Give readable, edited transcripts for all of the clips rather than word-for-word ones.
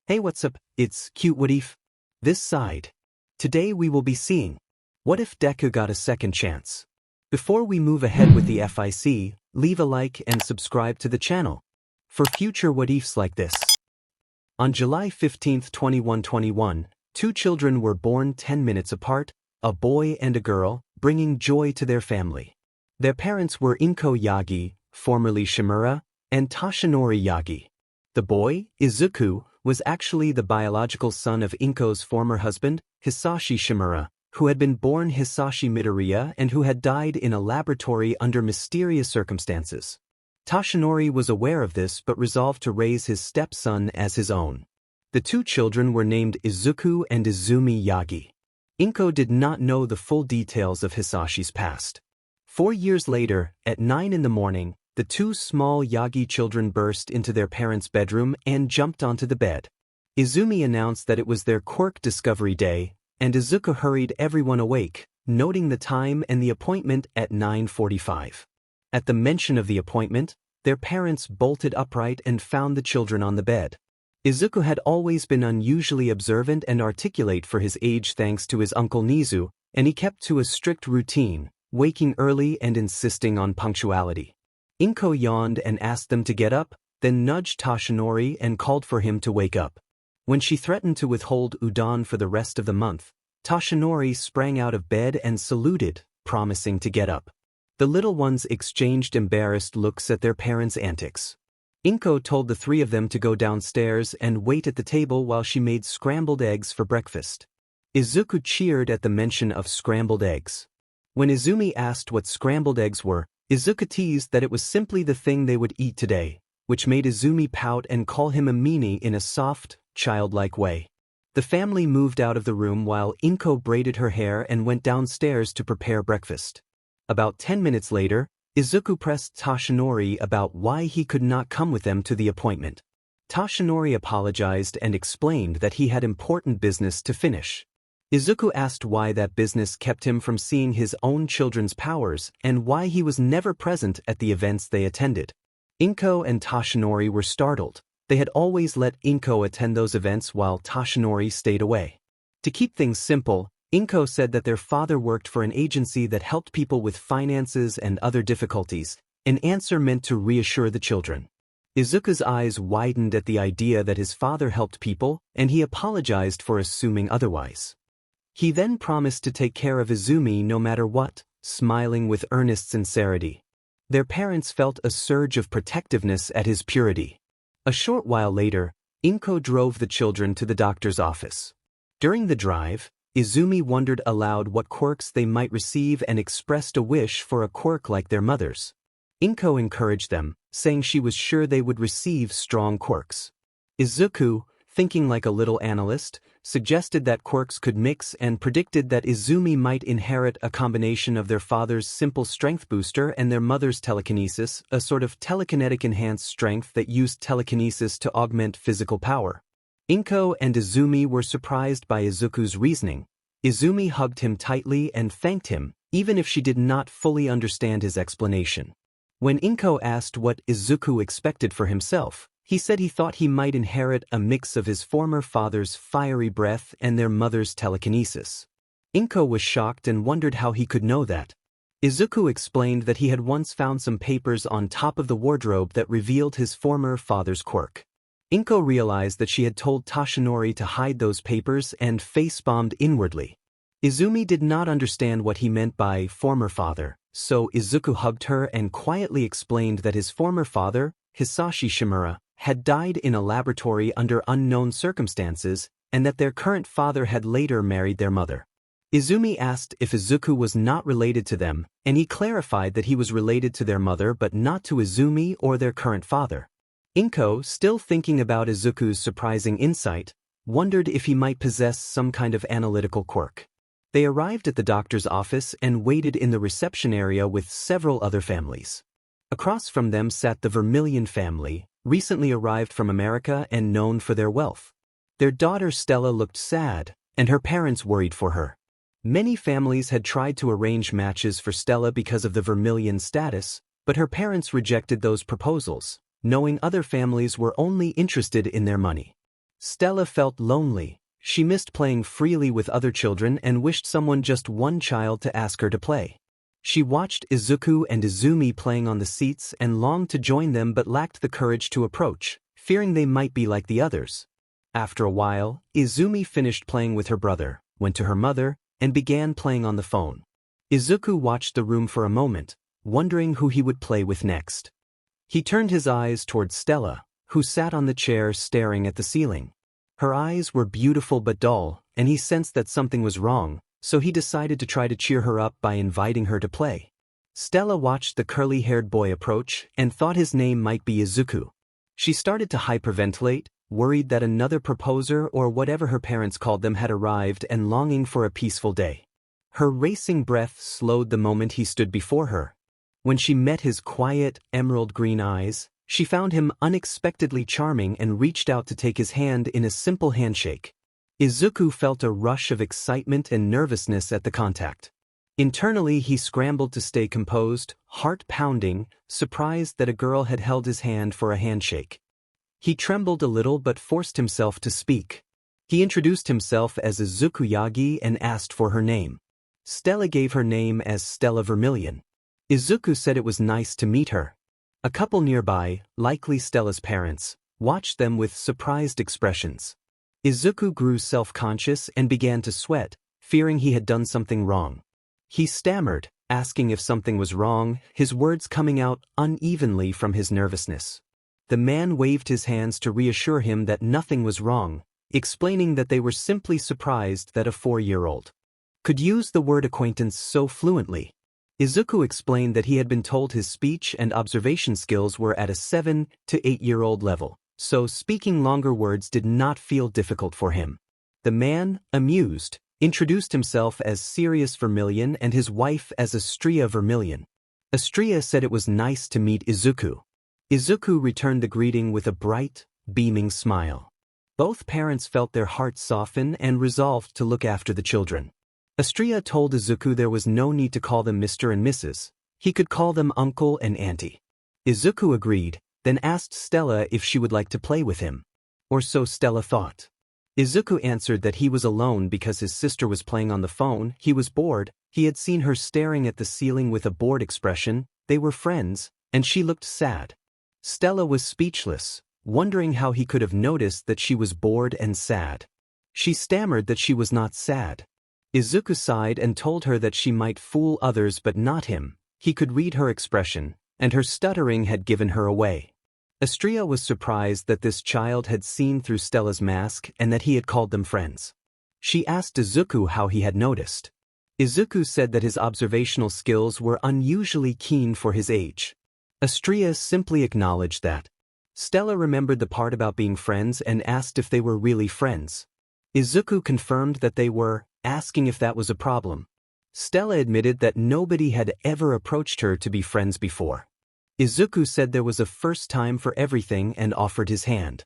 Hey, what's up? It's cute what if? This side. Today we will be seeing what if Deku got a second chance. Before we move ahead with the FIC, leave a like and subscribe to the channel for future what ifs like this. On July 15, 2121, two children were born 10 minutes apart, a boy and a girl, bringing joy to their family. Their parents were Inko Yagi, formerly Shimura, and Toshinori Yagi. The boy, Izuku, was actually the biological son of Inko's former husband, Hisashi Shimura, who had been born Hisashi Midoriya and who had died in a laboratory under mysterious circumstances. Toshinori was aware of this but resolved to raise his stepson as his own. The two children were named Izuku and Izumi Yagi. Inko did not know the full details of Hisashi's past. 4 years later, at 9 in the morning, the two small Yagi children burst into their parents' bedroom and jumped onto the bed. Izumi announced that it was their quirk discovery day, and Izuku hurried everyone awake, noting the time and the appointment at 9:45. At the mention of the appointment, their parents bolted upright and found the children on the bed. Izuku had always been unusually observant and articulate for his age thanks to his uncle Nizu, and he kept to a strict routine, waking early and insisting on punctuality. Inko yawned and asked them to get up, then nudged Toshinori and called for him to wake up. When she threatened to withhold udon for the rest of the month, Toshinori sprang out of bed and saluted, promising to get up. The little ones exchanged embarrassed looks at their parents' antics. Inko told the three of them to go downstairs and wait at the table while she made scrambled eggs for breakfast. Izuku cheered at the mention of scrambled eggs. When Izumi asked what scrambled eggs were, Izuku teased that it was simply the thing they would eat today, which made Izumi pout and call him a meanie in a soft, childlike way. The family moved out of the room while Inko braided her hair and went downstairs to prepare breakfast. About 10 minutes later, Izuku pressed Toshinori about why he could not come with them to the appointment. Toshinori apologized and explained that he had important business to finish. Izuku asked why that business kept him from seeing his own children's powers and why he was never present at the events they attended. Inko and Toshinori were startled. They had always let Inko attend those events while Toshinori stayed away. To keep things simple, Inko said that their father worked for an agency that helped people with finances and other difficulties, an answer meant to reassure the children. Izuku's eyes widened at the idea that his father helped people, and he apologized for assuming otherwise. He then promised to take care of Izumi no matter what, smiling with earnest sincerity. Their parents felt a surge of protectiveness at his purity. A short while later, Inko drove the children to the doctor's office. During the drive, Izumi wondered aloud what quirks they might receive and expressed a wish for a quirk like their mother's. Inko encouraged them, saying she was sure they would receive strong quirks. Izuku, thinking like a little analyst, suggested that quirks could mix and predicted that Izumi might inherit a combination of their father's simple strength booster and their mother's telekinesis, a sort of telekinetic enhanced strength that used telekinesis to augment physical power. Inko and Izumi were surprised by Izuku's reasoning. Izumi hugged him tightly and thanked him, even if she did not fully understand his explanation. When Inko asked what Izuku expected for himself, he said he thought he might inherit a mix of his former father's fiery breath and their mother's telekinesis. Inko was shocked and wondered how he could know that. Izuku explained that he had once found some papers on top of the wardrobe that revealed his former father's quirk. Inko realized that she had told Toshinori to hide those papers and face-bombed inwardly. Izumi did not understand what he meant by former father, so Izuku hugged her and quietly explained that his former father, Hisashi Shimura, had died in a laboratory under unknown circumstances, and that their current father had later married their mother. Izumi asked if Izuku was not related to them, and he clarified that he was related to their mother but not to Izumi or their current father. Inko, still thinking about Izuku's surprising insight, wondered if he might possess some kind of analytical quirk. They arrived at the doctor's office and waited in the reception area with several other families. Across from them sat the Vermilion family, recently arrived from America and known for their wealth. Their daughter Stella looked sad, and her parents worried for her. Many families had tried to arrange matches for Stella because of the Vermilion status, but her parents rejected those proposals, knowing other families were only interested in their money. Stella felt lonely. She missed playing freely with other children and wished someone, just one child, to ask her to play. She watched Izuku and Izumi playing on the seats and longed to join them but lacked the courage to approach, fearing they might be like the others. After a while, Izumi finished playing with her brother, went to her mother, and began playing on the phone. Izuku watched the room for a moment, wondering who he would play with next. He turned his eyes towards Stella, who sat on the chair staring at the ceiling. Her eyes were beautiful but dull, and he sensed that something was wrong, so he decided to try to cheer her up by inviting her to play. Stella watched the curly-haired boy approach and thought his name might be Izuku. She started to hyperventilate, worried that another proposer or whatever her parents called them had arrived and longing for a peaceful day. Her racing breath slowed the moment he stood before her. When she met his quiet, emerald-green eyes, she found him unexpectedly charming and reached out to take his hand in a simple handshake. Izuku felt a rush of excitement and nervousness at the contact. Internally, he scrambled to stay composed, heart pounding, surprised that a girl had held his hand for a handshake. He trembled a little but forced himself to speak. He introduced himself as Izuku Yagi and asked for her name. Stella gave her name as Stella Vermilion. Izuku said it was nice to meet her. A couple nearby, likely Stella's parents, watched them with surprised expressions. Izuku grew self-conscious and began to sweat, fearing he had done something wrong. He stammered, asking if something was wrong, his words coming out unevenly from his nervousness. The man waved his hands to reassure him that nothing was wrong, explaining that they were simply surprised that a 4-year-old could use the word acquaintance so fluently. Izuku explained that he had been told his speech and observation skills were at a 7 to 8-year-old level, so speaking longer words did not feel difficult for him. The man, amused, introduced himself as Sirius Vermilion and his wife as Astrea Vermilion. Astrea said it was nice to meet Izuku. Izuku returned the greeting with a bright, beaming smile. Both parents felt their hearts soften and resolved to look after the children. Astrea told Izuku there was no need to call them Mr. and Mrs. He could call them Uncle and Auntie. Izuku agreed, then asked Stella if she would like to play with him. Or so Stella thought. Izuku answered that he was alone because his sister was playing on the phone, he was bored, he had seen her staring at the ceiling with a bored expression, they were friends, and she looked sad. Stella was speechless, wondering how he could have noticed that she was bored and sad. She stammered that she was not sad. Izuku sighed and told her that she might fool others but not him. He could read her expression, and her stuttering had given her away. Astrea was surprised that this child had seen through Stella's mask and that he had called them friends. She asked Izuku how he had noticed. Izuku said that his observational skills were unusually keen for his age. Astrea simply acknowledged that. Stella remembered the part about being friends and asked if they were really friends. Izuku confirmed that they were, asking if that was a problem. Stella admitted that nobody had ever approached her to be friends before. Izuku said there was a first time for everything and offered his hand.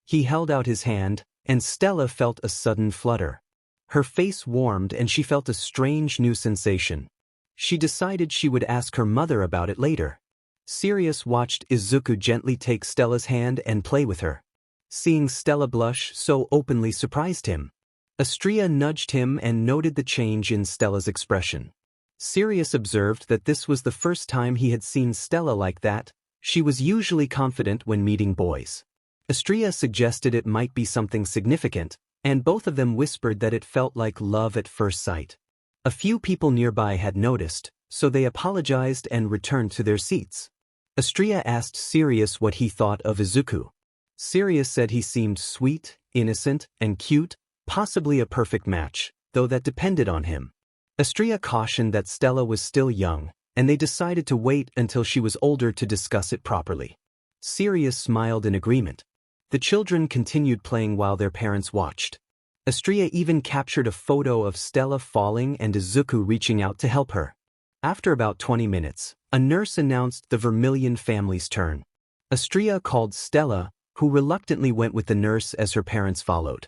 He held out his hand, and Stella felt a sudden flutter. Her face warmed and she felt a strange new sensation. She decided she would ask her mother about it later. Sirius watched Izuku gently take Stella's hand and play with her. Seeing Stella blush so openly surprised him. Astrea nudged him and noted the change in Stella's expression. Sirius observed that this was the first time he had seen Stella like that. She was usually confident when meeting boys. Astrea suggested it might be something significant, and both of them whispered that it felt like love at first sight. A few people nearby had noticed, so they apologized and returned to their seats. Astrea asked Sirius what he thought of Izuku. Sirius said he seemed sweet, innocent, and cute, possibly a perfect match, though that depended on him. Astrea cautioned that Stella was still young, and they decided to wait until she was older to discuss it properly. Sirius smiled in agreement. The children continued playing while their parents watched. Astrea even captured a photo of Stella falling and Izuku reaching out to help her. After about 20 minutes, a nurse announced the Vermilion family's turn. Astrea called Stella, who reluctantly went with the nurse as her parents followed.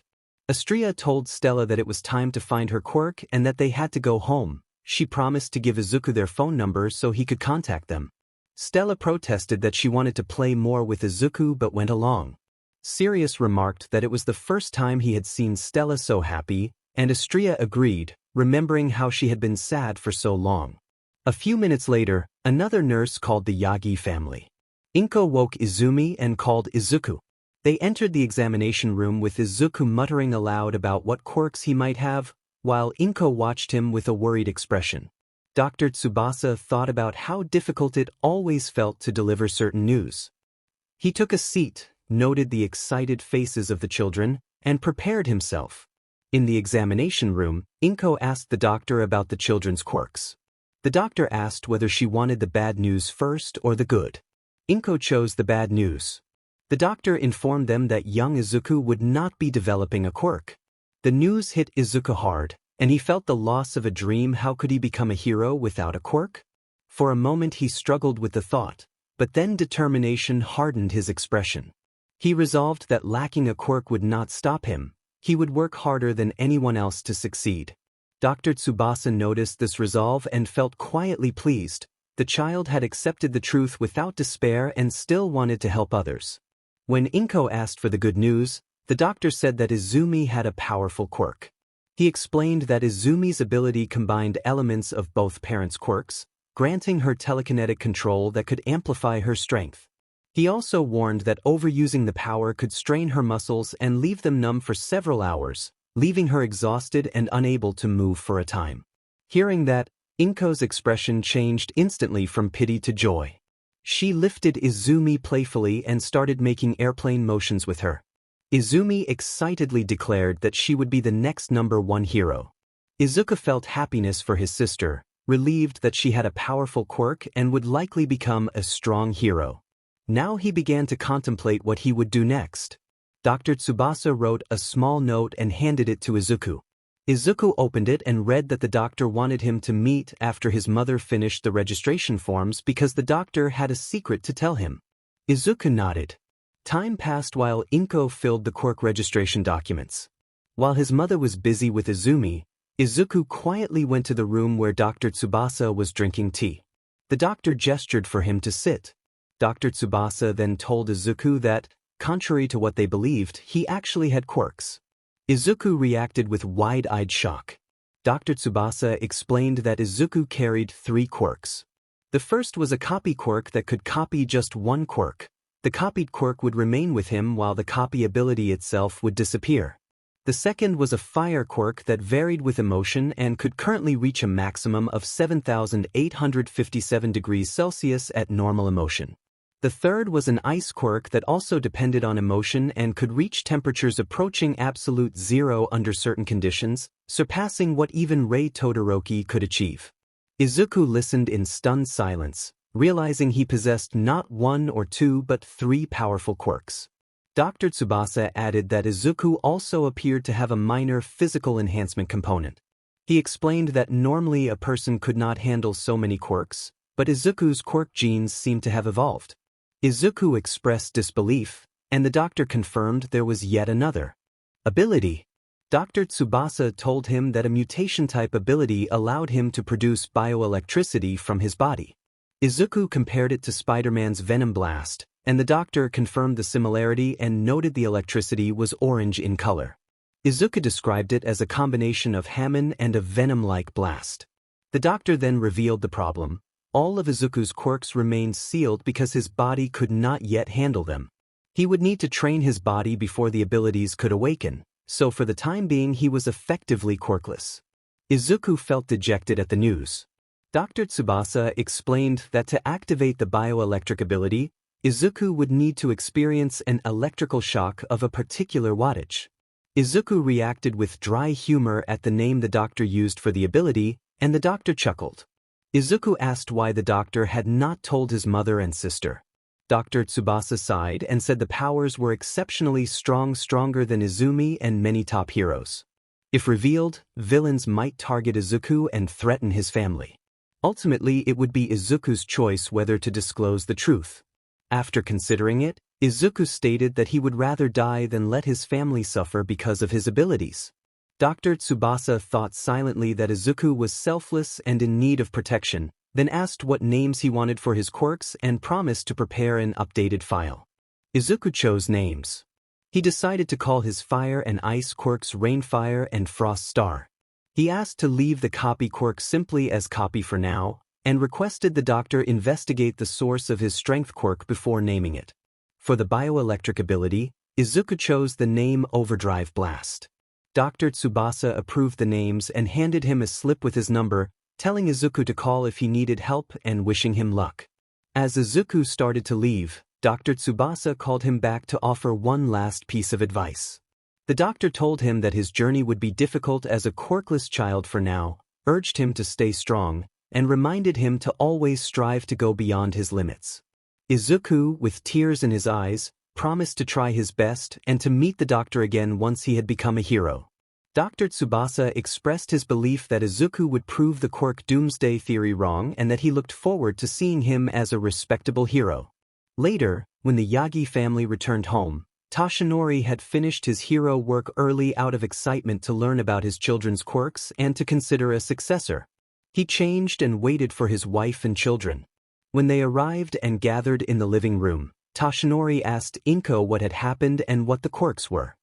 Astrea told Stella that it was time to find her quirk and that they had to go home. She promised to give Izuku their phone number so he could contact them. Stella protested that she wanted to play more with Izuku but went along. Sirius remarked that it was the first time he had seen Stella so happy, and Astrea agreed, remembering how she had been sad for so long. A few minutes later, another nurse called the Yagi family. Inko woke Izumi and called Izuku. They entered the examination room with Izuku muttering aloud about what quirks he might have, while Inko watched him with a worried expression. Dr. Tsubasa thought about how difficult it always felt to deliver certain news. He took a seat, noted the excited faces of the children, and prepared himself. In the examination room, Inko asked the doctor about the children's quirks. The doctor asked whether she wanted the bad news first or the good. Inko chose the bad news. The doctor informed them that young Izuku would not be developing a quirk. The news hit Izuku hard, and he felt the loss of a dream. How could he become a hero without a quirk? For a moment he struggled with the thought, but then determination hardened his expression. He resolved that lacking a quirk would not stop him. He would work harder than anyone else to succeed. Dr. Tsubasa noticed this resolve and felt quietly pleased. The child had accepted the truth without despair and still wanted to help others. When Inko asked for the good news, the doctor said that Izumi had a powerful quirk. He explained that Izumi's ability combined elements of both parents' quirks, granting her telekinetic control that could amplify her strength. He also warned that overusing the power could strain her muscles and leave them numb for several hours, leaving her exhausted and unable to move for a time. Hearing that, Inko's expression changed instantly from pity to joy. She lifted Izumi playfully and started making airplane motions with her. Izumi excitedly declared that she would be the next #1 hero. Izuku felt happiness for his sister, relieved that she had a powerful quirk and would likely become a strong hero. Now he began to contemplate what he would do next. Dr. Tsubasa wrote a small note and handed it to Izuku. Izuku opened it and read that the doctor wanted him to meet after his mother finished the registration forms because the doctor had a secret to tell him. Izuku nodded. Time passed while Inko filled the quirk registration documents. While his mother was busy with Izumi, Izuku quietly went to the room where Dr. Tsubasa was drinking tea. The doctor gestured for him to sit. Dr. Tsubasa then told Izuku that, contrary to what they believed, he actually had quirks. Izuku reacted with wide-eyed shock. Dr. Tsubasa explained that Izuku carried 3 quirks. The first was a copy quirk that could copy just one quirk. The copied quirk would remain with him while the copy ability itself would disappear. The second was a fire quirk that varied with emotion and could currently reach a maximum of 7,857 degrees Celsius at normal emotion. The third was an ice quirk that also depended on emotion and could reach temperatures approaching absolute zero under certain conditions, surpassing what even Rei Todoroki could achieve. Izuku listened in stunned silence, realizing he possessed not 1 or 2 but 3 powerful quirks. Dr. Tsubasa added that Izuku also appeared to have a minor physical enhancement component. He explained that normally a person could not handle so many quirks, but Izuku's quirk genes seemed to have evolved. Izuku expressed disbelief, and the doctor confirmed there was yet another ability. Dr. Tsubasa told him that a mutation-type ability allowed him to produce bioelectricity from his body. Izuku compared it to Spider-Man's Venom Blast, and the doctor confirmed the similarity and noted the electricity was orange in color. Izuku described it as a combination of Hammond and a Venom-like blast. The doctor then revealed the problem. All of Izuku's quirks remained sealed because his body could not yet handle them. He would need to train his body before the abilities could awaken, so for the time being he was effectively quirkless. Izuku felt dejected at the news. Dr. Tsubasa explained that to activate the bioelectric ability, Izuku would need to experience an electrical shock of a particular wattage. Izuku reacted with dry humor at the name the doctor used for the ability, and the doctor chuckled. Izuku asked why the doctor had not told his mother and sister. Dr. Tsubasa sighed and said the powers were exceptionally strong, stronger than Izumi and many top heroes. If revealed, villains might target Izuku and threaten his family. Ultimately, it would be Izuku's choice whether to disclose the truth. After considering it, Izuku stated that he would rather die than let his family suffer because of his abilities. Dr. Tsubasa thought silently that Izuku was selfless and in need of protection, then asked what names he wanted for his quirks and promised to prepare an updated file. Izuku chose names. He decided to call his fire and ice quirks Rainfire and Frost Star. He asked to leave the copy quirk simply as copy for now, and requested the doctor investigate the source of his strength quirk before naming it. For the bioelectric ability, Izuku chose the name Overdrive Blast. Dr. Tsubasa approved the names and handed him a slip with his number, telling Izuku to call if he needed help and wishing him luck. As Izuku started to leave, Dr. Tsubasa called him back to offer one last piece of advice. The doctor told him that his journey would be difficult as a quirkless child for now, urged him to stay strong, and reminded him to always strive to go beyond his limits. Izuku, with tears in his eyes, promised to try his best and to meet the doctor again once he had become a hero. Dr. Tsubasa expressed his belief that Izuku would prove the quirk doomsday theory wrong and that he looked forward to seeing him as a respectable hero. Later, when the Yagi family returned home, Toshinori had finished his hero work early out of excitement to learn about his children's quirks and to consider a successor. He changed and waited for his wife and children. When they arrived and gathered in the living room, Toshinori asked Inko what had happened and what the quirks were.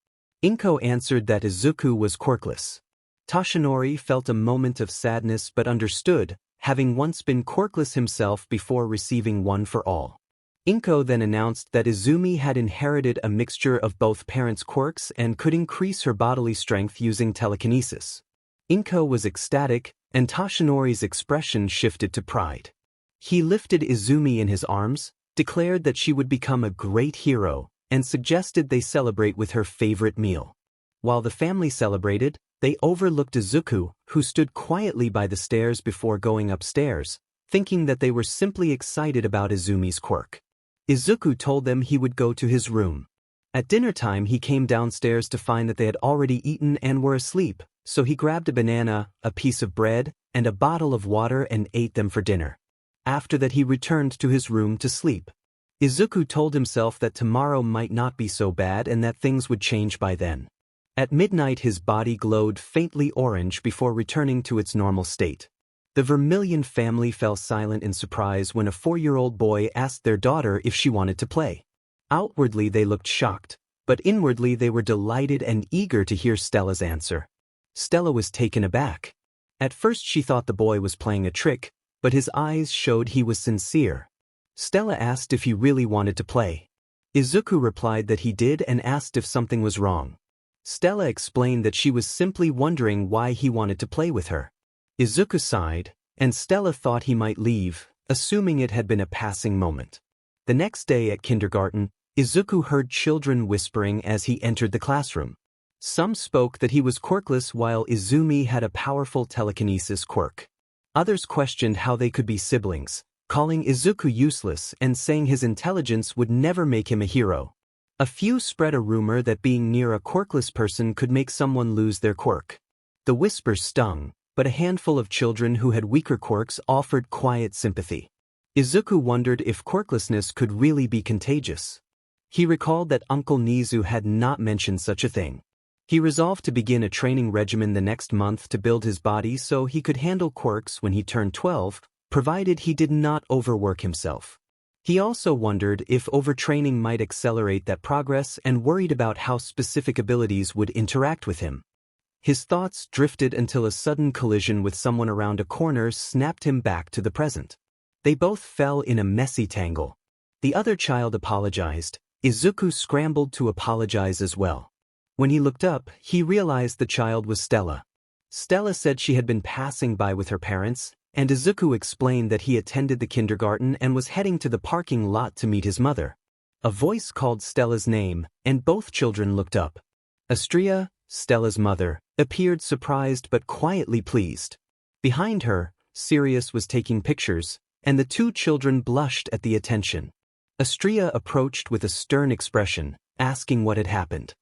Inko answered that Izuku was quirkless. Toshinori felt a moment of sadness but understood, having once been quirkless himself before receiving one for all. Inko then announced that Izumi had inherited a mixture of both parents' quirks and could increase her bodily strength using telekinesis. Inko was ecstatic, and Toshinori's expression shifted to pride. He lifted Izumi in his arms, declared that she would become a great hero, and suggested they celebrate with her favorite meal. While the family celebrated, they overlooked Izuku, who stood quietly by the stairs before going upstairs, thinking that they were simply excited about Izumi's quirk. Izuku told them he would go to his room. At dinner time he came downstairs to find that they had already eaten and were asleep, so he grabbed a banana, a piece of bread, and a bottle of water and ate them for dinner. After that he returned to his room to sleep. Izuku told himself that tomorrow might not be so bad and that things would change by then. At midnight his body glowed faintly orange before returning to its normal state. The Vermilion family fell silent in surprise when a 4-year-old boy asked their daughter if she wanted to play. Outwardly they looked shocked, but inwardly they were delighted and eager to hear Stella's answer. Stella was taken aback. At first she thought the boy was playing a trick, but his eyes showed he was sincere. Stella asked if he really wanted to play. Izuku replied that he did and asked if something was wrong. Stella explained that she was simply wondering why he wanted to play with her. Izuku sighed, and Stella thought he might leave, assuming it had been a passing moment. The next day at kindergarten, Izuku heard children whispering as he entered the classroom. Some spoke that he was quirkless while Izumi had a powerful telekinesis quirk. Others questioned how they could be siblings, calling Izuku useless and saying his intelligence would never make him a hero. A few spread a rumor that being near a quirkless person could make someone lose their quirk. The whispers stung, but a handful of children who had weaker quirks offered quiet sympathy. Izuku wondered if quirklessness could really be contagious. He recalled that Uncle Nizu had not mentioned such a thing. He resolved to begin a training regimen the next month to build his body so he could handle quirks when he turned 12, provided he did not overwork himself. He also wondered if overtraining might accelerate that progress and worried about how specific abilities would interact with him. His thoughts drifted until a sudden collision with someone around a corner snapped him back to the present. They both fell in a messy tangle. The other child apologized. Izuku scrambled to apologize as well. When he looked up, he realized the child was Stella. Stella said she had been passing by with her parents, and Izuku explained that he attended the kindergarten and was heading to the parking lot to meet his mother. A voice called Stella's name, and both children looked up. Astria, Stella's mother, appeared surprised but quietly pleased. Behind her, Sirius was taking pictures, and the two children blushed at the attention. Astria approached with a stern expression, asking what had happened.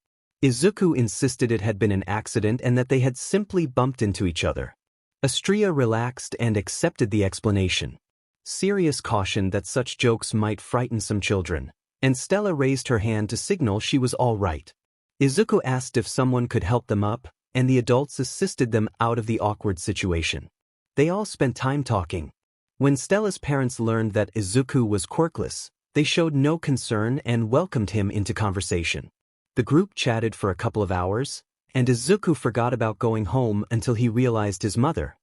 Izuku insisted it had been an accident and that they had simply bumped into each other. Astria relaxed and accepted the explanation. Sirius cautioned that such jokes might frighten some children, and Stella raised her hand to signal she was all right. Izuku asked if someone could help them up, and the adults assisted them out of the awkward situation. They all spent time talking. When Stella's parents learned that Izuku was quirkless, they showed no concern and welcomed him into conversation. The group chatted for a couple of hours, and Izuku forgot about going home until he realized his mother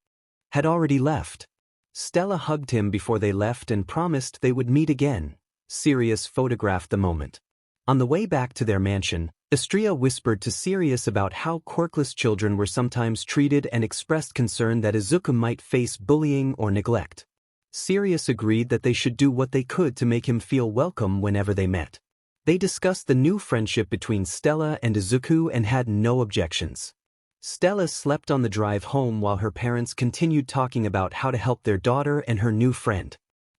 had already left. Stella hugged him before they left and promised they would meet again. Sirius photographed the moment. On the way back to their mansion, Istria whispered to Sirius about how quirkless children were sometimes treated and expressed concern that Izuku might face bullying or neglect. Sirius agreed that they should do what they could to make him feel welcome whenever they met. They discussed the new friendship between Stella and Izuku and had no objections. Stella slept on the drive home while her parents continued talking about how to help their daughter and her new friend.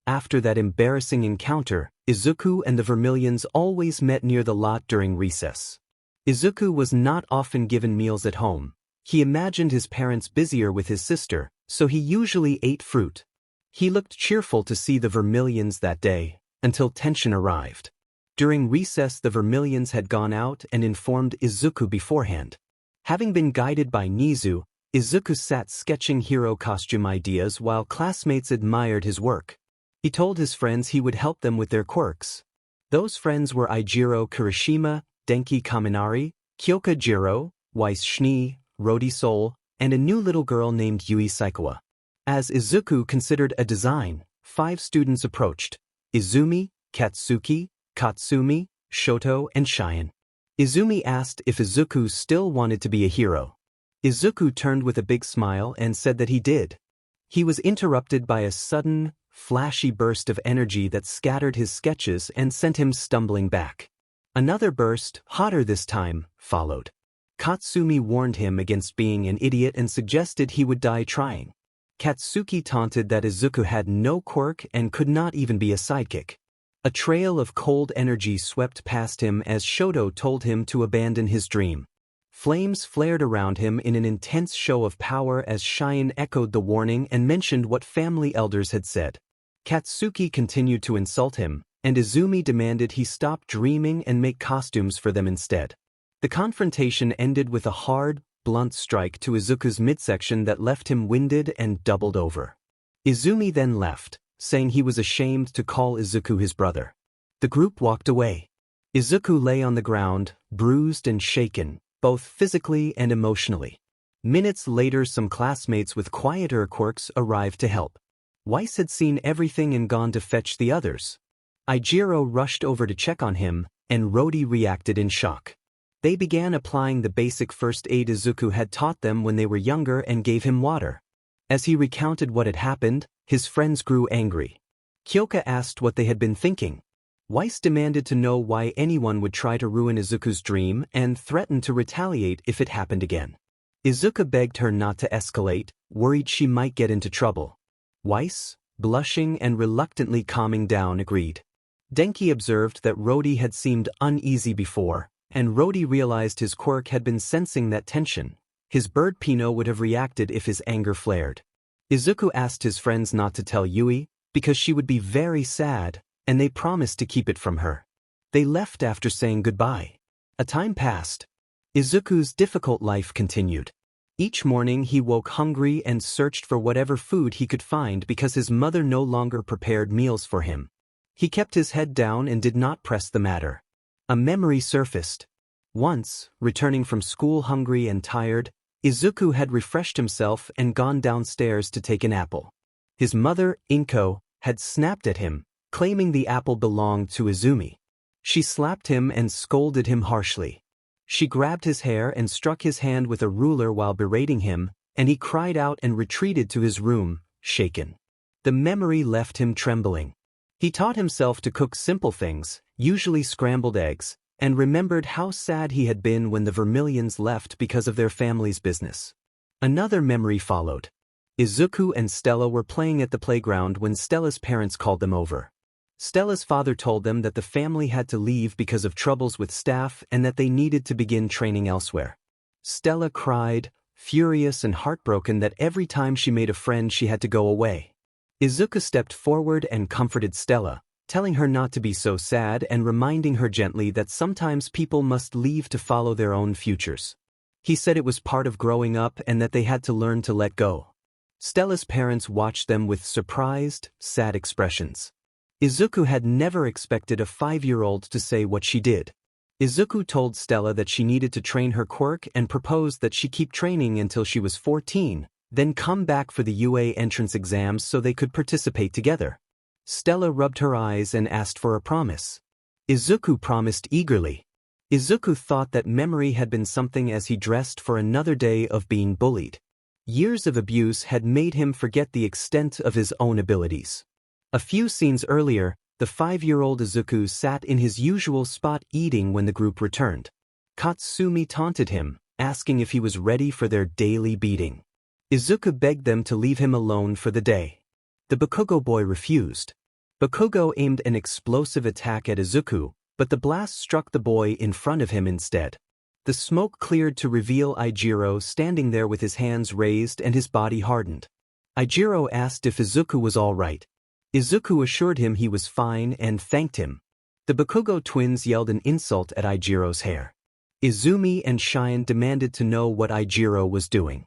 After that embarrassing encounter, Izuku and the Vermilions always met near the lot during recess. Izuku was not often given meals at home. He imagined his parents busier with his sister, so he usually ate fruit. He looked cheerful to see the Vermilions that day, until tension arrived. During recess, the Vermilions had gone out and informed Izuku beforehand. Having been guided by Nizu, Izuku sat sketching hero costume ideas while classmates admired his work. He told his friends he would help them with their quirks. Those friends were Eijiro Kirishima, Denki Kaminari, Kyoka Jiro, Weiss Schnee, Rodi Sol, and a new little girl named Yui Saikawa. As Izuku considered a design, 5 students approached: Izumi, Katsuki, Katsumi, Shoto, and Cheyenne. Izumi asked if Izuku still wanted to be a hero. Izuku turned with a big smile and said that he did. He was interrupted by a sudden, flashy burst of energy that scattered his sketches and sent him stumbling back. Another burst, hotter this time, followed. Katsumi warned him against being an idiot and suggested he would die trying. Katsuki taunted that Izuku had no quirk and could not even be a sidekick. A trail of cold energy swept past him as Shoto told him to abandon his dream. Flames flared around him in an intense show of power as Cheyenne echoed the warning and mentioned what family elders had said. Katsuki continued to insult him, and Izumi demanded he stop dreaming and make costumes for them instead. The confrontation ended with a hard, blunt strike to Izuku's midsection that left him winded and doubled over. Izumi then left, saying he was ashamed to call Izuku his brother. The group walked away. Izuku lay on the ground, bruised and shaken, both physically and emotionally. Minutes later, some classmates with quieter quirks arrived to help. Weiss had seen everything and gone to fetch the others. Eijiro rushed over to check on him, and Rodi reacted in shock. They began applying the basic first aid Izuku had taught them when they were younger and gave him water. As he recounted what had happened, his friends grew angry. Kyoka asked what they had been thinking. Weiss demanded to know why anyone would try to ruin Izuku's dream and threatened to retaliate if it happened again. Izuku begged her not to escalate, worried she might get into trouble. Weiss, blushing and reluctantly calming down, agreed. Denki observed that Rodi had seemed uneasy before, and Rodi realized his quirk had been sensing that tension. His bird Pino would have reacted if his anger flared. Izuku asked his friends not to tell Yui, because she would be very sad, and they promised to keep it from her. They left after saying goodbye. A time passed. Izuku's difficult life continued. Each morning he woke hungry and searched for whatever food he could find because his mother no longer prepared meals for him. He kept his head down and did not press the matter. A memory surfaced. Once, returning from school hungry and tired, Izuku had refreshed himself and gone downstairs to take an apple. His mother, Inko, had snapped at him, claiming the apple belonged to Izumi. She slapped him and scolded him harshly. She grabbed his hair and struck his hand with a ruler while berating him, and he cried out and retreated to his room, shaken. The memory left him trembling. He taught himself to cook simple things, usually scrambled eggs, and remembered how sad he had been when the Vermilions left because of their family's business. Another memory followed. Izuku and Stella were playing at the playground when Stella's parents called them over. Stella's father told them that the family had to leave because of troubles with staff and that they needed to begin training elsewhere. Stella cried, furious and heartbroken that every time she made a friend she had to go away. Izuku stepped forward and comforted Stella, telling her not to be so sad and reminding her gently that sometimes people must leave to follow their own futures. He said it was part of growing up and that they had to learn to let go. Stella's parents watched them with surprised, sad expressions. Izuku had never expected a 5-year-old to say what she did. Izuku told Stella that she needed to train her quirk and proposed that she keep training until she was 14, then come back for the UA entrance exams so they could participate together. Stella rubbed her eyes and asked for a promise. Izuku promised eagerly. Izuku thought that memory had been something as he dressed for another day of being bullied. Years of abuse had made him forget the extent of his own abilities. A few scenes earlier, the 5-year-old Izuku sat in his usual spot eating when the group returned. Katsumi taunted him, asking if he was ready for their daily beating. Izuku begged them to leave him alone for the day. The Bakugo boy refused. Bakugo aimed an explosive attack at Izuku, but the blast struck the boy in front of him instead. The smoke cleared to reveal Ijiro standing there with his hands raised and his body hardened. Ijiro asked if Izuku was all right. Izuku assured him he was fine and thanked him. The Bakugo twins yelled an insult at Ijiro's hair. Izumi and Shine demanded to know what Ijiro was doing.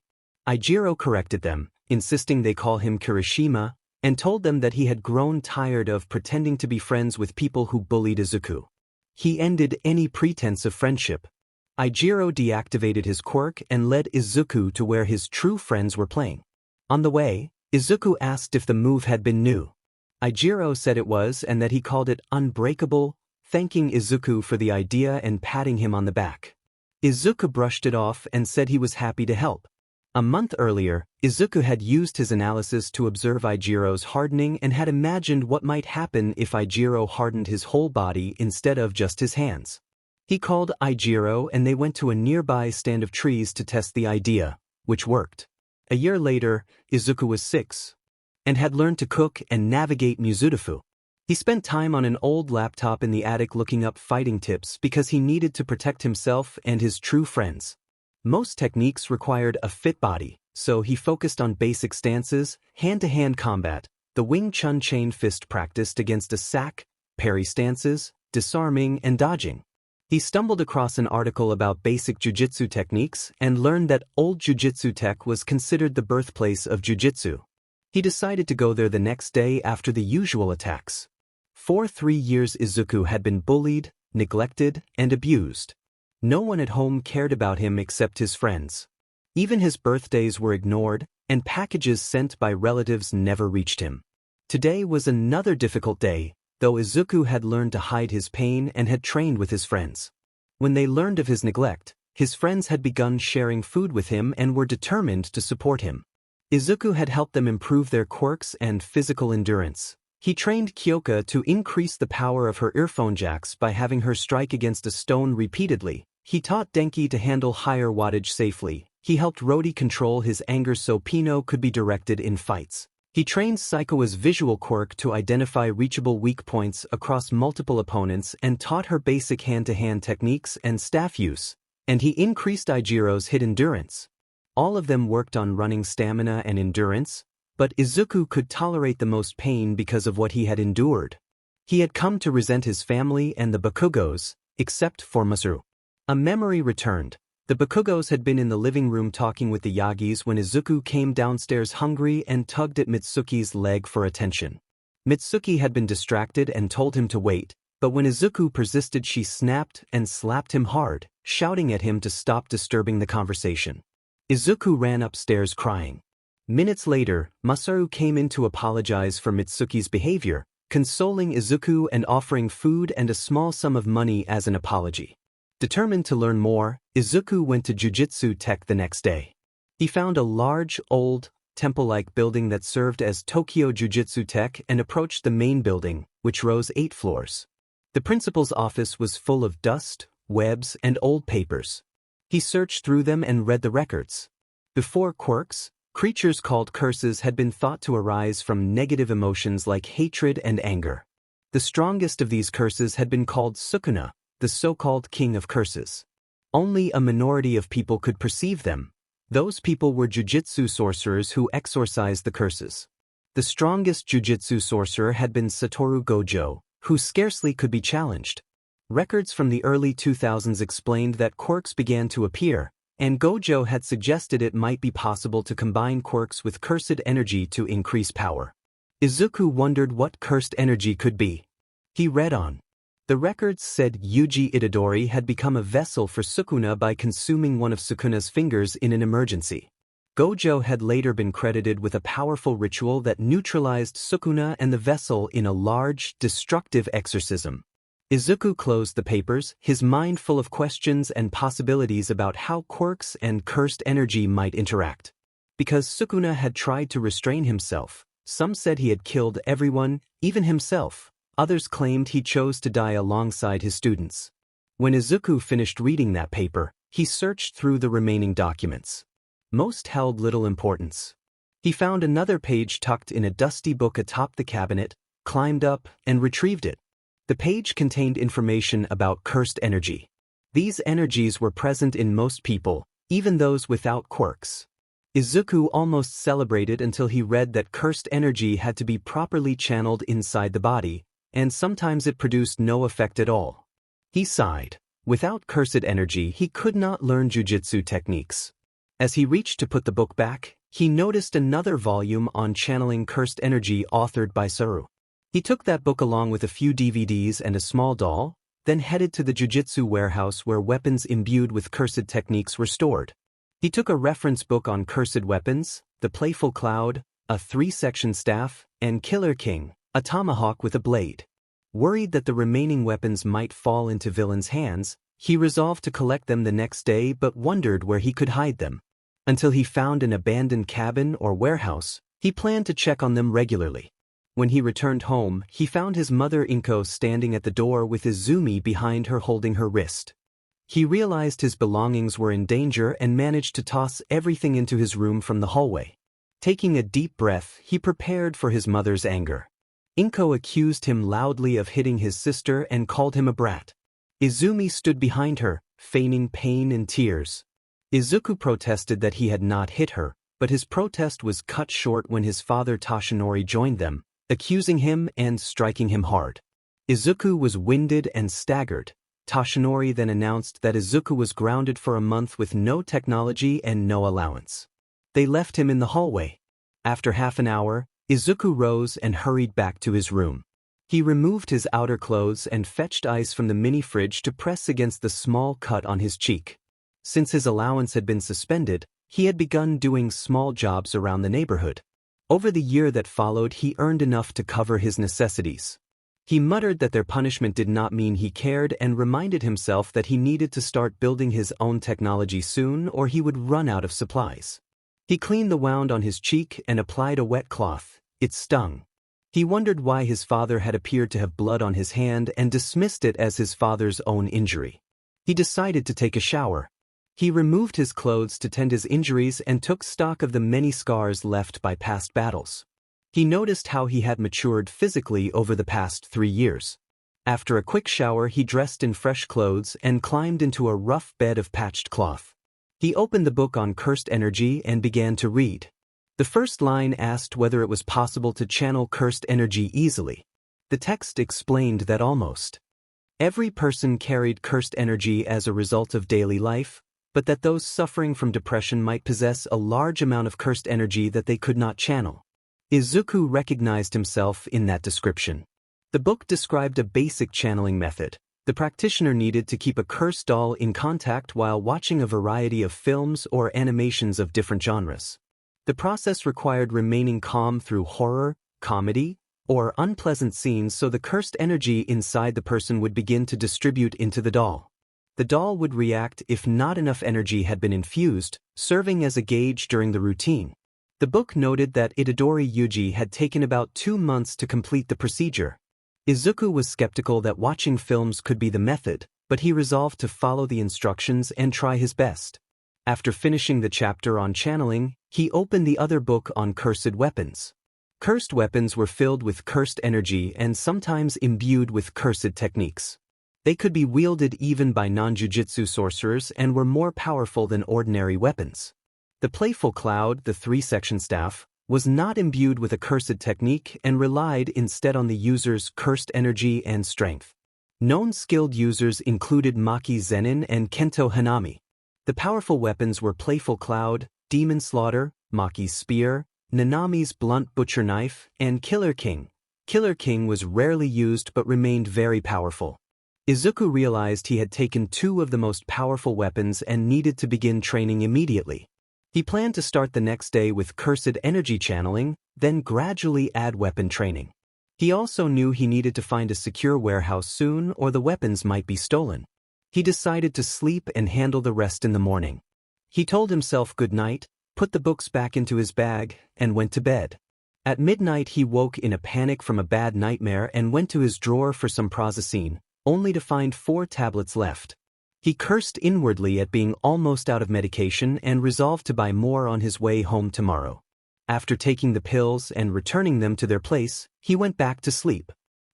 Ijiro corrected them, insisting they call him Kirishima, and told them that he had grown tired of pretending to be friends with people who bullied Izuku. He ended any pretense of friendship. Ijiro deactivated his quirk and led Izuku to where his true friends were playing. On the way, Izuku asked if the move had been new. Ijiro said it was and that he called it unbreakable, thanking Izuku for the idea and patting him on the back. Izuku brushed it off and said he was happy to help. A month earlier, Izuku had used his analysis to observe Ijiro's hardening and had imagined what might happen if Ijiro hardened his whole body instead of just his hands. He called Ijiro and they went to a nearby stand of trees to test the idea, which worked. A year later, Izuku was 6 and had learned to cook and navigate Mizudafu. He spent time on an old laptop in the attic looking up fighting tips because he needed to protect himself and his true friends. Most techniques required a fit body, so he focused on basic stances, hand-to-hand combat, the Wing Chun chain fist practiced against a sack, parry stances, disarming, and dodging. He stumbled across an article about basic jujitsu techniques and learned that old jujitsu tech was considered the birthplace of jujitsu. He decided to go there the next day after the usual attacks. For 3 years Izuku had been bullied, neglected, and abused. No one at home cared about him except his friends. Even his birthdays were ignored, and packages sent by relatives never reached him. Today was another difficult day, though Izuku had learned to hide his pain and had trained with his friends. When they learned of his neglect, his friends had begun sharing food with him and were determined to support him. Izuku had helped them improve their quirks and physical endurance. He trained Kyoka to increase the power of her earphone jacks by having her strike against a stone repeatedly. He taught Denki to handle higher wattage safely. He helped Rodi control his anger so Pino could be directed in fights. He trained Saikawa's visual quirk to identify reachable weak points across multiple opponents and taught her basic hand-to-hand techniques and staff use. And he increased Ijiro's hit endurance. All of them worked on running stamina and endurance, but Izuku could tolerate the most pain because of what he had endured. He had come to resent his family and the Bakugos, except for Masaru. A memory returned. The Bakugos had been in the living room talking with the Yagis when Izuku came downstairs hungry and tugged at Mitsuki's leg for attention. Mitsuki had been distracted and told him to wait, but when Izuku persisted she snapped and slapped him hard, shouting at him to stop disturbing the conversation. Izuku ran upstairs crying. Minutes later, Masaru came in to apologize for Mitsuki's behavior, consoling Izuku and offering food and a small sum of money as an apology. Determined to learn more, Izuku went to Jujutsu Tech the next day. He found a large, old, temple-like building that served as Tokyo Jujutsu Tech and approached the main building, which rose 8 floors. The principal's office was full of dust, webs, and old papers. He searched through them and read the records. Before quirks, creatures called curses had been thought to arise from negative emotions like hatred and anger. The strongest of these curses had been called Sukuna, the so-called king of curses. Only a minority of people could perceive them. Those people were jujitsu sorcerers who exorcised the curses. The strongest jujitsu sorcerer had been Satoru Gojo, who scarcely could be challenged. Records from the early 2000s explained that quirks began to appear, and Gojo had suggested it might be possible to combine quirks with cursed energy to increase power. Izuku wondered what cursed energy could be. He read on. The records said Yuji Itadori had become a vessel for Sukuna by consuming one of Sukuna's fingers in an emergency. Gojo had later been credited with a powerful ritual that neutralized Sukuna and the vessel in a large, destructive exorcism. Izuku closed the papers, his mind full of questions and possibilities about how quirks and cursed energy might interact. Because Sukuna had tried to restrain himself, some said he had killed everyone, even himself. Others claimed he chose to die alongside his students. When Izuku finished reading that paper, he searched through the remaining documents. Most held little importance. He found another page tucked in a dusty book atop the cabinet, climbed up, and retrieved it. The page contained information about cursed energy. These energies were present in most people, even those without quirks. Izuku almost celebrated until he read that cursed energy had to be properly channeled inside the body, and sometimes it produced no effect at all. He sighed. Without cursed energy, he could not learn jujutsu techniques. As he reached to put the book back, he noticed another volume on channeling cursed energy authored by Saru. He took that book along with a few DVDs and a small doll, then headed to the jujutsu warehouse where weapons imbued with cursed techniques were stored. He took a reference book on cursed weapons, the Playful Cloud, a 3-section staff, and Killer King, a tomahawk with a blade. Worried that the remaining weapons might fall into villains' hands, he resolved to collect them the next day but wondered where he could hide them. Until he found an abandoned cabin or warehouse, he planned to check on them regularly. When he returned home, he found his mother Inko standing at the door with Izumi behind her holding her wrist. He realized his belongings were in danger and managed to toss everything into his room from the hallway. Taking a deep breath, he prepared for his mother's anger. Inko accused him loudly of hitting his sister and called him a brat. Izumi stood behind her, feigning pain and tears. Izuku protested that he had not hit her, but his protest was cut short when his father Toshinori joined them, accusing him and striking him hard. Izuku was winded and staggered. Toshinori then announced that Izuku was grounded for a month with no technology and no allowance. They left him in the hallway. After half an hour, Izuku rose and hurried back to his room. He removed his outer clothes and fetched ice from the mini-fridge to press against the small cut on his cheek. Since his allowance had been suspended, he had begun doing small jobs around the neighborhood. Over the year that followed, he earned enough to cover his necessities. He muttered that their punishment did not mean he cared and reminded himself that he needed to start building his own technology soon or he would run out of supplies. He cleaned the wound on his cheek and applied a wet cloth. It stung. He wondered why his father had appeared to have blood on his hand and dismissed it as his father's own injury. He decided to take a shower. He removed his clothes to tend his injuries and took stock of the many scars left by past battles. He noticed how he had matured physically over the past 3 years. After a quick shower, he dressed in fresh clothes and climbed into a rough bed of patched cloth. He opened the book on cursed energy and began to read. The first line asked whether it was possible to channel cursed energy easily. The text explained that almost every person carried cursed energy as a result of daily life, but that those suffering from depression might possess a large amount of cursed energy that they could not channel. Izuku recognized himself in that description. The book described a basic channeling method. The practitioner needed to keep a cursed doll in contact while watching a variety of films or animations of different genres. The process required remaining calm through horror, comedy, or unpleasant scenes so the cursed energy inside the person would begin to distribute into the doll. The doll would react if not enough energy had been infused, serving as a gauge during the routine. The book noted that Itadori Yuji had taken about 2 months to complete the procedure. Izuku was skeptical that watching films could be the method, but he resolved to follow the instructions and try his best. After finishing the chapter on channeling, he opened the other book on cursed weapons. Cursed weapons were filled with cursed energy and sometimes imbued with cursed techniques. They could be wielded even by non-jujutsu sorcerers and were more powerful than ordinary weapons. The Playful Cloud, the 3-section staff, was not imbued with a cursed technique and relied instead on the user's cursed energy and strength. Known skilled users included Maki Zenin and Kento Hanami. The powerful weapons were Playful Cloud, Demon Slaughter, Maki's Spear, Nanami's Blunt Butcher Knife, and Killer King. Killer King was rarely used but remained very powerful. Izuku realized he had taken two of the most powerful weapons and needed to begin training immediately. He planned to start the next day with cursed energy channeling, then gradually add weapon training. He also knew he needed to find a secure warehouse soon or the weapons might be stolen. He decided to sleep and handle the rest in the morning. He told himself good night, put the books back into his bag, and went to bed. At midnight he woke in a panic from a bad nightmare and went to his drawer for some prazosin, only to find 4 tablets left. He cursed inwardly at being almost out of medication and resolved to buy more on his way home tomorrow. After taking the pills and returning them to their place, he went back to sleep.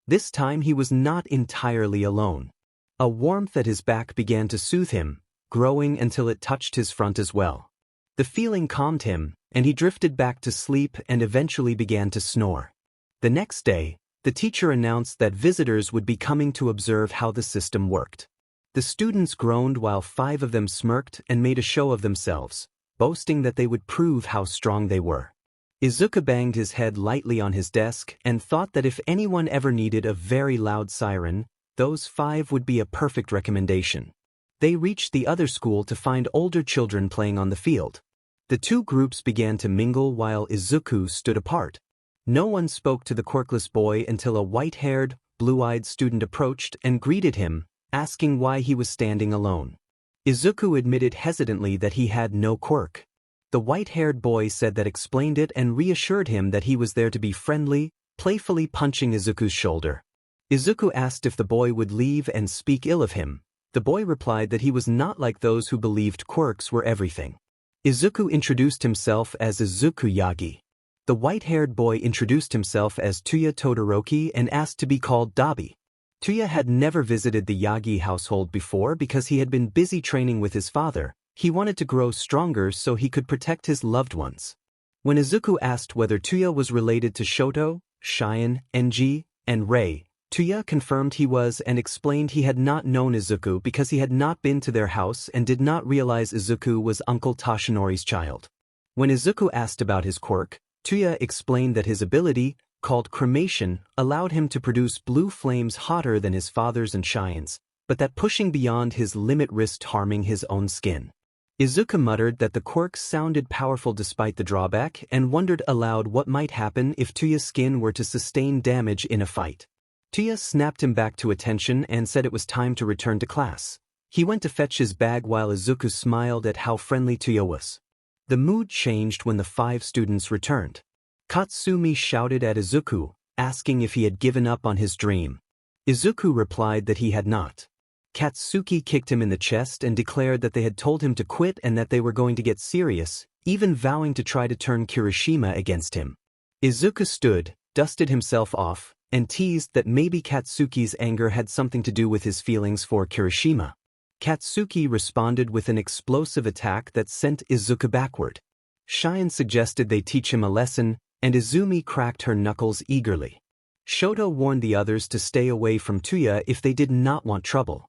This time he was not entirely alone. A warmth at his back began to soothe him, growing until it touched his front as well. The feeling calmed him, and he drifted back to sleep and eventually began to snore. The next day, the teacher announced that visitors would be coming to observe how the system worked. The students groaned while 5 of them smirked and made a show of themselves, boasting that they would prove how strong they were. Izuku banged his head lightly on his desk and thought that if anyone ever needed a very loud siren, those 5 would be a perfect recommendation. They reached the other school to find older children playing on the field. The 2 groups began to mingle while Izuku stood apart. No one spoke to the quirkless boy until a white-haired, blue-eyed student approached and greeted him, asking why he was standing alone. Izuku admitted hesitantly that he had no quirk. The white-haired boy said that explained it and reassured him that he was there to be friendly, playfully punching Izuku's shoulder. Izuku asked if the boy would leave and speak ill of him. The boy replied that he was not like those who believed quirks were everything. Izuku introduced himself as Izuku Yagi. The white-haired boy introduced himself as Tuya Todoroki and asked to be called Dabi. Tuya had never visited the Yagi household before because he had been busy training with his father. He wanted to grow stronger so he could protect his loved ones. When Izuku asked whether Tuya was related to Shoto, Cheyenne, Enji, and Rei, Tuya confirmed he was and explained he had not known Izuku because he had not been to their house and did not realize Izuku was Uncle Toshinori's child. When Izuku asked about his quirk, Tuya explained that his ability, called cremation, allowed him to produce blue flames hotter than his father's and Cheyenne's, but that pushing beyond his limit risked harming his own skin. Izuku muttered that the quirk sounded powerful despite the drawback and wondered aloud what might happen if Tuya's skin were to sustain damage in a fight. Tuya snapped him back to attention and said it was time to return to class. He went to fetch his bag while Izuku smiled at how friendly Tuya was. The mood changed when the 5 students returned. Katsumi shouted at Izuku, asking if he had given up on his dream. Izuku replied that he had not. Katsuki kicked him in the chest and declared that they had told him to quit and that they were going to get serious, even vowing to try to turn Kirishima against him. Izuku stood, dusted himself off, and teased that maybe Katsuki's anger had something to do with his feelings for Kirishima. Katsuki responded with an explosive attack that sent Izuku backward. Cheyenne suggested they teach him a lesson, and Izumi cracked her knuckles eagerly. Shoto warned the others to stay away from Tuya if they did not want trouble.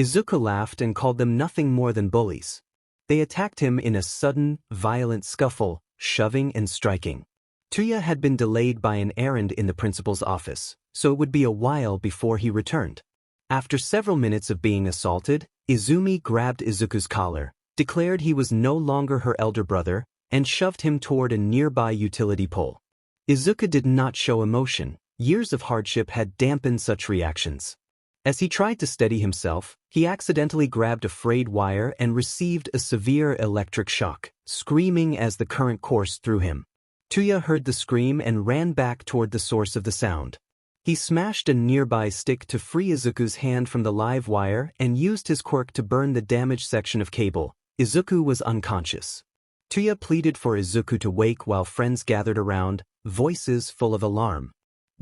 Izuku laughed and called them nothing more than bullies. They attacked him in a sudden, violent scuffle, shoving and striking. Tuya had been delayed by an errand in the principal's office, so it would be a while before he returned. After several minutes of being assaulted, Izumi grabbed Izuku's collar, declared he was no longer her elder brother, and shoved him toward a nearby utility pole. Izuku did not show emotion. Years of hardship had dampened such reactions. As he tried to steady himself, he accidentally grabbed a frayed wire and received a severe electric shock, screaming as the current coursed through him. Tuya heard the scream and ran back toward the source of the sound. He smashed a nearby stick to free Izuku's hand from the live wire and used his quirk to burn the damaged section of cable. Izuku was unconscious. Tuya pleaded for Izuku to wake while friends gathered around, voices full of alarm.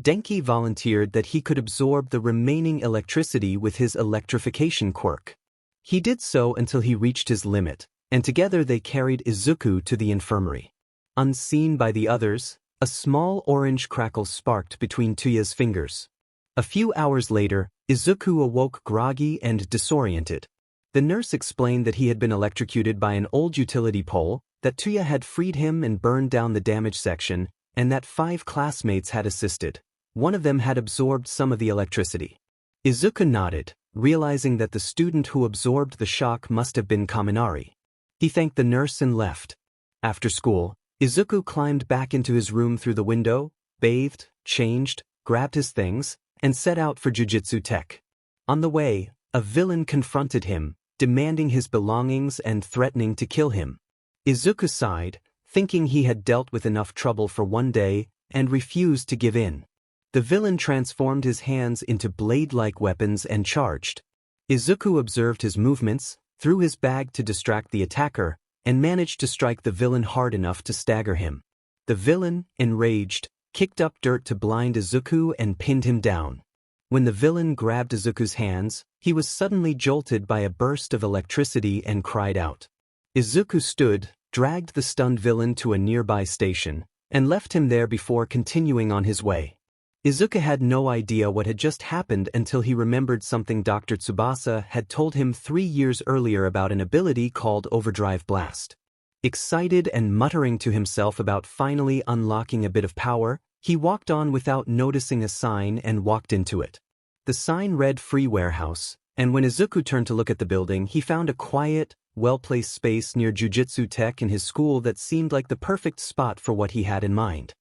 Denki volunteered that he could absorb the remaining electricity with his electrification quirk. He did so until he reached his limit, and together they carried Izuku to the infirmary. Unseen by the others, a small orange crackle sparked between Tuya's fingers. A few hours later, Izuku awoke groggy and disoriented. The nurse explained that he had been electrocuted by an old utility pole, that Tuya had freed him and burned down the damaged section, and that 5 classmates had assisted. One of them had absorbed some of the electricity. Izuku nodded, realizing that the student who absorbed the shock must have been Kaminari. He thanked the nurse and left. After school, Izuku climbed back into his room through the window, bathed, changed, grabbed his things, and set out for Jujutsu Tech. On the way, a villain confronted him, demanding his belongings and threatening to kill him. Izuku sighed, thinking he had dealt with enough trouble for one day, and refused to give in. The villain transformed his hands into blade-like weapons and charged. Izuku observed his movements, threw his bag to distract the attacker, and managed to strike the villain hard enough to stagger him. The villain, enraged, kicked up dirt to blind Izuku and pinned him down. When the villain grabbed Izuku's hands, he was suddenly jolted by a burst of electricity and cried out. Izuku stood, dragged the stunned villain to a nearby station, and left him there before continuing on his way. Izuku had no idea what had just happened until he remembered something Dr. Tsubasa had told him 3 years earlier about an ability called Overdrive Blast. Excited and muttering to himself about finally unlocking a bit of power, he walked on without noticing a sign and walked into it. The sign read Free Warehouse, and when Izuku turned to look at the building, he found a quiet, well-placed space near Jujutsu Tech in his school that seemed like the perfect spot for what he had in mind.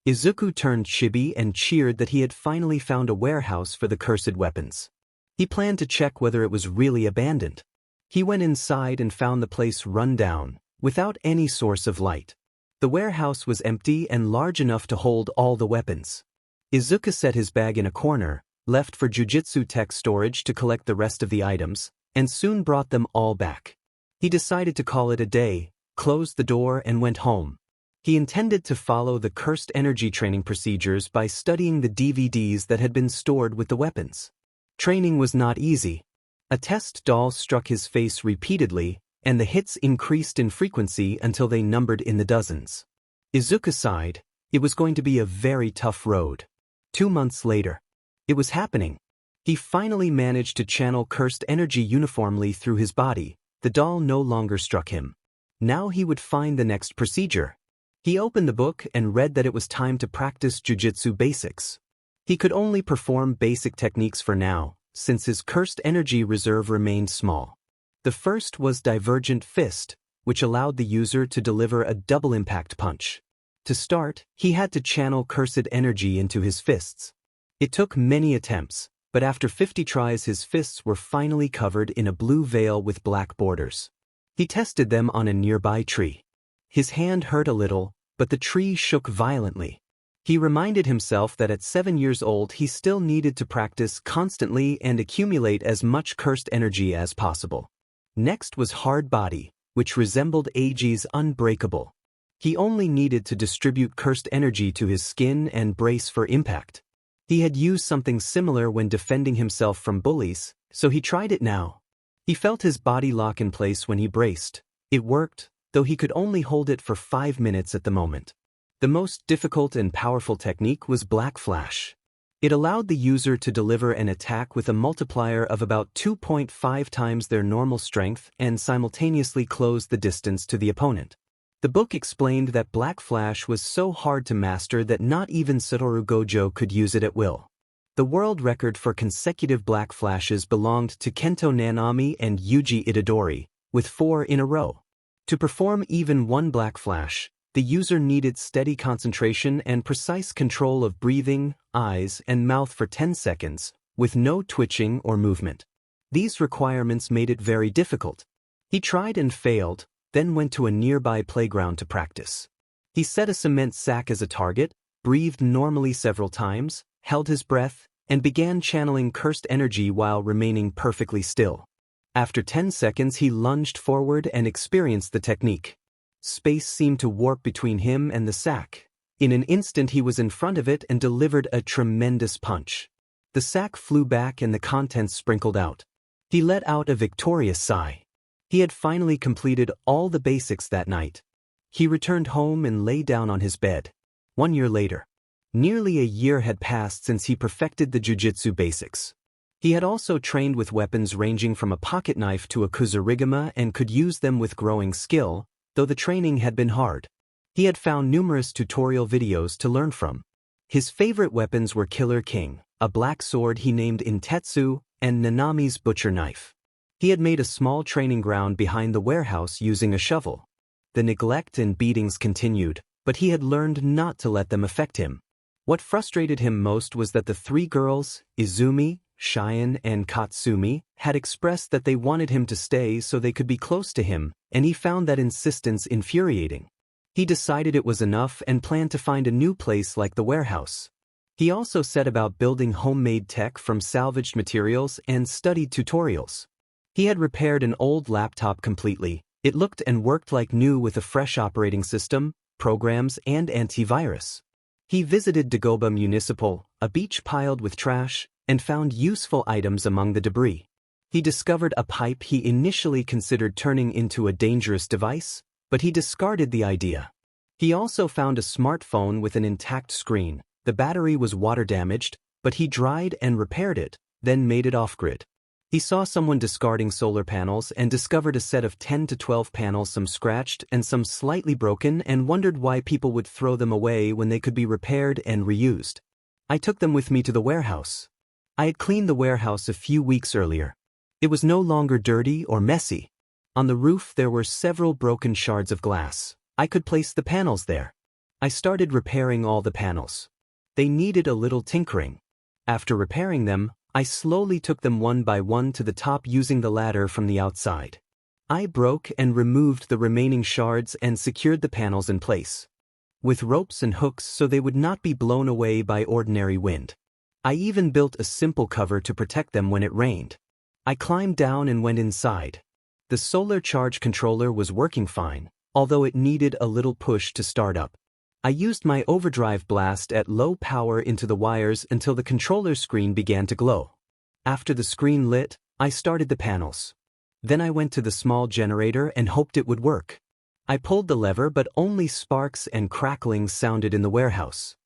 Izuku turned chibi and cheered that he had finally found a warehouse for the cursed weapons. He planned to check whether it was really abandoned. He went inside and found the place run down, without any source of light. The warehouse was empty and large enough to hold all the weapons. Izuku set his bag in a corner, left for Jujutsu Tech storage to collect the rest of the items, and soon brought them all back. He decided to call it a day, closed the door and went home. He intended to follow the cursed energy training procedures by studying the DVDs that had been stored with the weapons. Training was not easy. A test doll struck his face repeatedly, and the hits increased in frequency until they numbered in the dozens. Izuku sighed. It was going to be a very tough road. 2 months later. It was happening. He finally managed to channel cursed energy uniformly through his body. The doll no longer struck him. Now he would find the next procedure. He opened the book and read that it was time to practice jujutsu basics. He could only perform basic techniques for now, since his cursed energy reserve remained small. The first was Divergent Fist, which allowed the user to deliver a double impact punch. To start, he had to channel cursed energy into his fists. It took many attempts, but after 50 tries his fists were finally covered in a blue veil with black borders. He tested them on a nearby tree. His hand hurt a little, but the tree shook violently. He reminded himself that at 7 years old he still needed to practice constantly and accumulate as much cursed energy as possible. Next was Hard Body, which resembled Eiji's Unbreakable. He only needed to distribute cursed energy to his skin and brace for impact. He had used something similar when defending himself from bullies, so he tried it now. He felt his body lock in place when he braced. It worked, though he could only hold it for 5 minutes at the moment. The most difficult and powerful technique was Black Flash. It allowed the user to deliver an attack with a multiplier of about 2.5 times their normal strength and simultaneously close the distance to the opponent. The book explained that Black Flash was so hard to master that not even Satoru Gojo could use it at will. The world record for consecutive Black Flashes belonged to Kento Nanami and Yuji Itadori, with 4 in a row. To perform even one Black Flash, the user needed steady concentration and precise control of breathing, eyes, and mouth for 10 seconds, with no twitching or movement. These requirements made it very difficult. He tried and failed, then went to a nearby playground to practice. He set a cement sack as a target, breathed normally several times, held his breath, and began channeling cursed energy while remaining perfectly still. After 10 seconds he lunged forward and experienced the technique. Space seemed to warp between him and the sack. In an instant he was in front of it and delivered a tremendous punch. The sack flew back and the contents sprinkled out. He let out a victorious sigh. He had finally completed all the basics that night. He returned home and lay down on his bed. 1 year later. Nearly a year had passed since he perfected the jujutsu basics. He had also trained with weapons ranging from a pocket knife to a kuzurigama and could use them with growing skill, though the training had been hard. He had found numerous tutorial videos to learn from. His favorite weapons were Killer King, a black sword he named Intetsu, and Nanami's butcher knife. He had made a small training ground behind the warehouse using a shovel. The neglect and beatings continued, but he had learned not to let them affect him. What frustrated him most was that the three girls, Izumi, Cheyenne, and Katsumi, had expressed that they wanted him to stay so they could be close to him, and he found that insistence infuriating. He decided it was enough and planned to find a new place like the warehouse. He also set about building homemade tech from salvaged materials and studied tutorials. He had repaired an old laptop completely. It looked and worked like new with a fresh operating system, programs, and antivirus. He visited Dagoba Municipal, a beach piled with trash, and found useful items among the debris. He discovered a pipe he initially considered turning into a dangerous device, but he discarded the idea. He also found a smartphone with an intact screen. The battery was water damaged, but he dried and repaired it, then made it off-grid. He saw someone discarding solar panels and discovered a set of 10 to 12 panels, some scratched and some slightly broken, and wondered why people would throw them away when they could be repaired and reused. I took them with me to the warehouse. I had cleaned the warehouse a few weeks earlier. It was no longer dirty or messy. On the roof there were several broken shards of glass. I could place the panels there. I started repairing all the panels. They needed a little tinkering. After repairing them, I slowly took them one by one to the top using the ladder from the outside. I broke and removed the remaining shards and secured the panels in place, with ropes and hooks so they would not be blown away by ordinary wind. I even built a simple cover to protect them when it rained. I climbed down and went inside. The solar charge controller was working fine, although it needed a little push to start up. I used my overdrive blast at low power into the wires until the controller screen began to glow. After the screen lit, I started the panels. Then I went to the small generator and hoped it would work. I pulled the lever, but only sparks and crackling sounded in the warehouse.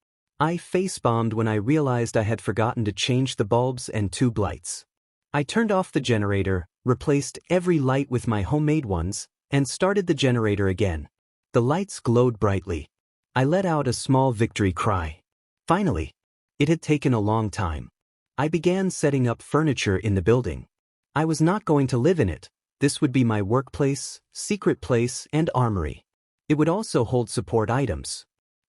I face-bombed when I realized I had forgotten to change the bulbs and tube lights. I turned off the generator, replaced every light with my homemade ones, and started the generator again. The lights glowed brightly. I let out a small victory cry. Finally! It had taken a long time. I began setting up furniture in the building. I was not going to live in it. This would be my workplace, secret place, and armory. It would also hold support items.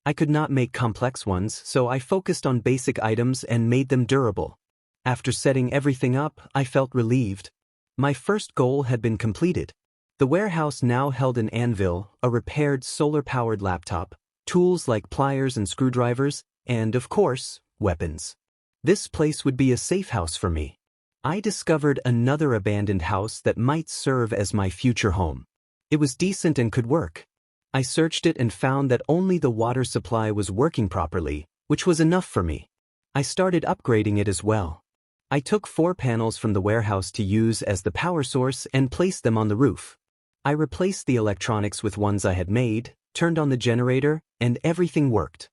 I could not make complex ones, so I focused on basic items and made them durable. After setting everything up, I felt relieved. My first goal had been completed. The warehouse now held an anvil, a repaired solar-powered laptop, tools like pliers and screwdrivers, and, of course, weapons. This place would be a safe house for me. I discovered another abandoned house that might serve as my future home. It was decent and could work. I searched it and found that only the water supply was working properly, which was enough for me. I started upgrading it as well. I took 4 panels from the warehouse to use as the power source and placed them on the roof. I replaced the electronics with ones I had made, turned on the generator, and everything worked.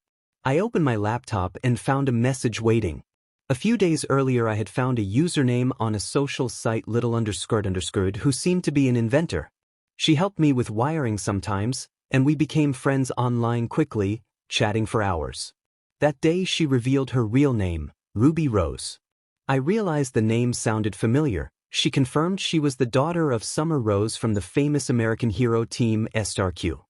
I opened my laptop and found a message waiting. A few days earlier I had found a username on a social site who seemed to be an inventor. She helped me with wiring sometimes, and we became friends online quickly, chatting for hours. That day she revealed her real name, Ruby Rose. I realized the name sounded familiar. She confirmed she was the daughter of Summer Rose from the famous American hero team SRQ.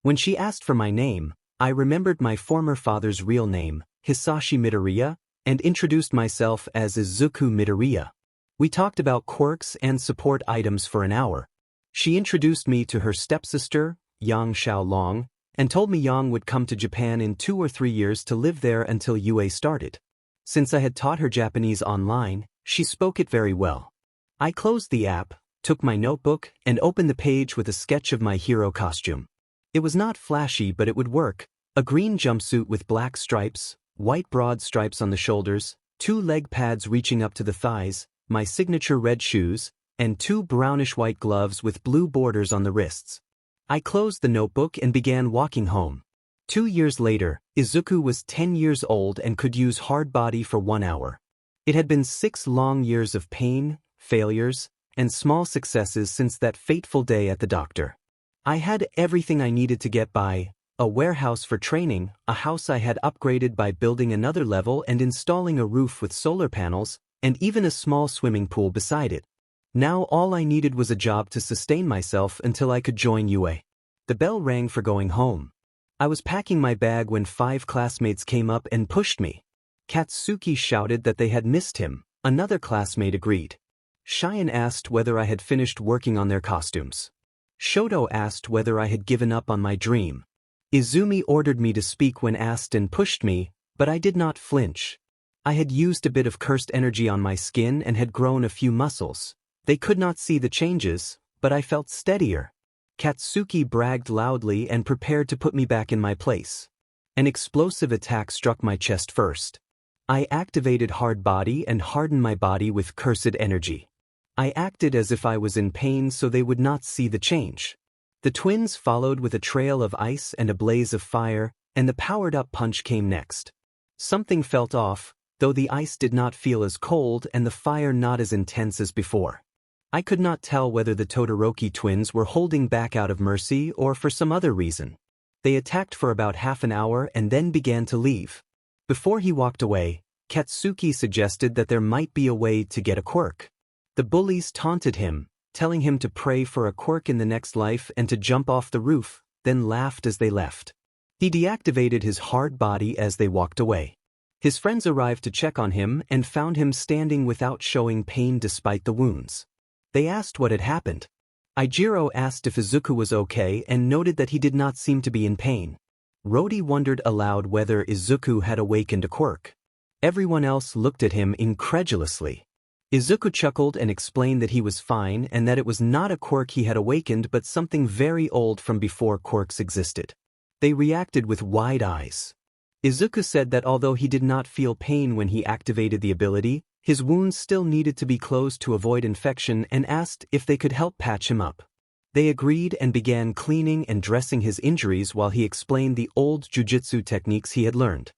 When she asked for my name, I remembered my former father's real name, Hisashi Midoriya, and introduced myself as Izuku Midoriya. We talked about quirks and support items for an hour. She introduced me to her stepsister, Yang Xiaolong, and told me Yang would come to Japan in 2 or 3 years to live there until UA started. Since I had taught her Japanese online, she spoke it very well. I closed the app, took my notebook, and opened the page with a sketch of my hero costume. It was not flashy, but it would work. A green jumpsuit with black stripes, white broad stripes on the shoulders, 2 leg pads reaching up to the thighs, my signature red shoes, and 2 brownish-white gloves with blue borders on the wrists. I closed the notebook and began walking home. 2 years later, Izuku was 10 years old and could use hard body for 1 hour. It had been 6 long years of pain, failures, and small successes since that fateful day at the doctor. I had everything I needed to get by, a warehouse for training, a house I had upgraded by building another level and installing a roof with solar panels, and even a small swimming pool beside it. Now all I needed was a job to sustain myself until I could join UA. The bell rang for going home. I was packing my bag when 5 classmates came up and pushed me. Katsuki shouted that they had missed him. Another classmate agreed. Cheyenne asked whether I had finished working on their costumes. Shoto asked whether I had given up on my dream. Izumi ordered me to speak when asked and pushed me, but I did not flinch. I had used a bit of cursed energy on my skin and had grown a few muscles. They could not see the changes, but I felt steadier. Katsuki bragged loudly and prepared to put me back in my place. An explosive attack struck my chest first. I activated hard body and hardened my body with cursed energy. I acted as if I was in pain so they would not see the change. The twins followed with a trail of ice and a blaze of fire, and the powered-up punch came next. Something felt off, though the ice did not feel as cold and the fire not as intense as before. I could not tell whether the Todoroki twins were holding back out of mercy or for some other reason. They attacked for about half an hour and then began to leave. Before he walked away, Katsuki suggested that there might be a way to get a quirk. The bullies taunted him, telling him to pray for a quirk in the next life and to jump off the roof, then laughed as they left. He deactivated his hard body as they walked away. His friends arrived to check on him and found him standing without showing pain despite the wounds. They asked what had happened. Ijiro asked if Izuku was okay and noted that he did not seem to be in pain. Rodi wondered aloud whether Izuku had awakened a quirk. Everyone else looked at him incredulously. Izuku chuckled and explained that he was fine and that it was not a quirk he had awakened but something very old from before quirks existed. They reacted with wide eyes. Izuku said that although he did not feel pain when he activated the ability, his wounds still needed to be closed to avoid infection and asked if they could help patch him up. They agreed and began cleaning and dressing his injuries while he explained the old jujutsu techniques he had learned.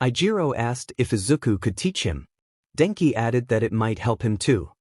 Ijiro asked if Izuku could teach him. Denki added that it might help him too.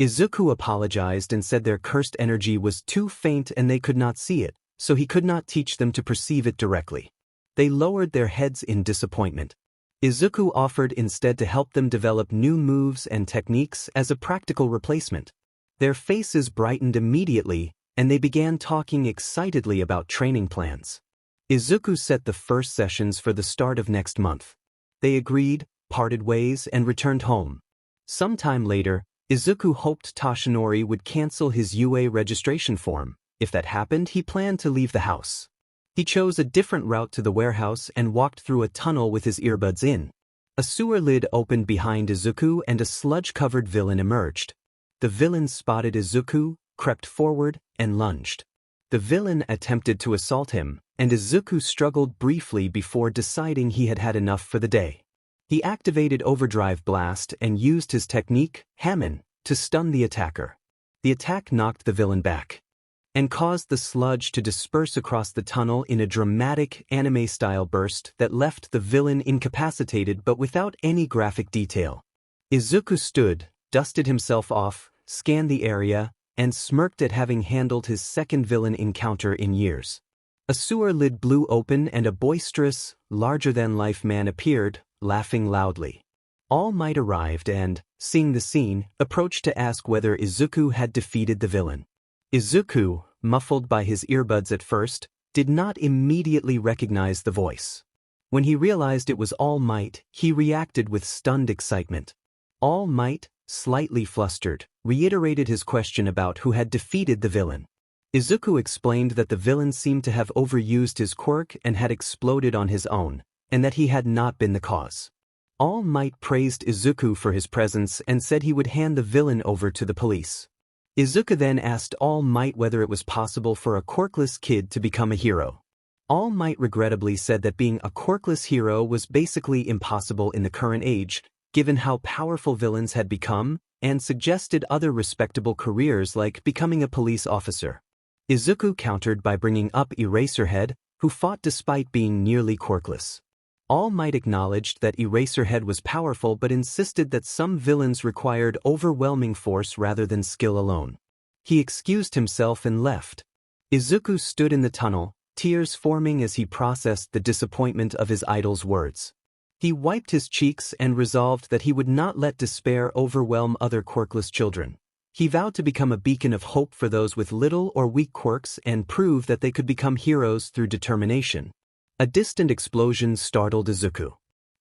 Izuku apologized and said their cursed energy was too faint and they could not see it, so he could not teach them to perceive it directly. They lowered their heads in disappointment. Izuku offered instead to help them develop new moves and techniques as a practical replacement. Their faces brightened immediately, and they began talking excitedly about training plans. Izuku set the first sessions for the start of next month. They agreed, parted ways, and returned home. Sometime later, Izuku hoped Toshinori would cancel his UA registration form. If that happened, he planned to leave the house. He chose a different route to the warehouse and walked through a tunnel with his earbuds in. A sewer lid opened behind Izuku and a sludge-covered villain emerged. The villain spotted Izuku, crept forward, and lunged. The villain attempted to assault him, and Izuku struggled briefly before deciding he had had enough for the day. He activated Overdrive Blast and used his technique, Hamon, to stun the attacker. The attack knocked the villain back and caused the sludge to disperse across the tunnel in a dramatic anime-style burst that left the villain incapacitated but without any graphic detail. Izuku stood, dusted himself off, scanned the area, and smirked at having handled his second villain encounter in years. A sewer lid blew open and a boisterous, larger-than-life man appeared, laughing loudly. All Might arrived and, seeing the scene, approached to ask whether Izuku had defeated the villain. Izuku, muffled by his earbuds at first, did not immediately recognize the voice. When he realized it was All Might, he reacted with stunned excitement. All Might, slightly flustered, reiterated his question about who had defeated the villain. Izuku explained that the villain seemed to have overused his quirk and had exploded on his own, and that he had not been the cause. All Might praised Izuku for his presence and said he would hand the villain over to the police. Izuku then asked All Might whether it was possible for a quirkless kid to become a hero. All Might regrettably said that being a quirkless hero was basically impossible in the current age, given how powerful villains had become, and suggested other respectable careers like becoming a police officer. Izuku countered by bringing up Eraserhead, who fought despite being nearly quirkless. All Might acknowledged that Eraserhead was powerful but insisted that some villains required overwhelming force rather than skill alone. He excused himself and left. Izuku stood in the tunnel, tears forming as he processed the disappointment of his idol's words. He wiped his cheeks and resolved that he would not let despair overwhelm other quirkless children. He vowed to become a beacon of hope for those with little or weak quirks and prove that they could become heroes through determination. A distant explosion startled Izuku.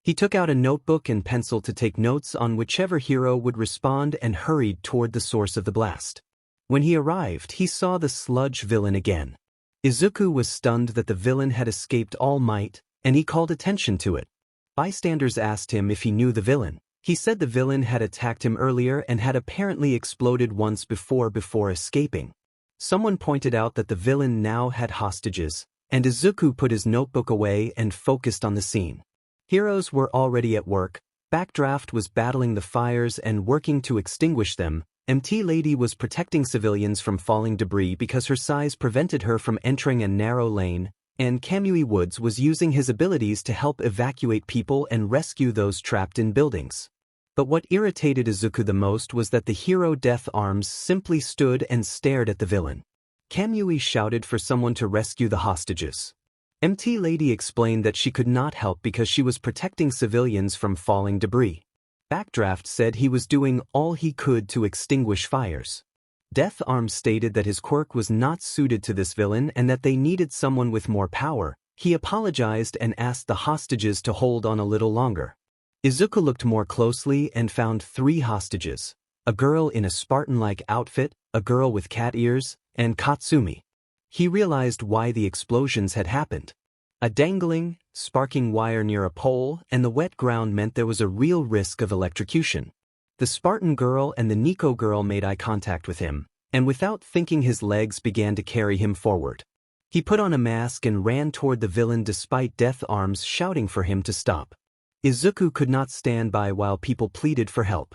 He took out a notebook and pencil to take notes on whichever hero would respond and hurried toward the source of the blast. When he arrived, he saw the sludge villain again. Izuku was stunned that the villain had escaped All Might, and he called attention to it. Bystanders asked him if he knew the villain. He said the villain had attacked him earlier and had apparently exploded once before escaping. Someone pointed out that the villain now had hostages, and Izuku put his notebook away and focused on the scene. Heroes were already at work, Backdraft was battling the fires and working to extinguish them, MT Lady was protecting civilians from falling debris because her size prevented her from entering a narrow lane, and Kamui Woods was using his abilities to help evacuate people and rescue those trapped in buildings. But what irritated Izuku the most was that the hero Death Arms simply stood and stared at the villain. Kamui shouted for someone to rescue the hostages. MT Lady explained that she could not help because she was protecting civilians from falling debris. Backdraft said he was doing all he could to extinguish fires. Death Arms stated that his quirk was not suited to this villain and that they needed someone with more power. He apologized and asked the hostages to hold on a little longer. Izuku looked more closely and found 3 hostages: a girl in a Spartan-like outfit, a girl with cat ears, and Katsumi. He realized why the explosions had happened. A dangling, sparking wire near a pole and the wet ground meant there was a real risk of electrocution. The Spartan girl and the Nico girl made eye contact with him, and without thinking his legs began to carry him forward. He put on a mask and ran toward the villain despite Death Arms shouting for him to stop. Izuku could not stand by while people pleaded for help.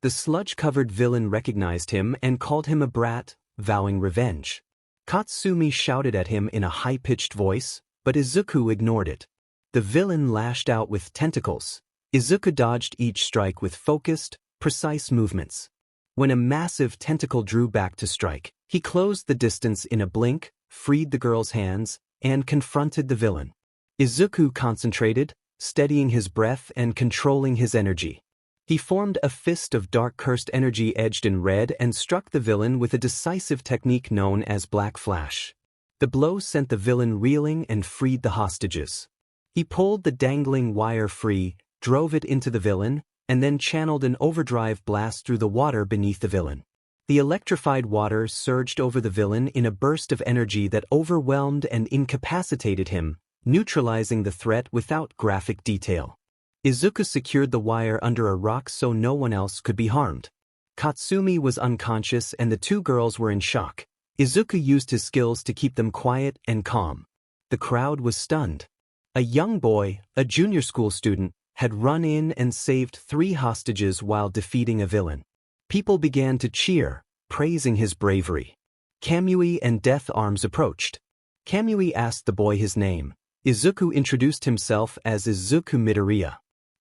The sludge-covered villain recognized him and called him a brat, vowing revenge. Katsumi shouted at him in a high-pitched voice, but Izuku ignored it. The villain lashed out with tentacles. Izuku dodged each strike with focused, precise movements. When a massive tentacle drew back to strike, he closed the distance in a blink, freed the girl's hands, and confronted the villain. Izuku concentrated, steadying his breath and controlling his energy. He formed a fist of dark cursed energy edged in red and struck the villain with a decisive technique known as Black Flash. The blow sent the villain reeling and freed the hostages. He pulled the dangling wire free, drove it into the villain, and then channeled an overdrive blast through the water beneath the villain. The electrified water surged over the villain in a burst of energy that overwhelmed and incapacitated him, neutralizing the threat without graphic detail. Izuku secured the wire under a rock so no one else could be harmed. Katsumi was unconscious and the 2 girls were in shock. Izuku used his skills to keep them quiet and calm. The crowd was stunned. A young boy, a junior school student, had run in and saved 3 hostages while defeating a villain. People began to cheer, praising his bravery. Kamui and Death Arms approached. Kamui asked the boy his name. Izuku introduced himself as Izuku Midoriya.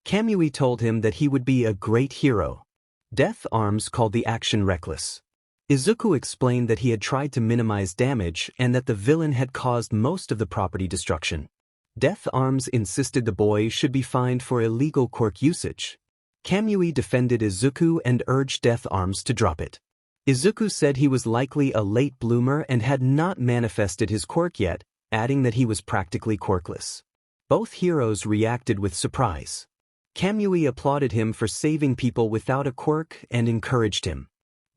Kamui told him that he would be a great hero. Death Arms called the action reckless. Izuku explained that he had tried to minimize damage and that the villain had caused most of the property destruction. Death Arms insisted the boy should be fined for illegal quirk usage. Kamui defended Izuku and urged Death Arms to drop it. Izuku said he was likely a late bloomer and had not manifested his quirk yet, adding that he was practically quirkless. Both heroes reacted with surprise. Kamui applauded him for saving people without a quirk and encouraged him.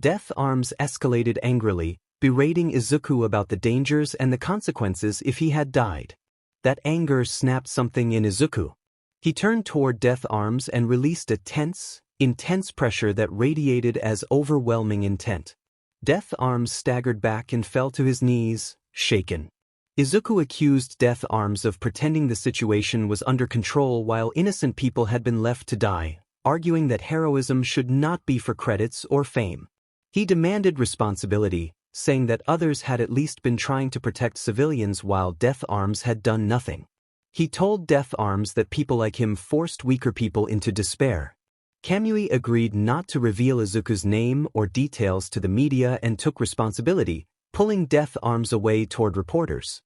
Death Arms escalated angrily, berating Izuku about the dangers and the consequences if he had died. That anger snapped something in Izuku. He turned toward Death Arms and released a tense, intense pressure that radiated as overwhelming intent. Death Arms staggered back and fell to his knees, shaken. Izuku accused Death Arms of pretending the situation was under control while innocent people had been left to die, arguing that heroism should not be for credits or fame. He demanded responsibility, saying that others had at least been trying to protect civilians while Death Arms had done nothing. He told Death Arms that people like him forced weaker people into despair. Kamui agreed not to reveal Izuku's name or details to the media and took responsibility, pulling Death Arms away toward reporters.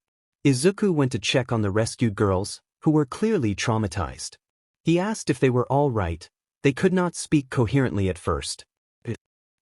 Izuku went to check on the rescued girls, who were clearly traumatized. He asked if they were all right. They could not speak coherently at first.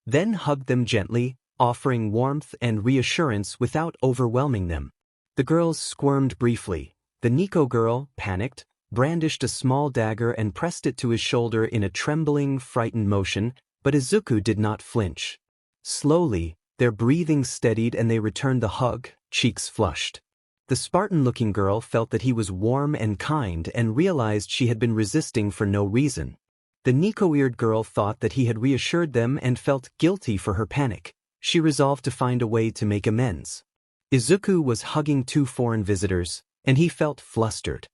Then hugged them gently, offering warmth and reassurance without overwhelming them. The girls squirmed briefly. The Nico girl, panicked, brandished a small dagger and pressed it to his shoulder in a trembling, frightened motion, but Izuku did not flinch. Slowly, their breathing steadied and they returned the hug, cheeks flushed. The Spartan-looking girl felt that he was warm and kind and realized she had been resisting for no reason. The Nico-eared girl thought that he had reassured them and felt guilty for her panic. She resolved to find a way to make amends. Izuku was hugging two foreign visitors, and he felt flustered.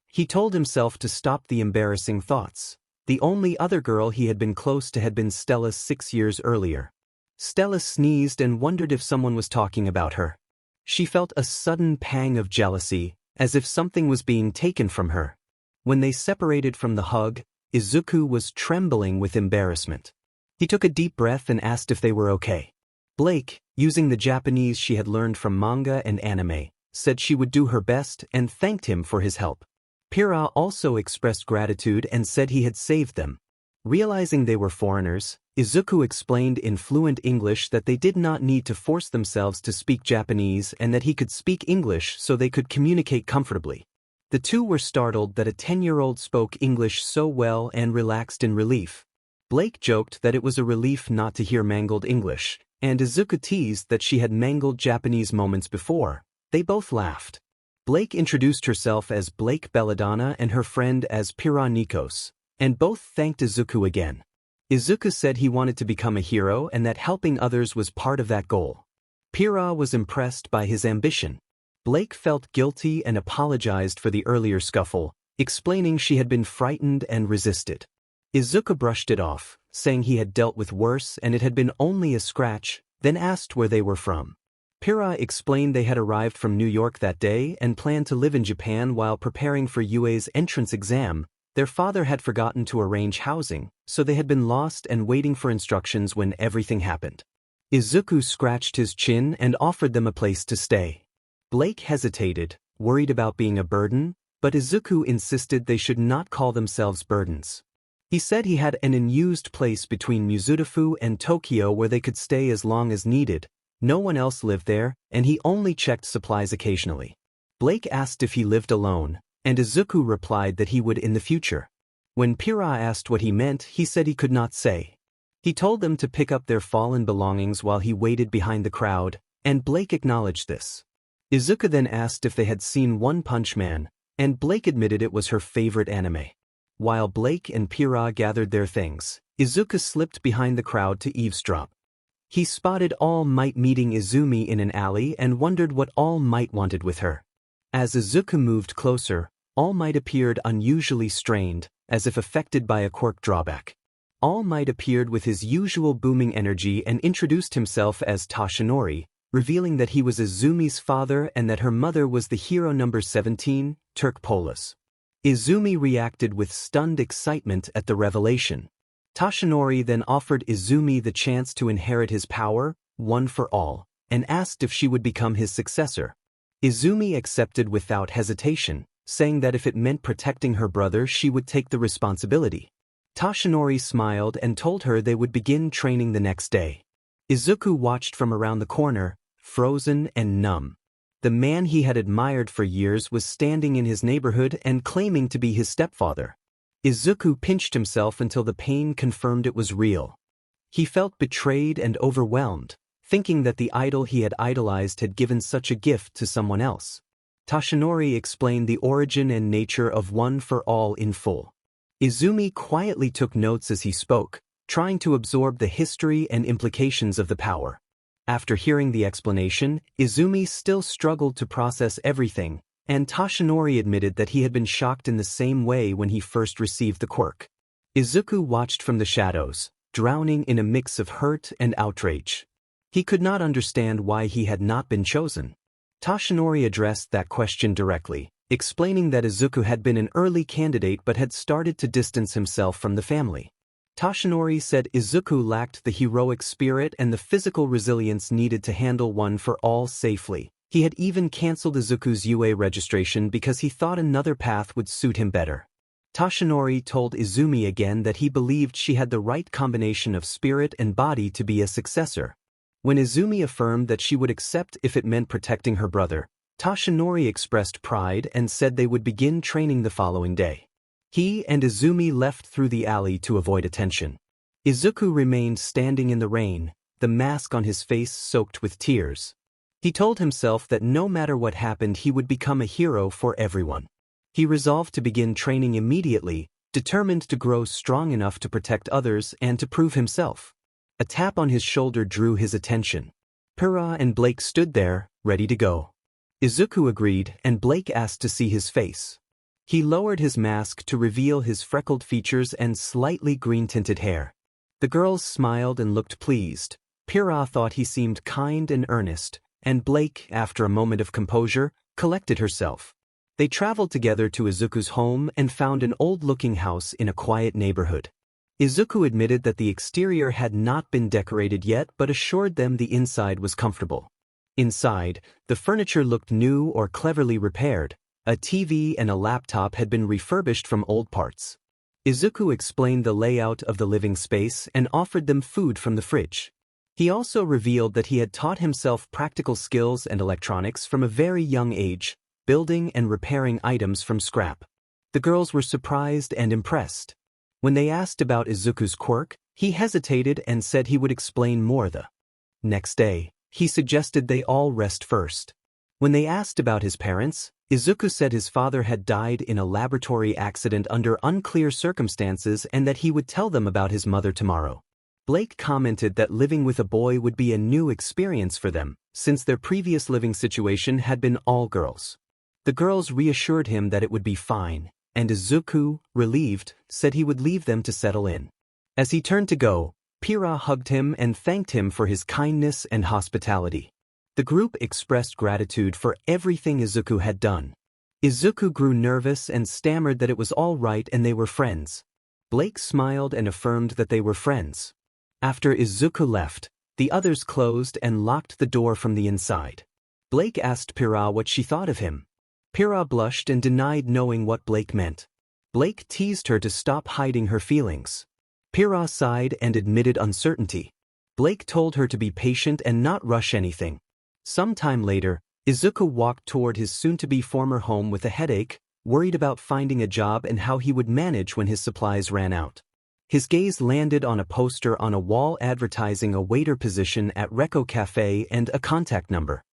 He told himself to stop the embarrassing thoughts. The only other girl he had been close to had been Stella 6 years earlier. Stella sneezed and wondered if someone was talking about her. She felt a sudden pang of jealousy, as if something was being taken from her. When they separated from the hug, Izuku was trembling with embarrassment. He took a deep breath and asked if they were okay. Blake, using the Japanese she had learned from manga and anime, said she would do her best and thanked him for his help. Pira also expressed gratitude and said he had saved them. Realizing they were foreigners, Izuku explained in fluent English that they did not need to force themselves to speak Japanese and that he could speak English so they could communicate comfortably. The two were startled that a 10-year-old spoke English so well and relaxed in relief. Blake joked that it was a relief not to hear mangled English, and Izuku teased that she had mangled Japanese moments before. They both laughed. Blake introduced herself as Blake Belladonna and her friend as Pira Nikos, and both thanked Izuku again. Izuku said he wanted to become a hero and that helping others was part of that goal. Pira was impressed by his ambition. Blake felt guilty and apologized for the earlier scuffle, explaining she had been frightened and resisted. Izuku brushed it off, saying he had dealt with worse and it had been only a scratch, then asked where they were from. Pira explained they had arrived from New York that day and planned to live in Japan while preparing for UA's entrance exam. Their father had forgotten to arrange housing, so they had been lost and waiting for instructions when everything happened. Izuku scratched his chin and offered them a place to stay. Blake hesitated, worried about being a burden, but Izuku insisted they should not call themselves burdens. He said he had an unused place between Mizudafu and Tokyo where they could stay as long as needed. No one else lived there, and he only checked supplies occasionally. Blake asked if he lived alone, and Izuku replied that he would in the future. When Pira asked what he meant, he said he could not say. He told them to pick up their fallen belongings while he waited behind the crowd, and Blake acknowledged this. Izuku then asked if they had seen One Punch Man, and Blake admitted it was her favorite anime. While Blake and Pira gathered their things, Izuku slipped behind the crowd to eavesdrop. He spotted All Might meeting Izumi in an alley and wondered what All Might wanted with her. As Izuku moved closer, All Might appeared unusually strained, as if affected by a quirk drawback. All Might appeared with his usual booming energy and introduced himself as Toshinori, revealing that he was Izumi's father and that her mother was the hero number 17, Turq Polaris. Izumi reacted with stunned excitement at the revelation. Toshinori then offered Izumi the chance to inherit his power, one for all, and asked if she would become his successor. Izumi accepted without hesitation, saying that if it meant protecting her brother she would take the responsibility. Toshinori smiled and told her they would begin training the next day. Izuku watched from around the corner, frozen and numb. The man he had admired for years was standing in his neighborhood and claiming to be his stepfather. Izuku pinched himself until the pain confirmed it was real. He felt betrayed and overwhelmed, thinking that the idol he had idolized had given such a gift to someone else. Toshinori explained the origin and nature of One for All in full. Izumi quietly took notes as he spoke, trying to absorb the history and implications of the power. After hearing the explanation, Izumi still struggled to process everything, and Toshinori admitted that he had been shocked in the same way when he first received the quirk. Izuku watched from the shadows, drowning in a mix of hurt and outrage. He could not understand why he had not been chosen. Toshinori addressed that question directly, explaining that Izuku had been an early candidate but had started to distance himself from the family. Toshinori said Izuku lacked the heroic spirit and the physical resilience needed to handle One for All safely, He had even cancelled Izuku's UA registration because he thought another path would suit him better. Toshinori told Izumi again that he believed she had the right combination of spirit and body to be a successor. When Izumi affirmed that she would accept if it meant protecting her brother, Toshinori expressed pride and said they would begin training the following day. He and Izumi left through the alley to avoid attention. Izuku remained standing in the rain, the mask on his face soaked with tears. He told himself that no matter what happened he would become a hero for everyone. He resolved to begin training immediately, determined to grow strong enough to protect others and to prove himself. A tap on his shoulder drew his attention. Pura and Blake stood there, ready to go. Izuku agreed and Blake asked to see his face. He lowered his mask to reveal his freckled features and slightly green-tinted hair. The girls smiled and looked pleased. Pura thought he seemed kind and earnest, and Blake, after a moment of composure, collected herself. They traveled together to Izuku's home and found an old-looking house in a quiet neighborhood. Izuku admitted that the exterior had not been decorated yet but assured them the inside was comfortable. Inside, the furniture looked new or cleverly repaired. A TV and a laptop had been refurbished from old parts. Izuku explained the layout of the living space and offered them food from the fridge. He also revealed that he had taught himself practical skills and electronics from a very young age, building and repairing items from scrap. The girls were surprised and impressed. When they asked about Izuku's quirk, he hesitated and said he would explain more the next day. He suggested they all rest first. When they asked about his parents, Izuku said his father had died in a laboratory accident under unclear circumstances and that he would tell them about his mother tomorrow. Blake commented that living with a boy would be a new experience for them, since their previous living situation had been all girls. The girls reassured him that it would be fine, and Izuku, relieved, said he would leave them to settle in. As he turned to go, Pura hugged him and thanked him for his kindness and hospitality. The group expressed gratitude for everything Izuku had done. Izuku grew nervous and stammered that it was all right and they were friends. Blake smiled and affirmed that they were friends. After Izuku left, the others closed and locked the door from the inside. Blake asked Pura what she thought of him. Pura blushed and denied knowing what Blake meant. Blake teased her to stop hiding her feelings. Pura sighed and admitted uncertainty. Blake told her to be patient and not rush anything. Some time later, Izuku walked toward his soon-to-be former home with a headache, worried about finding a job and how he would manage when his supplies ran out. His gaze landed on a poster on a wall advertising a waiter position at Recco Cafe and a contact number.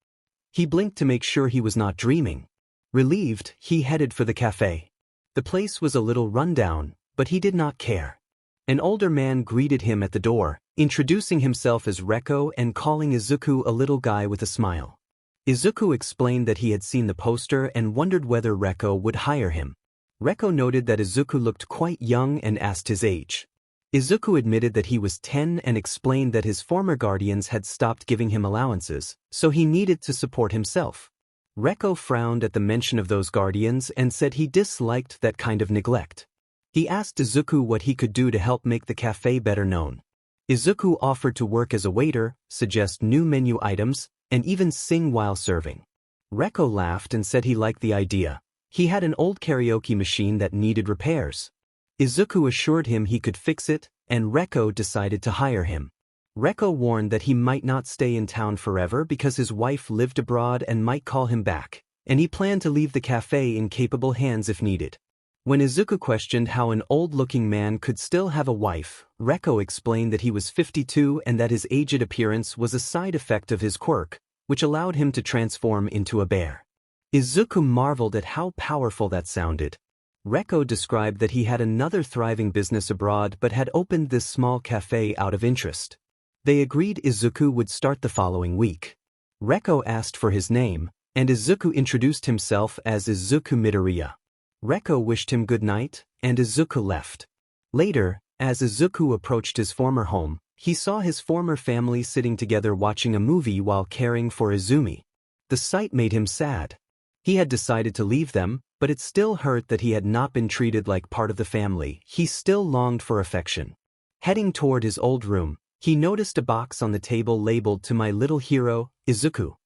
He blinked to make sure he was not dreaming. Relieved, he headed for the cafe. The place was a little rundown, but he did not care. An older man greeted him at the door, introducing himself as Recco and calling Izuku a little guy with a smile. Izuku explained that he had seen the poster and wondered whether Recco would hire him. Recco noted that Izuku looked quite young and asked his age. Izuku admitted that he was 10 and explained that his former guardians had stopped giving him allowances, so he needed to support himself. Recco frowned at the mention of those guardians and said he disliked that kind of neglect. He asked Izuku what he could do to help make the cafe better known. Izuku offered to work as a waiter, suggest new menu items, and even sing while serving. Recco laughed and said he liked the idea. He had an old karaoke machine that needed repairs. Izuku assured him he could fix it, and Recco decided to hire him. Recco warned that he might not stay in town forever because his wife lived abroad and might call him back, and he planned to leave the cafe in capable hands if needed. When Izuku questioned how an old-looking man could still have a wife, Recco explained that he was 52 and that his aged appearance was a side effect of his quirk, which allowed him to transform into a bear. Izuku marveled at how powerful that sounded. Recco described that he had another thriving business abroad but had opened this small cafe out of interest. They agreed Izuku would start the following week. Recco asked for his name, and Izuku introduced himself as Izuku Midoriya. Recco wished him good night, and Izuku left. Later, as Izuku approached his former home, he saw his former family sitting together watching a movie while caring for Izumi. The sight made him sad. He had decided to leave them, but it still hurt that he had not been treated like part of the family. He still longed for affection. Heading toward his old room, he noticed a box on the table labeled "To my little hero, Izuku."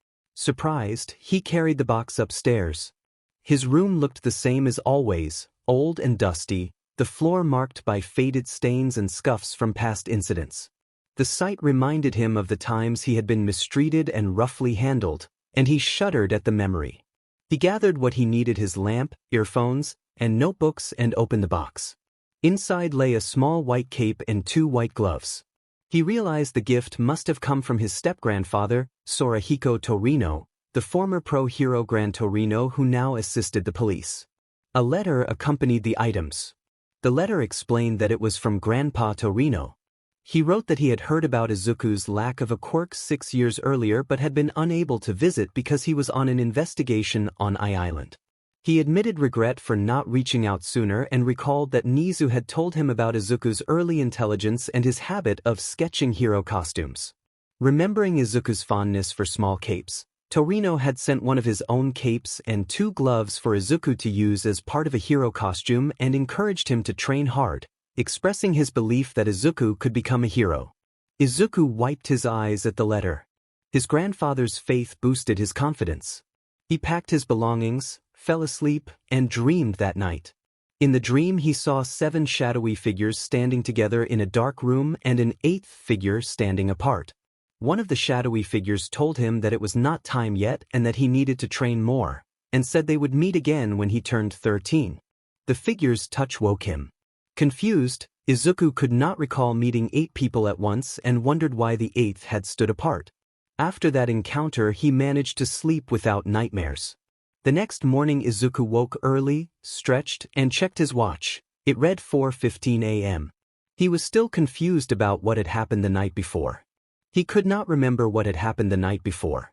Surprised, he carried the box upstairs. His room looked the same as always, old and dusty, the floor marked by faded stains and scuffs from past incidents. The sight reminded him of the times he had been mistreated and roughly handled, and he shuddered at the memory. He gathered what he needed: his lamp, earphones, and notebooks, and opened the box. Inside lay a small white cape and 2 white gloves. He realized the gift must have come from his step-grandfather, Sorahiko Torino, the former pro-hero Gran Torino who now assisted the police. A letter accompanied the items. The letter explained that it was from Grandpa Torino. He wrote that he had heard about Izuku's lack of a quirk 6 years earlier but had been unable to visit because he was on an investigation on Island. He admitted regret for not reaching out sooner and recalled that Nizu had told him about Izuku's early intelligence and his habit of sketching hero costumes. Remembering Izuku's fondness for small capes, Torino had sent one of his own capes and 2 gloves for Izuku to use as part of a hero costume and encouraged him to train hard, expressing his belief that Izuku could become a hero. Izuku wiped his eyes at the letter. His grandfather's faith boosted his confidence. He packed his belongings, fell asleep, and dreamed that night. In the dream he saw 7 shadowy figures standing together in a dark room and an 8th figure standing apart. One of the shadowy figures told him that it was not time yet and that he needed to train more, and said they would meet again when he turned 13. The figure's touch woke him. Confused, Izuku could not recall meeting 8 people at once and wondered why the 8th had stood apart. After that encounter he managed to sleep without nightmares. The next morning Izuku woke early, stretched, and checked his watch. It read 4:15 a.m. He was still confused about what had happened the night before. He could not remember what had happened the night before.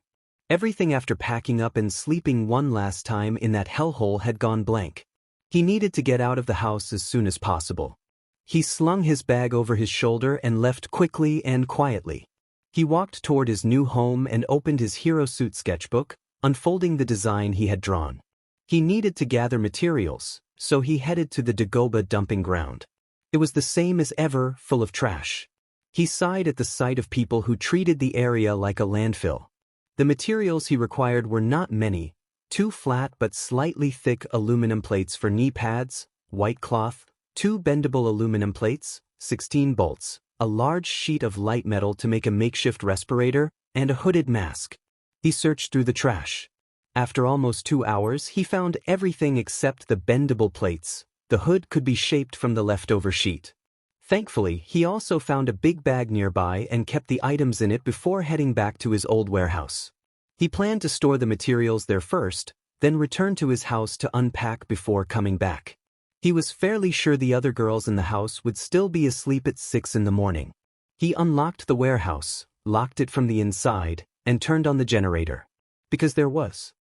Everything after packing up and sleeping one last time in that hellhole had gone blank. He needed to get out of the house as soon as possible. He slung his bag over his shoulder and left quickly and quietly. He walked toward his new home and opened his hero suit sketchbook, unfolding the design he had drawn. He needed to gather materials, so he headed to the Dagoba dumping ground. It was the same as ever, full of trash. He sighed at the sight of people who treated the area like a landfill. The materials he required were not many: 2 flat but slightly thick aluminum plates for knee pads, white cloth, 2 bendable aluminum plates, 16 bolts, a large sheet of light metal to make a makeshift respirator, and a hooded mask. He searched through the trash. After almost 2 hours, he found everything except the bendable plates. The hood could be shaped from the leftover sheet. Thankfully, he also found a big bag nearby and kept the items in it before heading back to his old warehouse. He planned to store the materials there first, then return to his house to unpack before coming back. He was fairly sure the other girls in the house would still be asleep at 6 in the morning. He unlocked the warehouse, locked it from the inside, and turned on the generator. Because there was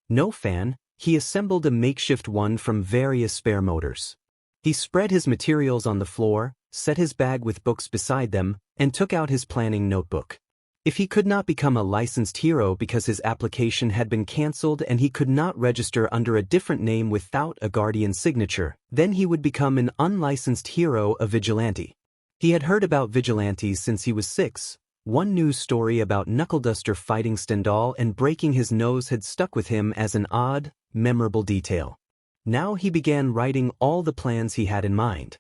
no fan, he assembled a makeshift one from various spare motors. He spread his materials on the floor, set his bag with books beside them, and took out his planning notebook. If he could not become a licensed hero because his application had been cancelled and he could not register under a different name without a guardian signature, then he would become an unlicensed hero, a vigilante. He had heard about vigilantes since he was 6. One news story about Knuckleduster fighting Stendhal and breaking his nose had stuck with him as an odd, memorable detail. Now he began writing all the plans he had in mind.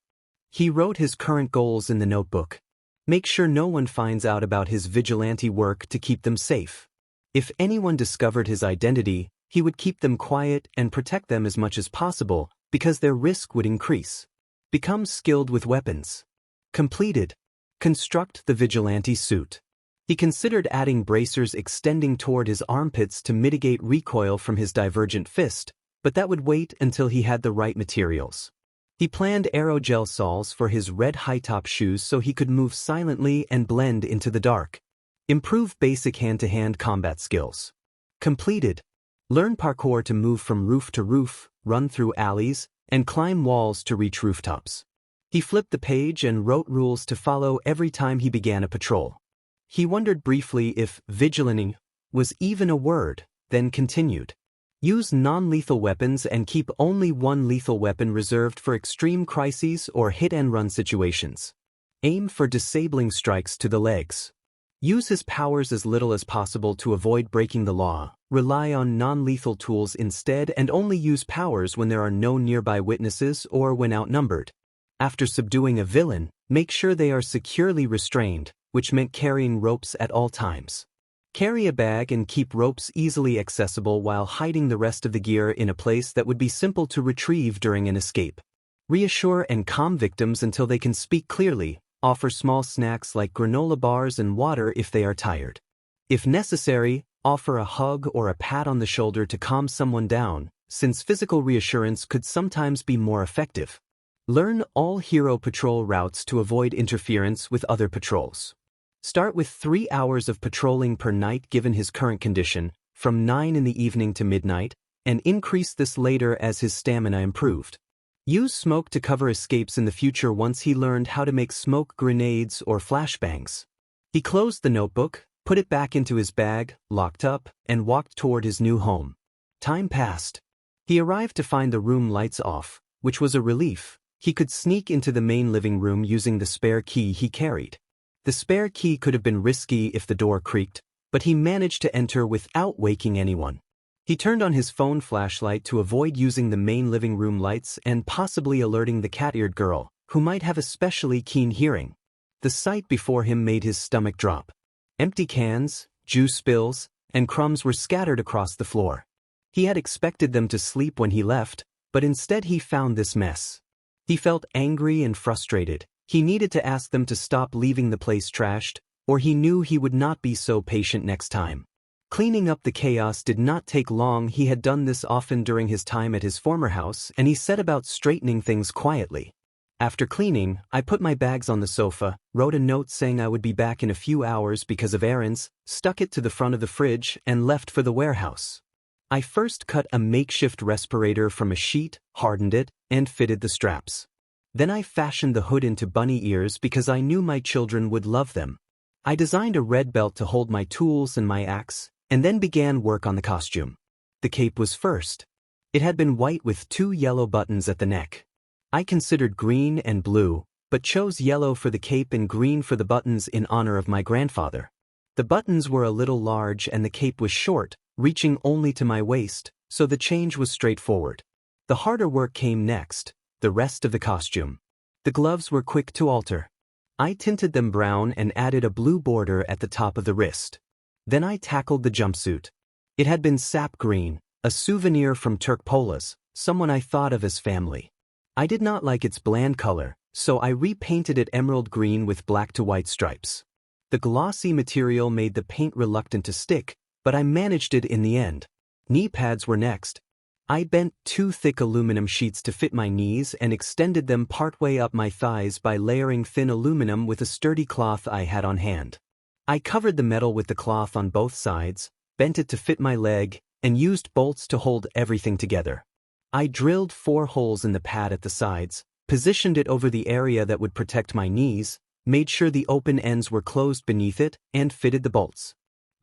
He wrote his current goals in the notebook. Make sure no one finds out about his vigilante work to keep them safe. If anyone discovered his identity, he would keep them quiet and protect them as much as possible, because their risk would increase. Become skilled with weapons. Completed. Construct the vigilante suit. He considered adding bracers extending toward his armpits to mitigate recoil from his divergent fist, but that would wait until he had the right materials. He planned aerogel soles for his red high-top shoes so he could move silently and blend into the dark. Improve basic hand-to-hand combat skills. Completed. Learn parkour to move from roof to roof, run through alleys, and climb walls to reach rooftops. He flipped the page and wrote rules to follow every time he began a patrol. He wondered briefly if vigilanting was even a word, then continued. Use non-lethal weapons and keep only one lethal weapon reserved for extreme crises or hit-and-run situations. Aim for disabling strikes to the legs. Use his powers as little as possible to avoid breaking the law, rely on non-lethal tools instead, and only use powers when there are no nearby witnesses or when outnumbered. After subduing a villain, make sure they are securely restrained, which meant carrying ropes at all times. Carry a bag and keep ropes easily accessible while hiding the rest of the gear in a place that would be simple to retrieve during an escape. Reassure and calm victims until they can speak clearly. Offer small snacks like granola bars and water if they are tired. If necessary, offer a hug or a pat on the shoulder to calm someone down, since physical reassurance could sometimes be more effective. Learn all hero patrol routes to avoid interference with other patrols. Start with 3 hours of patrolling per night given his current condition, from 9 in the evening to midnight, and increase this later as his stamina improved. Use smoke to cover escapes in the future once he learned how to make smoke grenades or flashbangs. He closed the notebook, put it back into his bag, locked up, and walked toward his new home. Time passed. He arrived to find the room lights off, which was a relief. He could sneak into the main living room using the spare key he carried. The spare key could have been risky if the door creaked, but he managed to enter without waking anyone. He turned on his phone flashlight to avoid using the main living room lights and possibly alerting the cat-eared girl, who might have especially keen hearing. The sight before him made his stomach drop. Empty cans, juice spills, and crumbs were scattered across the floor. He had expected them to sleep when he left, but instead he found this mess. He felt angry and frustrated. He needed to ask them to stop leaving the place trashed, or he knew he would not be so patient next time. Cleaning up the chaos did not take long. He had done this often during his time at his former house, and he set about straightening things quietly. After cleaning, I put my bags on the sofa, wrote a note saying I would be back in a few hours because of errands, stuck it to the front of the fridge, and left for the warehouse. I first cut a makeshift respirator from a sheet, hardened it, and fitted the straps. Then I fashioned the hood into bunny ears because I knew my children would love them. I designed a red belt to hold my tools and my axe, and then began work on the costume. The cape was first. It had been white with 2 yellow buttons at the neck. I considered green and blue, but chose yellow for the cape and green for the buttons in honor of my grandfather. The buttons were a little large and the cape was short, reaching only to my waist, so the change was straightforward. The harder work came next, the rest of the costume. The gloves were quick to alter. I tinted them brown and added a blue border at the top of the wrist. Then I tackled the jumpsuit. It had been sap green, a souvenir from Turq Polaris, someone I thought of as family. I did not like its bland color, so I repainted it emerald green with black to white stripes. The glossy material made the paint reluctant to stick, but I managed it in the end. Knee pads were next. I bent 2 thick aluminum sheets to fit my knees and extended them partway up my thighs by layering thin aluminum with a sturdy cloth I had on hand. I covered the metal with the cloth on both sides, bent it to fit my leg, and used bolts to hold everything together. I drilled 4 holes in the pad at the sides, positioned it over the area that would protect my knees, made sure the open ends were closed beneath it, and fitted the bolts.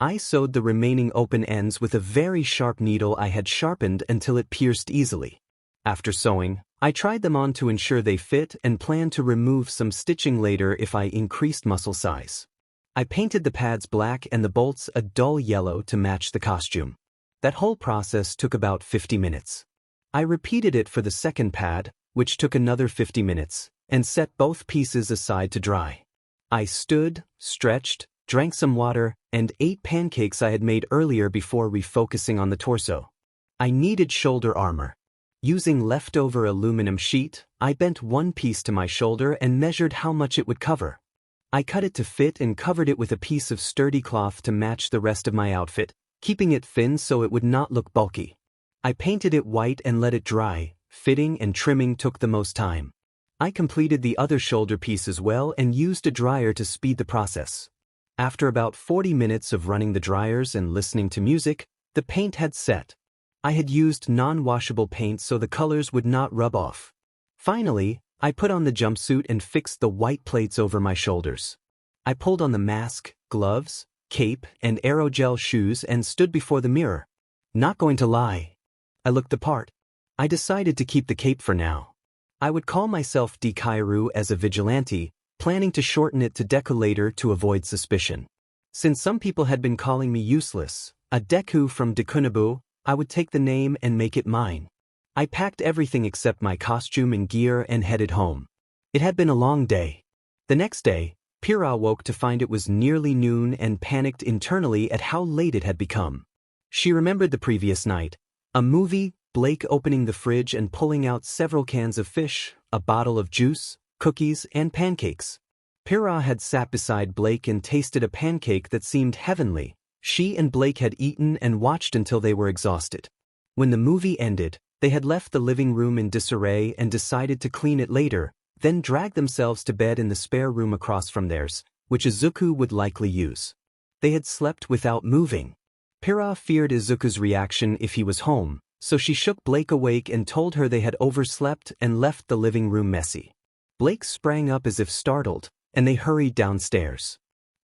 I sewed the remaining open ends with a very sharp needle I had sharpened until it pierced easily. After sewing, I tried them on to ensure they fit and planned to remove some stitching later if I increased muscle size. I painted the pads black and the bolts a dull yellow to match the costume. That whole process took about 50 minutes. I repeated it for the second pad, which took another 50 minutes, and set both pieces aside to dry. I stood, stretched, drank some water, and ate pancakes I had made earlier before refocusing on the torso. I needed shoulder armor. Using leftover aluminum sheet, I bent one piece to my shoulder and measured how much it would cover. I cut it to fit and covered it with a piece of sturdy cloth to match the rest of my outfit, keeping it thin so it would not look bulky. I painted it white and let it dry. Fitting and trimming took the most time. I completed the other shoulder piece as well and used a dryer to speed the process. After about 40 minutes of running the dryers and listening to music, the paint had set. I had used non-washable paint so the colors would not rub off. Finally, I put on the jumpsuit and fixed the white plates over my shoulders. I pulled on the mask, gloves, cape, and aerogel shoes and stood before the mirror. Not going to lie. I looked the part. I decided to keep the cape for now. I would call myself Deku as a vigilante, planning to shorten it to Deku later to avoid suspicion. Since some people had been calling me useless, a Deku from Dekunabu, I would take the name and make it mine. I packed everything except my costume and gear and headed home. It had been a long day. The next day, Pyrrha woke to find it was nearly noon and panicked internally at how late it had become. She remembered the previous night, a movie, Blake opening the fridge and pulling out several cans of fish, a bottle of juice, cookies, and pancakes. Pyrrha had sat beside Blake and tasted a pancake that seemed heavenly. She and Blake had eaten and watched until they were exhausted. When the movie ended, they had left the living room in disarray and decided to clean it later, then drag themselves to bed in the spare room across from theirs, which Izuku would likely use. They had slept without moving. Pyrrha feared Izuku's reaction if he was home, so she shook Blake awake and told her they had overslept and left the living room messy. Blake sprang up as if startled, and they hurried downstairs.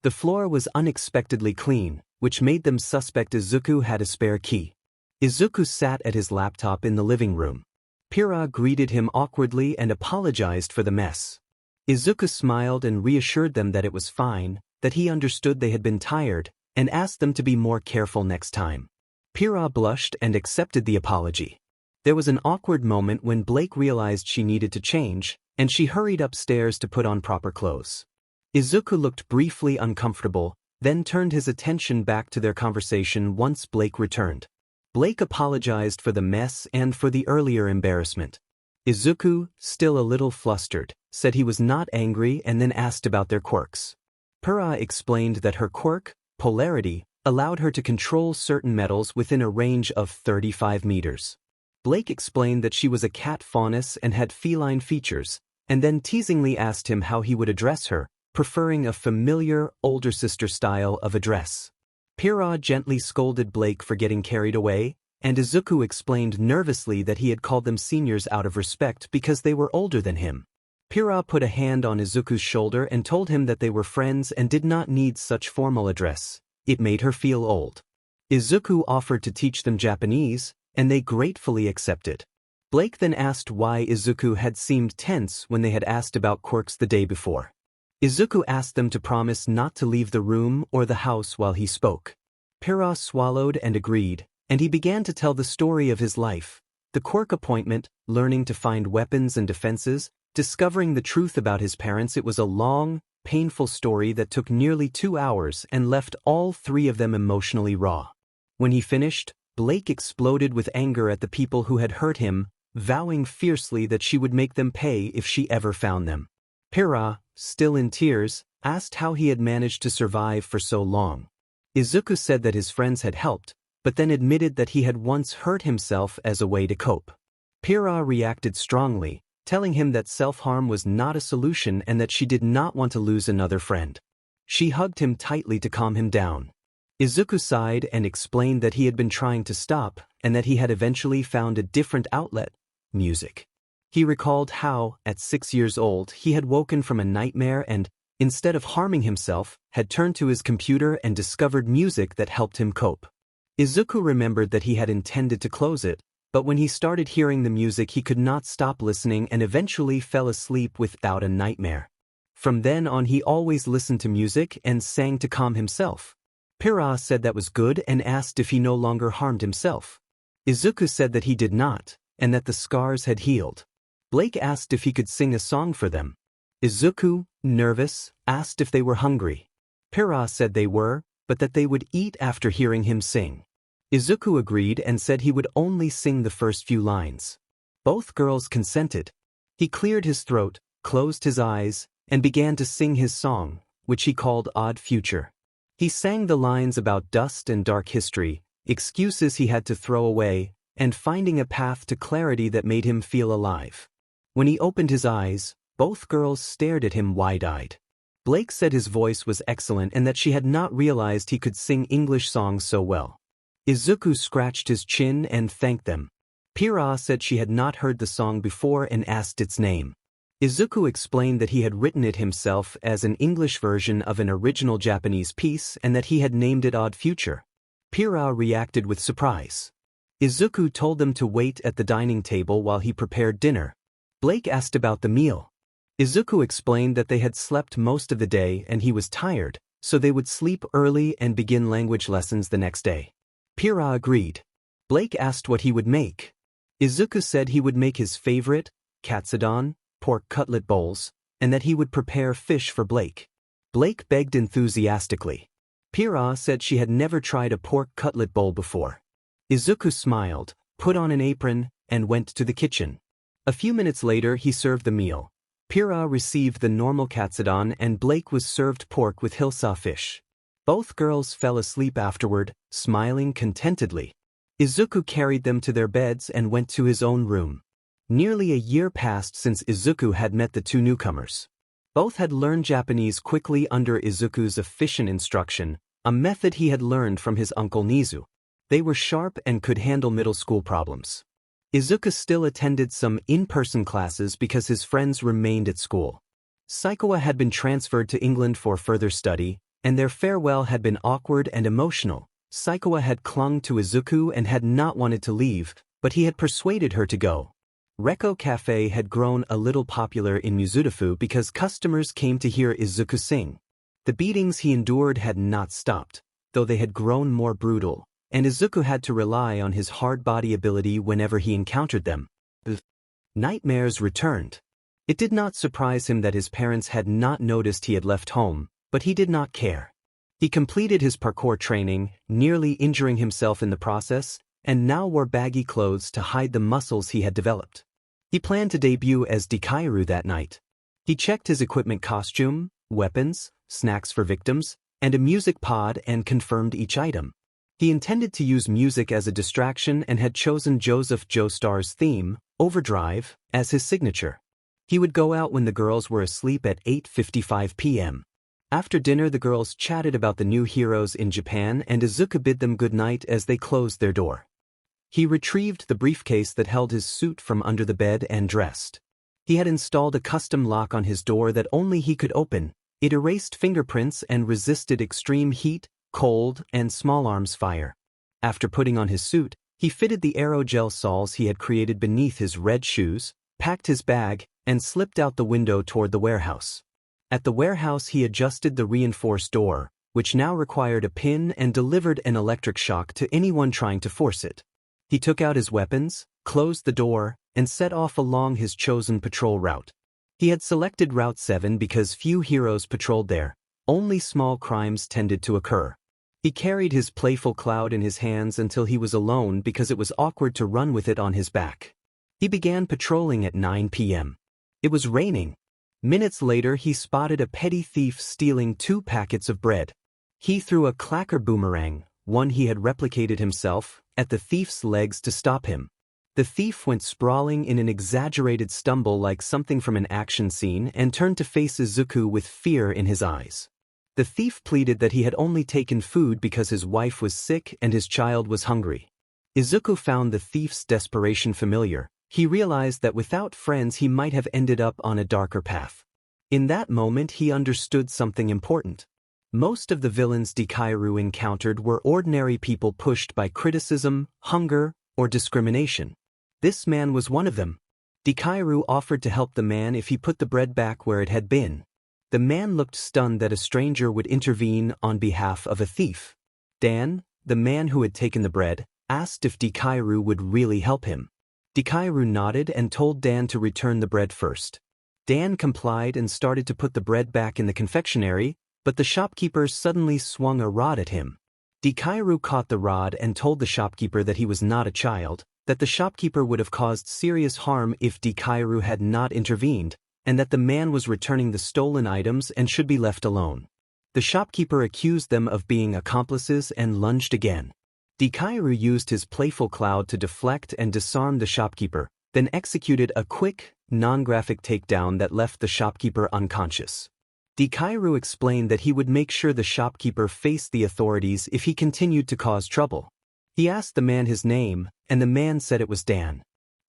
The floor was unexpectedly clean, which made them suspect Izuku had a spare key. Izuku sat at his laptop in the living room. Pyrrha greeted him awkwardly and apologized for the mess. Izuku smiled and reassured them that it was fine, that he understood they had been tired, and asked them to be more careful next time. Pyrrha blushed and accepted the apology. There was an awkward moment when Blake realized she needed to change, and she hurried upstairs to put on proper clothes. Izuku looked briefly uncomfortable, then turned his attention back to their conversation once Blake returned. Blake apologized for the mess and for the earlier embarrassment. Izuku, still a little flustered, said he was not angry and then asked about their quirks. Pyrrha explained that her quirk, polarity, allowed her to control certain metals within a range of 35 meters. Blake explained that she was a cat faunus and had feline features, and then teasingly asked him how he would address her, preferring a familiar, older sister style of address. Pyrrha gently scolded Blake for getting carried away, and Izuku explained nervously that he had called them seniors out of respect because they were older than him. Pyrrha put a hand on Izuku's shoulder and told him that they were friends and did not need such formal address. It made her feel old. Izuku offered to teach them Japanese, and they gratefully accepted. Blake then asked why Izuku had seemed tense when they had asked about quirks the day before. Izuku asked them to promise not to leave the room or the house while he spoke. Pyrrha swallowed and agreed, and he began to tell the story of his life, the quirk appointment, learning to find weapons and defenses, discovering the truth about his parents. It was a long, painful story that took nearly 2 hours and left all three of them emotionally raw. When he finished, Blake exploded with anger at the people who had hurt him, vowing fiercely that she would make them pay if she ever found them. Pyrrha, still in tears, asked how he had managed to survive for so long. Izuku said that his friends had helped, but then admitted that he had once hurt himself as a way to cope. Pyrrha reacted strongly, telling him that self-harm was not a solution and that she did not want to lose another friend. She hugged him tightly to calm him down. Izuku sighed and explained that he had been trying to stop and that he had eventually found a different outlet: music. He recalled how, at 6 years old, he had woken from a nightmare and, instead of harming himself, had turned to his computer and discovered music that helped him cope. Izuku remembered that he had intended to close it, but when he started hearing the music he could not stop listening and eventually fell asleep without a nightmare. From then on he always listened to music and sang to calm himself. Pyrrha said that was good and asked if he no longer harmed himself. Izuku said that he did not, and that the scars had healed. Blake asked if he could sing a song for them. Izuku, nervous, asked if they were hungry. Pyrrha said they were, but that they would eat after hearing him sing. Izuku agreed and said he would only sing the first few lines. Both girls consented. He cleared his throat, closed his eyes, and began to sing his song, which he called Odd Future. He sang the lines about dust and dark history, excuses he had to throw away, and finding a path to clarity that made him feel alive. When he opened his eyes, both girls stared at him wide-eyed. Blake said his voice was excellent and that she had not realized he could sing English songs so well. Izuku scratched his chin and thanked them. Pyrrha said she had not heard the song before and asked its name. Izuku explained that he had written it himself as an English version of an original Japanese piece and that he had named it Odd Future. Pyrrha reacted with surprise. Izuku told them to wait at the dining table while he prepared dinner. Blake asked about the meal. Izuku explained that they had slept most of the day and he was tired, so they would sleep early and begin language lessons the next day. Pyrrha agreed. Blake asked what he would make. Izuku said he would make his favorite, katsudon, pork cutlet bowls, and that he would prepare fish for Blake. Blake begged enthusiastically. Pyrrha said she had never tried a pork cutlet bowl before. Izuku smiled, put on an apron, and went to the kitchen. A few minutes later he served the meal. Pyrrha received the normal katsudon and Blake was served pork with hilsa fish. Both girls fell asleep afterward, smiling contentedly. Izuku carried them to their beds and went to his own room. Nearly a year passed since Izuku had met the two newcomers. Both had learned Japanese quickly under Izuku's efficient instruction, a method he had learned from his uncle Nizu. They were sharp and could handle middle school problems. Izuku still attended some in-person classes because his friends remained at school. Saikawa had been transferred to England for further study, and their farewell had been awkward and emotional. Saikawa had clung to Izuku and had not wanted to leave, but he had persuaded her to go. Reko Cafe had grown a little popular in Mizudafu because customers came to hear Izuku sing. The beatings he endured had not stopped, though they had grown more brutal, and Izuku had to rely on his hard body ability whenever he encountered them. Nightmares returned. It did not surprise him that his parents had not noticed he had left home, but he did not care. He completed his parkour training, nearly injuring himself in the process, and now wore baggy clothes to hide the muscles he had developed. He planned to debut as Dikairu that night. He checked his equipment: costume, weapons, snacks for victims, and a music pod, and confirmed each item. He intended to use music as a distraction and had chosen Joseph Joestar's theme, Overdrive, as his signature. He would go out when the girls were asleep at 8:55 p.m. After dinner the girls chatted about the new heroes in Japan and Izuku bid them good night as they closed their door. He retrieved the briefcase that held his suit from under the bed and dressed. He had installed a custom lock on his door that only he could open. It erased fingerprints and resisted extreme heat, cold, and small arms fire. After putting on his suit, he fitted the aerogel soles he had created beneath his red shoes, packed his bag, and slipped out the window toward the warehouse. At the warehouse he adjusted the reinforced door, which now required a pin and delivered an electric shock to anyone trying to force it. He took out his weapons, closed the door, and set off along his chosen patrol route. He had selected Route 7 because few heroes patrolled there, only small crimes tended to occur. He carried his playful cloud in his hands until he was alone because it was awkward to run with it on his back. He began patrolling at 9 p.m. It was raining. Minutes later he spotted a petty thief stealing 2 packets of bread. He threw a clacker boomerang, one he had replicated himself, at the thief's legs to stop him. The thief went sprawling in an exaggerated stumble like something from an action scene and turned to face Izuku with fear in his eyes. The thief pleaded that he had only taken food because his wife was sick and his child was hungry. Izuku found the thief's desperation familiar. He realized that without friends he might have ended up on a darker path. In that moment he understood something important. Most of the villains Dikairu encountered were ordinary people pushed by criticism, hunger, or discrimination. This man was one of them. Dikairu offered to help the man if he put the bread back where it had been. The man looked stunned that a stranger would intervene on behalf of a thief. Dan, the man who had taken the bread, asked if Dikairu would really help him. Dikairu nodded and told Dan to return the bread first. Dan complied and started to put the bread back in the confectionery, but the shopkeeper suddenly swung a rod at him. Dikairu caught the rod and told the shopkeeper that he was not a child, that the shopkeeper would have caused serious harm if Dikairu had not intervened, and that the man was returning the stolen items and should be left alone. The shopkeeper accused them of being accomplices and lunged again. Dikairu used his playful cloud to deflect and disarm the shopkeeper, then executed a quick, non-graphic takedown that left the shopkeeper unconscious. Dikairu explained that he would make sure the shopkeeper faced the authorities if he continued to cause trouble. He asked the man his name, and the man said it was Dan.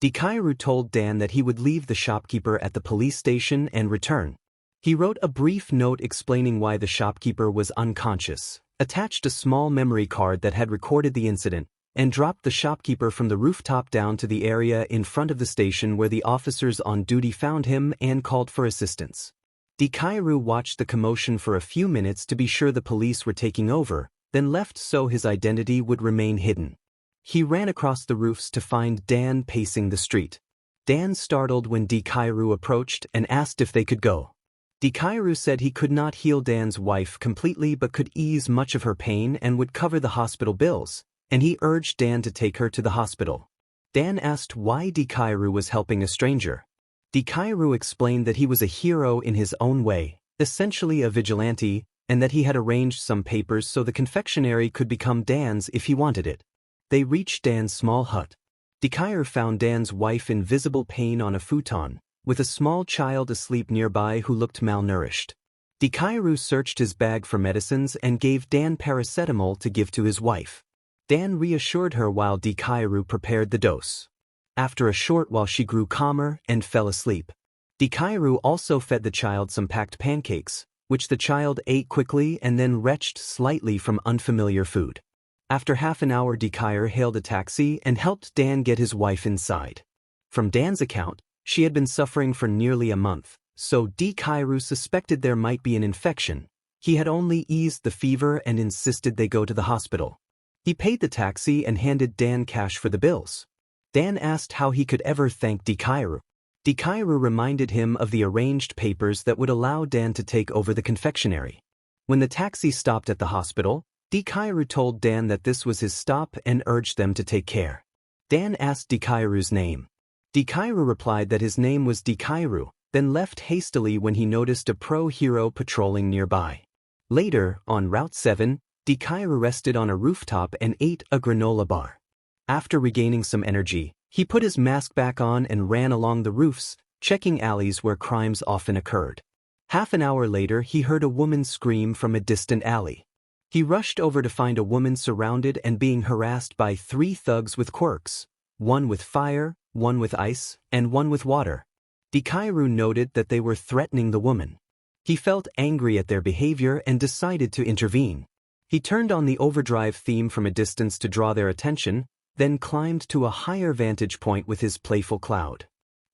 Dikairu told Dan that he would leave the shopkeeper at the police station and return. He wrote a brief note explaining why the shopkeeper was unconscious, attached a small memory card that had recorded the incident, and dropped the shopkeeper from the rooftop down to the area in front of the station where the officers on duty found him and called for assistance. Deku watched the commotion for a few minutes to be sure the police were taking over, then left so his identity would remain hidden. He ran across the roofs to find Dan pacing the street. Dan startled when Deku approached and asked if they could go. Deku said he could not heal Dan's wife completely but could ease much of her pain and would cover the hospital bills, and he urged Dan to take her to the hospital. Dan asked why Deku was helping a stranger. Deku explained that he was a hero in his own way, essentially a vigilante, and that he had arranged some papers so the confectionery could become Dan's if he wanted it. They reached Dan's small hut. Deku found Dan's wife in visible pain on a futon, with a small child asleep nearby who looked malnourished. Deku searched his bag for medicines and gave Dan paracetamol to give to his wife. Dan reassured her while Deku prepared the dose. After a short while she grew calmer and fell asleep. Deku also fed the child some packed pancakes, which the child ate quickly and then retched slightly from unfamiliar food. After half an hour Deku hailed a taxi and helped Dan get his wife inside. From Dan's account, she had been suffering for nearly a month, so Deku suspected there might be an infection. He had only eased the fever and insisted they go to the hospital. He paid the taxi and handed Dan cash for the bills. Dan asked how he could ever thank Deku. Deku reminded him of the arranged papers that would allow Dan to take over the confectionery. When the taxi stopped at the hospital, Deku told Dan that this was his stop and urged them to take care. Dan asked Deku's name. Deku replied that his name was Deku, then left hastily when he noticed a pro-hero patrolling nearby. Later, on Route 7, Deku rested on a rooftop and ate a granola bar. After regaining some energy, he put his mask back on and ran along the roofs, checking alleys where crimes often occurred. Half an hour later he heard a woman scream from a distant alley. He rushed over to find a woman surrounded and being harassed by 3 thugs with quirks, one with fire, one with ice, and one with water. Deku noted that they were threatening the woman. He felt angry at their behavior and decided to intervene. He turned on the overdrive theme from a distance to draw their attention, then climbed to a higher vantage point with his playful cloud.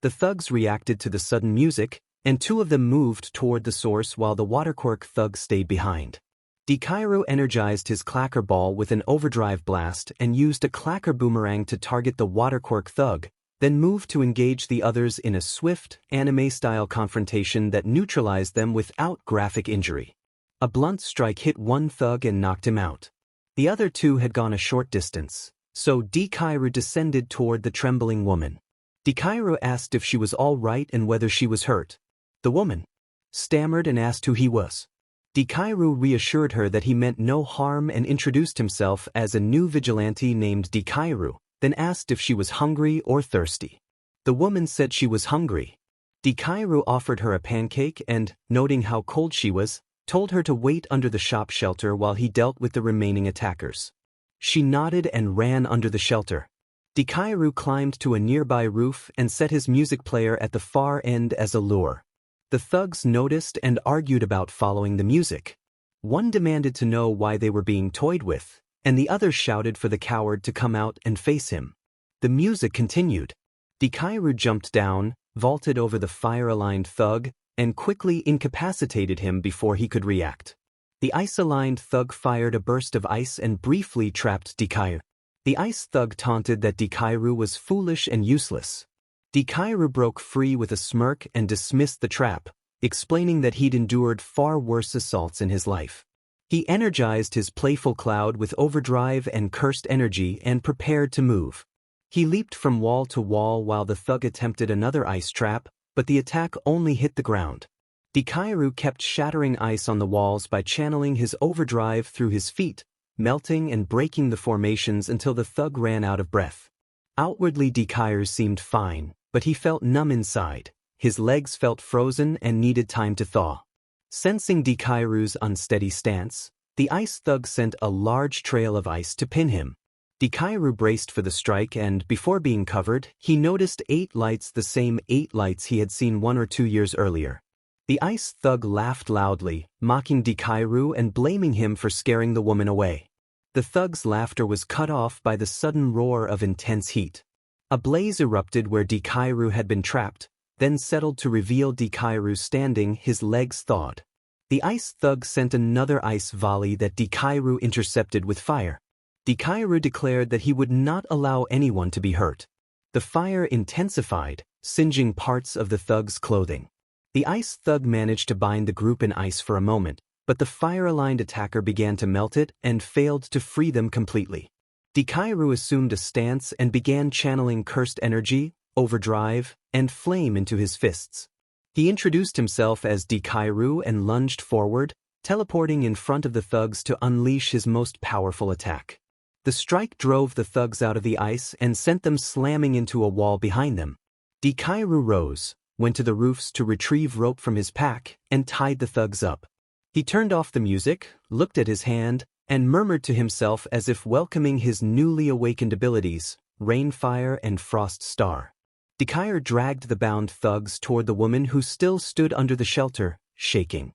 The thugs reacted to the sudden music, and 2 of them moved toward the source while the waterquirk thug stayed behind. Deku energized his clacker ball with an overdrive blast and used a clacker boomerang to target the waterquirk thug, then moved to engage the others in a swift, anime-style confrontation that neutralized them without graphic injury. A blunt strike hit one thug and knocked him out. The other 2 had gone a short distance, so Deku descended toward the trembling woman. Deku asked if she was all right and whether she was hurt. The woman stammered and asked who he was. Deku reassured her that he meant no harm and introduced himself as a new vigilante named Deku, then asked if she was hungry or thirsty. The woman said she was hungry. Deku offered her a pancake and, noting how cold she was, told her to wait under the shop shelter while he dealt with the remaining attackers. She nodded and ran under the shelter. Deku climbed to a nearby roof and set his music player at the far end as a lure. The thugs noticed and argued about following the music. One demanded to know why they were being toyed with, and the other shouted for the coward to come out and face him. The music continued. Deku jumped down, vaulted over the fire-aligned thug, and quickly incapacitated him before he could react. The ice-aligned thug fired a burst of ice and briefly trapped Deku. The ice thug taunted that Deku was foolish and useless. Deku broke free with a smirk and dismissed the trap, explaining that he'd endured far worse assaults in his life. He energized his playful cloud with overdrive and cursed energy and prepared to move. He leaped from wall to wall while the thug attempted another ice trap, but the attack only hit the ground. Deku kept shattering ice on the walls by channeling his overdrive through his feet, melting and breaking the formations until the thug ran out of breath. Outwardly Deku seemed fine, but he felt numb inside. His legs felt frozen and needed time to thaw. Sensing Deku's unsteady stance, the ice thug sent a large trail of ice to pin him. Deku braced for the strike and, before being covered, he noticed 8 lights, the same 8 lights he had seen 1 or 2 years earlier. The ice thug laughed loudly, mocking Deku and blaming him for scaring the woman away. The thug's laughter was cut off by the sudden roar of intense heat. A blaze erupted where Deku had been trapped, then settled to reveal Dekairu standing, his legs thawed. The ice thug sent another ice volley that Dekairu intercepted with fire. Dekairu declared that he would not allow anyone to be hurt. The fire intensified, singeing parts of the thug's clothing. The ice thug managed to bind the group in ice for a moment, but the fire-aligned attacker began to melt it and failed to free them completely. Dekairu assumed a stance and began channeling cursed energy, overdrive, and flame into his fists. He introduced himself as Dekairu and lunged forward, teleporting in front of the thugs to unleash his most powerful attack. The strike drove the thugs out of the ice and sent them slamming into a wall behind them. Dekairu rose, went to the roofs to retrieve rope from his pack, and tied the thugs up. He turned off the music, looked at his hand, and murmured to himself as if welcoming his newly awakened abilities, Rainfire and Frost Star. Dekairu dragged the bound thugs toward the woman who still stood under the shelter, shaking.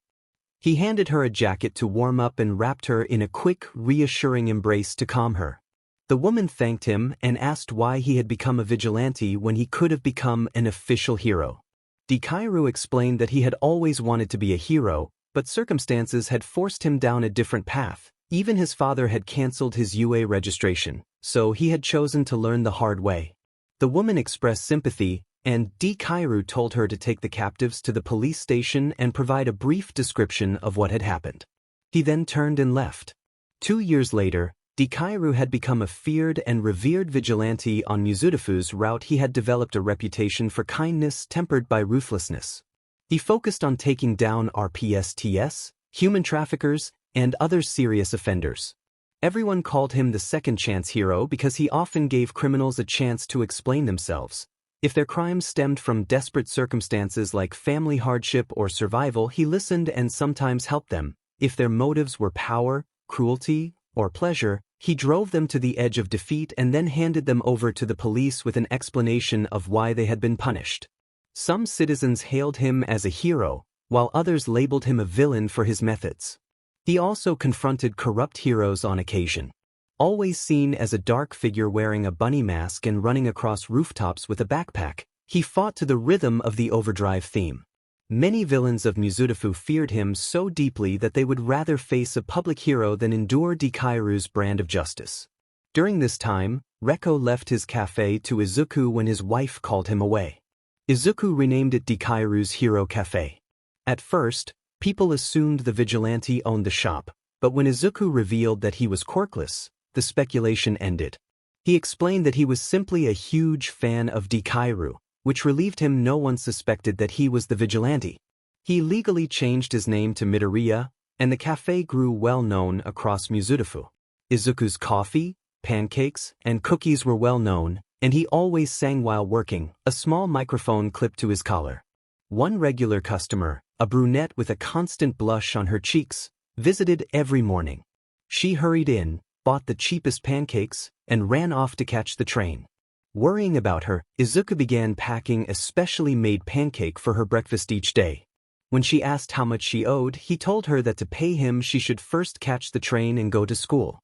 He handed her a jacket to warm up and wrapped her in a quick, reassuring embrace to calm her. The woman thanked him and asked why he had become a vigilante when he could have become an official hero. Dekairu explained that he had always wanted to be a hero, but circumstances had forced him down a different path. Even his father had cancelled his UA registration, so he had chosen to learn the hard way. The woman expressed sympathy, and Dekairu told her to take the captives to the police station and provide a brief description of what had happened. He then turned and left. 2 years later, Dekairu had become a feared and revered vigilante. On Mizudafu's route he had developed a reputation for kindness tempered by ruthlessness. He focused on taking down RPSTS, human traffickers, and other serious offenders. Everyone called him the second chance hero because he often gave criminals a chance to explain themselves. If their crimes stemmed from desperate circumstances like family hardship or survival, he listened and sometimes helped them. If their motives were power, cruelty, or pleasure, he drove them to the edge of defeat and then handed them over to the police with an explanation of why they had been punished. Some citizens hailed him as a hero, while others labeled him a villain for his methods. He also confronted corrupt heroes on occasion. Always seen as a dark figure wearing a bunny mask and running across rooftops with a backpack, he fought to the rhythm of the overdrive theme. Many villains of Mizudafu feared him so deeply that they would rather face a public hero than endure Dekairu's brand of justice. During this time, Reko left his cafe to Izuku when his wife called him away. Izuku renamed it Dekairu's Hero Cafe. At first, people assumed the vigilante owned the shop, but when Izuku revealed that he was quirkless, the speculation ended. He explained that he was simply a huge fan of Dekairu, which relieved him. No one suspected that he was the vigilante. He legally changed his name to Midoriya, and the cafe grew well known across Mizudafu. Izuku's coffee, pancakes, and cookies were well known, and he always sang while working, a small microphone clipped to his collar. One regular customer, a brunette with a constant blush on her cheeks, visited every morning. She hurried in, bought the cheapest pancakes, and ran off to catch the train. Worrying about her, Izuku began packing a specially made pancake for her breakfast each day. When she asked how much she owed, he told her that to pay him she should first catch the train and go to school.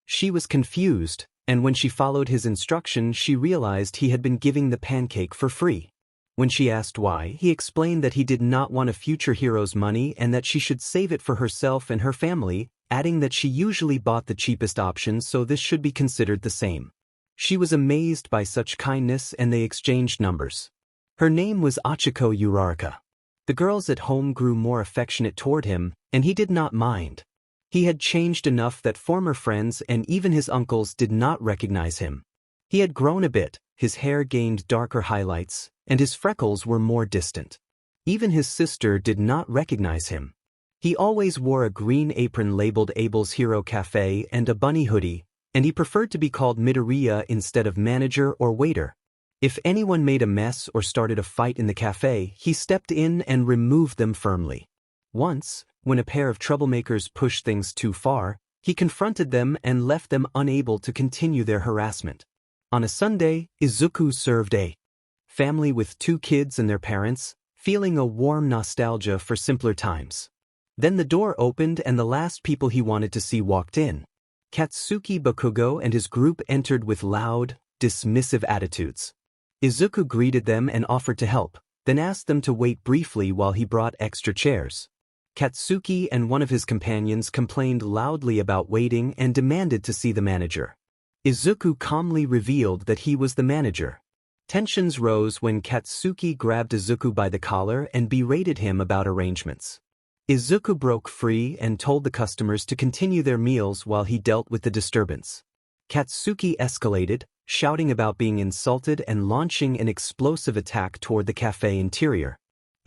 She was confused, and when she followed his instruction she realized he had been giving the pancake for free. When she asked why, he explained that he did not want a future hero's money and that she should save it for herself and her family, adding that she usually bought the cheapest option so this should be considered the same. She was amazed by such kindness and they exchanged numbers. Her name was Achiko Uraraka. The girls at home grew more affectionate toward him, and he did not mind. He had changed enough that former friends and even his uncles did not recognize him. He had grown a bit, his hair gained darker highlights, and his freckles were more distant. Even his sister did not recognize him. He always wore a green apron labeled Abel's Hero Cafe and a bunny hoodie, and he preferred to be called Midoriya instead of manager or waiter. If anyone made a mess or started a fight in the cafe, he stepped in and removed them firmly. Once, when a pair of troublemakers pushed things too far, he confronted them and left them unable to continue their harassment. On a Sunday, Izuku served a family with 2 kids and their parents, feeling a warm nostalgia for simpler times. Then the door opened and the last people he wanted to see walked in. Katsuki Bakugo and his group entered with loud, dismissive attitudes. Izuku greeted them and offered to help, then asked them to wait briefly while he brought extra chairs. Katsuki and one of his companions complained loudly about waiting and demanded to see the manager. Izuku calmly revealed that he was the manager. Tensions rose when Katsuki grabbed Izuku by the collar and berated him about arrangements. Izuku broke free and told the customers to continue their meals while he dealt with the disturbance. Katsuki escalated, shouting about being insulted and launching an explosive attack toward the cafe interior.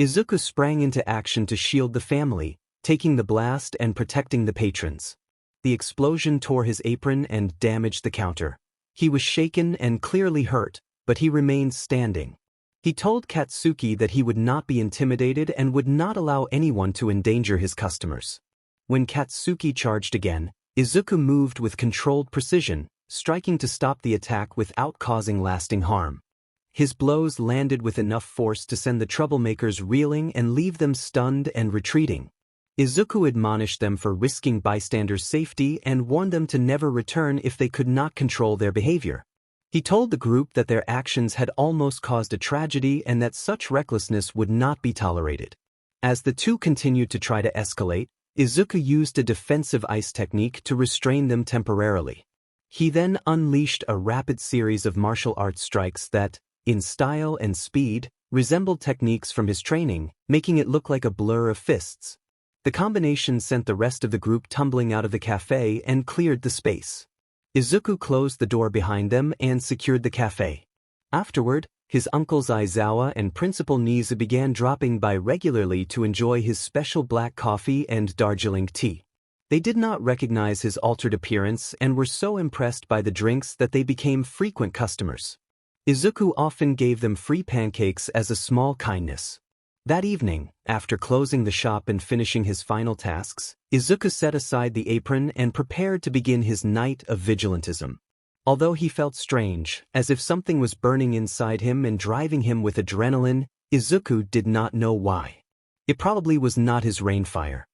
Izuku sprang into action to shield the family, taking the blast and protecting the patrons. The explosion tore his apron and damaged the counter. He was shaken and clearly hurt, but he remained standing. He told Katsuki that he would not be intimidated and would not allow anyone to endanger his customers. When Katsuki charged again, Izuku moved with controlled precision, striking to stop the attack without causing lasting harm. His blows landed with enough force to send the troublemakers reeling and leave them stunned and retreating. Izuku admonished them for risking bystanders' safety and warned them to never return if they could not control their behavior. He told the group that their actions had almost caused a tragedy and that such recklessness would not be tolerated. As the two continued to try to escalate, Izuku used a defensive ice technique to restrain them temporarily. He then unleashed a rapid series of martial arts strikes that, in style and speed, resembled techniques from his training, making it look like a blur of fists. The combination sent the rest of the group tumbling out of the cafe and cleared the space. Izuku closed the door behind them and secured the cafe. Afterward, his uncles Aizawa and Principal Niza began dropping by regularly to enjoy his special black coffee and Darjeeling tea. They did not recognize his altered appearance and were so impressed by the drinks that they became frequent customers. Izuku often gave them free pancakes as a small kindness. That evening, after closing the shop and finishing his final tasks, Izuku set aside the apron and prepared to begin his night of vigilantism. Although he felt strange, as if something was burning inside him and driving him with adrenaline, Izuku did not know why. It probably was not his rainfire.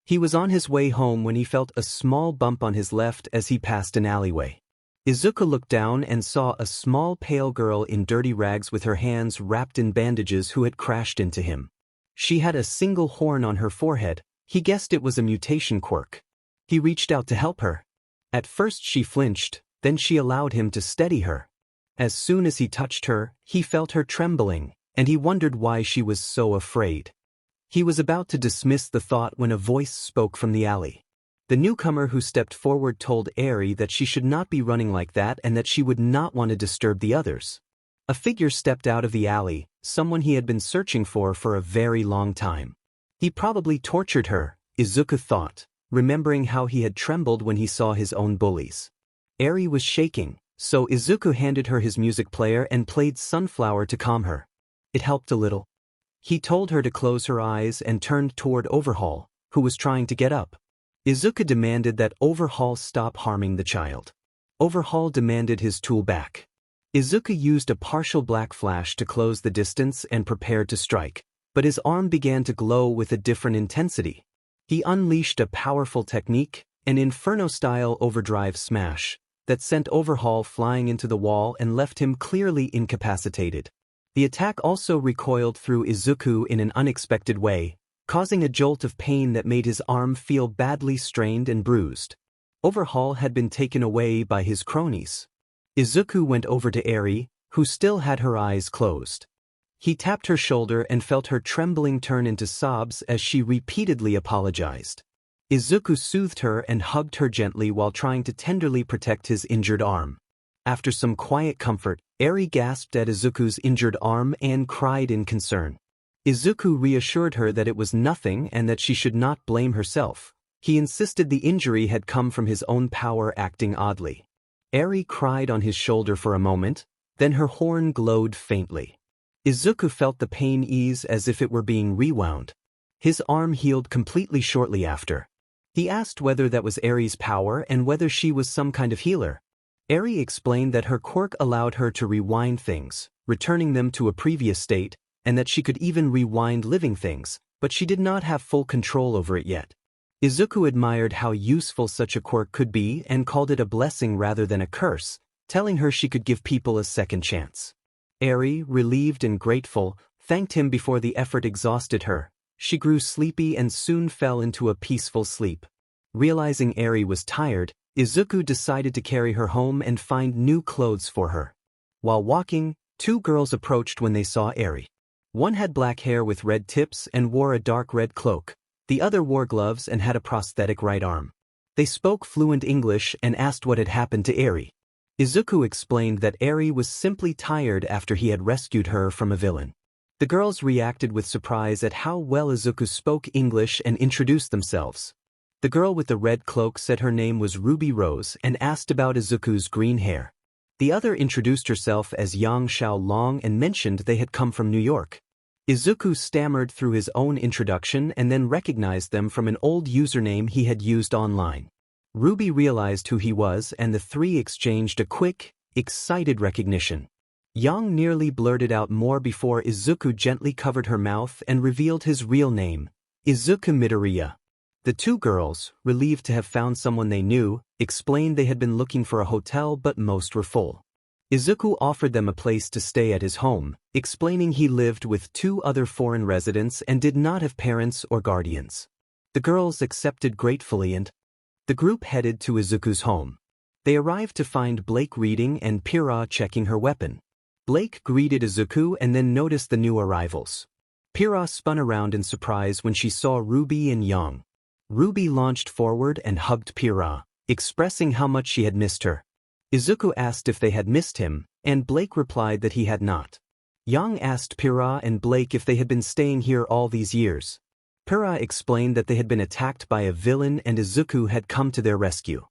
He was on his way home when he felt a small bump on his left as he passed an alleyway. Izuku looked down and saw a small pale girl in dirty rags with her hands wrapped in bandages who had crashed into him. She had a single horn on her forehead. He guessed it was a mutation quirk. He reached out to help her. At first she flinched, then she allowed him to steady her. As soon as he touched her, he felt her trembling, and he wondered why she was so afraid. He was about to dismiss the thought when a voice spoke from the alley. The newcomer who stepped forward told Eri that she should not be running like that and that she would not want to disturb the others. A figure stepped out of the alley, someone he had been searching for a very long time. He probably tortured her, Izuku thought, remembering how he had trembled when he saw his own bullies. Eri was shaking, so Izuku handed her his music player and played Sunflower to calm her. It helped a little. He told her to close her eyes and turned toward Overhaul, who was trying to get up. Izuku demanded that Overhaul stop harming the child. Overhaul demanded his tool back. Izuku used a partial black flash to close the distance and prepared to strike, but his arm began to glow with a different intensity. He unleashed a powerful technique, an Inferno-style overdrive smash, that sent Overhaul flying into the wall and left him clearly incapacitated. The attack also recoiled through Izuku in an unexpected way, causing a jolt of pain that made his arm feel badly strained and bruised. Overhaul had been taken away by his cronies. Izuku went over to Eri, who still had her eyes closed. He tapped her shoulder and felt her trembling turn into sobs as she repeatedly apologized. Izuku soothed her and hugged her gently while trying to tenderly protect his injured arm. After some quiet comfort, Eri gasped at Izuku's injured arm and cried in concern. Izuku reassured her that it was nothing and that she should not blame herself. He insisted the injury had come from his own power acting oddly. Eri cried on his shoulder for a moment, then her horn glowed faintly. Izuku felt the pain ease as if it were being rewound. His arm healed completely shortly after. He asked whether that was Eri's power and whether she was some kind of healer. Eri explained that her quirk allowed her to rewind things, returning them to a previous state, and that she could even rewind living things, but she did not have full control over it yet. Izuku admired how useful such a quirk could be and called it a blessing rather than a curse, telling her she could give people a second chance. Eri, relieved and grateful, thanked him before the effort exhausted her. She grew sleepy and soon fell into a peaceful sleep. Realizing Eri was tired, Izuku decided to carry her home and find new clothes for her. While walking, two girls approached when they saw Eri. One had black hair with red tips and wore a dark red cloak. The other wore gloves and had a prosthetic right arm. They spoke fluent English and asked what had happened to Eri. Izuku explained that Eri was simply tired after he had rescued her from a villain. The girls reacted with surprise at how well Izuku spoke English and introduced themselves. The girl with the red cloak said her name was Ruby Rose and asked about Izuku's green hair. The other introduced herself as Yang Xiaolong and mentioned they had come from New York. Izuku stammered through his own introduction and then recognized them from an old username he had used online. Ruby realized who he was and the three exchanged a quick, excited recognition. Yang nearly blurted out more before Izuku gently covered her mouth and revealed his real name, Izuku Midoriya. The two girls, relieved to have found someone they knew, explained they had been looking for a hotel but most were full. Izuku offered them a place to stay at his home, explaining he lived with two other foreign residents and did not have parents or guardians. The girls accepted gratefully and the group headed to Izuku's home. They arrived to find Blake reading and Pyrrha checking her weapon. Blake greeted Izuku and then noticed the new arrivals. Pyrrha spun around in surprise when she saw Ruby and Yang. Ruby launched forward and hugged Pyrrha, expressing how much she had missed her. Izuku asked if they had missed him, and Blake replied that he had not. Yang asked Pyrrha and Blake if they had been staying here all these years. Pyrrha explained that they had been attacked by a villain and Izuku had come to their rescue.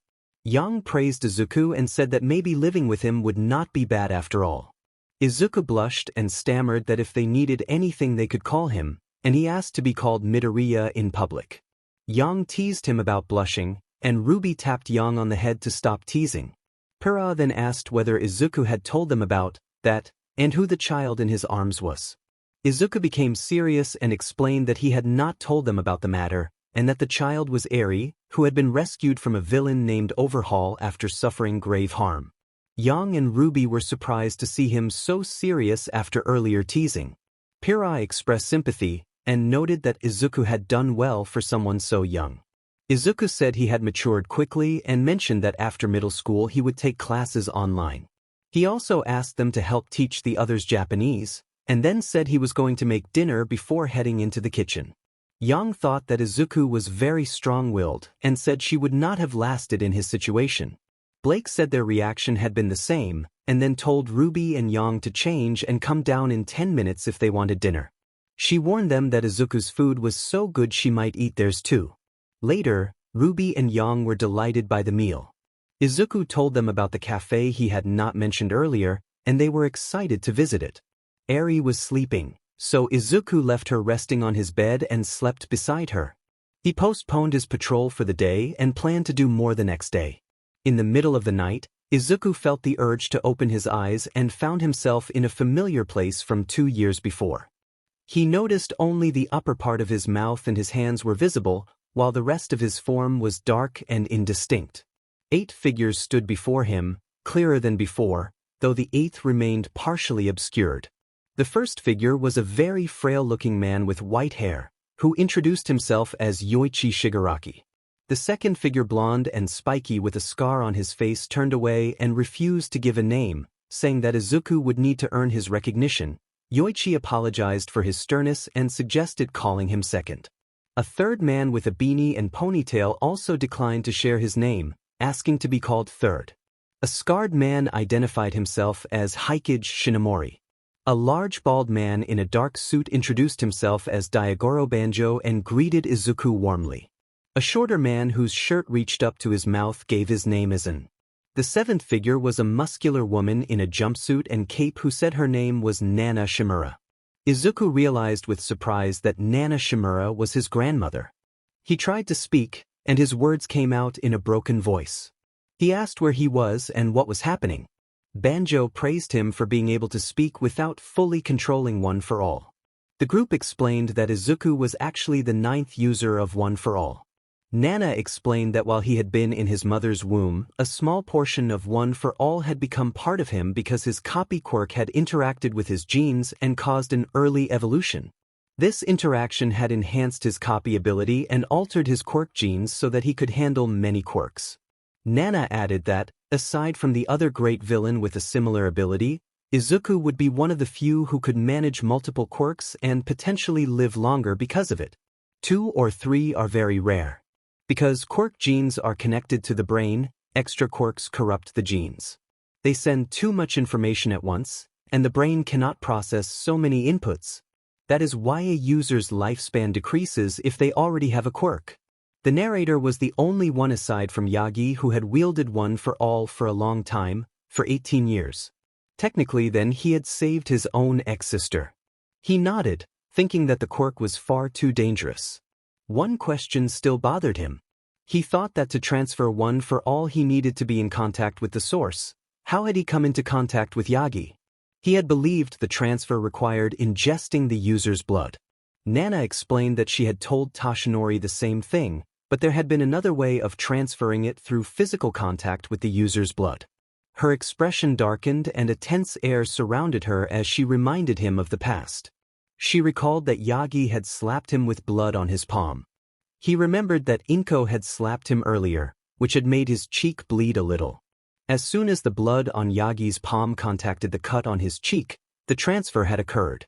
Yang praised Izuku and said that maybe living with him would not be bad after all. Izuku blushed and stammered that if they needed anything they could call him, and he asked to be called Midoriya in public. Yang teased him about blushing, and Ruby tapped Yang on the head to stop teasing. Pyrrha then asked whether Izuku had told them about that, and who the child in his arms was. Izuku became serious and explained that he had not told them about the matter, and that the child was Eri, who had been rescued from a villain named Overhaul after suffering grave harm. Yang and Ruby were surprised to see him so serious after earlier teasing. Pyrrha expressed sympathy, and noted that Izuku had done well for someone so young. Izuku said he had matured quickly and mentioned that after middle school he would take classes online. He also asked them to help teach the others Japanese, and then said he was going to make dinner before heading into the kitchen. Yang thought that Izuku was very strong-willed and said she would not have lasted in his situation. Blake said their reaction had been the same, and then told Ruby and Yang to change and come down in 10 minutes if they wanted dinner. She warned them that Izuku's food was so good she might eat theirs too. Later, Ruby and Yang were delighted by the meal. Izuku told them about the cafe he had not mentioned earlier, and they were excited to visit it. Eri was sleeping, so Izuku left her resting on his bed and slept beside her. He postponed his patrol for the day and planned to do more the next day. In the middle of the night, Izuku felt the urge to open his eyes and found himself in a familiar place from 2 years before. He noticed only the upper part of his mouth and his hands were visible, while the rest of his form was dark and indistinct. 8 figures stood before him, clearer than before, though the 8th remained partially obscured. The first figure was a very frail-looking man with white hair, who introduced himself as Yoichi Shigaraki. The second figure, blonde and spiky with a scar on his face, turned away and refused to give a name, saying that Izuku would need to earn his recognition. Yoichi apologized for his sternness and suggested calling him second. A third man with a beanie and ponytail also declined to share his name, asking to be called third. A scarred man identified himself as Hikage Shinomori. A large bald man in a dark suit introduced himself as Diagoro Banjo and greeted Izuku warmly. A shorter man whose shirt reached up to his mouth gave his name as An. The 7th figure was a muscular woman in a jumpsuit and cape who said her name was Nana Shimura. Izuku realized with surprise that Nana Shimura was his grandmother. He tried to speak, and his words came out in a broken voice. He asked where he was and what was happening. Banjo praised him for being able to speak without fully controlling One for All. The group explained that Izuku was actually the 9th user of One for All. Nana explained that while he had been in his mother's womb, a small portion of One for All had become part of him because his copy quirk had interacted with his genes and caused an early evolution. This interaction had enhanced his copy ability and altered his quirk genes so that he could handle many quirks. Nana added that, aside from the other great villain with a similar ability, Izuku would be one of the few who could manage multiple quirks and potentially live longer because of it. 2 or 3 are very rare. Because quirk genes are connected to the brain, extra quirks corrupt the genes. They send too much information at once, and the brain cannot process so many inputs. That is why a user's lifespan decreases if they already have a quirk. The narrator was the only one aside from Yagi who had wielded One for All for a long time, for 18 years. Technically then he had saved his own ex-sister. He nodded, thinking that the quirk was far too dangerous. One question still bothered him. He thought that to transfer One for All he needed to be in contact with the source. How had he come into contact with Yagi? He had believed the transfer required ingesting the user's blood. Nana explained that she had told Toshinori the same thing, but there had been another way of transferring it through physical contact with the user's blood. Her expression darkened and a tense air surrounded her as she reminded him of the past. She recalled that Yagi had slapped him with blood on his palm. He remembered that Inko had slapped him earlier, which had made his cheek bleed a little. As soon as the blood on Yagi's palm contacted the cut on his cheek, the transfer had occurred.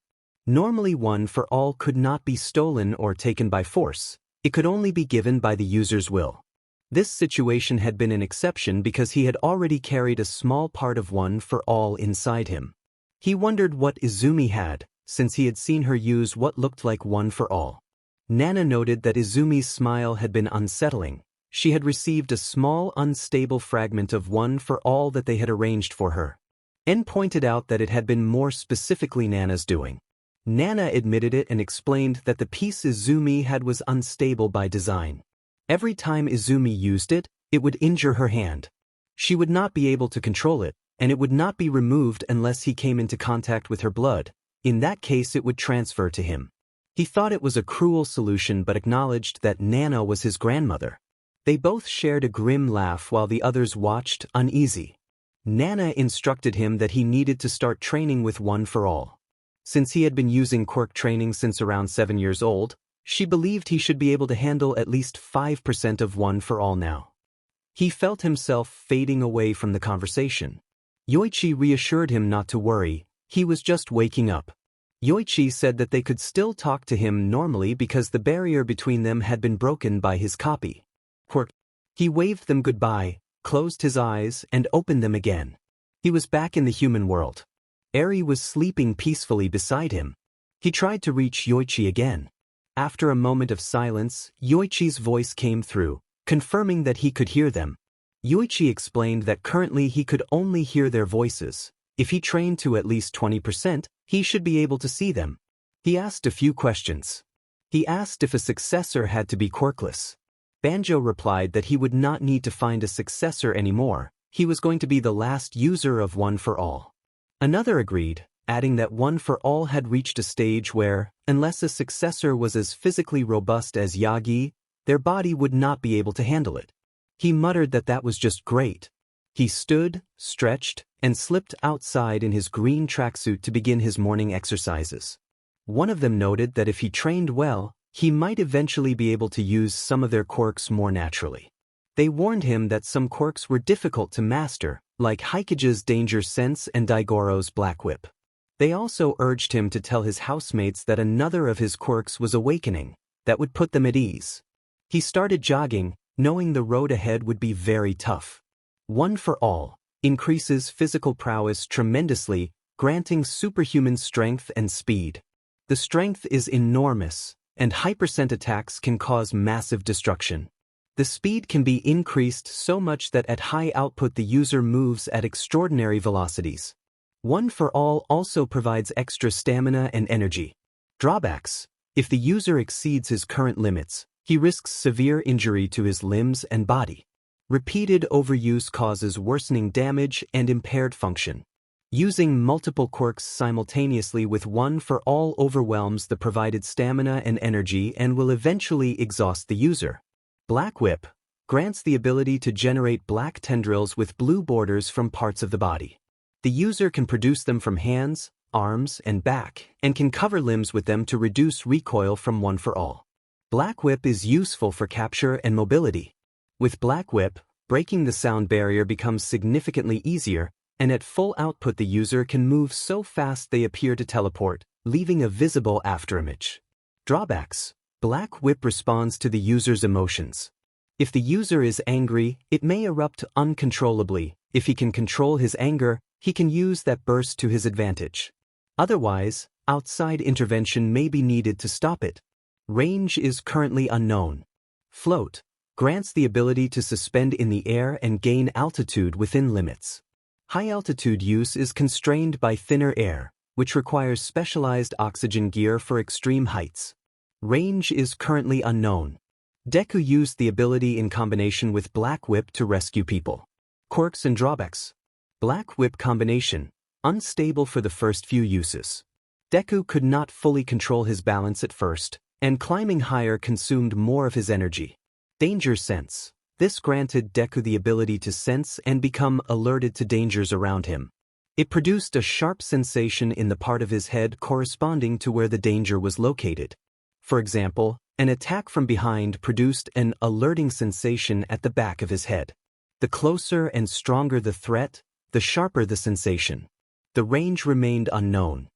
Normally One for All could not be stolen or taken by force. It could only be given by the user's will. This situation had been an exception because he had already carried a small part of One for All inside him. He wondered what Izumi had, since he had seen her use what looked like One for All. Nana noted that Izumi's smile had been unsettling. She had received a small unstable fragment of One for All that they had arranged for her. En pointed out that it had been more specifically Nana's doing. Nana admitted it and explained that the piece Izumi had was unstable by design. Every time Izumi used it, it would injure her hand. She would not be able to control it, and it would not be removed unless he came into contact with her blood. In that case it would transfer to him. He thought it was a cruel solution but acknowledged that Nana was his grandmother. They both shared a grim laugh while the others watched, uneasy. Nana instructed him that he needed to start training with One for All. Since he had been using quirk training since around 7 years old, she believed he should be able to handle at least 5% of One for All now. He felt himself fading away from the conversation. Yoichi reassured him not to worry, he was just waking up. Yoichi said that they could still talk to him normally because the barrier between them had been broken by his copy. Quirk. He waved them goodbye, closed his eyes, and opened them again. He was back in the human world. Eri was sleeping peacefully beside him. He tried to reach Yoichi again. After a moment of silence, Yoichi's voice came through, confirming that he could hear them. Yoichi explained that currently he could only hear their voices. If he trained to at least 20%, he should be able to see them. He asked a few questions. He asked if a successor had to be quirkless. Banjo replied that he would not need to find a successor anymore. He was going to be the last user of One for All. Another agreed, adding that One for All had reached a stage where, unless a successor was as physically robust as Yagi, their body would not be able to handle it. He muttered that that was just great. He stood, stretched, and slipped outside in his green tracksuit to begin his morning exercises. One of them noted that if he trained well, he might eventually be able to use some of their quirks more naturally. They warned him that some quirks were difficult to master, like Haikage's Danger Sense and Daigoro's Black Whip. They also urged him to tell his housemates that another of his quirks was awakening, that would put them at ease. He started jogging, knowing the road ahead would be very tough. One for All increases physical prowess tremendously, granting superhuman strength and speed. The strength is enormous, and high% attacks can cause massive destruction. The speed can be increased so much that at high output the user moves at extraordinary velocities. One for All also provides extra stamina and energy. Drawbacks: if the user exceeds his current limits, he risks severe injury to his limbs and body. Repeated overuse causes worsening damage and impaired function. Using multiple quirks simultaneously with One for All overwhelms the provided stamina and energy and will eventually exhaust the user. Black Whip grants the ability to generate black tendrils with blue borders from parts of the body. The user can produce them from hands, arms, and back, and can cover limbs with them to reduce recoil from one for all. Black Whip is useful for capture and mobility. With Black Whip, breaking the sound barrier becomes significantly easier, and at full output the user can move so fast they appear to teleport, leaving a visible afterimage. Drawbacks. Black Whip responds to the user's emotions. If the user is angry, it may erupt uncontrollably. If he can control his anger, he can use that burst to his advantage. Otherwise, outside intervention may be needed to stop it. Range is currently unknown. Float grants the ability to suspend in the air and gain altitude within limits. High-altitude use is constrained by thinner air, which requires specialized oxygen gear for extreme heights. Range is currently unknown. Deku used the ability in combination with Black Whip to rescue people. Quirks and drawbacks. Black Whip combination, unstable for the first few uses. Deku could not fully control his balance at first, and climbing higher consumed more of his energy. Danger sense. This granted Deku the ability to sense and become alerted to dangers around him. It produced a sharp sensation in the part of his head corresponding to where the danger was located. For example, an attack from behind produced an alerting sensation at the back of his head. The closer and stronger the threat, the sharper the sensation. The range remained unknown.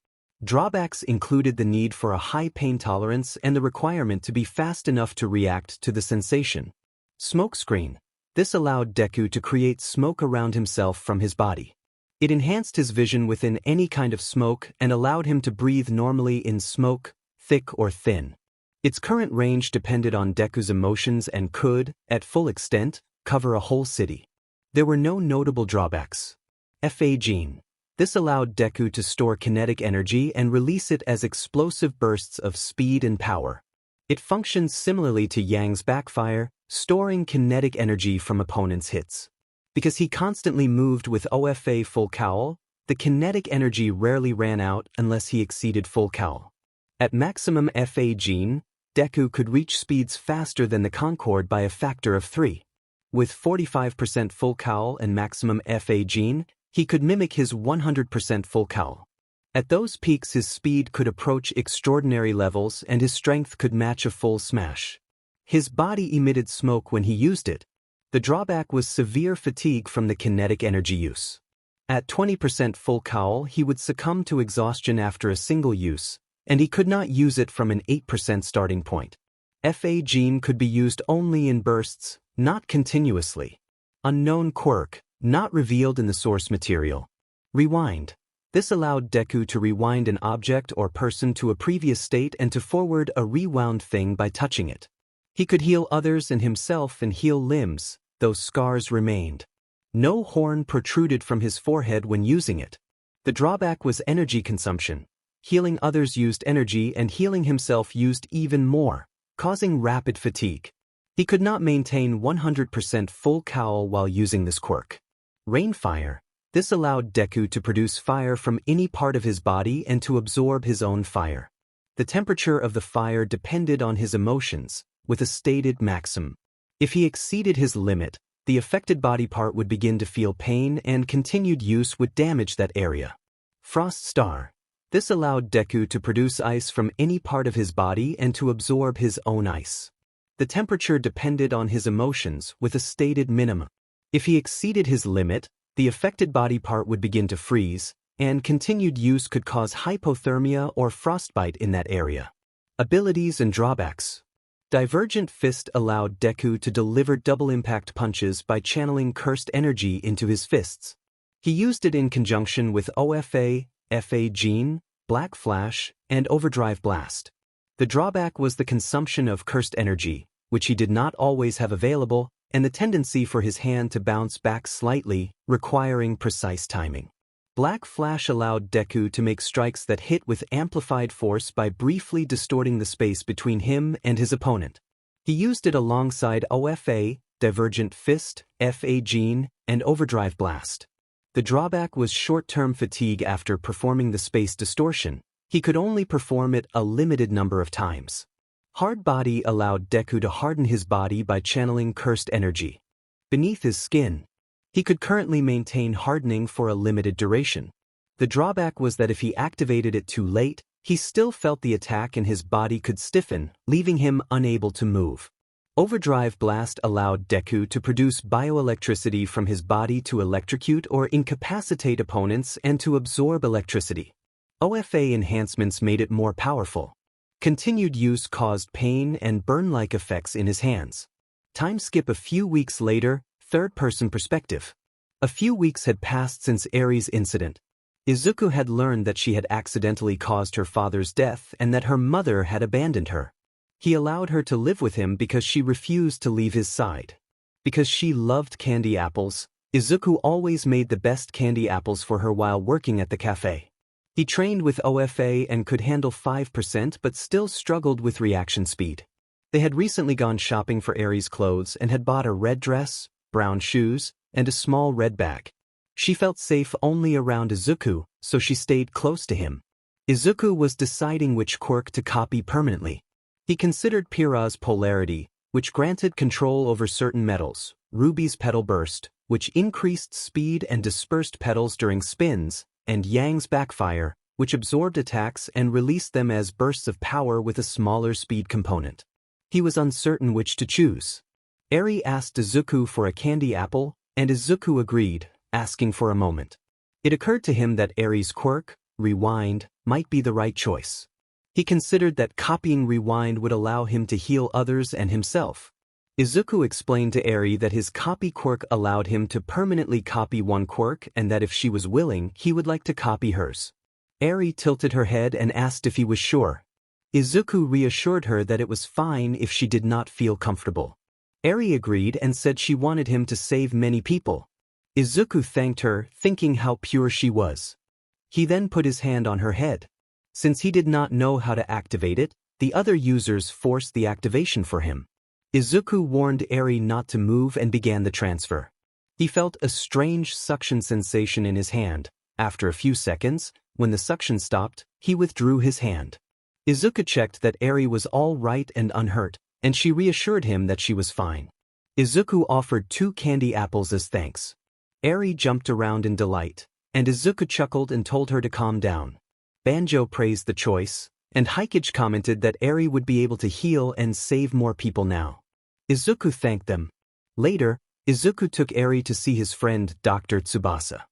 Drawbacks included the need for a high pain tolerance and the requirement to be fast enough to react to the sensation. Smokescreen. This allowed Deku to create smoke around himself from his body. It enhanced his vision within any kind of smoke and allowed him to breathe normally in smoke, thick or thin. Its current range depended on Deku's emotions and could, at full extent, cover a whole city. There were no notable drawbacks. FA Gene. This allowed Deku to store kinetic energy and release it as explosive bursts of speed and power. It functions similarly to Yang's backfire, storing kinetic energy from opponents' hits. Because he constantly moved with OFA full cowl, the kinetic energy rarely ran out unless he exceeded full cowl. At maximum FA Gene, Deku could reach speeds faster than the Concord by a factor of 3. With 45% full cowl and maximum FA Gene, he could mimic his 100% full cowl. At those peaks his speed could approach extraordinary levels and his strength could match a full smash. His body emitted smoke when he used it. The drawback was severe fatigue from the kinetic energy use. At 20% full cowl he would succumb to exhaustion after a single use, and he could not use it from an 8% starting point. FA Gene could be used only in bursts, not continuously. Unknown quirk, not revealed in the source material. Rewind. This allowed Deku to rewind an object or person to a previous state and to forward a rewound thing by touching it. He could heal others and himself and heal limbs, though scars remained. No horn protruded from his forehead when using it. The drawback was energy consumption. Healing others used energy and healing himself used even more, causing rapid fatigue. He could not maintain 100% full cowl while using this quirk. Rainfire. This allowed Deku to produce fire from any part of his body and to absorb his own fire. The temperature of the fire depended on his emotions, with a stated maximum. If he exceeded his limit, the affected body part would begin to feel pain and continued use would damage that area. Frost Star. This allowed Deku to produce ice from any part of his body and to absorb his own ice. The temperature depended on his emotions with a stated minimum. If he exceeded his limit, the affected body part would begin to freeze, and continued use could cause hypothermia or frostbite in that area. Abilities and drawbacks. Divergent Fist allowed Deku to deliver double impact punches by channeling cursed energy into his fists. He used it in conjunction with OFA, FA Gene, Black Flash, and Overdrive Blast. The drawback was the consumption of cursed energy, which he did not always have available, and the tendency for his hand to bounce back slightly, requiring precise timing. Black Flash allowed Deku to make strikes that hit with amplified force by briefly distorting the space between him and his opponent. He used it alongside OFA, Divergent Fist, FA Gene, and Overdrive Blast. The drawback was short-term fatigue after performing the space distortion. He could only perform it a limited number of times. Hard body allowed Deku to harden his body by channeling cursed energy beneath his skin. He could currently maintain hardening for a limited duration. The drawback was that if he activated it too late, he still felt the attack and his body could stiffen, leaving him unable to move. Overdrive Blast allowed Deku to produce bioelectricity from his body to electrocute or incapacitate opponents and to absorb electricity. OFA enhancements made it more powerful. Continued use caused pain and burn-like effects in his hands. Time skip a few weeks later, third-person perspective. A few weeks had passed since Eri's incident. Izuku had learned that she had accidentally caused her father's death and that her mother had abandoned her. He allowed her to live with him because she refused to leave his side. Because she loved candy apples, Izuku always made the best candy apples for her while working at the cafe. He trained with OFA and could handle 5% but still struggled with reaction speed. They had recently gone shopping for Eri's clothes and had bought a red dress, brown shoes, and a small red bag. She felt safe only around Izuku, so she stayed close to him. Izuku was deciding which quirk to copy permanently. He considered Pyrrha's polarity, which granted control over certain metals, Ruby's petal burst, which increased speed and dispersed petals during spins, and Yang's backfire, which absorbed attacks and released them as bursts of power with a smaller speed component. He was uncertain which to choose. Eri asked Izuku for a candy apple, and Izuku agreed, asking for a moment. It occurred to him that Eri's quirk, Rewind, might be the right choice. He considered that copying Rewind would allow him to heal others and himself. Izuku explained to Eri that his copy quirk allowed him to permanently copy one quirk and that if she was willing, he would like to copy hers. Eri tilted her head and asked if he was sure. Izuku reassured her that it was fine if she did not feel comfortable. Eri agreed and said she wanted him to save many people. Izuku thanked her, thinking how pure she was. He then put his hand on her head. Since he did not know how to activate it, the other users forced the activation for him. Izuku warned Eri not to move and began the transfer. He felt a strange suction sensation in his hand. After a few seconds, when the suction stopped, he withdrew his hand. Izuku checked that Eri was all right and unhurt, and she reassured him that she was fine. Izuku offered 2 candy apples as thanks. Eri jumped around in delight, and Izuku chuckled and told her to calm down. Banjo praised the choice, and Hikage commented that Eri would be able to heal and save more people now. Izuku thanked them. Later, Izuku took Eri to see his friend Dr. Tsubasa.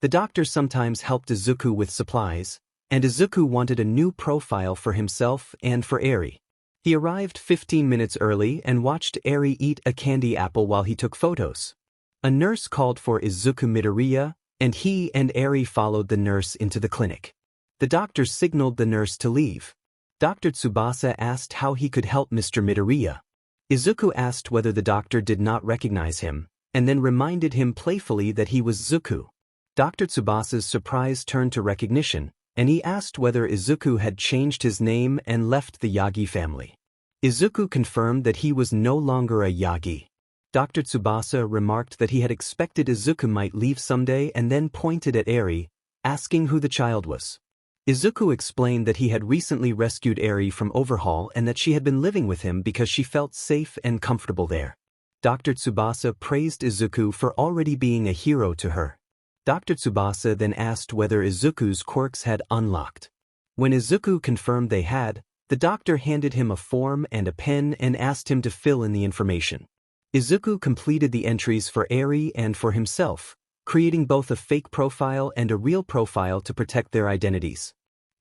The doctor sometimes helped Izuku with supplies, and Izuku wanted a new profile for himself and for Eri. He arrived 15 minutes early and watched Eri eat a candy apple while he took photos. A nurse called for Izuku Midoriya, and he and Eri followed the nurse into the clinic. The doctor signaled the nurse to leave. Dr. Tsubasa asked how he could help Mr. Midoriya. Izuku asked whether the doctor did not recognize him, and then reminded him playfully that he was Zuku. Dr. Tsubasa's surprise turned to recognition, and he asked whether Izuku had changed his name and left the Yagi family. Izuku confirmed that he was no longer a Yagi. Dr. Tsubasa remarked that he had expected Izuku might leave someday and then pointed at Eri, asking who the child was. Izuku explained that he had recently rescued Eri from overhaul and that she had been living with him because she felt safe and comfortable there. Dr. Tsubasa praised Izuku for already being a hero to her. Dr. Tsubasa then asked whether Izuku's quirks had unlocked. When Izuku confirmed they had, the doctor handed him a form and a pen and asked him to fill in the information. Izuku completed the entries for Eri and for himself, creating both a fake profile and a real profile to protect their identities.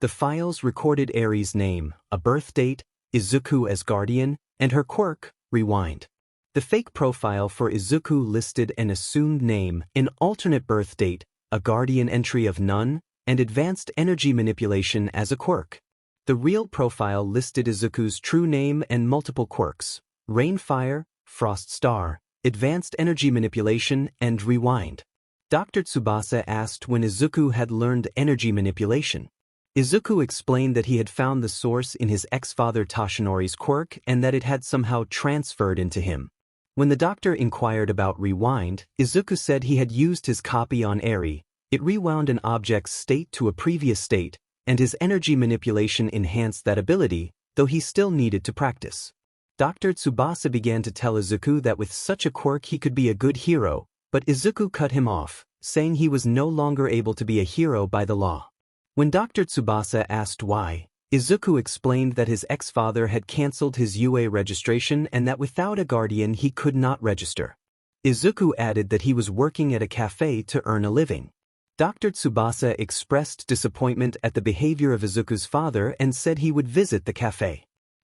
The files recorded Eri's name, a birth date, Izuku as guardian, and her quirk, Rewind. The fake profile for Izuku listed an assumed name, an alternate birth date, a guardian entry of none, and advanced energy manipulation as a quirk. The real profile listed Izuku's true name and multiple quirks, Rainfire, Frost Star, advanced energy manipulation, and Rewind. Dr. Tsubasa asked when Izuku had learned energy manipulation. Izuku explained that he had found the source in his ex-father Toshinori's quirk and that it had somehow transferred into him. When the doctor inquired about Rewind, Izuku said he had used his copy on Eri. It rewound an object's state to a previous state, and his energy manipulation enhanced that ability, though he still needed to practice. Dr. Tsubasa began to tell Izuku that with such a quirk he could be a good hero, but Izuku cut him off, saying he was no longer able to be a hero by the law. When Dr. Tsubasa asked why, Izuku explained that his ex-father had cancelled his UA registration and that without a guardian he could not register. Izuku added that he was working at a cafe to earn a living. Dr. Tsubasa expressed disappointment at the behavior of Izuku's father and said he would visit the cafe.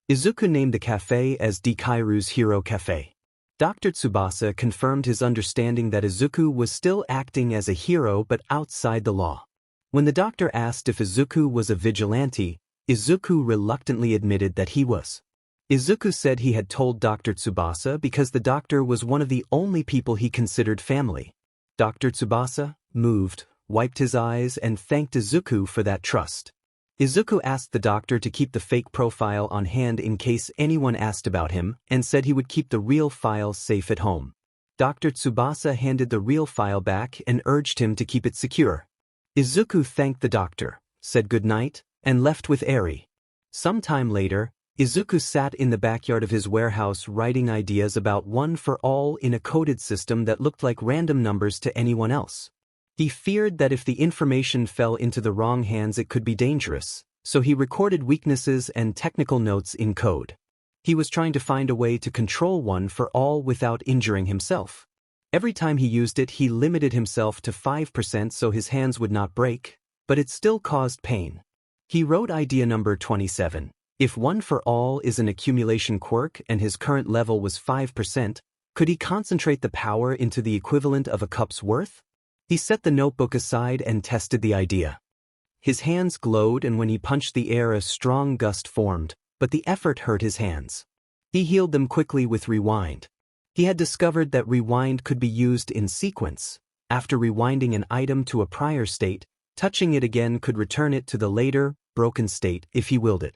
Izuku named the cafe as Dekairu's Hero Cafe. Dr. Tsubasa confirmed his understanding that Izuku was still acting as a hero but outside the law. When the doctor asked if Izuku was a vigilante, Izuku reluctantly admitted that he was. Izuku said he had told Dr. Tsubasa because the doctor was one of the only people he considered family. Dr. Tsubasa, moved, wiped his eyes and thanked Izuku for that trust. Izuku asked the doctor to keep the fake profile on hand in case anyone asked about him and said he would keep the real file safe at home. Dr. Tsubasa handed the real file back and urged him to keep it secure. Izuku thanked the doctor, said goodnight, and left with Eri. Some time later, Izuku sat in the backyard of his warehouse writing ideas about one for all in a coded system that looked like random numbers to anyone else. He feared that if the information fell into the wrong hands it could be dangerous, so he recorded weaknesses and technical notes in code. He was trying to find a way to control one for all without injuring himself. Every time he used it he limited himself to 5% so his hands would not break, but it still caused pain. He wrote idea number 27. If one for all is an accumulation quirk and his current level was 5%, could he concentrate the power into the equivalent of a cup's worth? He set the notebook aside and tested the idea. His hands glowed and when he punched the air a strong gust formed, but the effort hurt his hands. He healed them quickly with rewind. He had discovered that rewind could be used in sequence. After rewinding an item to a prior state, touching it again could return it to the later, broken state if he willed it.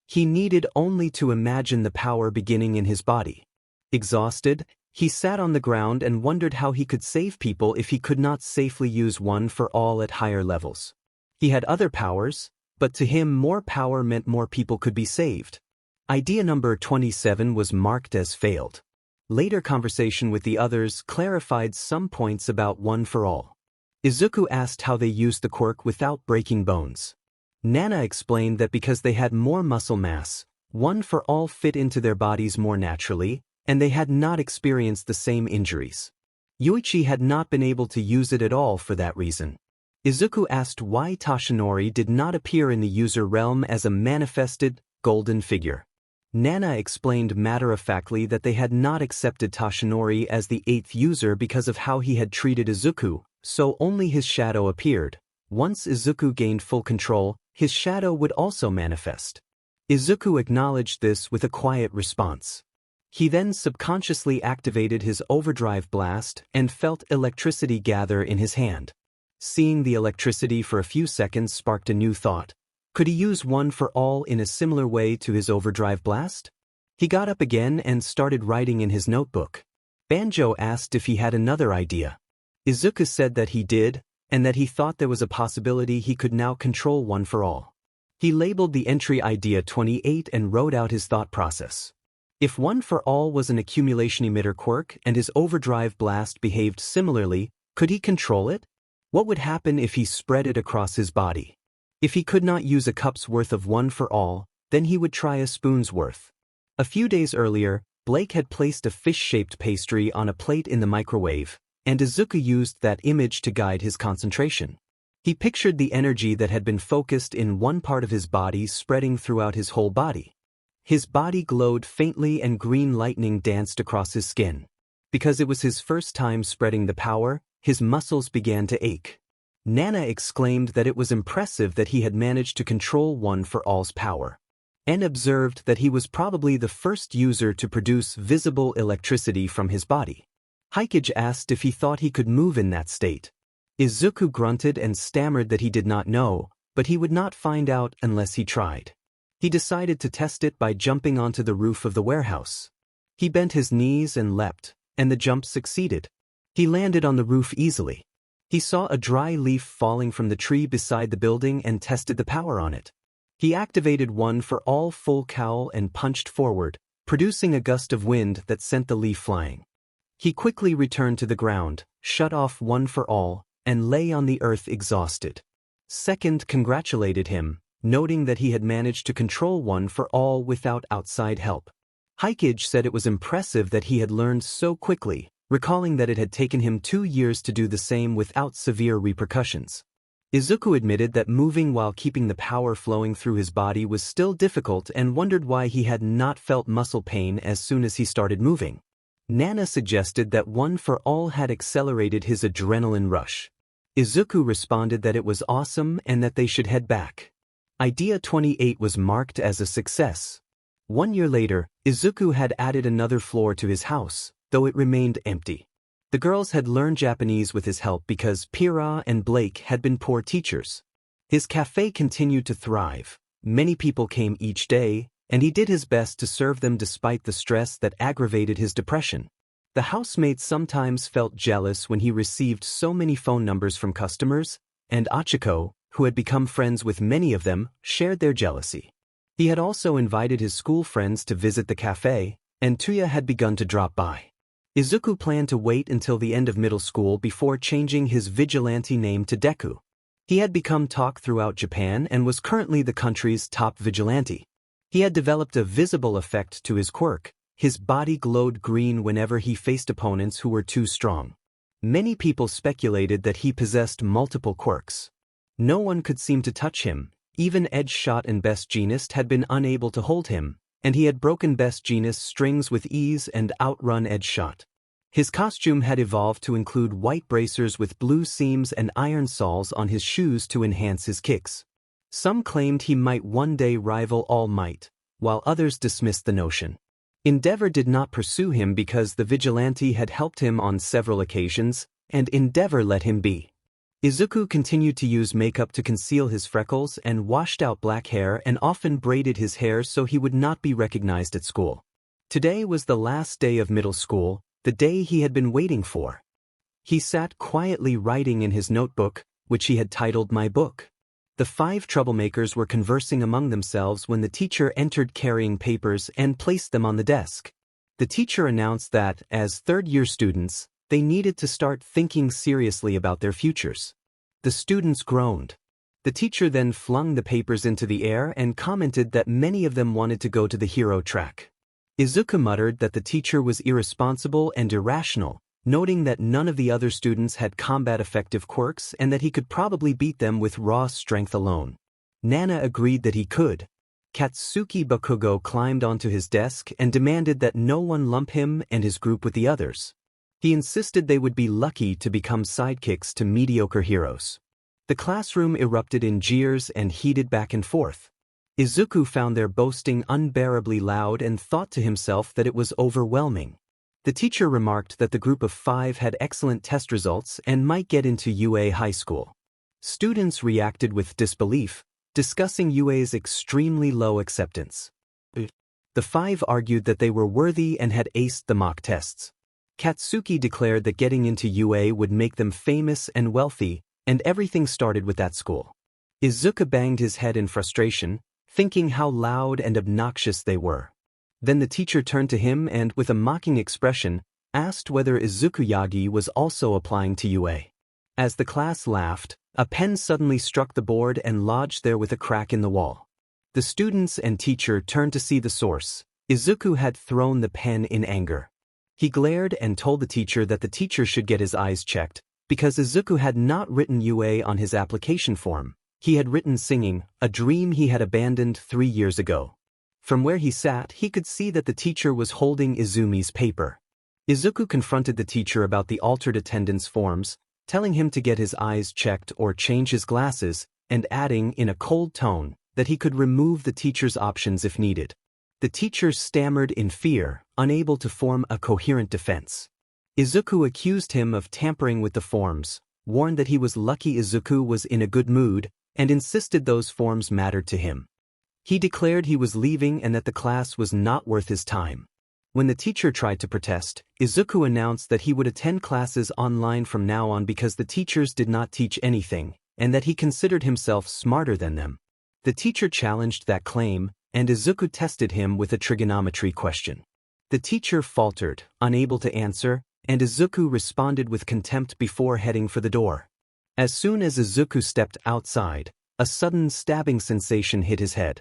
He needed only to imagine the power beginning in his body. Exhausted, he sat on the ground and wondered how he could save people if he could not safely use one for all at higher levels. He had other powers, but to him more power meant more people could be saved. Idea number 27 was marked as failed. Later conversation with the others clarified some points about one for all. Izuku asked how they used the quirk without breaking bones. Nana explained that because they had more muscle mass, one for all fit into their bodies more naturally, and they had not experienced the same injuries. Yuichi had not been able to use it at all for that reason. Izuku asked why Toshinori did not appear in the user realm as a manifested, golden figure. Nana explained matter-of-factly that they had not accepted Toshinori as the 8th user because of how he had treated Izuku, so only his shadow appeared. Once Izuku gained full control, his shadow would also manifest. Izuku acknowledged this with a quiet response. He then subconsciously activated his overdrive blast and felt electricity gather in his hand. Seeing the electricity for a few seconds sparked a new thought. Could he use one for all in a similar way to his overdrive blast? He got up again and started writing in his notebook. Banjo asked if he had another idea. Izuku said that he did, and that he thought there was a possibility he could now control one for all. He labeled the entry idea 28 and wrote out his thought process. If one for all was an accumulation emitter quirk and his overdrive blast behaved similarly, could he control it? What would happen if he spread it across his body? If he could not use a cup's worth of one for all, then he would try a spoon's worth. A few days earlier, Blake had placed a fish-shaped pastry on a plate in the microwave, and Izuku used that image to guide his concentration. He pictured the energy that had been focused in one part of his body spreading throughout his whole body. His body glowed faintly and green lightning danced across his skin. Because it was his first time spreading the power, his muscles began to ache. Nana exclaimed that it was impressive that he had managed to control one for all's power. And observed that he was probably the first user to produce visible electricity from his body. Hikage asked if he thought he could move in that state. Izuku grunted and stammered that he did not know, but he would not find out unless he tried. He decided to test it by jumping onto the roof of the warehouse. He bent his knees and leapt, and the jump succeeded. He landed on the roof easily. He saw a dry leaf falling from the tree beside the building and tested the power on it. He activated one for all full cowl and punched forward, producing a gust of wind that sent the leaf flying. He quickly returned to the ground, shut off one for all, and lay on the earth exhausted. Second congratulated him, noting that he had managed to control one for all without outside help. Hikage said it was impressive that he had learned so quickly, recalling that it had taken him 2 years to do the same without severe repercussions. Izuku admitted that moving while keeping the power flowing through his body was still difficult and wondered why he had not felt muscle pain as soon as he started moving. Nana suggested that one for all had accelerated his adrenaline rush. Izuku responded that it was awesome and that they should head back. Idea 28 was marked as a success. 1 year later, Izuku had added another floor to his house, though it remained empty. The girls had learned Japanese with his help because Pira and Blake had been poor teachers. His cafe continued to thrive. Many people came each day, and he did his best to serve them despite the stress that aggravated his depression. The housemates sometimes felt jealous when he received so many phone numbers from customers, and Achiko, who had become friends with many of them, shared their jealousy. He had also invited his school friends to visit the cafe, and Tuya had begun to drop by. Izuku planned to wait until the end of middle school before changing his vigilante name to Deku. He had become talk throughout Japan and was currently the country's top vigilante. He had developed a visible effect to his quirk. His body glowed green whenever he faced opponents who were too strong. Many people speculated that he possessed multiple quirks. No one could seem to touch him. Even Edge Shot and Best Jeanist had been unable to hold him, and he had broken Best Jeanist strings with ease and outrun Edge Shot. His costume had evolved to include white bracers with blue seams and iron soles on his shoes to enhance his kicks. Some claimed he might one day rival All Might, while others dismissed the notion. Endeavor did not pursue him because the vigilante had helped him on several occasions, and Endeavor let him be. Izuku continued to use makeup to conceal his freckles and washed out black hair and often braided his hair so he would not be recognized at school. Today was the last day of middle school, the day he had been waiting for. He sat quietly writing in his notebook, which he had titled My Book. The 5 troublemakers were conversing among themselves when the teacher entered carrying papers and placed them on the desk. The teacher announced that, as third-year students, they needed to start thinking seriously about their futures. The students groaned. The teacher then flung the papers into the air and commented that many of them wanted to go to the hero track. Izuku muttered that the teacher was irresponsible and irrational, noting that none of the other students had combat-effective quirks and that he could probably beat them with raw strength alone. Nana agreed that he could. Katsuki Bakugo climbed onto his desk and demanded that no one lump him and his group with the others. He insisted they would be lucky to become sidekicks to mediocre heroes. The classroom erupted in jeers and heated back and forth. Izuku found their boasting unbearably loud and thought to himself that it was overwhelming. The teacher remarked that the group of 5 had excellent test results and might get into UA high school. Students reacted with disbelief, discussing UA's extremely low acceptance. The 5 argued that they were worthy and had aced the mock tests. Katsuki declared that getting into UA would make them famous and wealthy, and everything started with that school. Izuku banged his head in frustration, thinking how loud and obnoxious they were. Then the teacher turned to him and, with a mocking expression, asked whether Izuku Yagi was also applying to UA. As the class laughed, a pen suddenly struck the board and lodged there with a crack in the wall. The students and teacher turned to see the source. Izuku had thrown the pen in anger. He glared and told the teacher that the teacher should get his eyes checked, because Izuku had not written UA on his application form. He had written singing, a dream he had abandoned 3 years ago. From where he sat, he could see that the teacher was holding Izumi's paper. Izuku confronted the teacher about the altered attendance forms, telling him to get his eyes checked or change his glasses, and adding, in a cold tone, that he could remove the teacher's options if needed. The teacher stammered in fear, unable to form a coherent defense. Izuku accused him of tampering with the forms, warned that he was lucky Izuku was in a good mood, and insisted those forms mattered to him. He declared he was leaving and that the class was not worth his time. When the teacher tried to protest, Izuku announced that he would attend classes online from now on because the teachers did not teach anything, and that he considered himself smarter than them. The teacher challenged that claim, and Izuku tested him with a trigonometry question. The teacher faltered, unable to answer, and Izuku responded with contempt before heading for the door. As soon as Izuku stepped outside, a sudden stabbing sensation hit his head.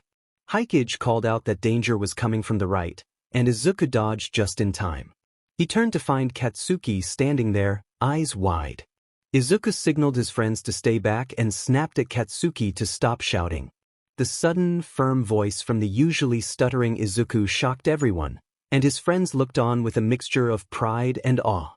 Hikage called out that danger was coming from the right, and Izuku dodged just in time. He turned to find Katsuki standing there, eyes wide. Izuku signaled his friends to stay back and snapped at Katsuki to stop shouting. The sudden, firm voice from the usually stuttering Izuku shocked everyone, and his friends looked on with a mixture of pride and awe.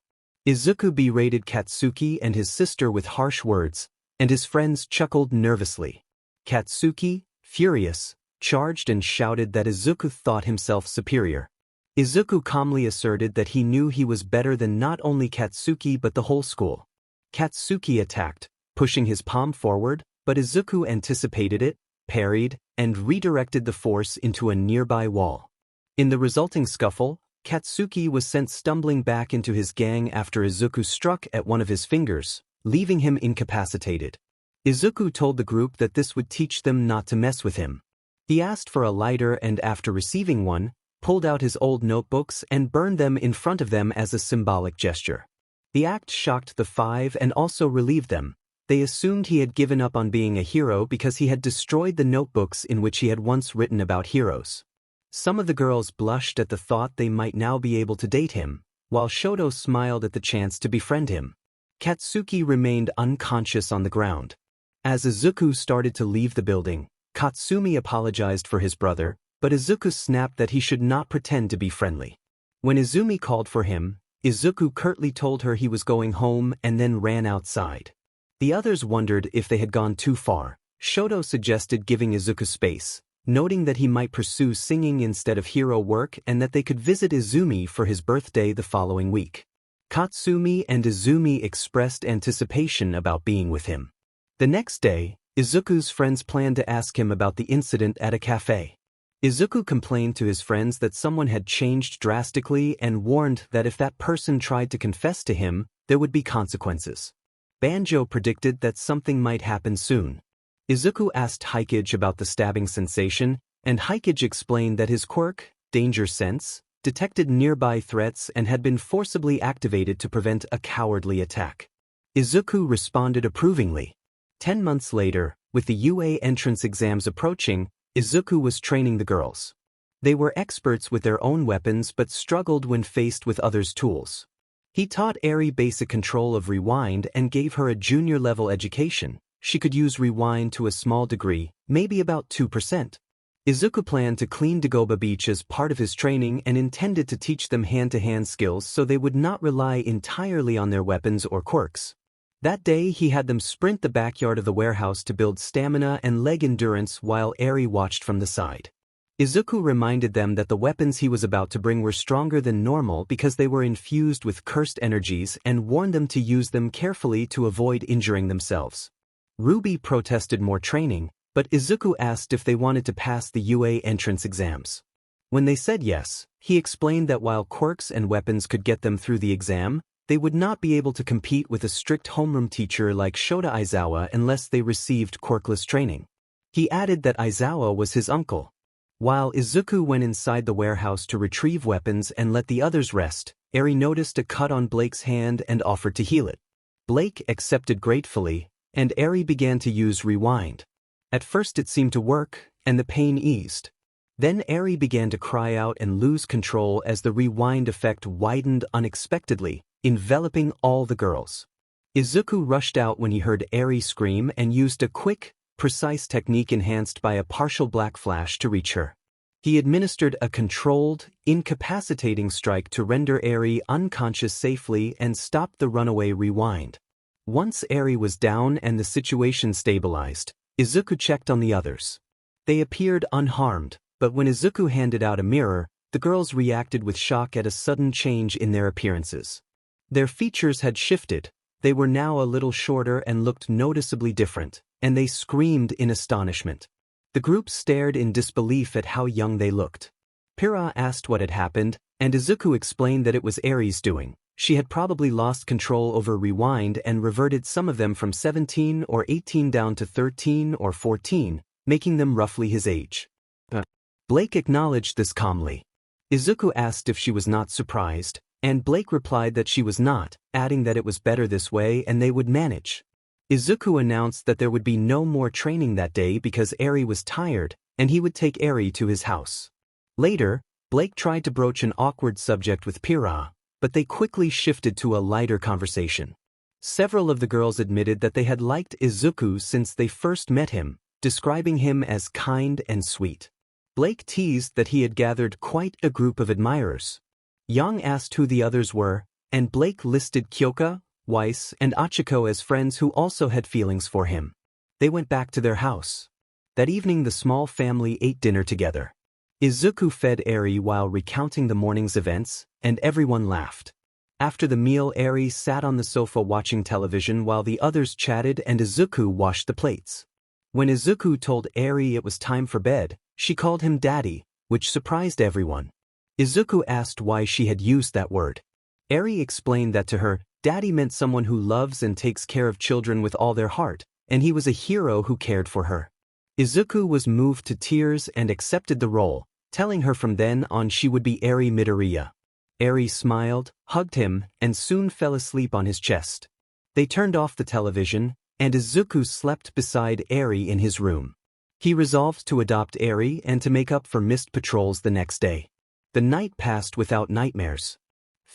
Izuku berated Katsuki and his sister with harsh words, and his friends chuckled nervously. Katsuki, furious, charged and shouted that Izuku thought himself superior. Izuku calmly asserted that he knew he was better than not only Katsuki but the whole school. Katsuki attacked, pushing his palm forward, but Izuku anticipated it, parried, and redirected the force into a nearby wall. In the resulting scuffle, Katsuki was sent stumbling back into his gang after Izuku struck at one of his fingers, leaving him incapacitated. Izuku told the group that this would teach them not to mess with him. He asked for a lighter and after receiving one, pulled out his old notebooks and burned them in front of them as a symbolic gesture. The act shocked the five and also relieved them. They assumed he had given up on being a hero because he had destroyed the notebooks in which he had once written about heroes. Some of the girls blushed at the thought they might now be able to date him, while Shoto smiled at the chance to befriend him. Katsuki remained unconscious on the ground. As Izuku started to leave the building, Katsumi apologized for his brother, but Izuku snapped that he should not pretend to be friendly. When Izumi called for him, Izuku curtly told her he was going home and then ran outside. The others wondered if they had gone too far. Shoto suggested giving Izuku space, noting that he might pursue singing instead of hero work and that they could visit Izumi for his birthday the following week. Katsumi and Izumi expressed anticipation about being with him. The next day, Izuku's friends planned to ask him about the incident at a cafe. Izuku complained to his friends that someone had changed drastically and warned that if that person tried to confess to him, there would be consequences. Banjo predicted that something might happen soon. Izuku asked Hikage about the stabbing sensation, and Hikage explained that his quirk, Danger Sense, detected nearby threats and had been forcibly activated to prevent a cowardly attack. Izuku responded approvingly. 10 months later, with the UA entrance exams approaching, Izuku was training the girls. They were experts with their own weapons but struggled when faced with others' tools. He taught Eri basic control of rewind and gave her a junior-level education. She could use rewind to a small degree, maybe about 2%. Izuku planned to clean Dagobah Beach as part of his training and intended to teach them hand-to-hand skills so they would not rely entirely on their weapons or quirks. That day he had them sprint the backyard of the warehouse to build stamina and leg endurance while Eri watched from the side. Izuku reminded them that the weapons he was about to bring were stronger than normal because they were infused with cursed energies and warned them to use them carefully to avoid injuring themselves. Ruby protested more training, but Izuku asked if they wanted to pass the UA entrance exams. When they said yes, he explained that while quirks and weapons could get them through the exam, they would not be able to compete with a strict homeroom teacher like Shota Aizawa unless they received quirkless training. He added that Aizawa was his uncle. While Izuku went inside the warehouse to retrieve weapons and let the others rest, Eri noticed a cut on Blake's hand and offered to heal it. Blake accepted gratefully, and Eri began to use rewind. At first it seemed to work, and the pain eased. Then Eri began to cry out and lose control as the rewind effect widened unexpectedly, enveloping all the girls. Izuku rushed out when he heard Eri scream and used a quick, precise technique enhanced by a partial black flash to reach her. He administered a controlled, incapacitating strike to render Eri unconscious safely and stopped the runaway rewind. Once Eri was down and the situation stabilized, Izuku checked on the others. They appeared unharmed, but when Izuku handed out a mirror, the girls reacted with shock at a sudden change in their appearances. Their features had shifted, they were now a little shorter and looked noticeably different, and they screamed in astonishment. The group stared in disbelief at how young they looked. Pyrrha asked what had happened, and Izuku explained that it was Eri's doing. She had probably lost control over rewind and reverted some of them from 17 or 18 down to 13 or 14, making them roughly his age. Blake acknowledged this calmly. Izuku asked if she was not surprised, and Blake replied that she was not, adding that it was better this way and they would manage. Izuku announced that there would be no more training that day because Eri was tired, and he would take Eri to his house. Later, Blake tried to broach an awkward subject with Pyrrha, but they quickly shifted to a lighter conversation. Several of the girls admitted that they had liked Izuku since they first met him, describing him as kind and sweet. Blake teased that he had gathered quite a group of admirers. Yang asked who the others were, and Blake listed Kyoka, Weiss, and Achiko as friends who also had feelings for him. They went back to their house. That evening the small family ate dinner together. Izuku fed Eri while recounting the morning's events, and everyone laughed. After the meal, Eri sat on the sofa watching television while the others chatted and Izuku washed the plates. When Izuku told Eri it was time for bed, she called him daddy, which surprised everyone. Izuku asked why she had used that word. Eri explained that to her, daddy meant someone who loves and takes care of children with all their heart, and he was a hero who cared for her. Izuku was moved to tears and accepted the role, telling her from then on she would be Eri Midoriya. Eri smiled, hugged him, and soon fell asleep on his chest. They turned off the television, and Izuku slept beside Eri in his room. He resolved to adopt Eri and to make up for missed patrols the next day. The night passed without nightmares.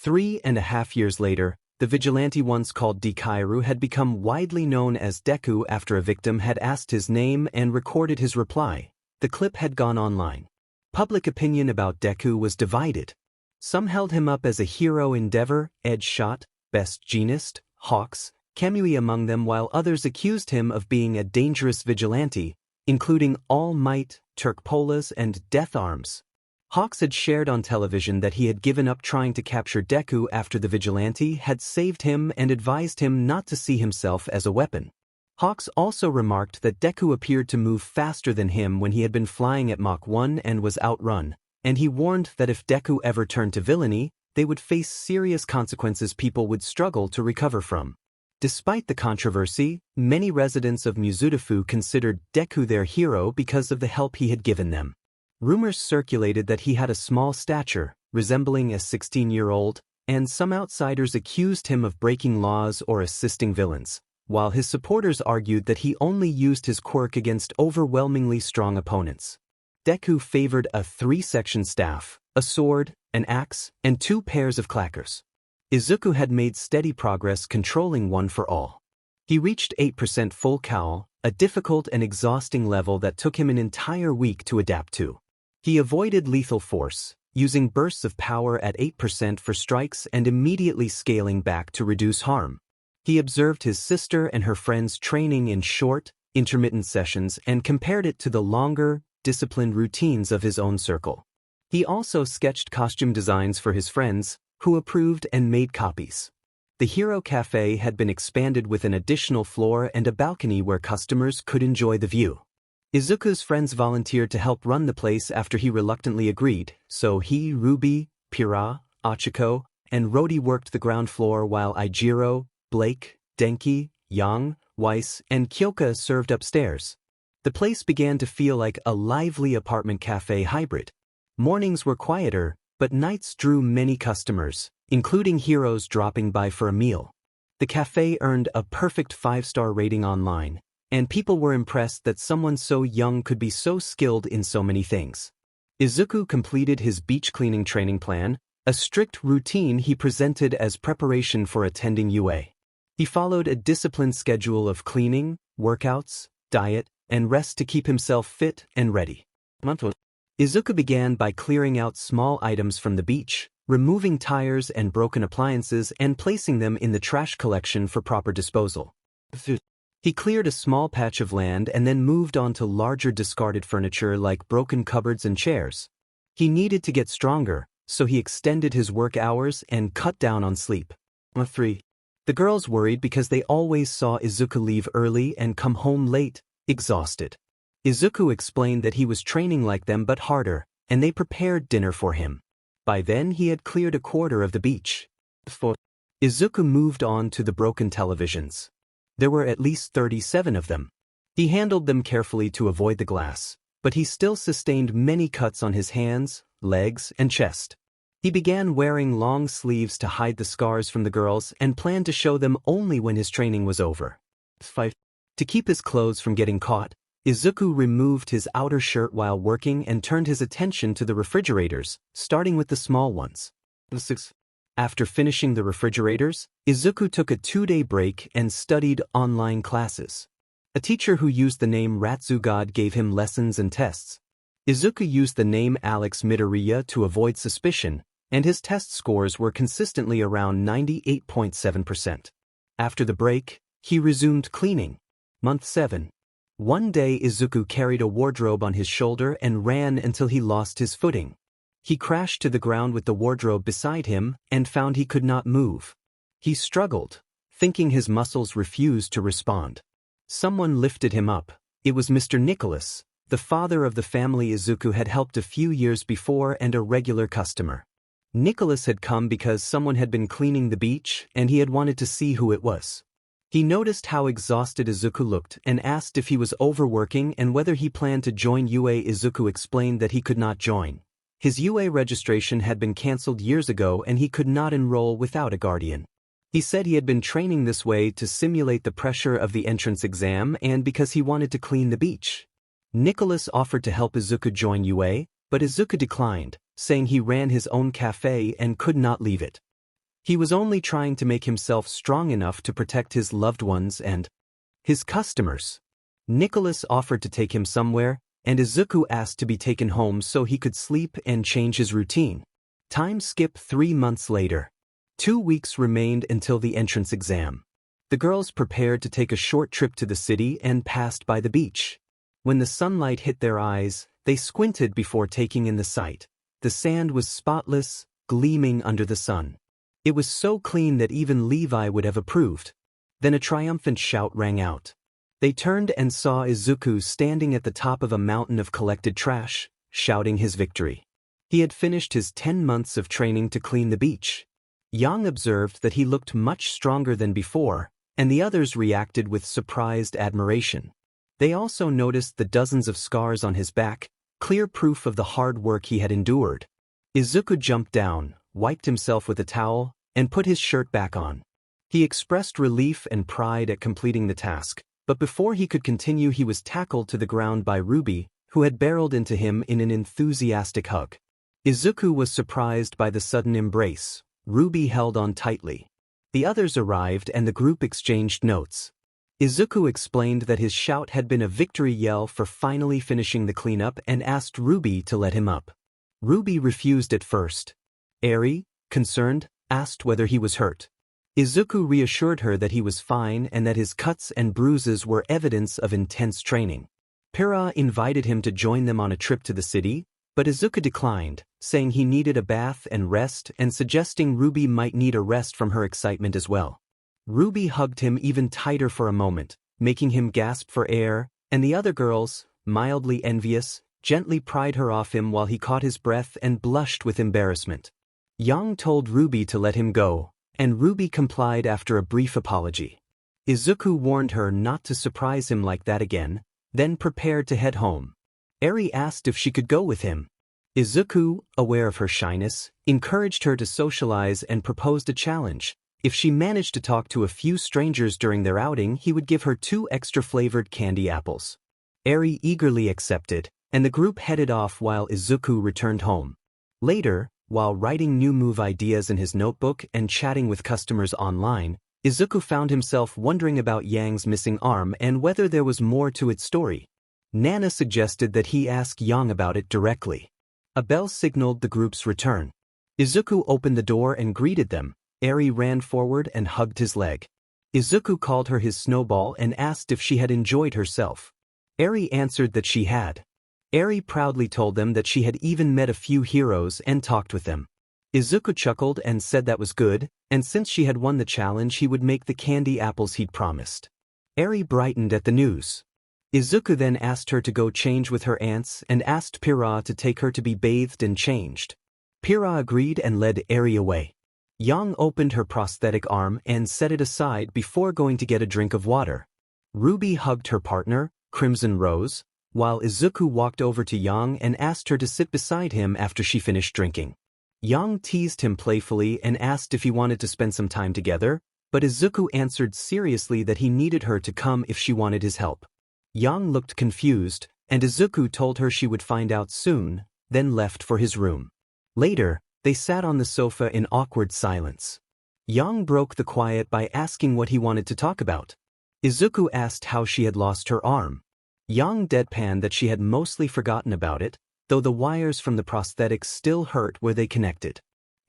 3.5 years later, the vigilante once called Dekairu had become widely known as Deku after a victim had asked his name and recorded his reply. The clip had gone online. Public opinion about Deku was divided. Some held him up as a hero endeavor, edge shot, best genist, Hawks, Kamui among them, while others accused him of being a dangerous vigilante, including All Might, Turq Polaris, and Death Arms. Hawks had shared on television that he had given up trying to capture Deku after the vigilante had saved him and advised him not to see himself as a weapon. Hawks also remarked that Deku appeared to move faster than him when he had been flying at Mach 1 and was outrun, and he warned that if Deku ever turned to villainy, they would face serious consequences people would struggle to recover from. Despite the controversy, many residents of Mizudafu considered Deku their hero because of the help he had given them. Rumors circulated that he had a small stature, resembling a 16-year-old, and some outsiders accused him of breaking laws or assisting villains, while his supporters argued that he only used his quirk against overwhelmingly strong opponents. Deku favored a 3-section staff, a sword, an axe, and 2 pairs of clackers. Izuku had made steady progress controlling one for all. He reached 8% full cowl, a difficult and exhausting level that took him an entire week to adapt to. He avoided lethal force, using bursts of power at 8% for strikes and immediately scaling back to reduce harm. He observed his sister and her friends training in short, intermittent sessions and compared it to the longer, disciplined routines of his own circle. He also sketched costume designs for his friends, who approved and made copies. The Hero Cafe had been expanded with an additional floor and a balcony where customers could enjoy the view. Izuku's friends volunteered to help run the place after he reluctantly agreed, so he, Ruby, Pyrrha, Achiko, and Rodi worked the ground floor while Ijiro, Blake, Denki, Yang, Weiss, and Kyoka served upstairs. The place began to feel like a lively apartment cafe hybrid. Mornings were quieter, but nights drew many customers, including heroes dropping by for a meal. The cafe earned a perfect 5-star rating online, and people were impressed that someone so young could be so skilled in so many things. Izuku completed his beach cleaning training plan, a strict routine he presented as preparation for attending UA. He followed a disciplined schedule of cleaning, workouts, diet, and rest to keep himself fit and ready. Izuku began by clearing out small items from the beach, removing tires and broken appliances and placing them in the trash collection for proper disposal. He cleared a small patch of land and then moved on to larger discarded furniture like broken cupboards and chairs. He needed to get stronger, so he extended his work hours and cut down on sleep. 3. The girls worried because they always saw Izuku leave early and come home late, exhausted. Izuku explained that he was training like them but harder, and they prepared dinner for him. By then he had cleared a quarter of the beach. 4. Izuku moved on to the broken televisions. There were at least 37 of them. He handled them carefully to avoid the glass, but he still sustained many cuts on his hands, legs, and chest. He began wearing long sleeves to hide the scars from the girls and planned to show them only when his training was over. 5. To keep his clothes from getting caught, Izuku removed his outer shirt while working and turned his attention to the refrigerators, starting with the small ones. 6. After finishing the refrigerators, Izuku took a 2-day break and studied online classes. A teacher who used the name Ratsugod gave him lessons and tests. Izuku used the name Alex Midoriya to avoid suspicion, and his test scores were consistently around 98.7%. After the break, he resumed cleaning. Month 7. One day Izuku carried a wardrobe on his shoulder and ran until he lost his footing. He crashed to the ground with the wardrobe beside him and found he could not move. He struggled, thinking his muscles refused to respond. Someone lifted him up. It was Mr. Nicholas, the father of the family Izuku had helped a few years before and a regular customer. Nicholas had come because someone had been cleaning the beach and he had wanted to see who it was. He noticed how exhausted Izuku looked and asked if he was overworking and whether he planned to join UA. Izuku explained that he could not join. His UA registration had been cancelled years ago and he could not enroll without a guardian. He said he had been training this way to simulate the pressure of the entrance exam and because he wanted to clean the beach. Nicholas offered to help Izuku join UA, but Izuku declined, saying he ran his own cafe and could not leave it. He was only trying to make himself strong enough to protect his loved ones and his customers. Nicholas offered to take him somewhere, and Izuku asked to be taken home so he could sleep and change his routine. Time skip 3 months later. 2 weeks remained until the entrance exam. The girls prepared to take a short trip to the city and passed by the beach. When the sunlight hit their eyes, they squinted before taking in the sight. The sand was spotless, gleaming under the sun. It was so clean that even Levi would have approved. Then a triumphant shout rang out. They turned and saw Izuku standing at the top of a mountain of collected trash, shouting his victory. He had finished his 10 months of training to clean the beach. Yang observed that he looked much stronger than before, and the others reacted with surprised admiration. They also noticed the dozens of scars on his back, clear proof of the hard work he had endured. Izuku jumped down, wiped himself with a towel, and put his shirt back on. He expressed relief and pride at completing the task, but before he could continue he was tackled to the ground by Ruby, who had barreled into him in an enthusiastic hug. Izuku was surprised by the sudden embrace. Ruby held on tightly. The others arrived and the group exchanged notes. Izuku explained that his shout had been a victory yell for finally finishing the cleanup and asked Ruby to let him up. Ruby refused at first. Eri, concerned, asked whether he was hurt. Izuku reassured her that he was fine and that his cuts and bruises were evidence of intense training. Pira invited him to join them on a trip to the city, but Izuku declined, saying he needed a bath and rest and suggesting Ruby might need a rest from her excitement as well. Ruby hugged him even tighter for a moment, making him gasp for air, and the other girls, mildly envious, gently pried her off him while he caught his breath and blushed with embarrassment. Yang told Ruby to let him go, and Ruby complied after a brief apology. Izuku warned her not to surprise him like that again, then prepared to head home. Eri asked if she could go with him. Izuku, aware of her shyness, encouraged her to socialize and proposed a challenge. If she managed to talk to a few strangers during their outing, he would give her 2 extra flavored candy apples. Eri eagerly accepted, and the group headed off while Izuku returned home. Later, while writing new move ideas in his notebook and chatting with customers online, Izuku found himself wondering about Yang's missing arm and whether there was more to its story. Nana suggested that he ask Yang about it directly. A bell signaled the group's return. Izuku opened the door and greeted them. Eri ran forward and hugged his leg. Izuku called her his snowball and asked if she had enjoyed herself. Eri answered that she had. Eri proudly told them that she had even met a few heroes and talked with them. Izuku chuckled and said that was good, and since she had won the challenge he would make the candy apples he'd promised. Eri brightened at the news. Izuku then asked her to go change with her aunts and asked Pira to take her to be bathed and changed. Pira agreed and led Eri away. Yang opened her prosthetic arm and set it aside before going to get a drink of water. Ruby hugged her partner, crimson rose, while Izuku walked over to Yang and asked her to sit beside him after she finished drinking. Yang teased him playfully and asked if he wanted to spend some time together, but Izuku answered seriously that he needed her to come if she wanted his help. Yang looked confused, and Izuku told her she would find out soon, then left for his room. Later, they sat on the sofa in awkward silence. Yang broke the quiet by asking what he wanted to talk about. Izuku asked how she had lost her arm. Yang deadpanned that she had mostly forgotten about it, though the wires from the prosthetics still hurt where they connected.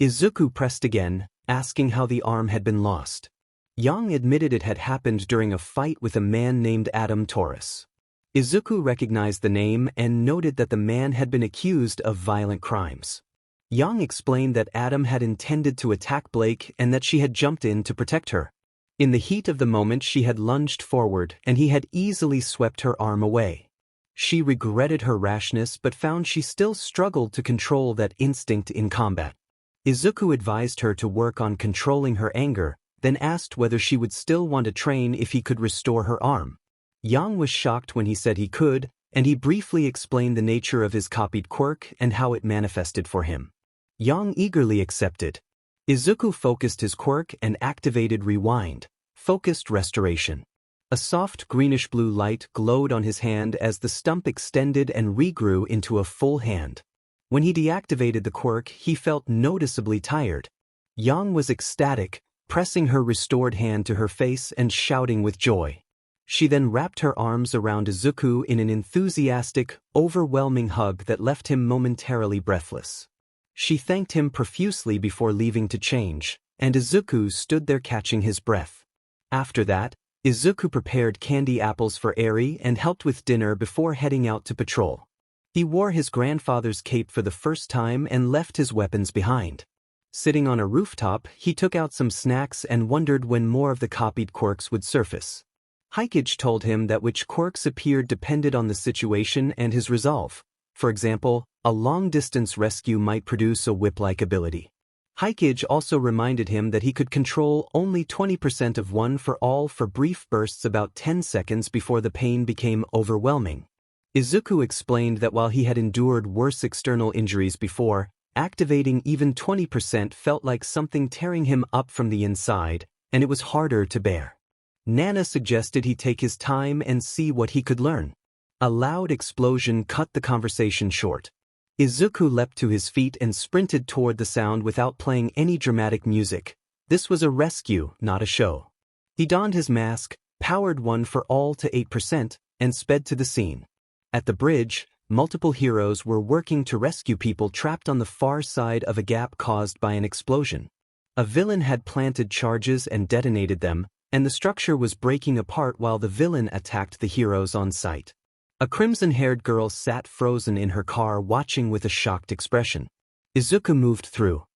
Izuku pressed again, asking how the arm had been lost. Yang admitted it had happened during a fight with a man named Adam Taurus. Izuku recognized the name and noted that the man had been accused of violent crimes. Yang explained that Adam had intended to attack Blake and that she had jumped in to protect her. In the heat of the moment she had lunged forward and he had easily swept her arm away. She regretted her rashness but found she still struggled to control that instinct in combat. Izuku advised her to work on controlling her anger, then asked whether she would still want to train if he could restore her arm. Yang was shocked when he said he could, and he briefly explained the nature of his copied quirk and how it manifested for him. Yang eagerly accepted. Izuku focused his quirk and activated Rewind, focused restoration. A soft greenish-blue light glowed on his hand as the stump extended and regrew into a full hand. When he deactivated the quirk, he felt noticeably tired. Yang was ecstatic, pressing her restored hand to her face and shouting with joy. She then wrapped her arms around Izuku in an enthusiastic, overwhelming hug that left him momentarily breathless. She thanked him profusely before leaving to change, and Izuku stood there catching his breath. After that, Izuku prepared candy apples for Eri and helped with dinner before heading out to patrol. He wore his grandfather's cape for the first time and left his weapons behind. Sitting on a rooftop, he took out some snacks and wondered when more of the copied quirks would surface. Hikage told him that which quirks appeared depended on the situation and his resolve. For example, a long-distance rescue might produce a whip-like ability. Hikage also reminded him that he could control only 20% of one for all for brief bursts about 10 seconds before the pain became overwhelming. Izuku explained that while he had endured worse external injuries before, activating even 20% felt like something tearing him up from the inside, and it was harder to bear. Nana suggested he take his time and see what he could learn. A loud explosion cut the conversation short. Izuku leapt to his feet and sprinted toward the sound without playing any dramatic music. This was a rescue, not a show. He donned his mask, powered one for all to 8%, and sped to the scene. At the bridge, multiple heroes were working to rescue people trapped on the far side of a gap caused by an explosion. A villain had planted charges and detonated them, and the structure was breaking apart while the villain attacked the heroes on sight. A crimson-haired girl sat frozen in her car watching with a shocked expression. Izuku moved through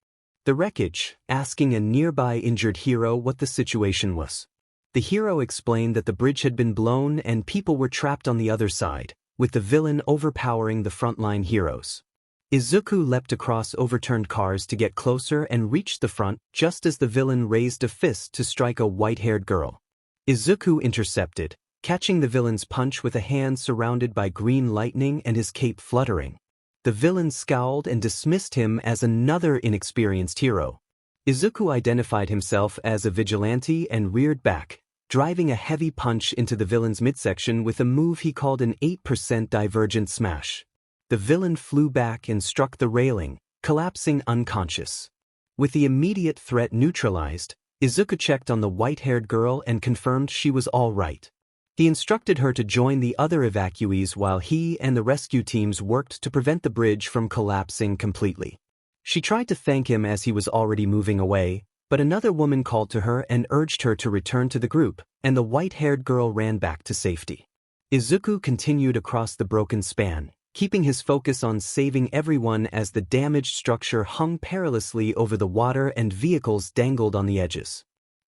the wreckage, asking a nearby injured hero what the situation was. The hero explained that the bridge had been blown and people were trapped on the other side, with the villain overpowering the frontline heroes. Izuku leapt across overturned cars to get closer and reached the front just as the villain raised a fist to strike a white-haired girl. Izuku intercepted, catching the villain's punch with a hand surrounded by green lightning and his cape fluttering. The villain scowled and dismissed him as another inexperienced hero. Izuku identified himself as a vigilante and reared back, driving a heavy punch into the villain's midsection with a move he called an 8% divergent smash. The villain flew back and struck the railing, collapsing unconscious. With the immediate threat neutralized, Izuku checked on the white-haired girl and confirmed she was all right. He instructed her to join the other evacuees while he and the rescue teams worked to prevent the bridge from collapsing completely. She tried to thank him as he was already moving away, but another woman called to her and urged her to return to the group, and the white-haired girl ran back to safety. Izuku continued across the broken span, keeping his focus on saving everyone as the damaged structure hung perilously over the water and vehicles dangled on the edges.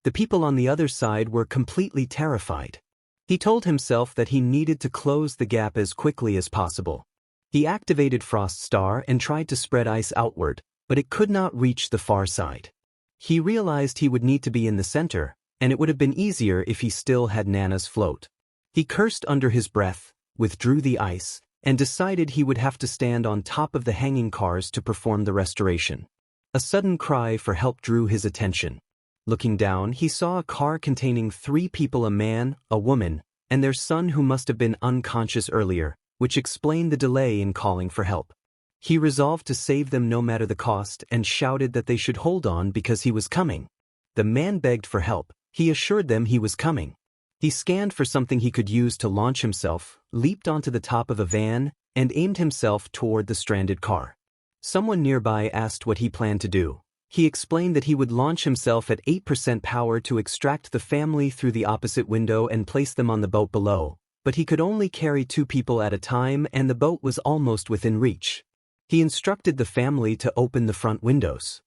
The people on the other side were completely terrified. He told himself that he needed to close the gap as quickly as possible. He activated Frost Star and tried to spread ice outward, but it could not reach the far side. He realized he would need to be in the center, and it would have been easier if he still had Nana's float. He cursed under his breath, withdrew the ice, and decided he would have to stand on top of the hanging cars to perform the restoration. A sudden cry for help drew his attention. Looking down, he saw a car containing 3 people, a man, a woman, and their son who must have been unconscious earlier, which explained the delay in calling for help. He resolved to save them no matter the cost and shouted that they should hold on because he was coming. The man begged for help. He assured them he was coming. He scanned for something he could use to launch himself, leaped onto the top of a van, and aimed himself toward the stranded car. Someone nearby asked what he planned to do. He explained that he would launch himself at 8% power to extract the family through the opposite window and place them on the boat below, but he could only carry 2 people at a time and the boat was almost within reach. He instructed the family to open the front windows.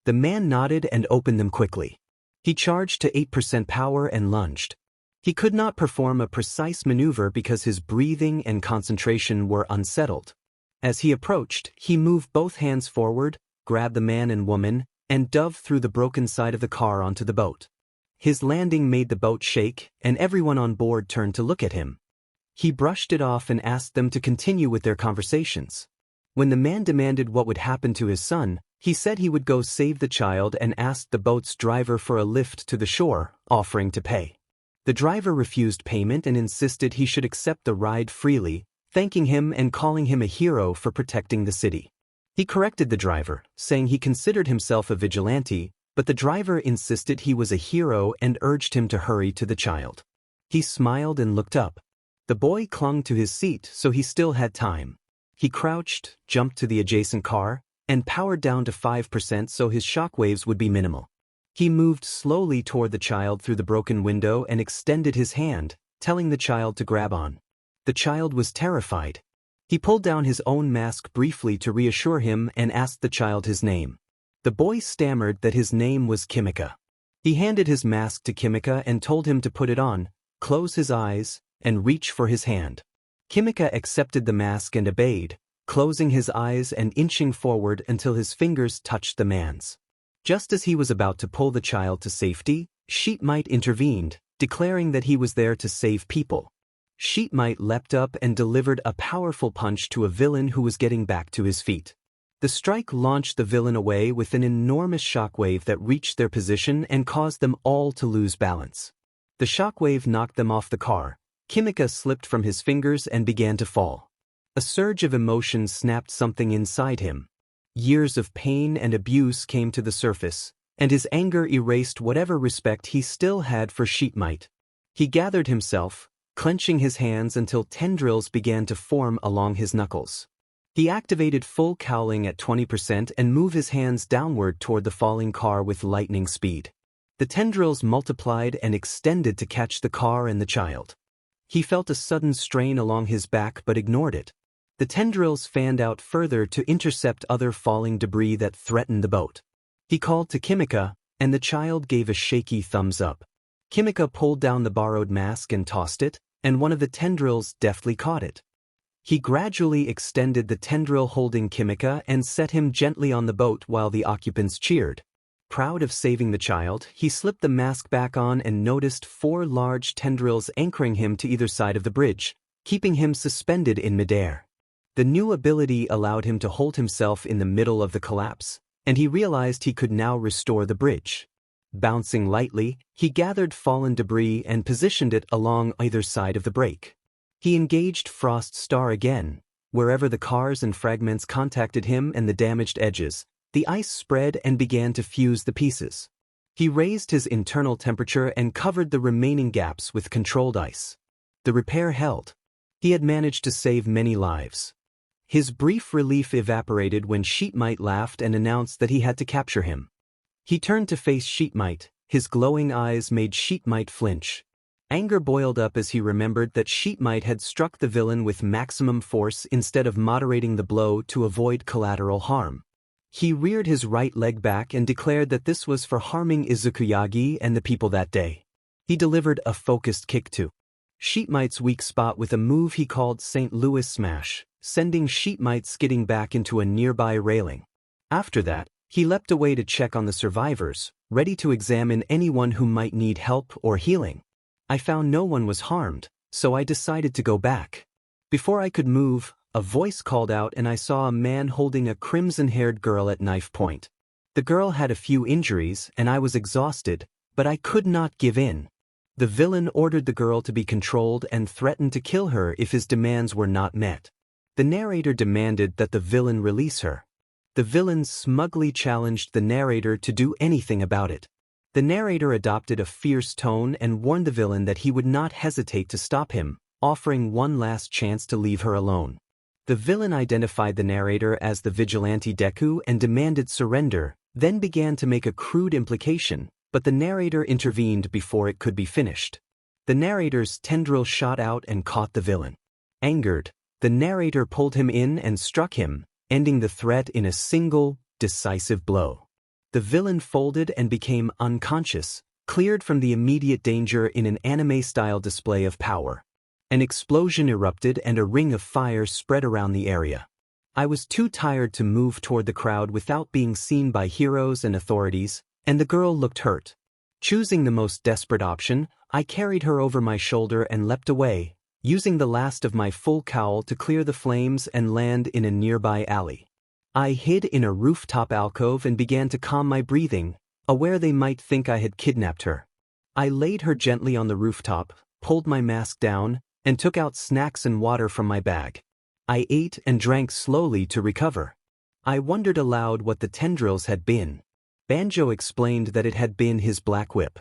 The man nodded and opened them quickly. He charged to 8% power and lunged. He could not perform a precise maneuver because his breathing and concentration were unsettled. As he approached, he moved both hands forward, grabbed the man and woman, and dove through the broken side of the car onto the boat. His landing made the boat shake, and everyone on board turned to look at him. He brushed it off and asked them to continue with their conversations. When the man demanded what would happen to his son, he said he would go save the child and asked the boat's driver for a lift to the shore, offering to pay. The driver refused payment and insisted he should accept the ride freely, thanking him and calling him a hero for protecting the city. He corrected the driver, saying he considered himself a vigilante, but the driver insisted he was a hero and urged him to hurry to the child. He smiled and looked up. The boy clung to his seat, so he still had time. He crouched, jumped to the adjacent car, and powered down to 5% so his shockwaves would be minimal. He moved slowly toward the child through the broken window and extended his hand, telling the child to grab on. The child was terrified. He pulled down his own mask briefly to reassure him and asked the child his name. The boy stammered that his name was Kimika. He handed his mask to Kimika and told him to put it on, close his eyes, and reach for his hand. Kimika accepted the mask and obeyed, closing his eyes and inching forward until his fingers touched the man's. Just as he was about to pull the child to safety, Sheepmite intervened, declaring that he was there to save people. Sheepmite leapt up and delivered a powerful punch to a villain who was getting back to his feet. The strike launched the villain away with an enormous shockwave that reached their position and caused them all to lose balance. The shockwave knocked them off the car. Kimika slipped from his fingers and began to fall. A surge of emotion snapped something inside him. Years of pain and abuse came to the surface, and his anger erased whatever respect he still had for Sheepmite. He gathered himself, clenching his hands until tendrils began to form along his knuckles. He activated full cowling at 20% and moved his hands downward toward the falling car with lightning speed. The tendrils multiplied and extended to catch the car and the child. He felt a sudden strain along his back but ignored it. The tendrils fanned out further to intercept other falling debris that threatened the boat. He called to Kimika, and the child gave a shaky thumbs up. Kimika pulled down the borrowed mask and tossed it, and one of the tendrils deftly caught it. He gradually extended the tendril holding Kimika and set him gently on the boat while the occupants cheered. Proud of saving the child, he slipped the mask back on and noticed 4 large tendrils anchoring him to either side of the bridge, keeping him suspended in midair. The new ability allowed him to hold himself in the middle of the collapse, and he realized he could now restore the bridge. Bouncing lightly, he gathered fallen debris and positioned it along either side of the break. He engaged Frost Star again. Wherever the cars and fragments contacted him and the damaged edges, the ice spread and began to fuse the pieces. He raised his internal temperature and covered the remaining gaps with controlled ice. The repair held. He had managed to save many lives. His brief relief evaporated when Sheepmite laughed and announced that he had to capture him. He turned to face Sheepmite. His glowing eyes made Sheepmite flinch. Anger boiled up as he remembered that Sheepmite had struck the villain with maximum force instead of moderating the blow to avoid collateral harm. He reared his right leg back and declared that this was for harming Izuku Yagi and the people that day. He delivered a focused kick to Sheepmite's weak spot with a move he called St. Louis Smash, sending Sheepmite skidding back into a nearby railing. After that, he leapt away to check on the survivors, ready to examine anyone who might need help or healing. I found no one was harmed, so I decided to go back. Before I could move, a voice called out and I saw a man holding a crimson-haired girl at knife point. The girl had a few injuries and I was exhausted, but I could not give in. The villain ordered the girl to be controlled and threatened to kill her if his demands were not met. The narrator demanded that the villain release her. The villain smugly challenged the narrator to do anything about it. The narrator adopted a fierce tone and warned the villain that he would not hesitate to stop him, offering one last chance to leave her alone. The villain identified the narrator as the vigilante Deku and demanded surrender, then began to make a crude implication, but the narrator intervened before it could be finished. The narrator's tendril shot out and caught the villain. Angered, the narrator pulled him in and struck him, ending the threat in a single, decisive blow. The villain folded and became unconscious, cleared from the immediate danger in an anime-style display of power. An explosion erupted and a ring of fire spread around the area. I was too tired to move toward the crowd without being seen by heroes and authorities, and the girl looked hurt. Choosing the most desperate option, I carried her over my shoulder and leapt away, using the last of my full cowl to clear the flames and land in a nearby alley. I hid in a rooftop alcove and began to calm my breathing, aware they might think I had kidnapped her. I laid her gently on the rooftop, pulled my mask down, and took out snacks and water from my bag. I ate and drank slowly to recover. I wondered aloud what the tendrils had been. Banjo explained that it had been his black whip.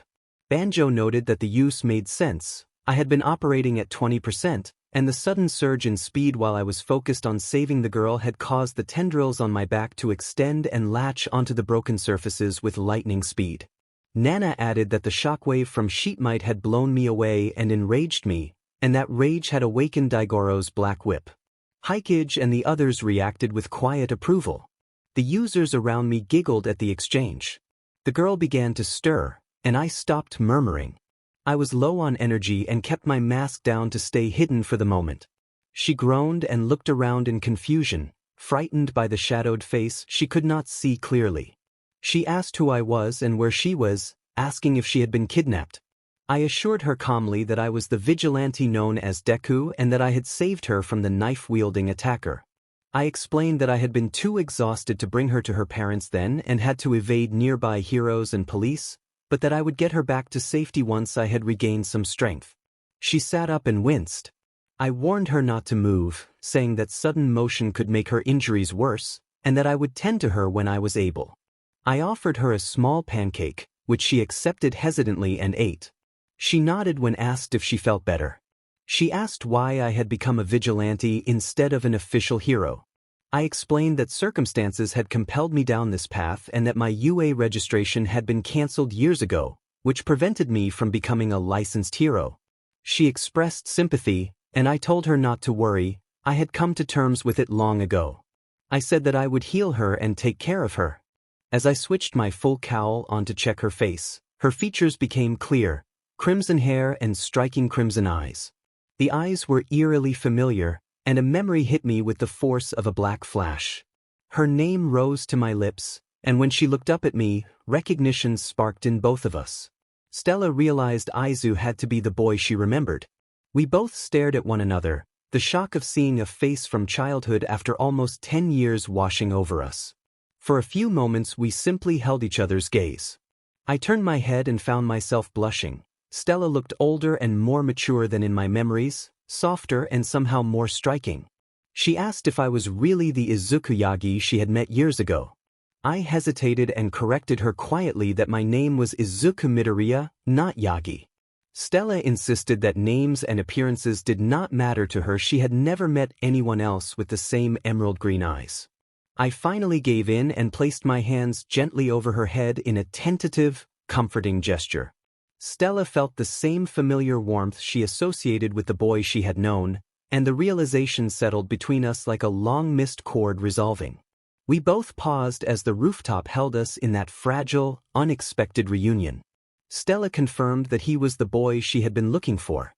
Banjo noted that the use made sense. I had been operating at 20%, and the sudden surge in speed while I was focused on saving the girl had caused the tendrils on my back to extend and latch onto the broken surfaces with lightning speed. Nana added that the shockwave from Sheetmite had blown me away and enraged me, and that rage had awakened Daigoro's black whip. Hikage and the others reacted with quiet approval. The users around me giggled at the exchange. The girl began to stir, and I stopped murmuring. I was low on energy and kept my mask down to stay hidden for the moment. She groaned and looked around in confusion, frightened by the shadowed face she could not see clearly. She asked who I was and where she was, asking if she had been kidnapped. I assured her calmly that I was the vigilante known as Deku and that I had saved her from the knife-wielding attacker. I explained that I had been too exhausted to bring her to her parents then and had to evade nearby heroes and police, but that I would get her back to safety once I had regained some strength. She sat up and winced. I warned her not to move, saying that sudden motion could make her injuries worse, and that I would tend to her when I was able. I offered her a small pancake, which she accepted hesitantly and ate. She nodded when asked if she felt better. She asked why I had become a vigilante instead of an official hero. I explained that circumstances had compelled me down this path and that my UA registration had been cancelled years ago, which prevented me from becoming a licensed hero. She expressed sympathy, and I told her not to worry, I had come to terms with it long ago. I said that I would heal her and take care of her. As I switched my full cowl on to check her face, her features became clear, crimson hair and striking crimson eyes. The eyes were eerily familiar, and a memory hit me with the force of a black flash. Her name rose to my lips, and when she looked up at me, recognition sparked in both of us. Stella realized Izu had to be the boy she remembered. We both stared at one another, the shock of seeing a face from childhood after almost 10 years washing over us. For a few moments we simply held each other's gaze. I turned my head and found myself blushing. Stella looked older and more mature than in my memories, softer and somehow more striking. She asked if I was really the Izuku Yagi she had met years ago. I hesitated and corrected her quietly that my name was Izuku Midoriya, not Yagi. Stella insisted that names and appearances did not matter to her. She had never met anyone else with the same emerald green eyes. I finally gave in and placed my hands gently over her head in a tentative, comforting gesture. Stella felt the same familiar warmth she associated with the boy she had known, and the realization settled between us like a long-missed chord resolving. We both paused as the rooftop held us in that fragile, unexpected reunion. Stella confirmed that he was the boy she had been looking for.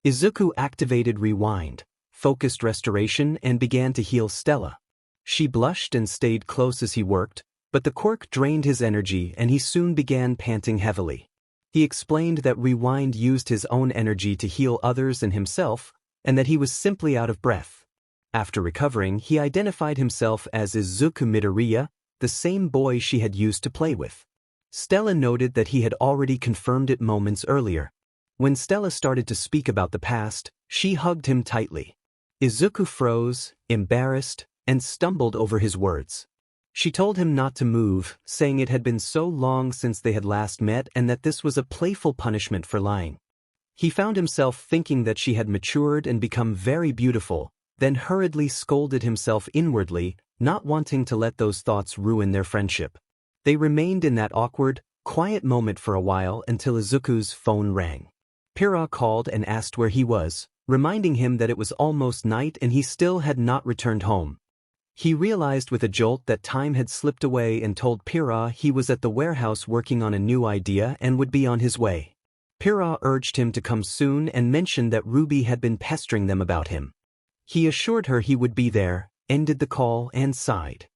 Izuku activated Rewind, focused restoration, and began to heal Stella. She blushed and stayed close as he worked, but the quirk drained his energy and he soon began panting heavily. He explained that Rewind used his own energy to heal others and himself, and that he was simply out of breath. After recovering, he identified himself as Izuku Midoriya, the same boy she had used to play with. Stella noted that he had already confirmed it moments earlier. When Stella started to speak about the past, she hugged him tightly. Izuku froze, embarrassed, and stumbled over his words. She told him not to move, saying it had been so long since they had last met and that this was a playful punishment for lying. He found himself thinking that she had matured and become very beautiful, then hurriedly scolded himself inwardly, not wanting to let those thoughts ruin their friendship. They remained in that awkward, quiet moment for a while until Izuku's phone rang. Pira called and asked where he was, reminding him that it was almost night and he still had not returned home. He realized with a jolt that time had slipped away and told Pira he was at the warehouse working on a new idea and would be on his way. Pira urged him to come soon and mentioned that Ruby had been pestering them about him. He assured her he would be there, ended the call, and sighed.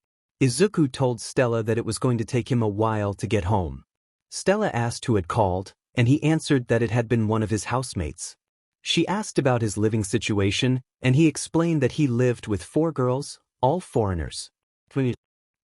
Izuku told Stella that it was going to take him a while to get home. Stella asked who had called, and he answered that it had been one of his housemates. She asked about his living situation, and he explained that he lived with 4 girls, all foreigners. When he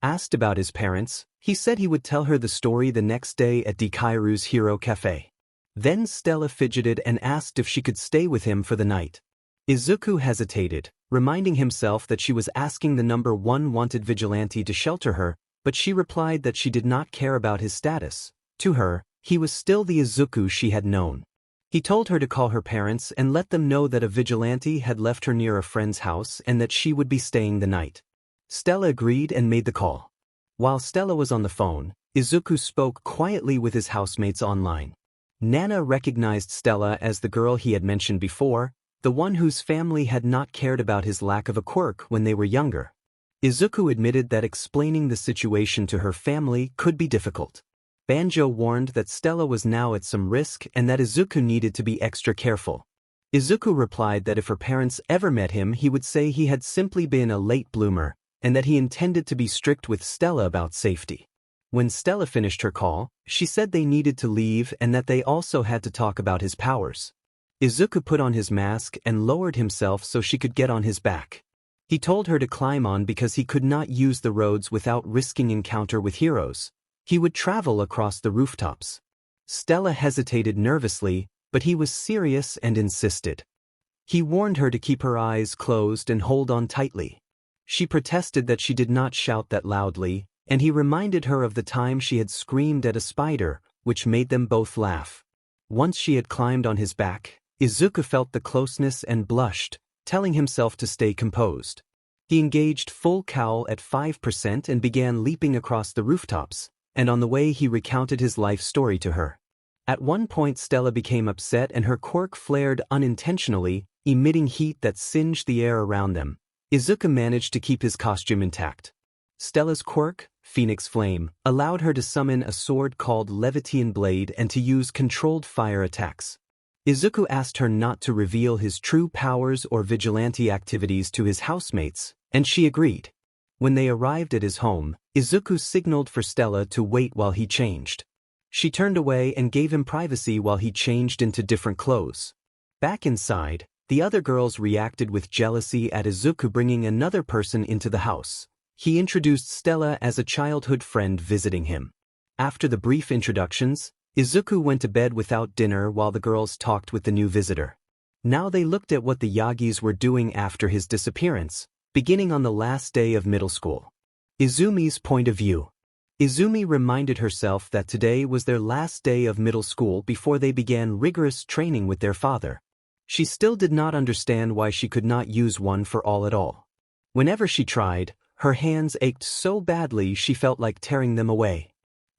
asked about his parents, he said he would tell her the story the next day at Dekairu's Hero Cafe. Then Stella fidgeted and asked if she could stay with him for the night. Izuku hesitated, reminding himself that she was asking the number 1 wanted vigilante to shelter her, but she replied that she did not care about his status. To her, he was still the Izuku she had known. He told her to call her parents and let them know that a vigilante had left her near a friend's house and that she would be staying the night. Stella agreed and made the call. While Stella was on the phone, Izuku spoke quietly with his housemates online. Nana recognized Stella as the girl he had mentioned before, the one whose family had not cared about his lack of a quirk when they were younger. Izuku admitted that explaining the situation to her family could be difficult. Banjo warned that Stella was now at some risk and that Izuku needed to be extra careful. Izuku replied that if her parents ever met him he would say he had simply been a late bloomer, and that he intended to be strict with Stella about safety. When Stella finished her call, she said they needed to leave and that they also had to talk about his powers. Izuku put on his mask and lowered himself so she could get on his back. He told her to climb on because he could not use the roads without risking encounter with heroes. He would travel across the rooftops. Stella hesitated nervously, but he was serious and insisted. He warned her to keep her eyes closed and hold on tightly. She protested that she did not shout that loudly, and he reminded her of the time she had screamed at a spider, which made them both laugh. Once she had climbed on his back, Izuku felt the closeness and blushed, telling himself to stay composed. He engaged full cowl at 5% and began leaping across the rooftops, and on the way he recounted his life story to her. At one point Stella became upset and her quirk flared unintentionally, emitting heat that singed the air around them. Izuku managed to keep his costume intact. Stella's quirk, Phoenix Flame, allowed her to summon a sword called Levitian Blade and to use controlled fire attacks. Izuku asked her not to reveal his true powers or vigilante activities to his housemates, and she agreed. When they arrived at his home, Izuku signaled for Stella to wait while he changed. She turned away and gave him privacy while he changed into different clothes. Back inside, the other girls reacted with jealousy at Izuku bringing another person into the house. He introduced Stella as a childhood friend visiting him. After the brief introductions, Izuku went to bed without dinner while the girls talked with the new visitor. Now they looked at what the Yagis were doing after his disappearance, beginning on the last day of middle school. Izumi's point of view. Izumi reminded herself that today was their last day of middle school before they began rigorous training with their father. She still did not understand why she could not use one for all at all. Whenever she tried, her hands ached so badly she felt like tearing them away.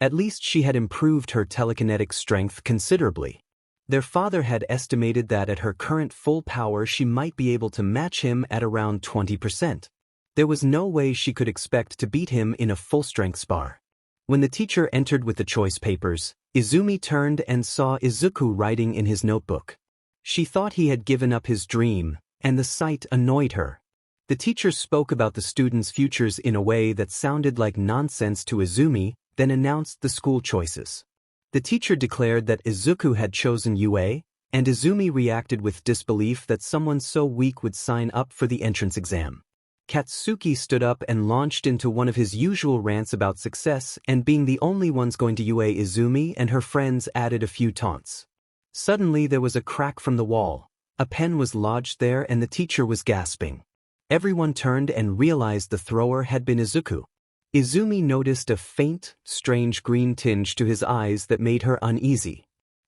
At least she had improved her telekinetic strength considerably. Their father had estimated that at her current full power she might be able to match him at around 20%. There was no way she could expect to beat him in a full-strength spar. When the teacher entered with the choice papers, Izumi turned and saw Izuku writing in his notebook. She thought he had given up his dream, and the sight annoyed her. The teacher spoke about the students' futures in a way that sounded like nonsense to Izumi, then announced the school choices. The teacher declared that Izuku had chosen UA, and Izumi reacted with disbelief that someone so weak would sign up for the entrance exam. Katsuki stood up and launched into one of his usual rants about success and being the only ones going to UA. Izumi and her friends added a few taunts. Suddenly there was a crack from the wall. A pen was lodged there and the teacher was gasping. Everyone turned and realized the thrower had been Izuku. Izumi noticed a faint, strange green tinge to his eyes that made her uneasy.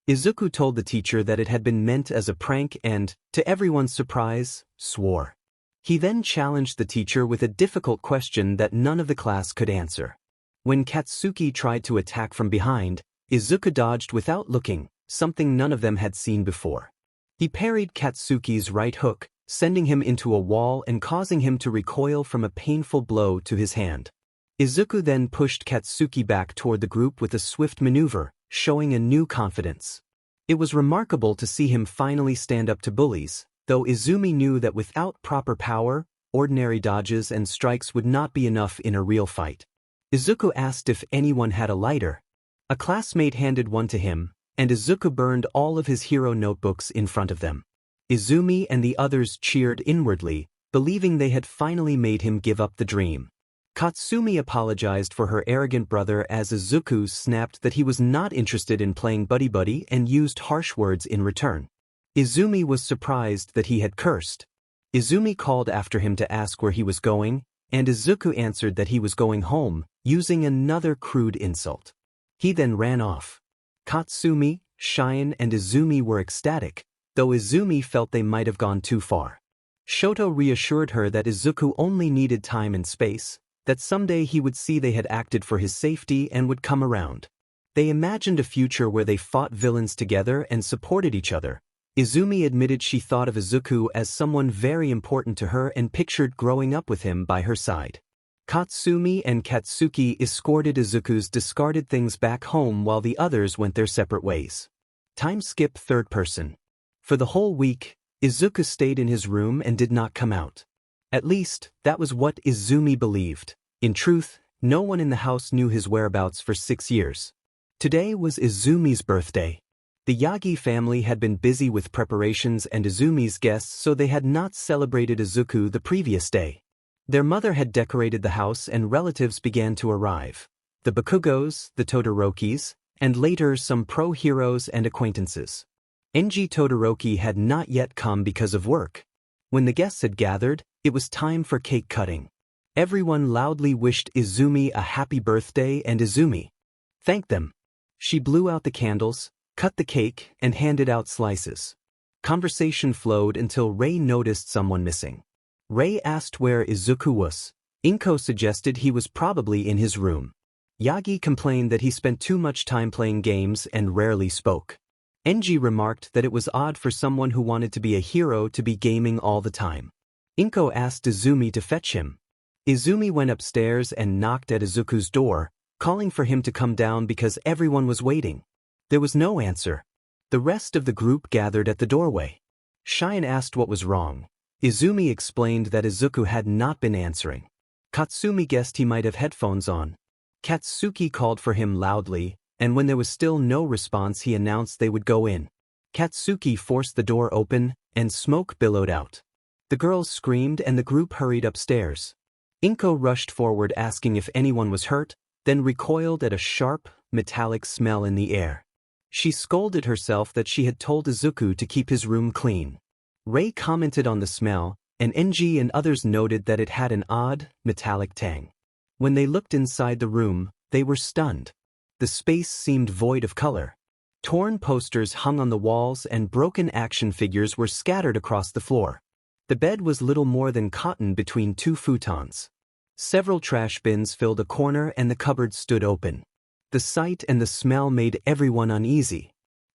Izuku told the teacher that it had been meant as a prank and, to everyone's surprise, swore. He then challenged the teacher with a difficult question that none of the class could answer. When Katsuki tried to attack from behind, Izuku dodged without looking, something none of them had seen before. He parried Katsuki's right hook, sending him into a wall and causing him to recoil from a painful blow to his hand. Izuku then pushed Katsuki back toward the group with a swift maneuver, showing a new confidence. It was remarkable to see him finally stand up to bullies, though Izumi knew that without proper power, ordinary dodges and strikes would not be enough in a real fight. Izuku asked if anyone had a lighter. A classmate handed one to him, and Izuku burned all of his hero notebooks in front of them. Izumi and the others cheered inwardly, believing they had finally made him give up the dream. Katsumi apologized for her arrogant brother as Izuku snapped that he was not interested in playing buddy-buddy and used harsh words in return. Izumi was surprised that he had cursed. Izumi called after him to ask where he was going, and Izuku answered that he was going home, using another crude insult. He then ran off. Katsumi, Shine and Izumi were ecstatic, though Izumi felt they might have gone too far. Shoto reassured her that Izuku only needed time and space, that someday he would see they had acted for his safety and would come around. They imagined a future where they fought villains together and supported each other. Izumi admitted she thought of Izuku as someone very important to her and pictured growing up with him by her side. Katsumi and Katsuki escorted Izuku's discarded things back home while the others went their separate ways. Time skip third person. For the whole week, Izuku stayed in his room and did not come out. At least, that was what Izumi believed. In truth, no one in the house knew his whereabouts for 6 years. Today was Izumi's birthday. The Yagi family had been busy with preparations and Izumi's guests, so they had not celebrated Izuku the previous day. Their mother had decorated the house and relatives began to arrive. The Bakugos, the Todorokis, and later some pro-heroes and acquaintances. Enji Todoroki had not yet come because of work. When the guests had gathered, it was time for cake cutting. Everyone loudly wished Izumi a happy birthday and Izumi thanked them. She blew out the candles, cut the cake, and handed out slices. Conversation flowed until Rei noticed someone missing. Rei asked where Izuku was. Inko suggested he was probably in his room. Yagi complained that he spent too much time playing games and rarely spoke. Enji remarked that it was odd for someone who wanted to be a hero to be gaming all the time. Inko asked Izumi to fetch him. Izumi went upstairs and knocked at Izuku's door, calling for him to come down because everyone was waiting. There was no answer. The rest of the group gathered at the doorway. Shine asked what was wrong. Izumi explained that Izuku had not been answering. Katsumi guessed he might have headphones on. Katsuki called for him loudly, and when there was still no response he announced they would go in. Katsuki forced the door open, and smoke billowed out. The girls screamed and the group hurried upstairs. Inko rushed forward asking if anyone was hurt, then recoiled at a sharp, metallic smell in the air. She scolded herself that she had told Izuku to keep his room clean. Rei commented on the smell, and Enji and others noted that it had an odd, metallic tang. When they looked inside the room, they were stunned. The space seemed void of color. Torn posters hung on the walls and broken action figures were scattered across the floor. The bed was little more than cotton between two futons. Several trash bins filled a corner and the cupboard stood open. The sight and the smell made everyone uneasy.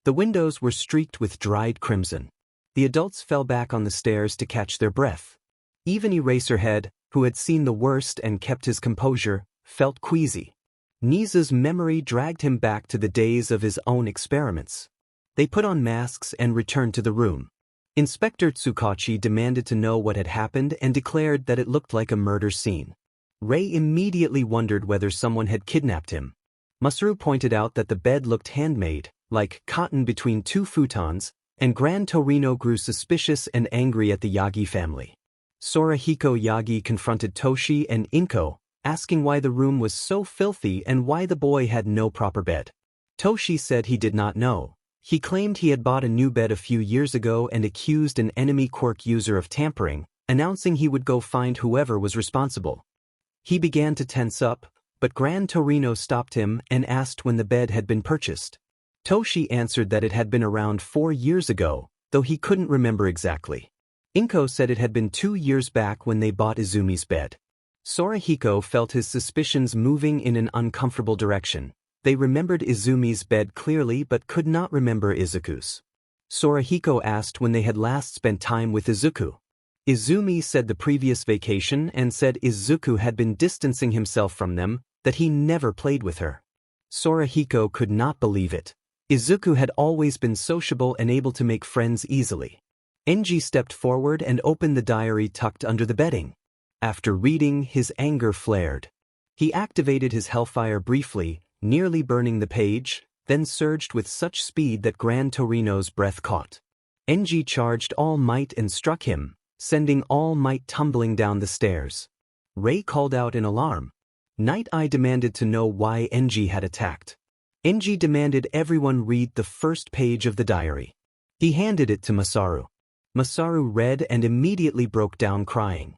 The windows were streaked with dried crimson. The adults fell back on the stairs to catch their breath. Even Eraserhead, who had seen the worst and kept his composure, felt queasy. Nisa's memory dragged him back to the days of his own experiments. They put on masks and returned to the room. Inspector Tsukachi demanded to know what had happened and declared that it looked like a murder scene. Rei immediately wondered whether someone had kidnapped him. Masaru pointed out that the bed looked handmade, like cotton between two futons, and Gran Torino grew suspicious and angry at the Yagi family. Sorahiko Yagi confronted Toshi and Inko, asking why the room was so filthy and why the boy had no proper bed. Toshi said he did not know. He claimed he had bought a new bed a few years ago and accused an enemy quirk user of tampering, announcing he would go find whoever was responsible. He began to tense up, but Gran Torino stopped him and asked when the bed had been purchased. Toshi answered that it had been around 4 years ago, though he couldn't remember exactly. Inko said it had been 2 years back when they bought Izumi's bed. Sorahiko felt his suspicions moving in an uncomfortable direction. They remembered Izumi's bed clearly but could not remember Izuku's. Sorahiko asked when they had last spent time with Izuku. Izumi said the previous vacation and said Izuku had been distancing himself from them, that he never played with her. Sorahiko could not believe it. Izuku had always been sociable and able to make friends easily. Enji stepped forward and opened the diary tucked under the bedding. After reading, his anger flared. He activated his hellfire briefly, nearly burning the page, then surged with such speed that Gran Torino's breath caught. Enji charged All Might and struck him, sending All Might tumbling down the stairs. Rei called out in alarm. Night Eye demanded to know why Enji had attacked. Enji demanded everyone read the first page of the diary. He handed it to Masaru. Masaru read and immediately broke down crying.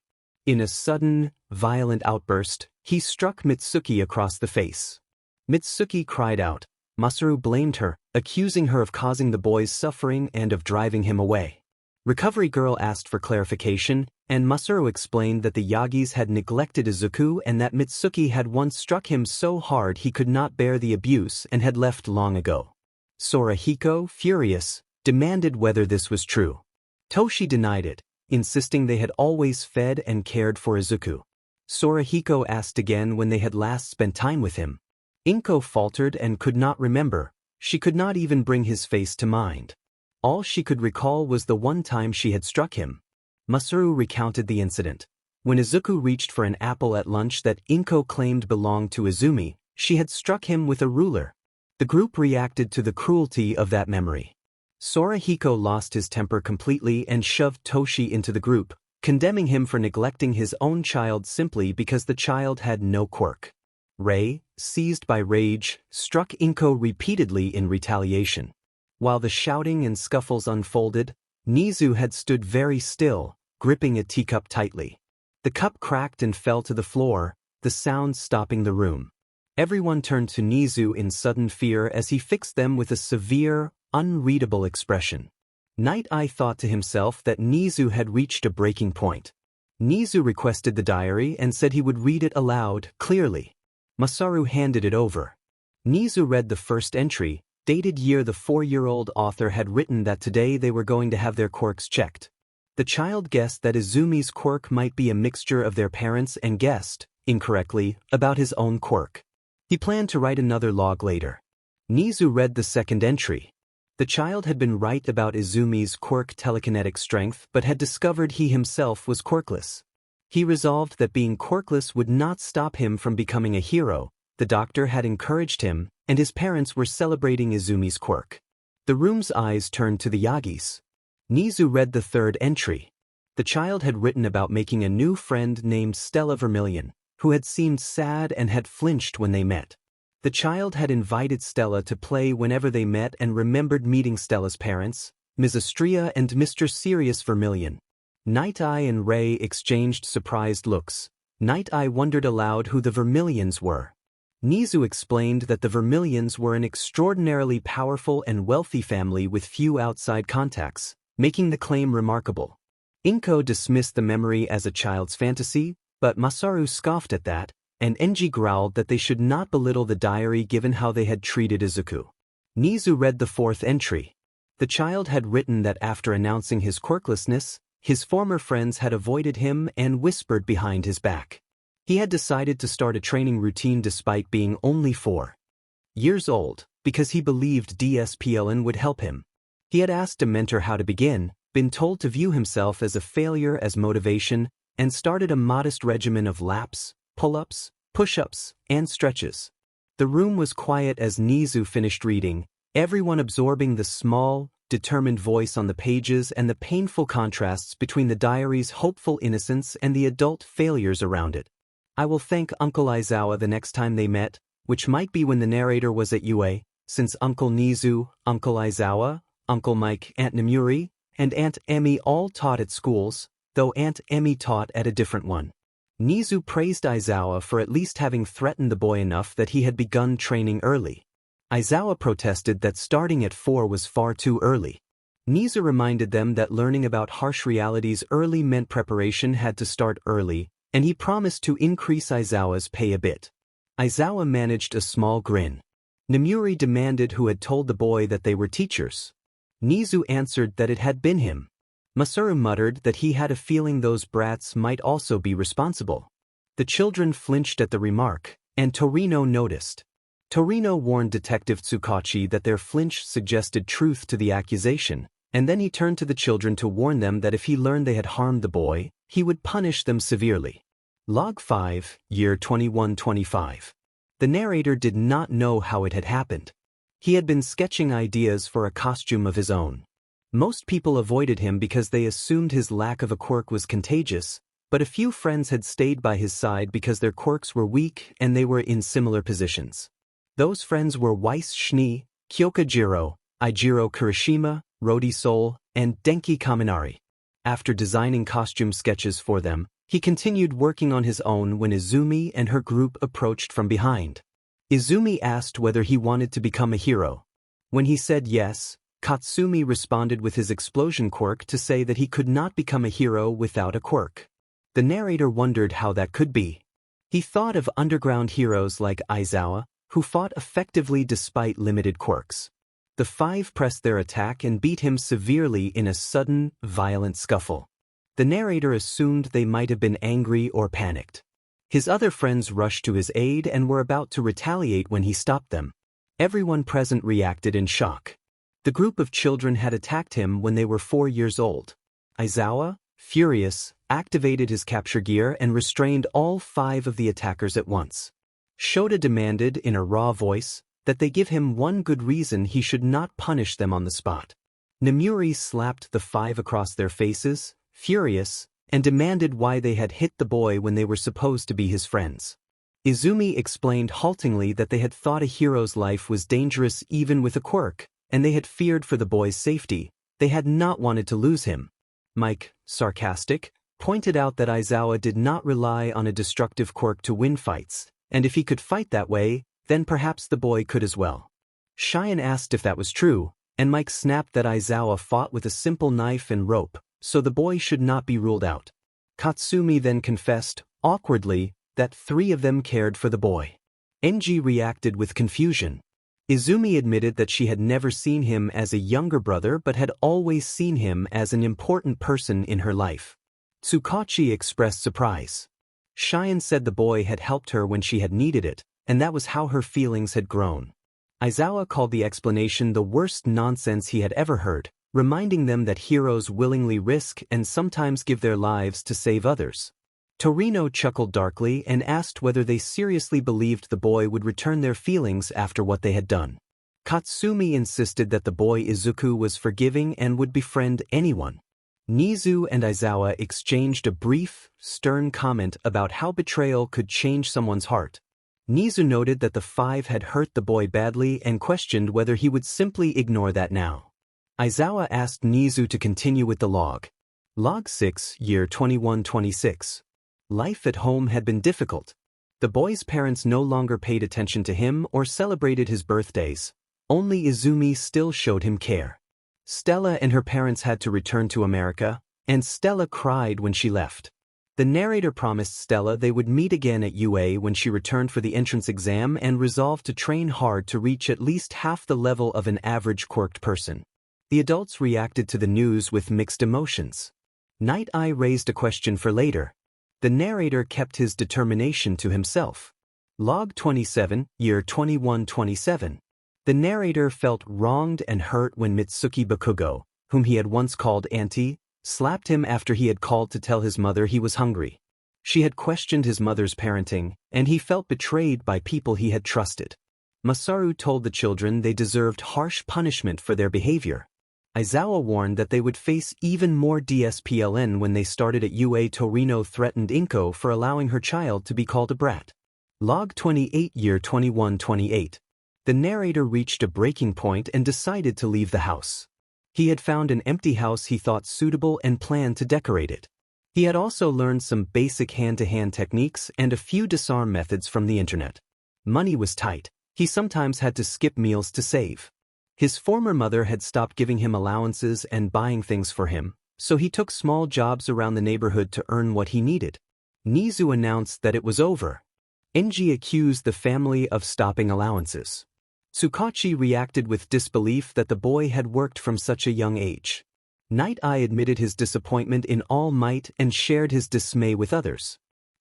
In a sudden, violent outburst, he struck Mitsuki across the face. Mitsuki cried out. Masaru blamed her, accusing her of causing the boy's suffering and of driving him away. Recovery Girl asked for clarification, and Masaru explained that the Yagis had neglected Izuku and that Mitsuki had once struck him so hard he could not bear the abuse and had left long ago. Sorahiko, furious, demanded whether this was true. Toshi denied it, insisting they had always fed and cared for Izuku. Sorahiko asked again when they had last spent time with him. Inko faltered and could not remember. She could not even bring his face to mind. All she could recall was the one time she had struck him. Masaru recounted the incident. When Izuku reached for an apple at lunch that Inko claimed belonged to Izumi, she had struck him with a ruler. The group reacted to the cruelty of that memory. Sorahiko lost his temper completely and shoved Toshi into the group, condemning him for neglecting his own child simply because the child had no quirk. Rei, seized by rage, struck Inko repeatedly in retaliation. While the shouting and scuffles unfolded, Nizu had stood very still, gripping a teacup tightly. The cup cracked and fell to the floor, the sound stopping the room. Everyone turned to Nizu in sudden fear as he fixed them with a severe, unreadable expression. Night Eye thought to himself that Nizu had reached a breaking point. Nizu requested the diary and said he would read it aloud, clearly. Masaru handed it over. Nizu read the first entry, dated year the 4-year-old author had written that today they were going to have their quirks checked. The child guessed that Izumi's quirk might be a mixture of their parents and guessed, incorrectly, about his own quirk. He planned to write another log later. Nizu read the second entry. The child had been right about Izumi's quirk Telekinetic Strength but had discovered he himself was quirkless. He resolved that being quirkless would not stop him from becoming a hero. The doctor had encouraged him, and his parents were celebrating Izumi's quirk. The room's eyes turned to the Yagis. Nizu read the third entry. The child had written about making a new friend named Stella Vermilion, who had seemed sad and had flinched when they met. The child had invited Stella to play whenever they met and remembered meeting Stella's parents, Ms. Astria and Mr. Sirius Vermilion. Night Eye and Rei exchanged surprised looks. Night Eye wondered aloud who the Vermilions were. Nizu explained that the Vermilions were an extraordinarily powerful and wealthy family with few outside contacts, making the claim remarkable. Inko dismissed the memory as a child's fantasy, but Masaru scoffed at that, and Enji growled that they should not belittle the diary given how they had treated Izuku. Nizu read the fourth entry. The child had written that after announcing his quirklessness, his former friends had avoided him and whispered behind his back. He had decided to start a training routine despite being only 4 years old, because he believed DSPLN would help him. He had asked a mentor how to begin, been told to view himself as a failure as motivation, and started a modest regimen of laps, pull-ups, push-ups, and stretches. The room was quiet as Nizu finished reading, everyone absorbing the small, determined voice on the pages and the painful contrasts between the diary's hopeful innocence and the adult failures around it. I will thank Uncle Aizawa the next time they met, which might be when the narrator was at UA, since Uncle Nizu, Uncle Aizawa, Uncle Mike, Aunt Namuri, and Aunt Emmy all taught at schools, though Aunt Emmy taught at a different one. Nizu praised Aizawa for at least having threatened the boy enough that he had begun training early. Aizawa protested that starting at 4 was far too early. Nizu reminded them that learning about harsh realities early meant preparation had to start early, and he promised to increase Aizawa's pay a bit. Aizawa managed a small grin. Namuri demanded who had told the boy that they were teachers. Nizu answered that it had been him. Masaru muttered that he had a feeling those brats might also be responsible. The children flinched at the remark, and Torino noticed. Torino warned Detective Tsukachi that their flinch suggested truth to the accusation, and then he turned to the children to warn them that if he learned they had harmed the boy, he would punish them severely. Log 5, Year 2125. The narrator did not know how it had happened. He had been sketching ideas for a costume of his own. Most people avoided him because they assumed his lack of a quirk was contagious, but a few friends had stayed by his side because their quirks were weak and they were in similar positions. Those friends were Weiss Schnee, Kyoka Jiro, Ijiro Kirishima, Rodi Sol, and Denki Kaminari. After designing costume sketches for them, he continued working on his own when Izumi and her group approached from behind. Izumi asked whether he wanted to become a hero. When he said yes, Katsumi responded with his explosion quirk to say that he could not become a hero without a quirk. The narrator wondered how that could be. He thought of underground heroes like Aizawa, who fought effectively despite limited quirks. The 5 pressed their attack and beat him severely in a sudden, violent scuffle. The narrator assumed they might have been angry or panicked. His other friends rushed to his aid and were about to retaliate when he stopped them. Everyone present reacted in shock. The group of children had attacked him when they were 4 years old. Aizawa, furious, activated his capture gear and restrained all 5 of the attackers at once. Shota demanded, in a raw voice, that they give him one good reason he should not punish them on the spot. Namuri slapped the 5 across their faces, furious, and demanded why they had hit the boy when they were supposed to be his friends. Izumi explained haltingly that they had thought a hero's life was dangerous even with a quirk, and they had feared for the boy's safety. They had not wanted to lose him. Mike, sarcastic, pointed out that Aizawa did not rely on a destructive quirk to win fights, and if he could fight that way, then perhaps the boy could as well. Cheyenne asked if that was true, and Mike snapped that Aizawa fought with a simple knife and rope, so the boy should not be ruled out. Katsumi then confessed, awkwardly, that 3 of them cared for the boy. Enji reacted with confusion. Izumi admitted that she had never seen him as a younger brother but had always seen him as an important person in her life. Tsukachi expressed surprise. Cheyenne said the boy had helped her when she had needed it, and that was how her feelings had grown. Aizawa called the explanation the worst nonsense he had ever heard, reminding them that heroes willingly risk and sometimes give their lives to save others. Torino chuckled darkly and asked whether they seriously believed the boy would return their feelings after what they had done. Katsumi insisted that the boy Izuku was forgiving and would befriend anyone. Nizu and Aizawa exchanged a brief, stern comment about how betrayal could change someone's heart. Nizu noted that the 5 had hurt the boy badly and questioned whether he would simply ignore that now. Aizawa asked Nizu to continue with the log. Log 6, Year 2126. Life at home had been difficult. The boy's parents no longer paid attention to him or celebrated his birthdays. Only Izumi still showed him care. Stella and her parents had to return to America, and Stella cried when she left. The narrator promised Stella they would meet again at UA when she returned for the entrance exam and resolved to train hard to reach at least half the level of an average quirked person. The adults reacted to the news with mixed emotions. Night Eye raised a question for later. The narrator kept his determination to himself. Log 27, Year 2127. The narrator felt wronged and hurt when Mitsuki Bakugo, whom he had once called Auntie, slapped him after he had called to tell his mother he was hungry. She had questioned his mother's parenting, and he felt betrayed by people he had trusted. Masaru told the children they deserved harsh punishment for their behavior. Aizawa warned that they would face even more DSPLN when they started at UA. Torino threatened Inko for allowing her child to be called a brat. Log 28 Year 2128. The narrator reached a breaking point and decided to leave the house. He had found an empty house he thought suitable and planned to decorate it. He had also learned some basic hand-to-hand techniques and a few disarm methods from the internet. Money was tight. He sometimes had to skip meals to save. His former mother had stopped giving him allowances and buying things for him, so he took small jobs around the neighborhood to earn what he needed. Nizu announced that it was over. Enji accused the family of stopping allowances. Tsukachi reacted with disbelief that the boy had worked from such a young age. Night Eye admitted his disappointment in all might and shared his dismay with others.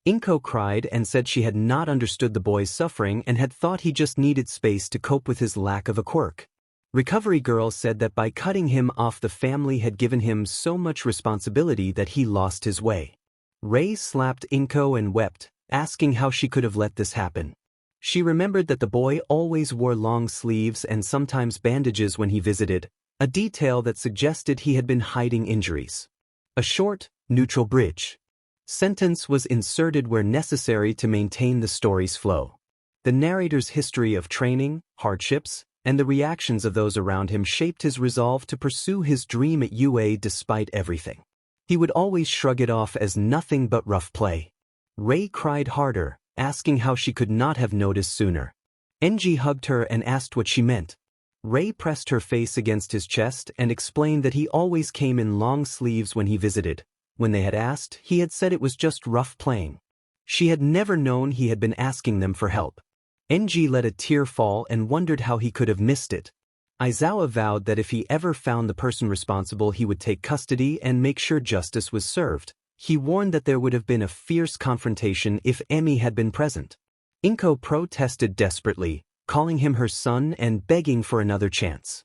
Inko cried and said she had not understood the boy's suffering and had thought he just needed space to cope with his lack of a quirk. Recovery Girl said that by cutting him off, the family had given him so much responsibility that he lost his way. Rei slapped Inko and wept, asking how she could have let this happen. She remembered that the boy always wore long sleeves and sometimes bandages when he visited, a detail that suggested he had been hiding injuries. A short, neutral bridge sentence was inserted where necessary to maintain the story's flow. The narrator's history of training, hardships, and the reactions of those around him shaped his resolve to pursue his dream at UA despite everything. He would always shrug it off as nothing but rough play. Rei cried harder, asking how she could not have noticed sooner. Enji hugged her and asked what she meant. Rei pressed her face against his chest and explained that he always came in long sleeves when he visited. When they had asked, he had said it was just rough playing. She had never known he had been asking them for help. Enji let a tear fall and wondered how he could have missed it. Aizawa vowed that if he ever found the person responsible, he would take custody and make sure justice was served. He warned that there would have been a fierce confrontation if Emi had been present. Inko protested desperately, calling him her son and begging for another chance.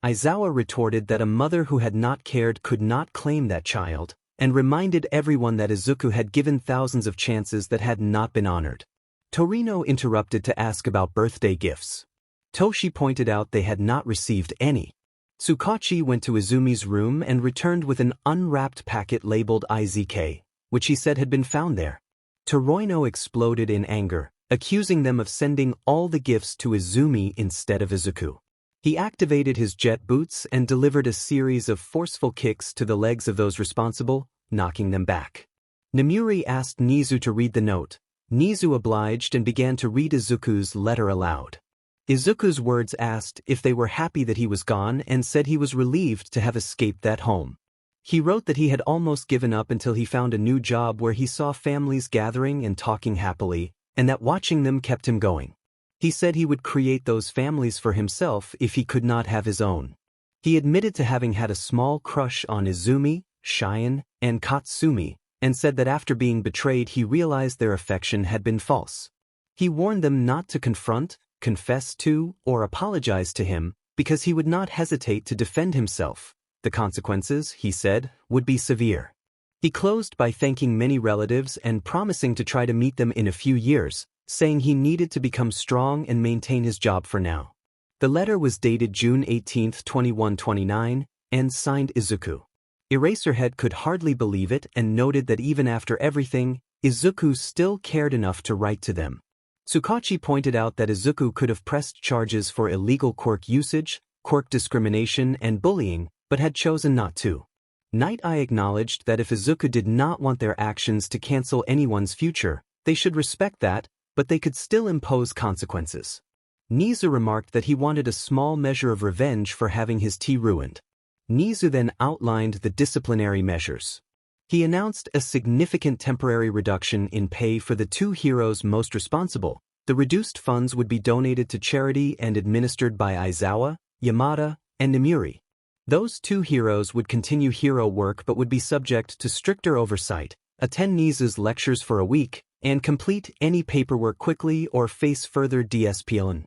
Aizawa retorted that a mother who had not cared could not claim that child, and reminded everyone that Izuku had given thousands of chances that had not been honored. Torino interrupted to ask about birthday gifts. Toshi pointed out they had not received any. Tsukachi went to Izumi's room and returned with an unwrapped packet labeled IZK, which he said had been found there. Torino exploded in anger, accusing them of sending all the gifts to Izumi instead of Izuku. He activated his jet boots and delivered a series of forceful kicks to the legs of those responsible, knocking them back. Namuri asked Nizu to read the note. Nizu obliged and began to read Izuku's letter aloud. Izuku's words asked if they were happy that he was gone and said he was relieved to have escaped that home. He wrote that he had almost given up until he found a new job where he saw families gathering and talking happily, and that watching them kept him going. He said he would create those families for himself if he could not have his own. He admitted to having had a small crush on Izumi, Shion, and Katsumi, and said that after being betrayed he realized their affection had been false. He warned them not to confront, confess to, or apologize to him, because he would not hesitate to defend himself. The consequences, he said, would be severe. He closed by thanking many relatives and promising to try to meet them in a few years, saying he needed to become strong and maintain his job for now. The letter was dated June 18, 2129, and signed Izuku. Eraserhead could hardly believe it and noted that even after everything, Izuku still cared enough to write to them. Tsukachi pointed out that Izuku could have pressed charges for illegal quirk usage, quirk discrimination, and bullying, but had chosen not to. Night Eye acknowledged that if Izuku did not want their actions to cancel anyone's future, they should respect that, but they could still impose consequences. Nizu remarked that he wanted a small measure of revenge for having his tea ruined. Nizu then outlined the disciplinary measures. He announced a significant temporary reduction in pay for the two heroes most responsible. The reduced funds would be donated to charity and administered by Aizawa, Yamada, and Namuri. Those two heroes would continue hero work but would be subject to stricter oversight, attend Nizu's lectures for a week, and complete any paperwork quickly or face further DSPLN.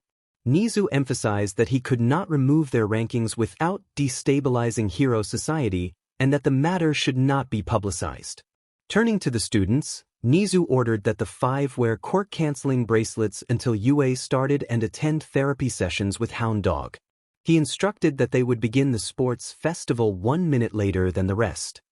Nizu emphasized that he could not remove their rankings without destabilizing hero society and that the matter should not be publicized. Turning to the students, Nizu ordered that the 5 wear quirk-canceling bracelets until UA started and attend therapy sessions with Hound Dog. He instructed that they would begin the sports festival 1 minute later than the rest.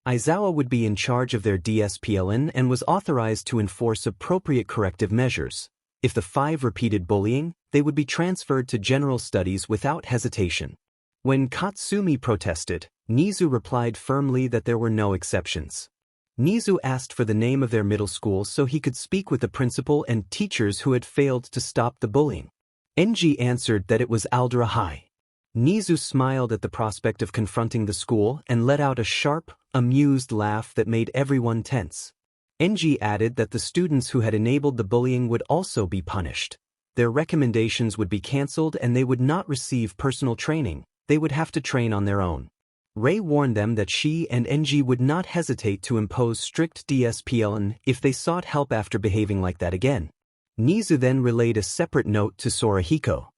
Aizawa would be in charge of their DSPLN and was authorized to enforce appropriate corrective measures. If the 5 repeated bullying, they would be transferred to general studies without hesitation. When Katsumi protested, Nizu replied firmly that there were no exceptions. Nizu asked for the name of their middle school so he could speak with the principal and teachers who had failed to stop the bullying. Enji answered that it was Aldera High. Nizu smiled at the prospect of confronting the school and let out a sharp, amused laugh that made everyone tense. Enji added that the students who had enabled the bullying would also be punished. Their recommendations would be cancelled and they would not receive personal training, they would have to train on their own. Rei warned them that she and Enji would not hesitate to impose strict DSPLN if they sought help after behaving like that again. Nizu then relayed a separate note to Sorahiko.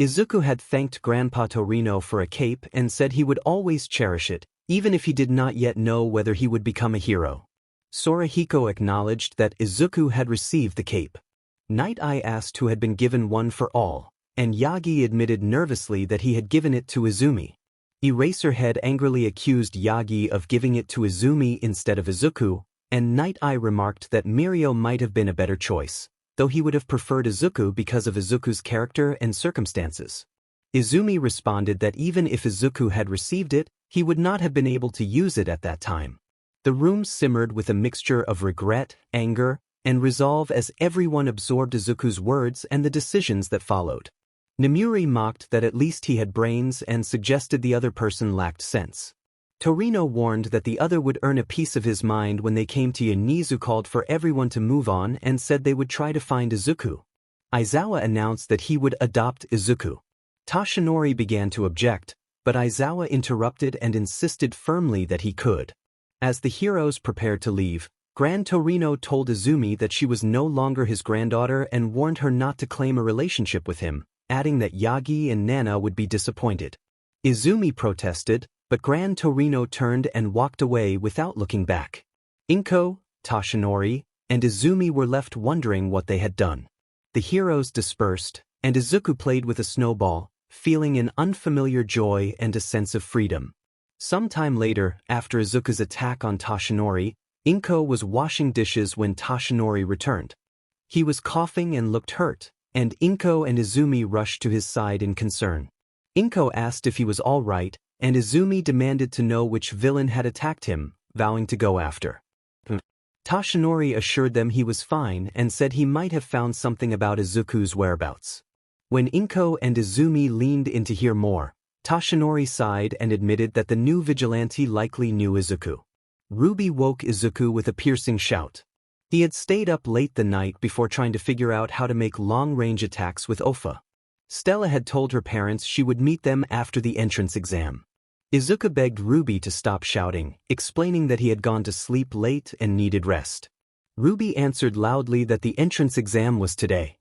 Izuku had thanked Grandpa Torino for a cape and said he would always cherish it, even if he did not yet know whether he would become a hero. Sorahiko acknowledged that Izuku had received the cape. Night Eye asked who had been given one for all, and Yagi admitted nervously that he had given it to Izumi. Eraserhead angrily accused Yagi of giving it to Izumi instead of Izuku, and Night Eye remarked that Mirio might have been a better choice, though he would have preferred Izuku because of Izuku's character and circumstances. Izumi responded that even if Izuku had received it, he would not have been able to use it at that time. The room simmered with a mixture of regret, anger, and resolve as everyone absorbed Izuku's words and the decisions that followed. Nemuri mocked that at least he had brains and suggested the other person lacked sense. Torino warned that the other would earn a piece of his mind when they came to Nizu called for everyone to move on and said they would try to find Izuku. Aizawa announced that he would adopt Izuku. Toshinori began to object, but Aizawa interrupted and insisted firmly that he could. As the heroes prepared to leave, Grand Torino told Izumi that she was no longer his granddaughter and warned her not to claim a relationship with him, adding that Yagi and Nana would be disappointed. Izumi protested, but Grand Torino turned and walked away without looking back. Inko, Toshinori, and Izumi were left wondering what they had done. The heroes dispersed, and Izuku played with a snowball, feeling an unfamiliar joy and a sense of freedom. Sometime later, after Izuku's attack on Toshinori, Inko was washing dishes when Toshinori returned. He was coughing and looked hurt, and Inko and Izumi rushed to his side in concern. Inko asked if he was all right, and Izumi demanded to know which villain had attacked him, vowing to go after. Toshinori assured them he was fine and said he might have found something about Izuku's whereabouts. When Inko and Izumi leaned in to hear more, Toshinori sighed and admitted that the new vigilante likely knew Izuku. Ruby woke Izuku with a piercing shout. He had stayed up late the night before trying to figure out how to make long-range attacks with Ofa. Stella had told her parents she would meet them after the entrance exam. Izuku begged Ruby to stop shouting, explaining that he had gone to sleep late and needed rest. Ruby answered loudly that the entrance exam was today.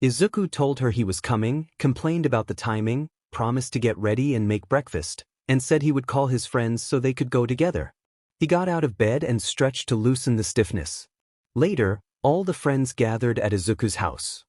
Izuku told her he was coming, complained about the timing, promised to get ready and make breakfast, and said he would call his friends so they could go together. He got out of bed and stretched to loosen the stiffness. Later, all the friends gathered at Izuku's house.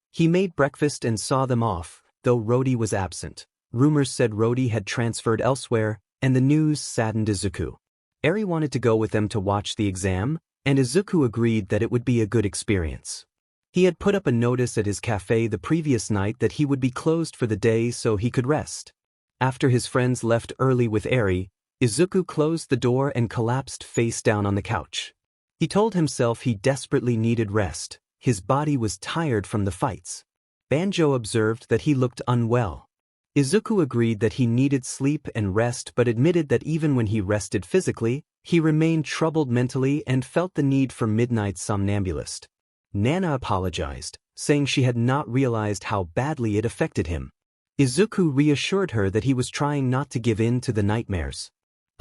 He made breakfast and saw them off, though Rodi was absent. Rumors said Rodi had transferred elsewhere, and the news saddened Izuku. Eri wanted to go with them to watch the exam, and Izuku agreed that it would be a good experience. He had put up a notice at his cafe the previous night that he would be closed for the day so he could rest. After his friends left early with Eri, Izuku closed the door and collapsed face down on the couch. He told himself he desperately needed rest. His body was tired from the fights. Banjo observed that he looked unwell. Izuku agreed that he needed sleep and rest but admitted that even when he rested physically, he remained troubled mentally and felt the need for midnight somnambulist. Nana apologized, saying she had not realized how badly it affected him. Izuku reassured her that he was trying not to give in to the nightmares.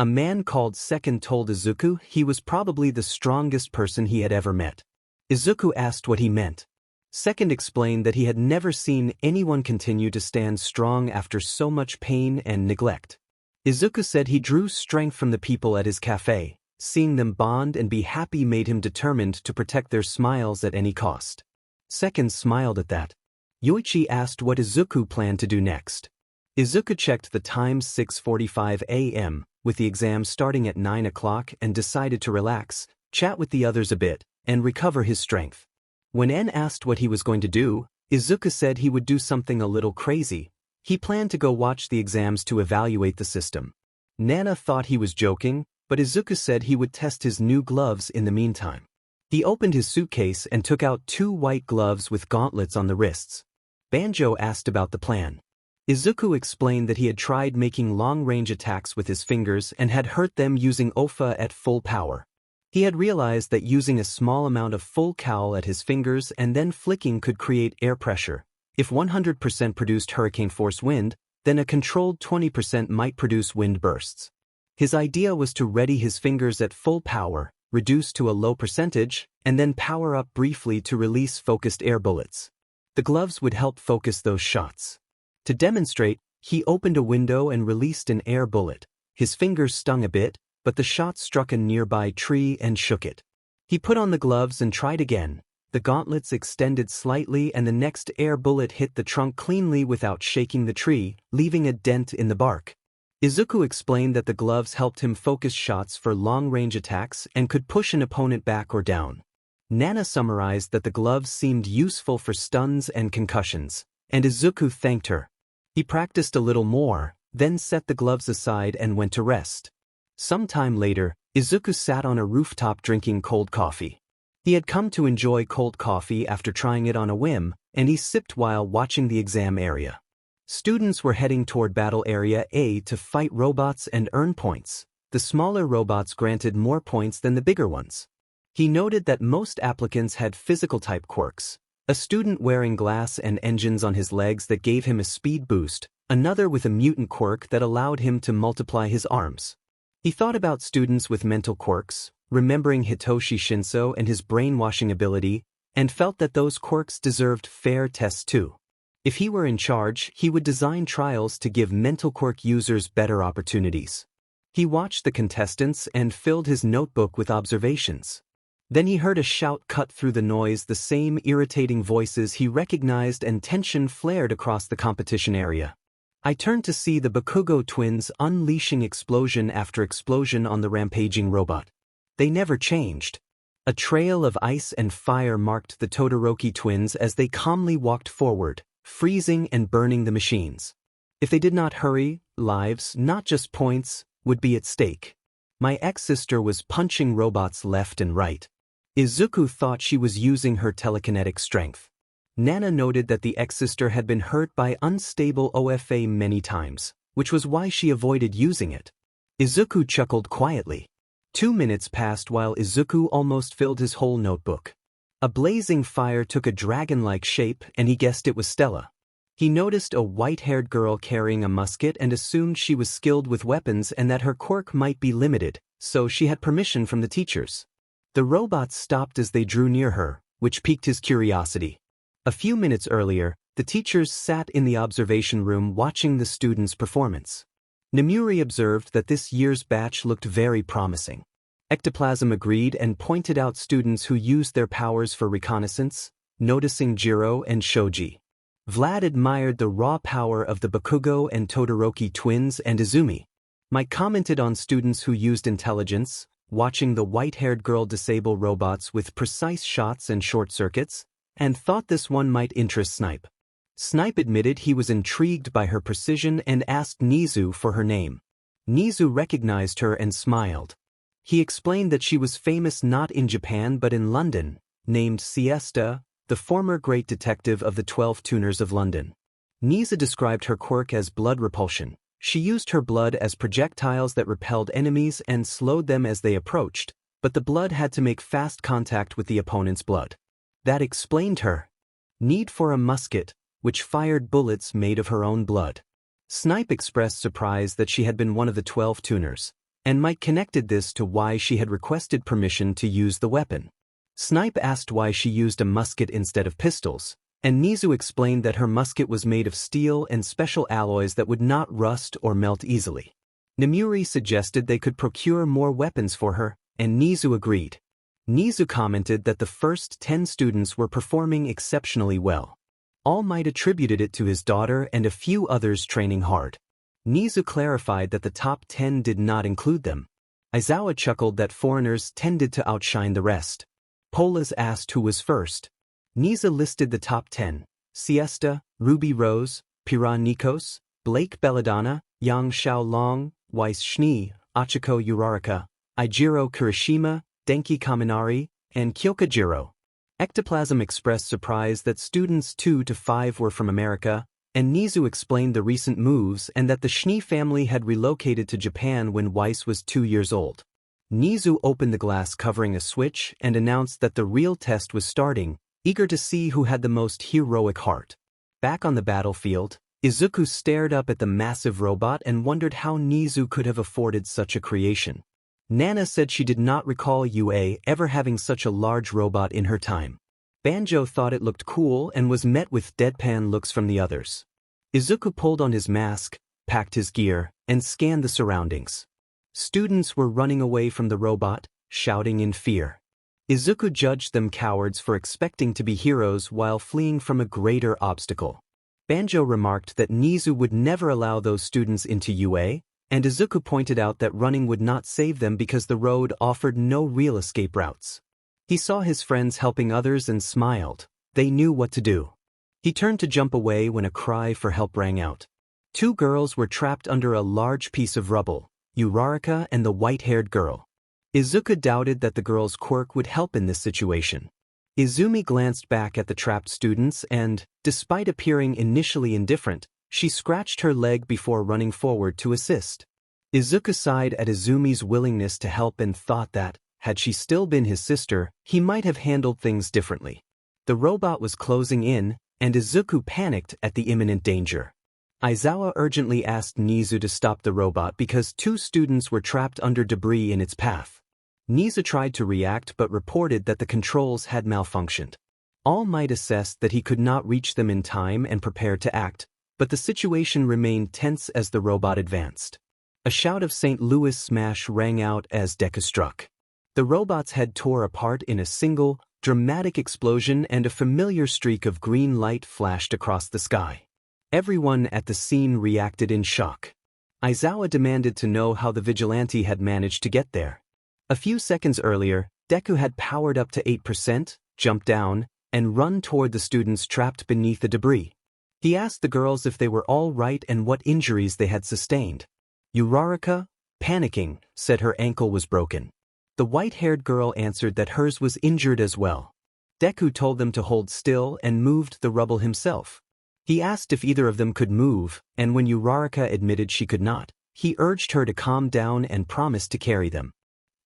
A man called Second told Izuku he was probably the strongest person he had ever met. Izuku asked what he meant. Second explained that he had never seen anyone continue to stand strong after so much pain and neglect. Izuku said he drew strength from the people at his cafe. Seeing them bond and be happy made him determined to protect their smiles at any cost. Second smiled at that. Yoichi asked what Izuku planned to do next. Izuku checked the time 6:45 a.m., with the exam starting at 9 o'clock, and decided to relax, chat with the others a bit, and recover his strength. When En asked what he was going to do, Izuku said he would do something a little crazy. He planned to go watch the exams to evaluate the system. Nana thought he was joking, but Izuku said he would test his new gloves in the meantime. He opened his suitcase and took out 2 white gloves with gauntlets on the wrists. Banjo asked about the plan. Izuku explained that he had tried making long-range attacks with his fingers and had hurt them using Ofa at full power. He had realized that using a small amount of full cowl at his fingers and then flicking could create air pressure. If 100% produced hurricane force wind, then a controlled 20% might produce wind bursts. His idea was to ready his fingers at full power, reduce to a low percentage, and then power up briefly to release focused air bullets. The gloves would help focus those shots. To demonstrate, he opened a window and released an air bullet. His fingers stung a bit, but the shot struck a nearby tree and shook it. He put on the gloves and tried again. The gauntlets extended slightly and the next air bullet hit the trunk cleanly without shaking the tree, leaving a dent in the bark. Izuku explained that the gloves helped him focus shots for long-range attacks and could push an opponent back or down. Nana summarized that the gloves seemed useful for stuns and concussions, and Izuku thanked her. He practiced a little more, then set the gloves aside and went to rest. Some time later, Izuku sat on a rooftop drinking cold coffee. He had come to enjoy cold coffee after trying it on a whim, and he sipped while watching the exam area. Students were heading toward Battle Area A to fight robots and earn points. The smaller robots granted more points than the bigger ones. He noted that most applicants had physical-type quirks. A student wearing glass and engines on his legs that gave him a speed boost, another with a mutant quirk that allowed him to multiply his arms. He thought about students with mental quirks, remembering Hitoshi Shinso and his brainwashing ability, and felt that those quirks deserved fair tests too. If he were in charge, he would design trials to give mental quirk users better opportunities. He watched the contestants and filled his notebook with observations. Then he heard a shout cut through the noise, the same irritating voices he recognized, and tension flared across the competition area. I turned to see the Bakugo twins unleashing explosion after explosion on the rampaging robot. They never changed. A trail of ice and fire marked the Todoroki twins as they calmly walked forward, freezing and burning the machines. If they did not hurry, lives, not just points, would be at stake. My ex-sister was punching robots left and right. Izuku thought she was using her telekinetic strength. Nana noted that the ex-sister had been hurt by unstable OFA many times, which was why she avoided using it. Izuku chuckled quietly. 2 minutes passed while Izuku almost filled his whole notebook. A blazing fire took a dragon-like shape and he guessed it was Stella. He noticed a white-haired girl carrying a musket and assumed she was skilled with weapons and that her quirk might be limited, so she had permission from the teachers. The robots stopped as they drew near her, which piqued his curiosity. A few minutes earlier, the teachers sat in the observation room watching the students' performance. Nemuri observed that this year's batch looked very promising. Ectoplasm agreed and pointed out students who used their powers for reconnaissance, noticing Jiro and Shoji. Vlad admired the raw power of the Bakugo and Todoroki twins and Izumi. Mike commented on students who used intelligence, watching the white-haired girl disable robots with precise shots and short circuits, and thought this one might interest Snipe. Snipe admitted he was intrigued by her precision and asked Nizu for her name. Nizu recognized her and smiled. He explained that she was famous not in Japan but in London, named Siesta, the former great detective of the 12 Tuners of London. Nizu described her quirk as blood repulsion. She used her blood as projectiles that repelled enemies and slowed them as they approached, but the blood had to make fast contact with the opponent's blood. That explained her need for a musket, which fired bullets made of her own blood. Snipe expressed surprise that she had been one of the 12 tuners, and Mike connected this to why she had requested permission to use the weapon. Snipe asked why she used a musket instead of pistols, and Nizu explained that her musket was made of steel and special alloys that would not rust or melt easily. Nemuri suggested they could procure more weapons for her, and Nizu agreed. Nizu commented that the first 10 students were performing exceptionally well. All Might attributed it to his daughter and a few others training hard. Nizu clarified that the top 10 did not include them. Aizawa chuckled that foreigners tended to outshine the rest. Polas asked who was first. Nizu listed the top 10: Siesta, Ruby Rose, Pira Nikos, Blake Belladonna, Yang Xiaolong, Weiss Schnee, Achiko Uraraka, Ijiro Kirishima, Denki Kaminari, and Kyokajiro. Ectoplasm expressed surprise that students 2 to 5 were from America, and Nizu explained the recent moves and that the Schnee family had relocated to Japan when Weiss was 2 years old. Nizu opened the glass covering a switch and announced that the real test was starting, eager to see who had the most heroic heart. Back on the battlefield, Izuku stared up at the massive robot and wondered how Nizu could have afforded such a creation. Nana said she did not recall UA ever having such a large robot in her time. Banjo thought it looked cool and was met with deadpan looks from the others. Izuku pulled on his mask, packed his gear, and scanned the surroundings. Students were running away from the robot, shouting in fear. Izuku judged them cowards for expecting to be heroes while fleeing from a greater obstacle. Banjo remarked that Nizu would never allow those students into UA, and Izuku pointed out that running would not save them because the road offered no real escape routes. He saw his friends helping others and smiled. They knew what to do. He turned to jump away when a cry for help rang out. 2 girls were trapped under a large piece of rubble, Uraraka and the white-haired girl. Izuku doubted that the girl's quirk would help in this situation. Izumi glanced back at the trapped students and, despite appearing initially indifferent, she scratched her leg before running forward to assist. Izuku sighed at Izumi's willingness to help and thought that, had she still been his sister, he might have handled things differently. The robot was closing in, and Izuku panicked at the imminent danger. Aizawa urgently asked Nizu to stop the robot because 2 students were trapped under debris in its path. Nizu tried to react but reported that the controls had malfunctioned. All Might assessed that he could not reach them in time and prepared to act, but the situation remained tense as the robot advanced. A shout of St. Louis smash rang out as Deku struck. The robot's head tore apart in a single, dramatic explosion and a familiar streak of green light flashed across the sky. Everyone at the scene reacted in shock. Aizawa demanded to know how the vigilante had managed to get there. A few seconds earlier, Deku had powered up to 8%, jumped down, and run toward the students trapped beneath the debris. He asked the girls if they were all right and what injuries they had sustained. Uraraka, panicking, said her ankle was broken. The white-haired girl answered that hers was injured as well. Deku told them to hold still and moved the rubble himself. He asked if either of them could move, and when Uraraka admitted she could not, he urged her to calm down and promised to carry them.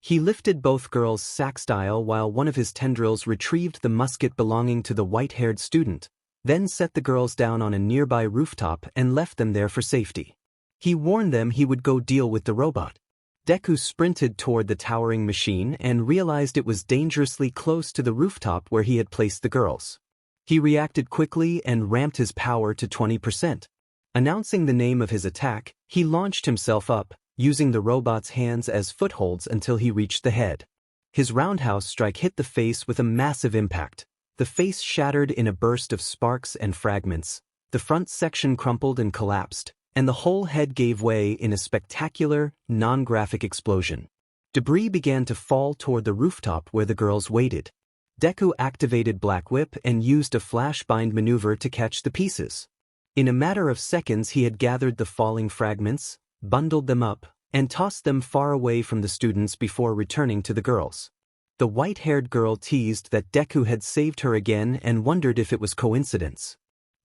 He lifted both girls sack-style while one of his tendrils retrieved the musket belonging to the white-haired student, then set the girls down on a nearby rooftop and left them there for safety. He warned them he would go deal with the robot. Deku sprinted toward the towering machine and realized it was dangerously close to the rooftop where he had placed the girls. He reacted quickly and ramped his power to 20%. Announcing the name of his attack, he launched himself up, using the robot's hands as footholds until he reached the head. His roundhouse strike hit the face with a massive impact. The face shattered in a burst of sparks and fragments, the front section crumpled and collapsed, and the whole head gave way in a spectacular, non-graphic explosion. Debris began to fall toward the rooftop where the girls waited. Deku activated Black Whip and used a flash-bind maneuver to catch the pieces. In a matter of seconds he had gathered the falling fragments, bundled them up, and tossed them far away from the students before returning to the girls. The white-haired girl teased that Deku had saved her again and wondered if it was coincidence.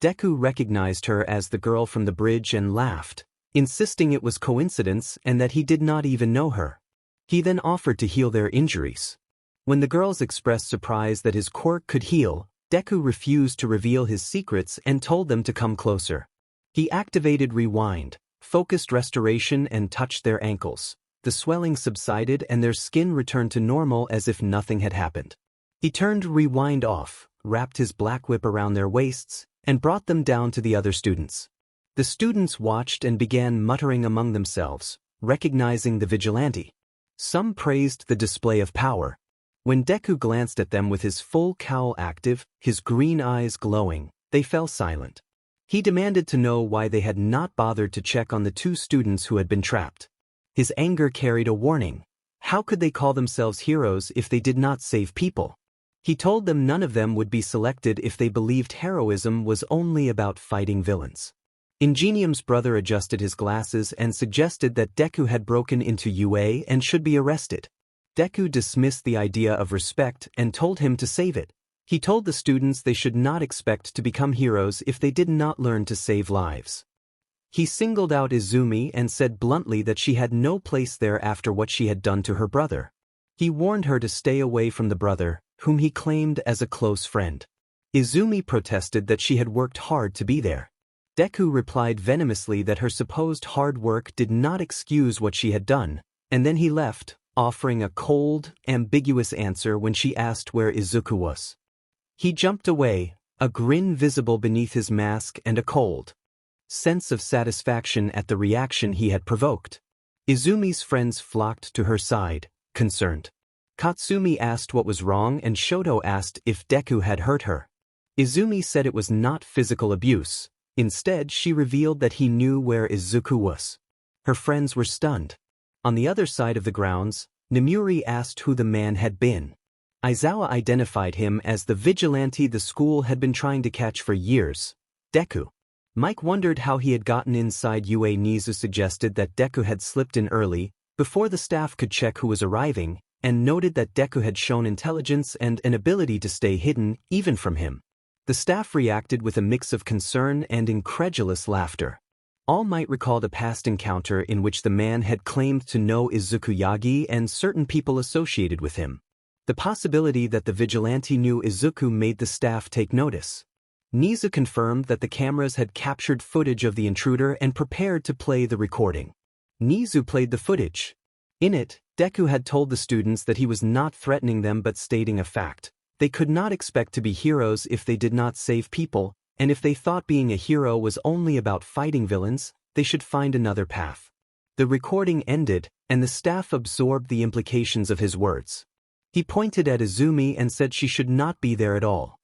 Deku recognized her as the girl from the bridge and laughed, insisting it was coincidence and that he did not even know her. He then offered to heal their injuries. When the girls expressed surprise that his quirk could heal, Deku refused to reveal his secrets and told them to come closer. He activated Rewind, focused restoration and touched their ankles. The swelling subsided and their skin returned to normal as if nothing had happened. He turned Rewind off, wrapped his black whip around their waists, and brought them down to the other students. The students watched and began muttering among themselves, recognizing the vigilante. Some praised the display of power. When Deku glanced at them with his full cowl active, his green eyes glowing, They fell silent. He demanded to know why they had not bothered to check on the two students who had been trapped. His anger carried a warning. How could they call themselves heroes if they did not save people? He told them none of them would be selected if they believed heroism was only about fighting villains. Ingenium's brother adjusted his glasses and suggested that Deku had broken into UA and should be arrested. Deku dismissed the idea of respect and told him to save it. He told the students they should not expect to become heroes if they did not learn to save lives. He singled out Izumi and said bluntly that she had no place there after what she had done to her brother. He warned her to stay away from the brother, whom he claimed as a close friend. Izumi protested that she had worked hard to be there. Deku replied venomously that her supposed hard work did not excuse what she had done, and then he left, offering a cold, ambiguous answer when she asked where Izuku was. He jumped away, a grin visible beneath his mask and a cold sense of satisfaction at the reaction he had provoked. Izumi's friends flocked to her side, concerned. Katsumi asked what was wrong and Shoto asked if Deku had hurt her. Izumi said it was not physical abuse. Instead, she revealed that he knew where Izuku was. Her friends were stunned. On the other side of the grounds, Nemuri asked who the man had been. Aizawa identified him as the vigilante the school had been trying to catch for years, Deku. Mike wondered how he had gotten inside UA. Nizu suggested that Deku had slipped in early, before the staff could check who was arriving, and noted that Deku had shown intelligence and an ability to stay hidden, even from him. The staff reacted with a mix of concern and incredulous laughter. All Might recalled a past encounter in which the man had claimed to know Izuku Yagi and certain people associated with him. The possibility that the vigilante knew Izuku made the staff take notice. Nizu confirmed that the cameras had captured footage of the intruder and prepared to play the recording. Nizu played the footage. In it, Deku had told the students that he was not threatening them but stating a fact. They could not expect to be heroes if they did not save people, and if they thought being a hero was only about fighting villains, they should find another path. The recording ended, and the staff absorbed the implications of his words. He pointed at Izumi and said she should not be there at all.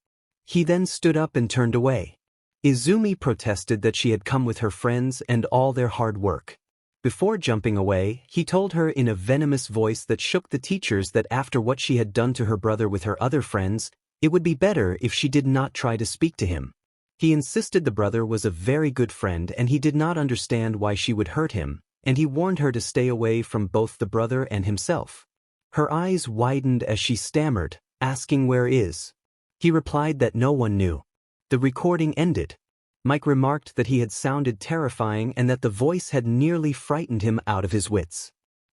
He then stood up and turned away. Izumi protested that she had come with her friends and all their hard work. Before jumping away, he told her in a venomous voice that shook the teachers that after what she had done to her brother with her other friends, it would be better if she did not try to speak to him. He insisted the brother was a very good friend and he did not understand why she would hurt him, and he warned her to stay away from both the brother and himself. Her eyes widened as she stammered, asking where is. He replied that no one knew. The recording ended. Mike remarked that he had sounded terrifying and that the voice had nearly frightened him out of his wits.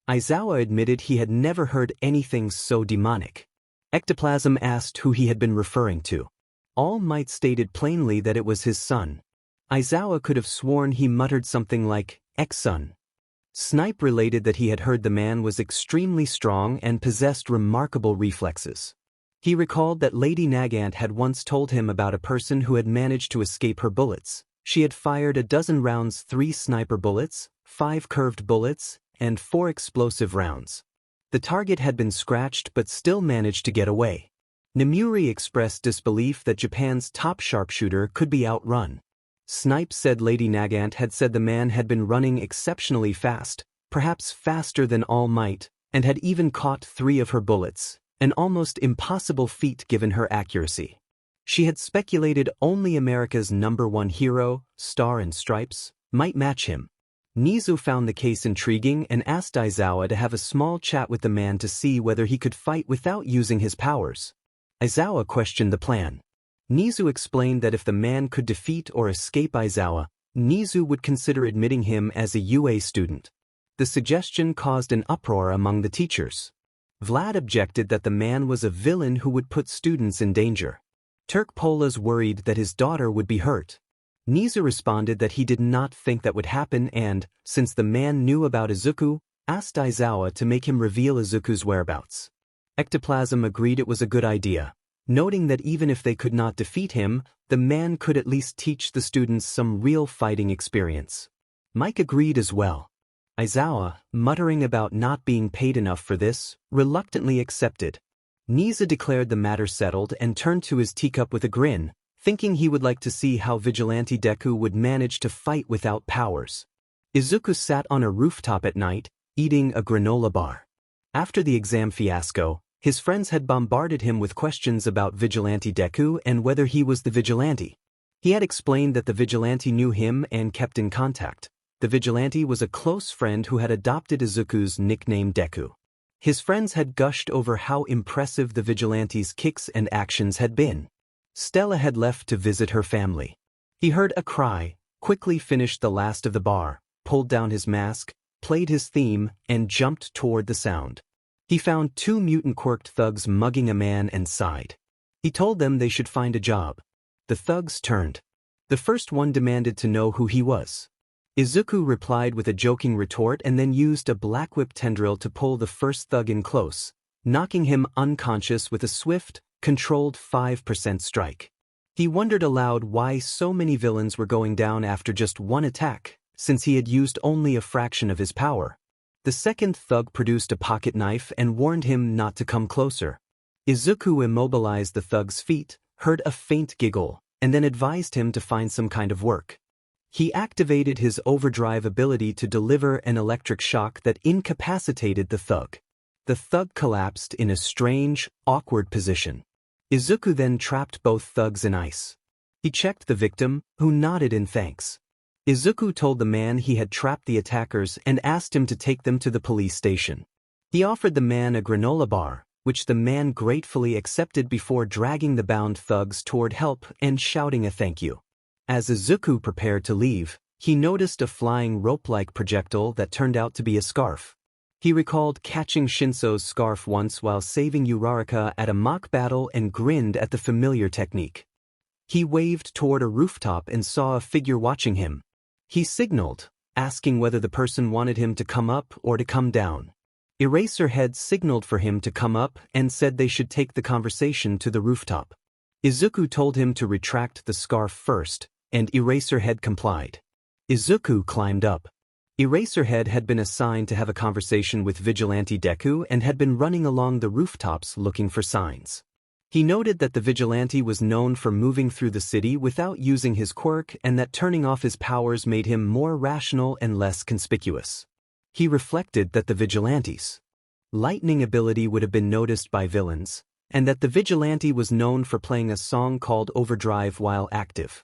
Aizawa admitted he had never heard anything so demonic. Ectoplasm asked who he had been referring to. All Might stated plainly that it was his son. Aizawa could have sworn he muttered something like, "Ex-son." Snipe related that he had heard the man was extremely strong and possessed remarkable reflexes. He recalled that Lady Nagant had once told him about a person who had managed to escape her bullets. She had fired a dozen rounds, 3 sniper bullets, 5 curved bullets, and 4 explosive rounds. The target had been scratched but still managed to get away. Nemuri expressed disbelief that Japan's top sharpshooter could be outrun. Snipe said Lady Nagant had said the man had been running exceptionally fast, perhaps faster than All Might, and had even caught 3 of her bullets. An almost impossible feat given her accuracy. She had speculated only America's #1 hero, Star and Stripes, might match him. Nizu found the case intriguing and asked Aizawa to have a small chat with the man to see whether he could fight without using his powers. Aizawa questioned the plan. Nizu explained that if the man could defeat or escape Aizawa, Nizu would consider admitting him as a UA student. The suggestion caused an uproar among the teachers. Vlad objected that the man was a villain who would put students in danger. Turq Polaris worried that his daughter would be hurt. Nizu responded that he did not think that would happen and, since the man knew about Izuku, asked Aizawa to make him reveal Izuku's whereabouts. Ectoplasm agreed it was a good idea, noting that even if they could not defeat him, the man could at least teach the students some real fighting experience. Mike agreed as well. Aizawa, muttering about not being paid enough for this, reluctantly accepted. Nizu declared the matter settled and turned to his teacup with a grin, thinking he would like to see how Vigilante Deku would manage to fight without powers. Izuku sat on a rooftop at night, eating a granola bar. After the exam fiasco, his friends had bombarded him with questions about Vigilante Deku and whether he was the Vigilante. He had explained that the Vigilante knew him and kept in contact. The Vigilante was a close friend who had adopted Izuku's nickname Deku. His friends had gushed over how impressive the Vigilante's kicks and actions had been. Stella had left to visit her family. He heard a cry, quickly finished the last of the bar, pulled down his mask, played his theme, and jumped toward the sound. He found two mutant quirked thugs mugging a man and sighed. He told them they should find a job. The thugs turned. The first one demanded to know who he was. Izuku replied with a joking retort and then used a black whip tendril to pull the first thug in close, knocking him unconscious with a swift, controlled 5% strike. He wondered aloud why so many villains were going down after just one attack, since he had used only a fraction of his power. The second thug produced a pocket knife and warned him not to come closer. Izuku immobilized the thug's feet, heard a faint giggle, and then advised him to find some kind of work. He activated his overdrive ability to deliver an electric shock that incapacitated the thug. The thug collapsed in a strange, awkward position. Izuku then trapped both thugs in ice. He checked the victim, who nodded in thanks. Izuku told the man he had trapped the attackers and asked him to take them to the police station. He offered the man a granola bar, which the man gratefully accepted before dragging the bound thugs toward help and shouting a thank you. As Izuku prepared to leave, he noticed a flying rope-like projectile that turned out to be a scarf. He recalled catching Shinso's scarf once while saving Uraraka at a mock battle and grinned at the familiar technique. He waved toward a rooftop and saw a figure watching him. He signaled, asking whether the person wanted him to come up or to come down. Eraserhead signaled for him to come up and said they should take the conversation to the rooftop. Izuku told him to retract the scarf first, and Eraserhead complied. Izuku climbed up. Eraserhead had been assigned to have a conversation with Vigilante Deku and had been running along the rooftops looking for signs. He noted that the Vigilante was known for moving through the city without using his quirk and that turning off his powers made him more rational and less conspicuous. He reflected that the Vigilante's lightning ability would have been noticed by villains, and that the Vigilante was known for playing a song called Overdrive while active.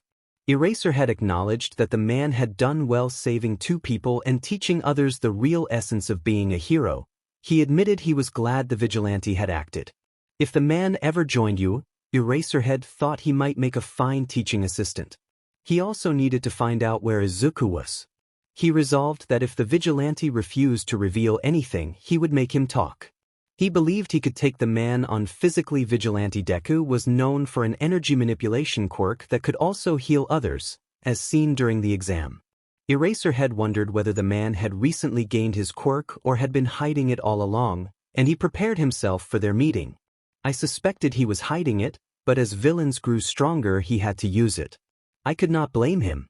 Eraserhead acknowledged that the man had done well saving two people and teaching others the real essence of being a hero. He admitted he was glad the Vigilante had acted. If the man ever joined you, Eraserhead thought he might make a fine teaching assistant. He also needed to find out where Izuku was. He resolved that if the Vigilante refused to reveal anything, he would make him talk. He believed he could take the man on. Physically, Vigilante Deku was known for an energy manipulation quirk that could also heal others, as seen during the exam. Eraserhead wondered whether the man had recently gained his quirk or had been hiding it all along, and he prepared himself for their meeting. I suspected he was hiding it, but as villains grew stronger he had to use it. I could not blame him.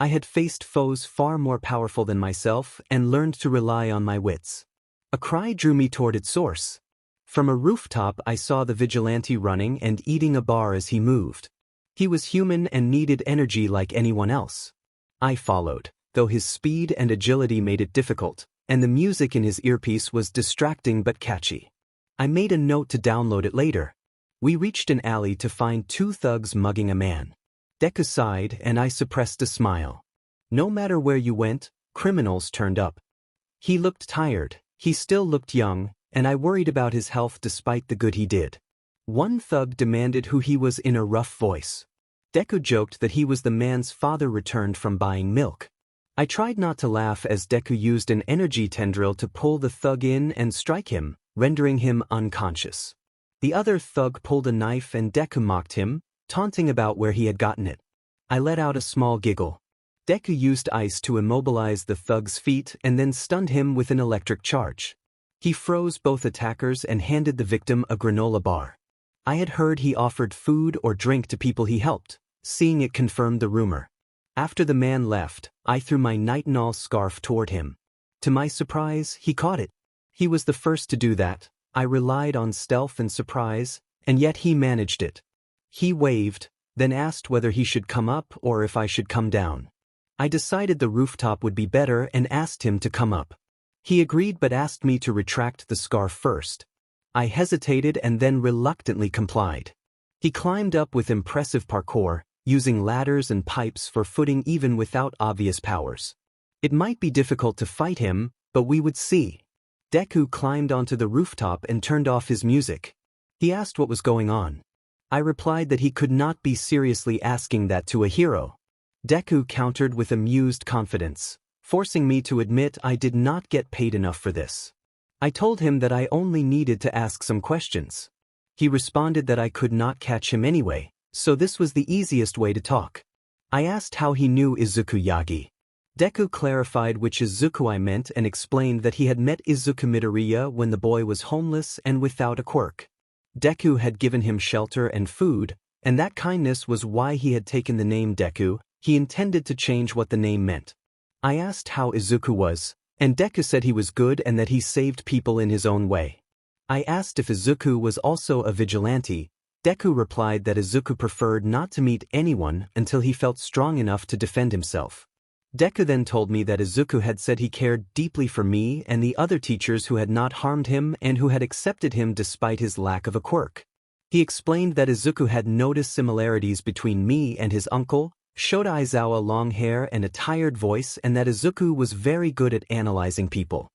I had faced foes far more powerful than myself and learned to rely on my wits. A cry drew me toward its source. From a rooftop I saw the Vigilante running and eating a bar as he moved. He was human and needed energy like anyone else. I followed, though his speed and agility made it difficult, and the music in his earpiece was distracting but catchy. I made a note to download it later. We reached an alley to find two thugs mugging a man. Deku sighed and I suppressed a smile. No matter where you went, criminals turned up. He looked tired. He still looked young, and I worried about his health despite the good he did. One thug demanded who he was in a rough voice. Deku joked that he was the man's father returned from buying milk. I tried not to laugh as Deku used an energy tendril to pull the thug in and strike him, rendering him unconscious. The other thug pulled a knife and Deku mocked him, taunting about where he had gotten it. I let out a small giggle. Deku used ice to immobilize the thug's feet and then stunned him with an electric charge. He froze both attackers and handed the victim a granola bar. I had heard he offered food or drink to people he helped. Seeing it confirmed the rumor. After the man left, I threw my nightingale scarf toward him. To my surprise, he caught it. He was the first to do that. I relied on stealth and surprise, and yet he managed it. He waved, then asked whether he should come up or if I should come down. I decided the rooftop would be better and asked him to come up. He agreed but asked me to retract the scarf first. I hesitated and then reluctantly complied. He climbed up with impressive parkour, using ladders and pipes for footing even without obvious powers. It might be difficult to fight him, but we would see. Deku climbed onto the rooftop and turned off his music. He asked what was going on. I replied that he could not be seriously asking that to a hero. Deku countered with amused confidence, forcing me to admit I did not get paid enough for this. I told him that I only needed to ask some questions. He responded that I could not catch him anyway, so this was the easiest way to talk. I asked how he knew Izuku Yagi. Deku clarified which Izuku I meant and explained that he had met Izuku Midoriya when the boy was homeless and without a quirk. Deku had given him shelter and food, and that kindness was why he had taken the name Deku. He intended to change what the name meant. I asked how Izuku was, and Deku said he was good and that he saved people in his own way. I asked if Izuku was also a vigilante. Deku replied that Izuku preferred not to meet anyone until he felt strong enough to defend himself. Deku then told me that Izuku had said he cared deeply for me and the other teachers who had not harmed him and who had accepted him despite his lack of a quirk. He explained that Izuku had noticed similarities between me and his uncle, showed Aizawa long hair and a tired voice, and that Izuku was very good at analyzing people.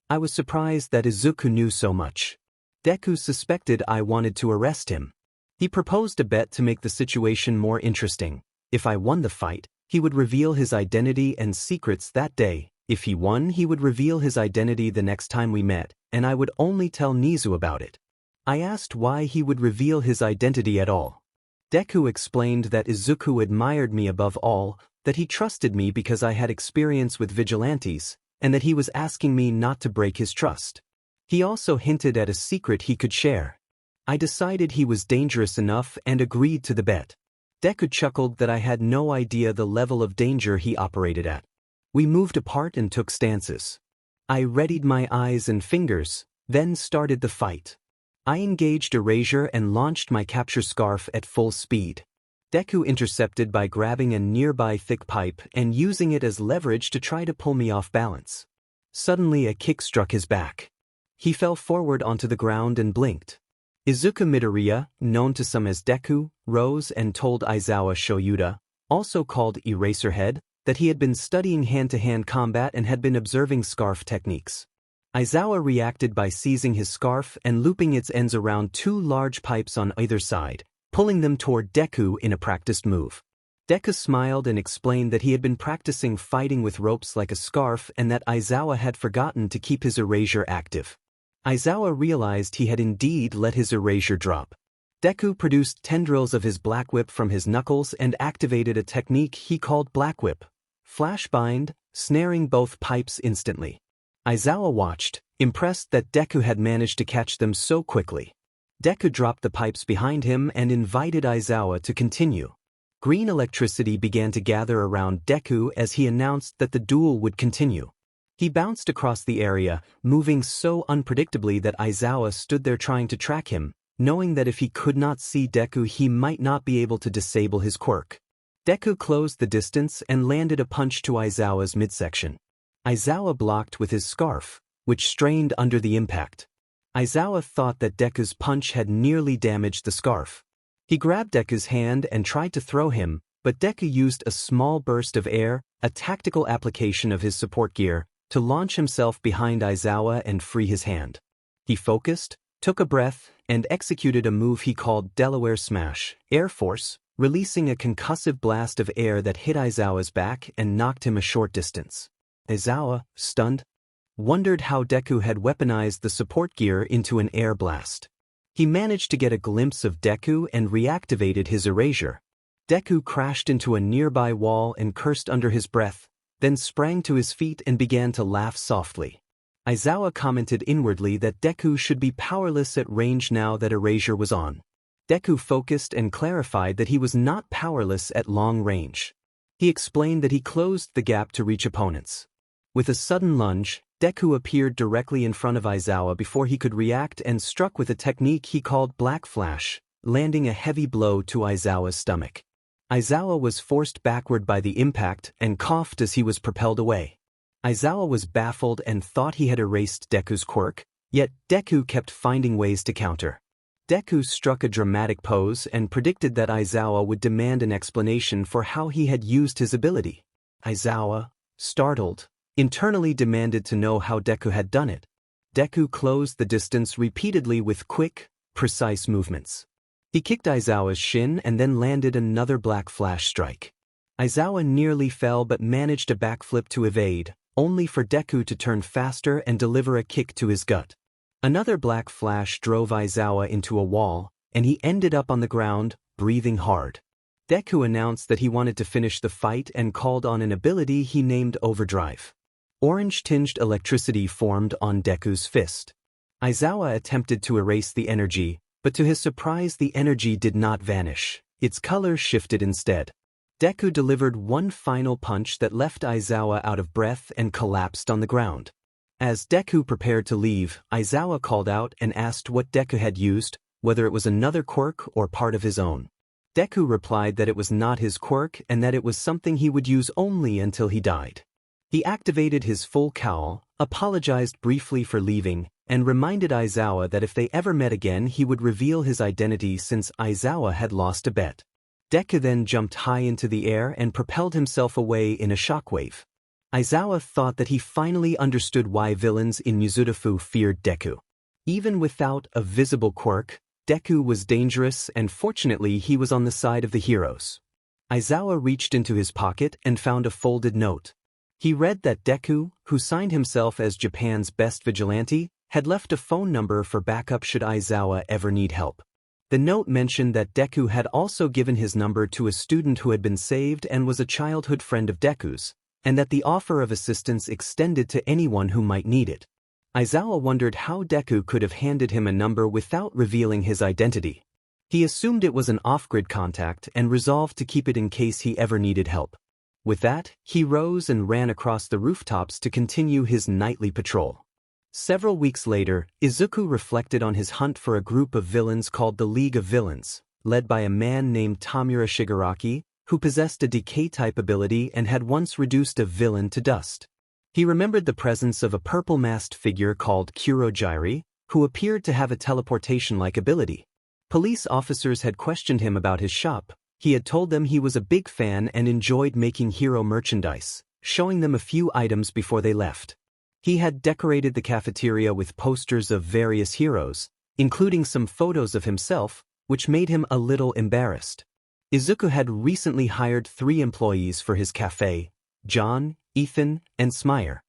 I was surprised that Izuku knew so much. Deku suspected I wanted to arrest him. He proposed a bet to make the situation more interesting. If I won the fight, he would reveal his identity and secrets that day. If he won, he would reveal his identity the next time we met, and I would only tell Nizu about it. I asked why he would reveal his identity at all. Deku explained that Izuku admired me above all, that he trusted me because I had experience with vigilantes, and that he was asking me not to break his trust. He also hinted at a secret he could share. I decided he was dangerous enough and agreed to the bet. Deku chuckled that I had no idea the level of danger he operated at. We moved apart and took stances. I readied my eyes and fingers, then started the fight. I engaged Erasure and launched my capture scarf at full speed. Deku intercepted by grabbing a nearby thick pipe and using it as leverage to try to pull me off balance. Suddenly a kick struck his back. He fell forward onto the ground and blinked. Izuku Midoriya, known to some as Deku, rose and told Aizawa Shoyuda, also called Eraserhead, that he had been studying hand-to-hand combat and had been observing scarf techniques. Aizawa reacted by seizing his scarf and looping its ends around two large pipes on either side, pulling them toward Deku in a practiced move. Deku smiled and explained that he had been practicing fighting with ropes like a scarf and that Aizawa had forgotten to keep his erasure active. Aizawa realized he had indeed let his erasure drop. Deku produced tendrils of his black whip from his knuckles and activated a technique he called black whip, flash bind, snaring both pipes instantly. Aizawa watched, impressed that Deku had managed to catch them so quickly. Deku dropped the pipes behind him and invited Aizawa to continue. Green electricity began to gather around Deku as he announced that the duel would continue. He bounced across the area, moving so unpredictably that Aizawa stood there trying to track him, knowing that if he could not see Deku he might not be able to disable his quirk. Deku closed the distance and landed a punch to Aizawa's midsection. Aizawa blocked with his scarf, which strained under the impact. Aizawa thought that Deku's punch had nearly damaged the scarf. He grabbed Deku's hand and tried to throw him, but Deku used a small burst of air, a tactical application of his support gear, to launch himself behind Aizawa and free his hand. He focused, took a breath, and executed a move he called Delaware Smash, Air Force, releasing a concussive blast of air that hit Aizawa's back and knocked him a short distance. Aizawa, stunned, wondered how Deku had weaponized the support gear into an air blast. He managed to get a glimpse of Deku and reactivated his erasure. Deku crashed into a nearby wall and cursed under his breath, then sprang to his feet and began to laugh softly. Aizawa commented inwardly that Deku should be powerless at range now that erasure was on. Deku focused and clarified that he was not powerless at long range. He explained that he closed the gap to reach opponents. With a sudden lunge, Deku appeared directly in front of Aizawa before he could react and struck with a technique he called Black Flash, landing a heavy blow to Aizawa's stomach. Aizawa was forced backward by the impact and coughed as he was propelled away. Aizawa was baffled and thought he had erased Deku's quirk, yet Deku kept finding ways to counter. Deku struck a dramatic pose and predicted that Aizawa would demand an explanation for how he had used his ability. Aizawa, startled, internally demanded to know how Deku had done it. Deku closed the distance repeatedly with quick, precise movements. He kicked Aizawa's shin and then landed another black flash strike. Aizawa nearly fell but managed a backflip to evade, only for Deku to turn faster and deliver a kick to his gut. Another black flash drove Aizawa into a wall, and he ended up on the ground, breathing hard. Deku announced that he wanted to finish the fight and called on an ability he named Overdrive. Orange-tinged electricity formed on Deku's fist. Aizawa attempted to erase the energy, but to his surprise the energy did not vanish. Its color shifted instead. Deku delivered one final punch that left Aizawa out of breath and collapsed on the ground. As Deku prepared to leave, Aizawa called out and asked what Deku had used, whether it was another quirk or part of his own. Deku replied that it was not his quirk and that it was something he would use only until he died. He activated his full cowl, apologized briefly for leaving, and reminded Aizawa that if they ever met again he would reveal his identity since Aizawa had lost a bet. Deku then jumped high into the air and propelled himself away in a shockwave. Aizawa thought that he finally understood why villains in Mizudafu feared Deku. Even without a visible quirk, Deku was dangerous and fortunately he was on the side of the heroes. Aizawa reached into his pocket and found a folded note. He read that Deku, who signed himself as Japan's best vigilante, had left a phone number for backup should Aizawa ever need help. The note mentioned that Deku had also given his number to a student who had been saved and was a childhood friend of Deku's, and that the offer of assistance extended to anyone who might need it. Aizawa wondered how Deku could have handed him a number without revealing his identity. He assumed it was an off-grid contact and resolved to keep it in case he ever needed help. With that, he rose and ran across the rooftops to continue his nightly patrol. Several weeks later, Izuku reflected on his hunt for a group of villains called the League of Villains, led by a man named Tamura Shigaraki, who possessed a decay-type ability and had once reduced a villain to dust. He remembered the presence of a purple-masked figure called Kurogiri, who appeared to have a teleportation-like ability. Police officers had questioned him about his shop. He had told them he was a big fan and enjoyed making hero merchandise, showing them a few items before they left. He had decorated the cafeteria with posters of various heroes, including some photos of himself, which made him a little embarrassed. Izuku had recently hired 3 employees for his cafe, John, Ethan, and Smire.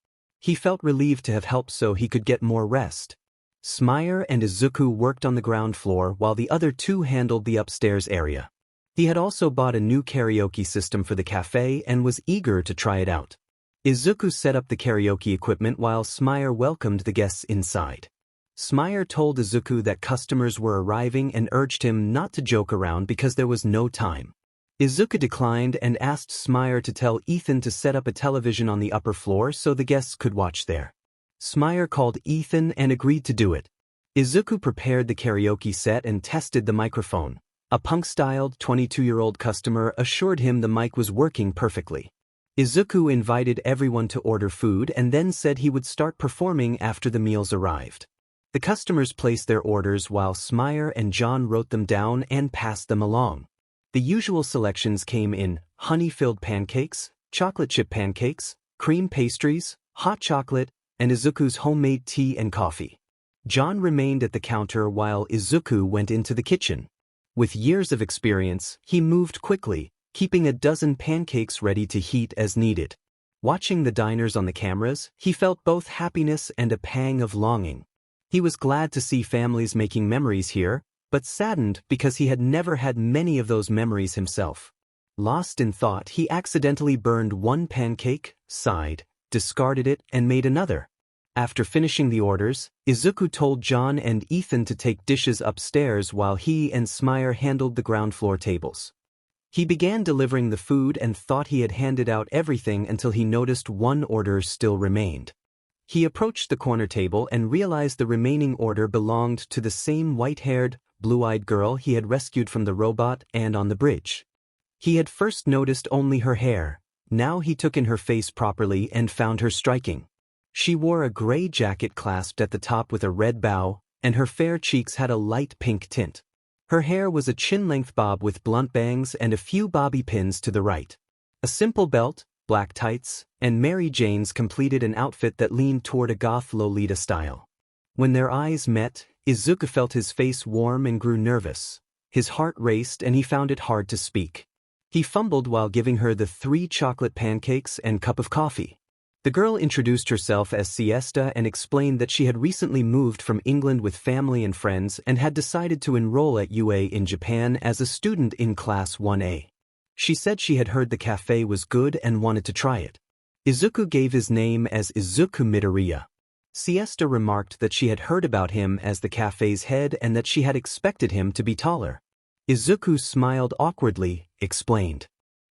He felt relieved to have helped so he could get more rest. Smire and Izuku worked on the ground floor while the other 2 handled the upstairs area. He had also bought a new karaoke system for the cafe and was eager to try it out. Izuku set up the karaoke equipment while Smire welcomed the guests inside. Smire told Izuku that customers were arriving and urged him not to joke around because there was no time. Izuku declined and asked Smire to tell Ethan to set up a television on the upper floor so the guests could watch there. Smire called Ethan and agreed to do it. Izuku prepared the karaoke set and tested the microphone. A punk-styled 22-year-old customer assured him the mic was working perfectly. Izuku invited everyone to order food and then said he would start performing after the meals arrived. The customers placed their orders while Smire and John wrote them down and passed them along. The usual selections came in honey-filled pancakes, chocolate chip pancakes, cream pastries, hot chocolate, and Izuku's homemade tea and coffee. John remained at the counter while Izuku went into the kitchen. With years of experience, he moved quickly, keeping a dozen pancakes ready to heat as needed. Watching the diners on the cameras, he felt both happiness and a pang of longing. He was glad to see families making memories here, but saddened because he had never had many of those memories himself. Lost in thought, he accidentally burned one pancake, sighed, discarded it, and made another. After finishing the orders, Izuku told John and Ethan to take dishes upstairs while he and Smire handled the ground floor tables. He began delivering the food and thought he had handed out everything until he noticed one order still remained. He approached the corner table and realized the remaining order belonged to the same white-haired, blue-eyed girl he had rescued from the robot and on the bridge. He had first noticed only her hair, now he took in her face properly and found her striking. She wore a gray jacket clasped at the top with a red bow, and her fair cheeks had a light pink tint. Her hair was a chin-length bob with blunt bangs and a few bobby pins to the right. A simple belt, black tights, and Mary Jane's completed an outfit that leaned toward a goth Lolita style. When their eyes met, Izuku felt his face warm and grew nervous. His heart raced and he found it hard to speak. He fumbled while giving her the 3 chocolate pancakes and cup of coffee. The girl introduced herself as Siesta and explained that she had recently moved from England with family and friends and had decided to enroll at UA in Japan as a student in Class 1A. She said she had heard the cafe was good and wanted to try it. Izuku gave his name as Izuku Midoriya. Siesta remarked that she had heard about him as the cafe's head and that she had expected him to be taller. Izuku smiled awkwardly, explained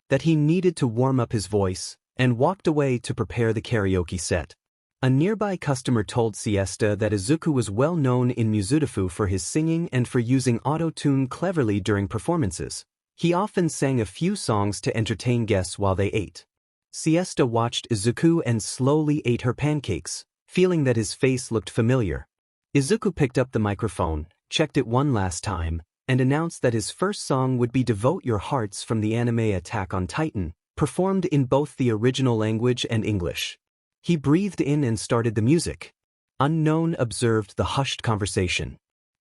that he needed to warm up his voice, and walked away to prepare the karaoke set. A nearby customer told Siesta that Izuku was well known in Muzutafu for his singing and for using auto-tune cleverly during performances. He often sang a few songs to entertain guests while they ate. Siesta watched Izuku and slowly ate her pancakes, feeling that his face looked familiar. Izuku picked up the microphone, checked it one last time, and announced that his first song would be Devote Your Hearts from the anime Attack on Titan, performed in both the original language and English. He breathed in and started the music. Unknown observed the hushed conversation.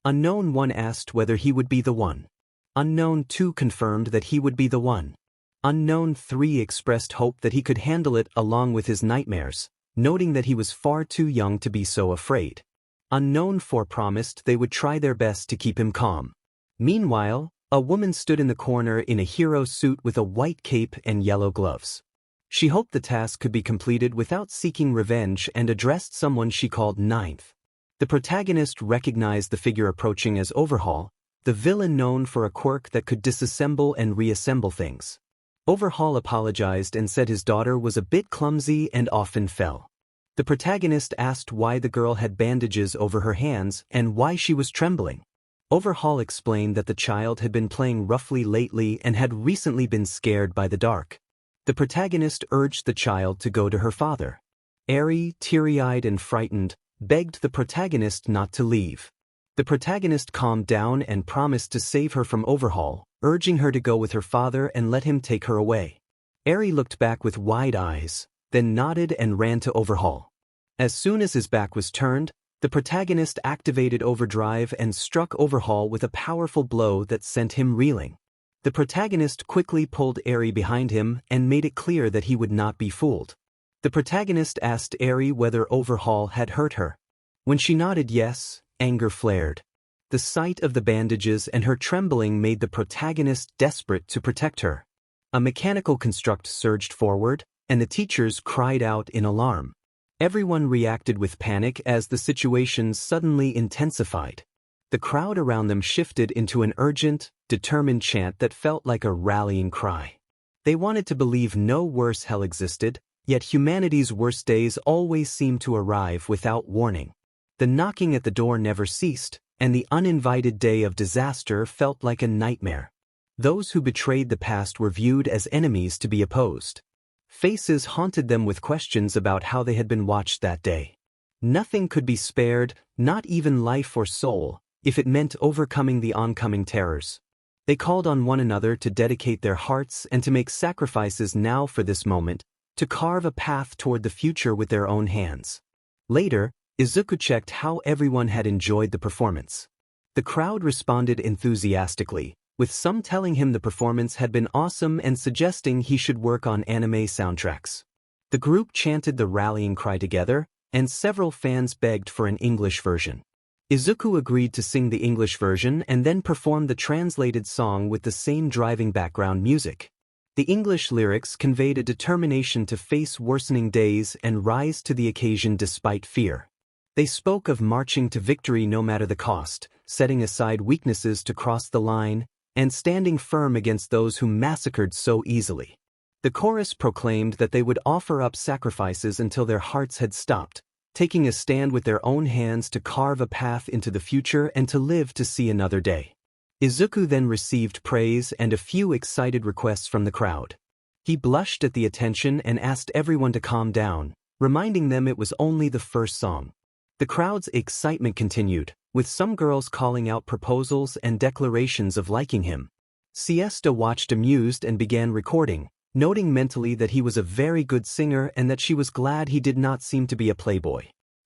Unknown 1 asked whether he would be the one. Unknown 2 confirmed that he would be the one. Unknown 3 expressed hope that he could handle it along with his nightmares, noting that he was far too young to be so afraid. Unknown 4 promised they would try their best to keep him calm. Meanwhile, a woman stood in the corner in a hero suit with a white cape and yellow gloves. She hoped the task could be completed without seeking revenge and addressed someone she called Ninth. The protagonist recognized the figure approaching as Overhaul, the villain known for a quirk that could disassemble and reassemble things. Overhaul apologized and said his daughter was a bit clumsy and often fell. The protagonist asked why the girl had bandages over her hands and why she was trembling. Overhaul explained that the child had been playing roughly lately and had recently been scared by the dark. The protagonist urged the child to go to her father. Eri, teary-eyed and frightened, begged the protagonist not to leave. The protagonist calmed down and promised to save her from Overhaul, urging her to go with her father and let him take her away. Eri looked back with wide eyes, then nodded and ran to Overhaul. As soon as his back was turned, the protagonist activated overdrive and struck Overhaul with a powerful blow that sent him reeling. The protagonist quickly pulled Eri behind him and made it clear that he would not be fooled. The protagonist asked Eri whether Overhaul had hurt her. When she nodded yes, anger flared. The sight of the bandages and her trembling made the protagonist desperate to protect her. A mechanical construct surged forward, and the teachers cried out in alarm. Everyone reacted with panic as the situation suddenly intensified. The crowd around them shifted into an urgent, determined chant that felt like a rallying cry. They wanted to believe no worse hell existed, yet humanity's worst days always seemed to arrive without warning. The knocking at the door never ceased, and the uninvited day of disaster felt like a nightmare. Those who betrayed the past were viewed as enemies to be opposed. Faces haunted them with questions about how they had been watched that day. Nothing could be spared, not even life or soul, if it meant overcoming the oncoming terrors. They called on one another to dedicate their hearts and to make sacrifices now for this moment, to carve a path toward the future with their own hands. Later, Izuku checked how everyone had enjoyed the performance. The crowd responded enthusiastically, with some telling him the performance had been awesome and suggesting he should work on anime soundtracks. The group chanted the rallying cry together, and several fans begged for an English version. Izuku agreed to sing the English version and then perform the translated song with the same driving background music. The English lyrics conveyed a determination to face worsening days and rise to the occasion despite fear. They spoke of marching to victory no matter the cost, setting aside weaknesses to cross the line, and standing firm against those who massacred so easily. The chorus proclaimed that they would offer up sacrifices until their hearts had stopped, taking a stand with their own hands to carve a path into the future and to live to see another day. Izuku then received praise and a few excited requests from the crowd. He blushed at the attention and asked everyone to calm down, reminding them it was only the first song. The crowd's excitement continued, with some girls calling out proposals and declarations of liking him. Siesta watched amused and began recording, noting mentally that he was a very good singer and that she was glad he did not seem to be a playboy.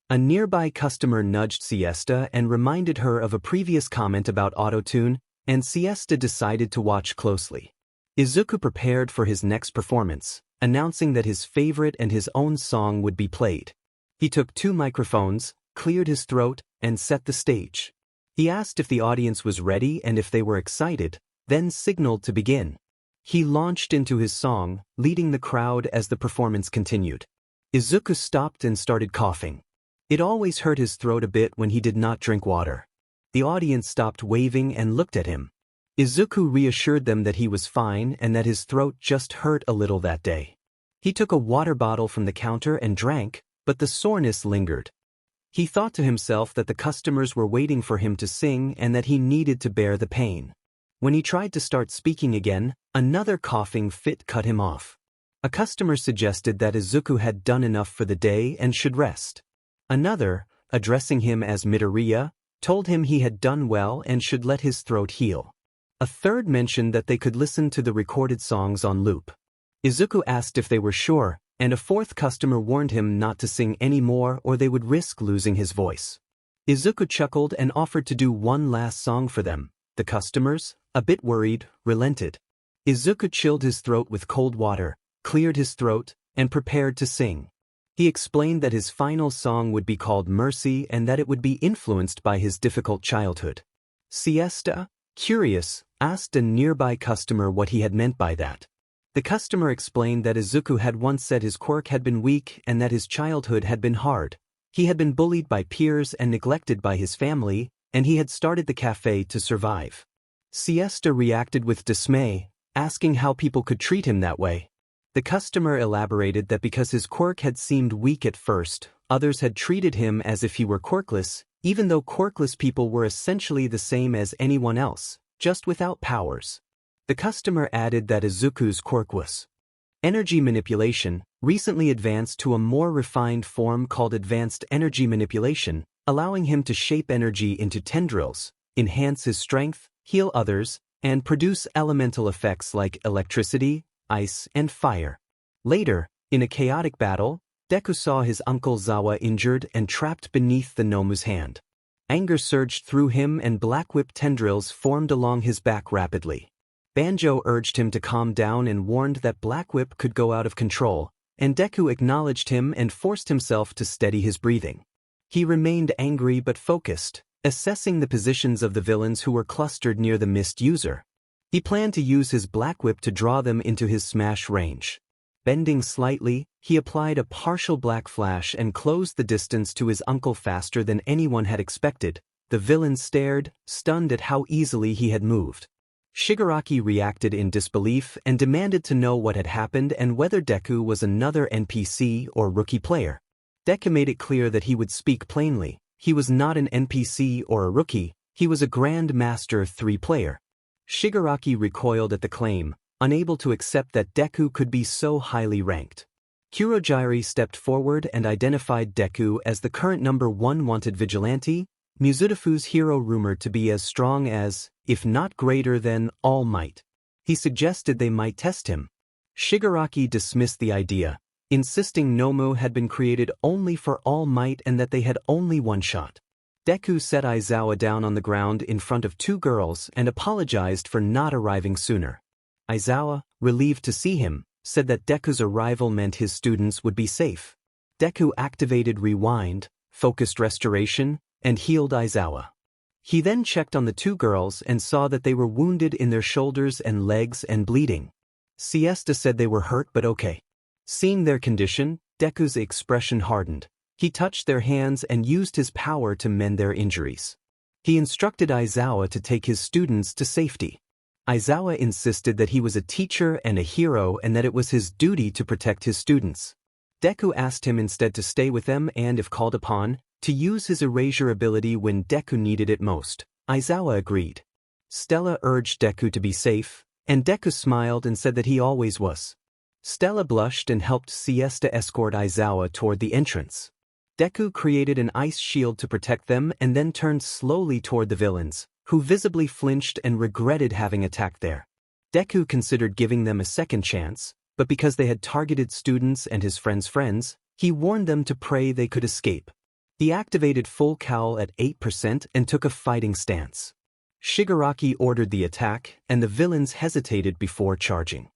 A nearby customer nudged Siesta and reminded her of a previous comment about autotune, and Siesta decided to watch closely. Izuku prepared for his next performance, announcing that his favorite and his own song would be played. He took 2 microphones, cleared his throat, and set the stage. He asked if the audience was ready and if they were excited, then signaled to begin. He launched into his song, leading the crowd as the performance continued. Izuku stopped and started coughing. It always hurt his throat a bit when he did not drink water. The audience stopped waving and looked at him. Izuku reassured them that he was fine and that his throat just hurt a little that day. He took a water bottle from the counter and drank, but the soreness lingered. He thought to himself that the customers were waiting for him to sing and that he needed to bear the pain. When he tried to start speaking again, another coughing fit cut him off. A customer suggested that Izuku had done enough for the day and should rest. Another, addressing him as Midoriya, told him he had done well and should let his throat heal. A third mentioned that they could listen to the recorded songs on loop. Izuku asked if they were sure, and a fourth customer warned him not to sing any more or they would risk losing his voice. Izuku chuckled and offered to do one last song for them. The customers, a bit worried, relented. Izuku chilled his throat with cold water, cleared his throat, and prepared to sing. He explained that his final song would be called Mercy and that it would be influenced by his difficult childhood. Siesta, curious, asked a nearby customer what he had meant by that. The customer explained that Izuku had once said his quirk had been weak and that his childhood had been hard. He had been bullied by peers and neglected by his family, and he had started the cafe to survive. Siesta reacted with dismay, asking how people could treat him that way. The customer elaborated that because his quirk had seemed weak at first, others had treated him as if he were quirkless, even though quirkless people were essentially the same as anyone else, just without powers. The customer added that Izuku's quirk was energy manipulation, recently advanced to a more refined form called advanced energy manipulation, allowing him to shape energy into tendrils, enhance his strength, heal others, and produce elemental effects like electricity, ice, and fire. Later, in a chaotic battle, Deku saw his uncle Zawa injured and trapped beneath the Nomu's hand. Anger surged through him and black whip tendrils formed along his back rapidly. Banjo urged him to calm down and warned that black whip could go out of control, and Deku acknowledged him and forced himself to steady his breathing. He remained angry but focused, assessing the positions of the villains who were clustered near the mist user. He planned to use his black whip to draw them into his smash range. Bending slightly, he applied a partial black flash and closed the distance to his uncle faster than anyone had expected. The villain stared, stunned at how easily he had moved. Shigaraki reacted in disbelief and demanded to know what had happened and whether Deku was another NPC or rookie player. Deku made it clear that he would speak plainly. He was not an NPC or a rookie, he was a Grand Master 3 player. Shigaraki recoiled at the claim, unable to accept that Deku could be so highly ranked. Kurogiri stepped forward and identified Deku as the current #1 wanted vigilante, Mizudafu's hero rumored to be as strong as, if not greater than, All Might. He suggested they might test him. Shigaraki dismissed the idea, insisting Nomu had been created only for All Might and that they had only one shot. Deku set Aizawa down on the ground in front of 2 girls and apologized for not arriving sooner. Aizawa, relieved to see him, said that Deku's arrival meant his students would be safe. Deku activated Rewind, focused restoration, and healed Aizawa. He then checked on the 2 girls and saw that they were wounded in their shoulders and legs and bleeding. Siesta said they were hurt but okay. Seeing their condition, Deku's expression hardened. He touched their hands and used his power to mend their injuries. He instructed Aizawa to take his students to safety. Aizawa insisted that he was a teacher and a hero and that it was his duty to protect his students. Deku asked him instead to stay with them and, if called upon, to use his erasure ability when Deku needed it most. Aizawa agreed. Stella urged Deku to be safe, and Deku smiled and said that he always was. Stella blushed and helped Siesta escort Aizawa toward the entrance. Deku created an ice shield to protect them and then turned slowly toward the villains, who visibly flinched and regretted having attacked there. Deku considered giving them a second chance, but because they had targeted students and his friends' friends, he warned them to pray they could escape. He activated full cowl at 8% and took a fighting stance. Shigaraki ordered the attack, and the villains hesitated before charging.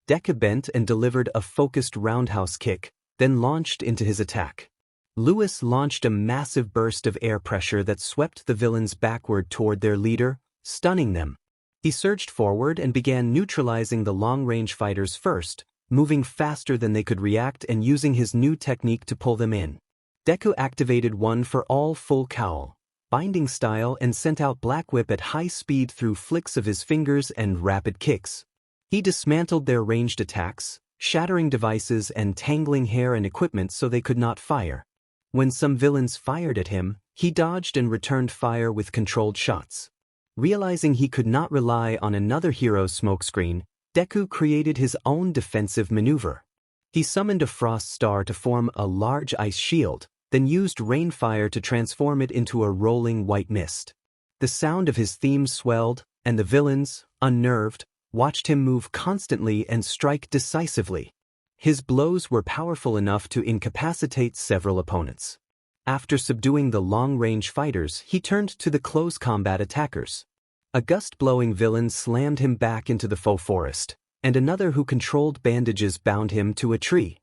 Deku bent and delivered a focused roundhouse kick, then launched into his attack. Lewis launched a massive burst of air pressure that swept the villains backward toward their leader, stunning them. He surged forward and began neutralizing the long-range fighters first, moving faster than they could react and using his new technique to pull them in. Deku activated one for all full cowl, binding style, and sent out Black Whip at high speed through flicks of his fingers and rapid kicks. He dismantled their ranged attacks, shattering devices and tangling hair and equipment so they could not fire. When some villains fired at him, he dodged and returned fire with controlled shots. Realizing he could not rely on another hero's smokescreen, Deku created his own defensive maneuver. He summoned a frost star to form a large ice shield, then used rainfire to transform it into a rolling white mist. The sound of his theme swelled, and the villains, unnerved, watched him move constantly and strike decisively. His blows were powerful enough to incapacitate several opponents. After subduing the long-range fighters, he turned to the close combat attackers. A gust-blowing villain slammed him back into the faux forest, and another who controlled bandages bound him to a tree.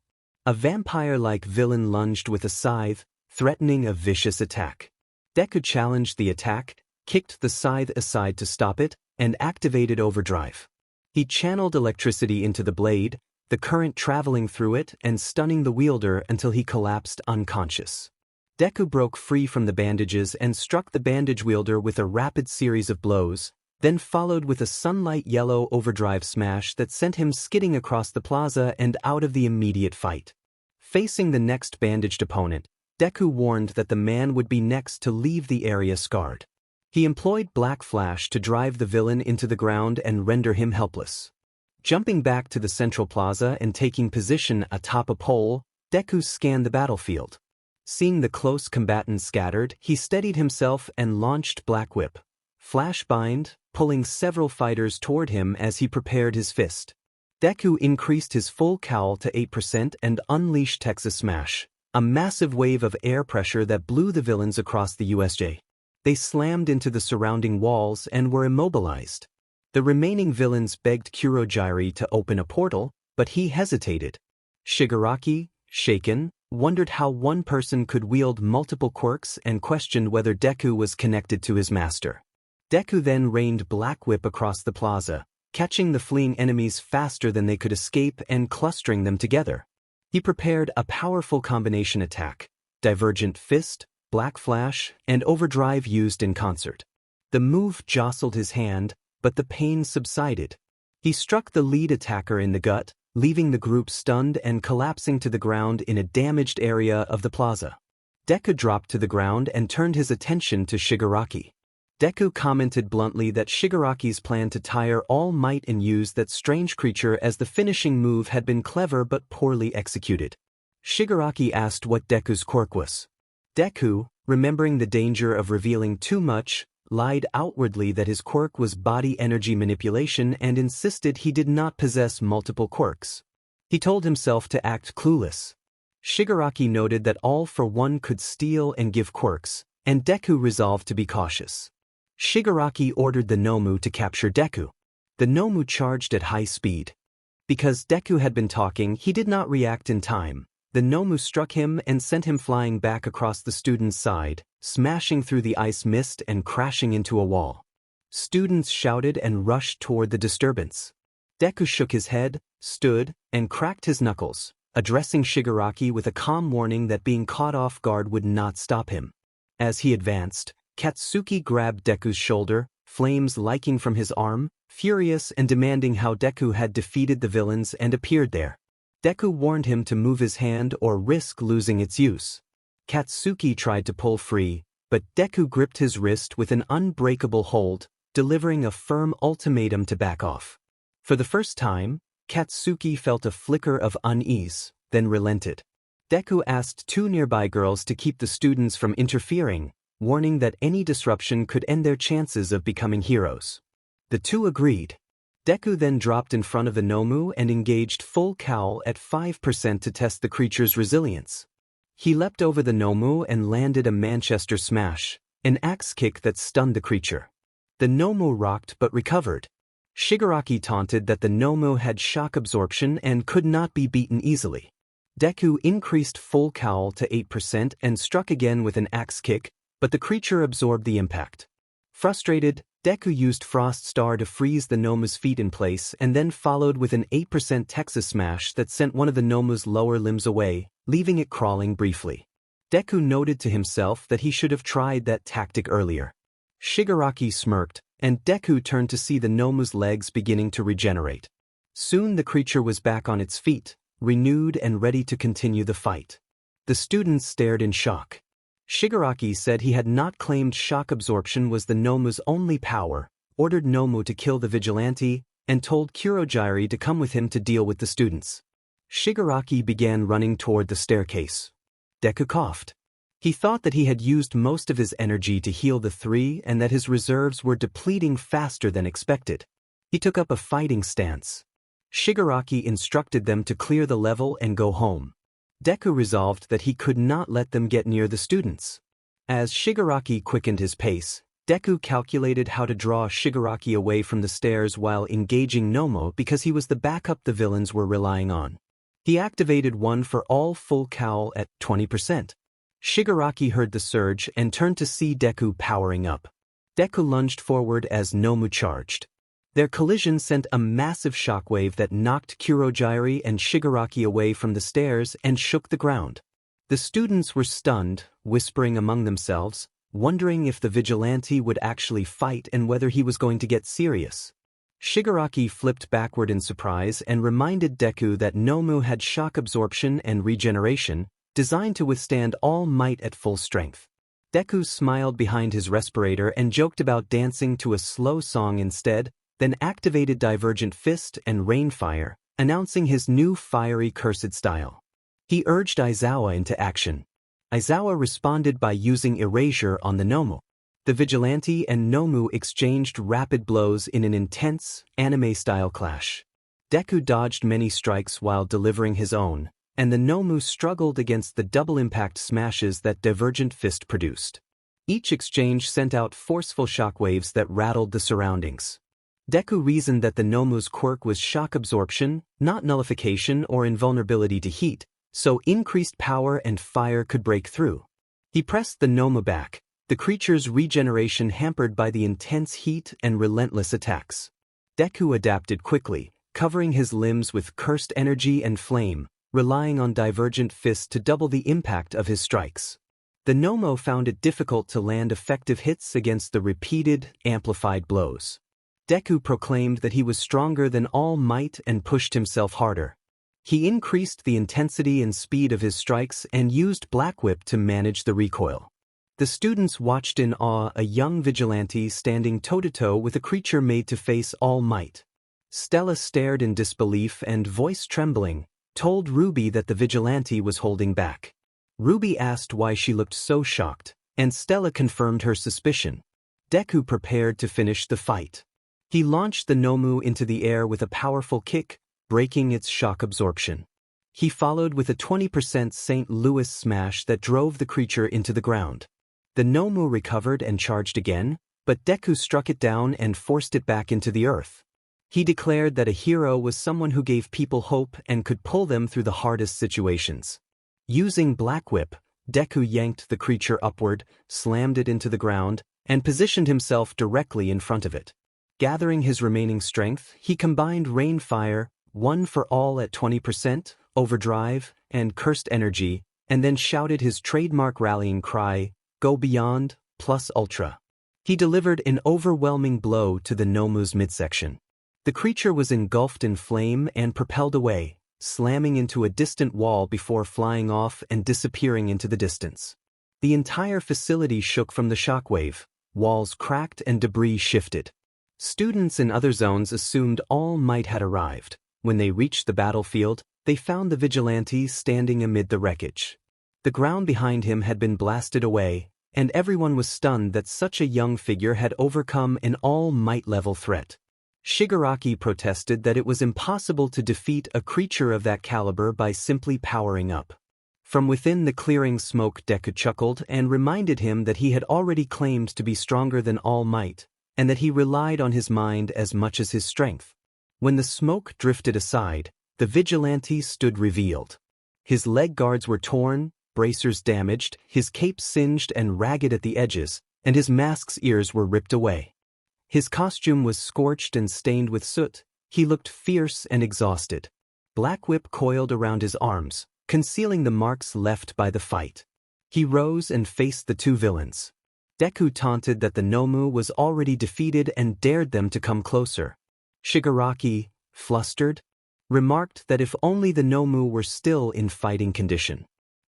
A vampire-like villain lunged with a scythe, threatening a vicious attack. Deku challenged the attack, kicked the scythe aside to stop it, and activated overdrive. He channeled electricity into the blade, the current traveling through it and stunning the wielder until he collapsed unconscious. Deku broke free from the bandages and struck the bandage wielder with a rapid series of blows, then followed with a sunlight yellow overdrive smash that sent him skidding across the plaza and out of the immediate fight. Facing the next bandaged opponent, Deku warned that the man would be next to leave the area scarred. He employed Black Flash to drive the villain into the ground and render him helpless. Jumping back to the central plaza and taking position atop a pole, Deku scanned the battlefield. Seeing the close combatants scattered, he steadied himself and launched Black Whip. Flash Bind, pulling several fighters toward him as he prepared his fist. Deku increased his full cowl to 8% and unleashed Texas Smash, a massive wave of air pressure that blew the villains across the USJ. They slammed into the surrounding walls and were immobilized. The remaining villains begged Kurogiri to open a portal, but he hesitated. Shigaraki, shaken, wondered how one person could wield multiple quirks and questioned whether Deku was connected to his master. Deku then rained Black Whip across the plaza, catching the fleeing enemies faster than they could escape and clustering them together. He prepared a powerful combination attack, Divergent Fist, Black Flash, and Overdrive used in concert. The move jostled his hand, but the pain subsided. He struck the lead attacker in the gut, leaving the group stunned and collapsing to the ground in a damaged area of the plaza. Deku dropped to the ground and turned his attention to Shigaraki. Deku commented bluntly that Shigaraki's plan to tire all might and use that strange creature as the finishing move had been clever but poorly executed. Shigaraki asked what Deku's quirk was. Deku, remembering the danger of revealing too much, lied outwardly that his quirk was body energy manipulation and insisted he did not possess multiple quirks. He told himself to act clueless. Shigaraki noted that All for One could steal and give quirks, and Deku resolved to be cautious. Shigaraki ordered the Nomu to capture Deku. The Nomu charged at high speed. Because Deku had been talking, he did not react in time. The Nomu struck him and sent him flying back across the student's side, smashing through the ice mist and crashing into a wall. Students shouted and rushed toward the disturbance. Deku shook his head, stood, and cracked his knuckles, addressing Shigaraki with a calm warning that being caught off guard would not stop him. As he advanced, Katsuki grabbed Deku's shoulder, flames liking from his arm, furious and demanding how Deku had defeated the villains and appeared there. Deku warned him to move his hand or risk losing its use. Katsuki tried to pull free, but Deku gripped his wrist with an unbreakable hold, delivering a firm ultimatum to back off. For the first time, Katsuki felt a flicker of unease, then relented. Deku asked two nearby girls to keep the students from interfering, warning that any disruption could end their chances of becoming heroes. The two agreed. Deku then dropped in front of the Nomu and engaged full cowl at 5% to test the creature's resilience. He leapt over the Nomu and landed a Manchester Smash, an axe kick that stunned the creature. The Nomu rocked but recovered. Shigaraki taunted that the Nomu had shock absorption and could not be beaten easily. Deku increased full cowl to 8% and struck again with an axe kick, but the creature absorbed the impact. Frustrated, Deku used Frost Star to freeze the Nomu's feet in place and then followed with an 8% Texas Smash that sent one of the Nomu's lower limbs away, leaving it crawling briefly. Deku noted to himself that he should have tried that tactic earlier. Shigaraki smirked, and Deku turned to see the Nomu's legs beginning to regenerate. Soon the creature was back on its feet, renewed and ready to continue the fight. The students stared in shock. Shigaraki said he had not claimed shock absorption was the Nomu's only power, ordered Nomu to kill the vigilante, and told Kurogiri to come with him to deal with the students. Shigaraki began running toward the staircase. Deku coughed. He thought that he had used most of his energy to heal the three and that his reserves were depleting faster than expected. He took up a fighting stance. Shigaraki instructed them to clear the level and go home. Deku resolved that he could not let them get near the students. As Shigaraki quickened his pace, Deku calculated how to draw Shigaraki away from the stairs while engaging Nomu because he was the backup the villains were relying on. He activated one for all full cowl at 20%. Shigaraki heard the surge and turned to see Deku powering up. Deku lunged forward as Nomu charged. Their collision sent a massive shockwave that knocked Kurogiri and Shigaraki away from the stairs and shook the ground. The students were stunned, whispering among themselves, wondering if the vigilante would actually fight and whether he was going to get serious. Shigaraki flipped backward in surprise and reminded Deku that Nomu had shock absorption and regeneration, designed to withstand all might at full strength. Deku smiled behind his respirator and joked about dancing to a slow song instead, then activated Divergent Fist and Rainfire, announcing his new fiery cursed style. He urged Aizawa into action. Aizawa responded by using Erasure on the Nomu. The vigilante and Nomu exchanged rapid blows in an intense, anime-style clash. Deku dodged many strikes while delivering his own, and the Nomu struggled against the double-impact smashes that Divergent Fist produced. Each exchange sent out forceful shockwaves that rattled the surroundings. Deku reasoned that the Nomu's quirk was shock absorption, not nullification or invulnerability to heat, so increased power and fire could break through. He pressed the Nomu back, the creature's regeneration hampered by the intense heat and relentless attacks. Deku adapted quickly, covering his limbs with cursed energy and flame, relying on Divergent Fist to double the impact of his strikes. The Nomu found it difficult to land effective hits against the repeated, amplified blows. Deku proclaimed that he was stronger than all might and pushed himself harder. He increased the intensity and speed of his strikes and used Black Whip to manage the recoil. The students watched in awe a young vigilante standing toe-to-toe with a creature made to face all might. Stella stared in disbelief and, voice trembling, told Ruby that the vigilante was holding back. Ruby asked why she looked so shocked, and Stella confirmed her suspicion. Deku prepared to finish the fight. He launched the Nomu into the air with a powerful kick, breaking its shock absorption. He followed with a 20% St. Louis smash that drove the creature into the ground. The Nomu recovered and charged again, but Deku struck it down and forced it back into the earth. He declared that a hero was someone who gave people hope and could pull them through the hardest situations. Using Black Whip, Deku yanked the creature upward, slammed it into the ground, and positioned himself directly in front of it. Gathering his remaining strength, he combined Rainfire, one for all at 20%, Overdrive, and Cursed Energy, and then shouted his trademark rallying cry, "Go Beyond, plus Ultra." He delivered an overwhelming blow to the Nomu's midsection. The creature was engulfed in flame and propelled away, slamming into a distant wall before flying off and disappearing into the distance. The entire facility shook from the shockwave, walls cracked and debris shifted. Students in other zones assumed All Might had arrived. When they reached the battlefield, they found the vigilante standing amid the wreckage. The ground behind him had been blasted away, and everyone was stunned that such a young figure had overcome an All Might level threat. Shigaraki protested that it was impossible to defeat a creature of that caliber by simply powering up. From within the clearing smoke, Deku chuckled and reminded him that he had already claimed to be stronger than All Might, and that he relied on his mind as much as his strength. When the smoke drifted aside, the vigilante stood revealed. His leg guards were torn, bracers damaged, his cape singed and ragged at the edges, and his mask's ears were ripped away. His costume was scorched and stained with soot. He looked fierce and exhausted. Black whip coiled around his arms, concealing the marks left by the fight. He rose and faced the two villains. Deku taunted that the Nomu was already defeated and dared them to come closer. Shigaraki, flustered, remarked that if only the Nomu were still in fighting condition.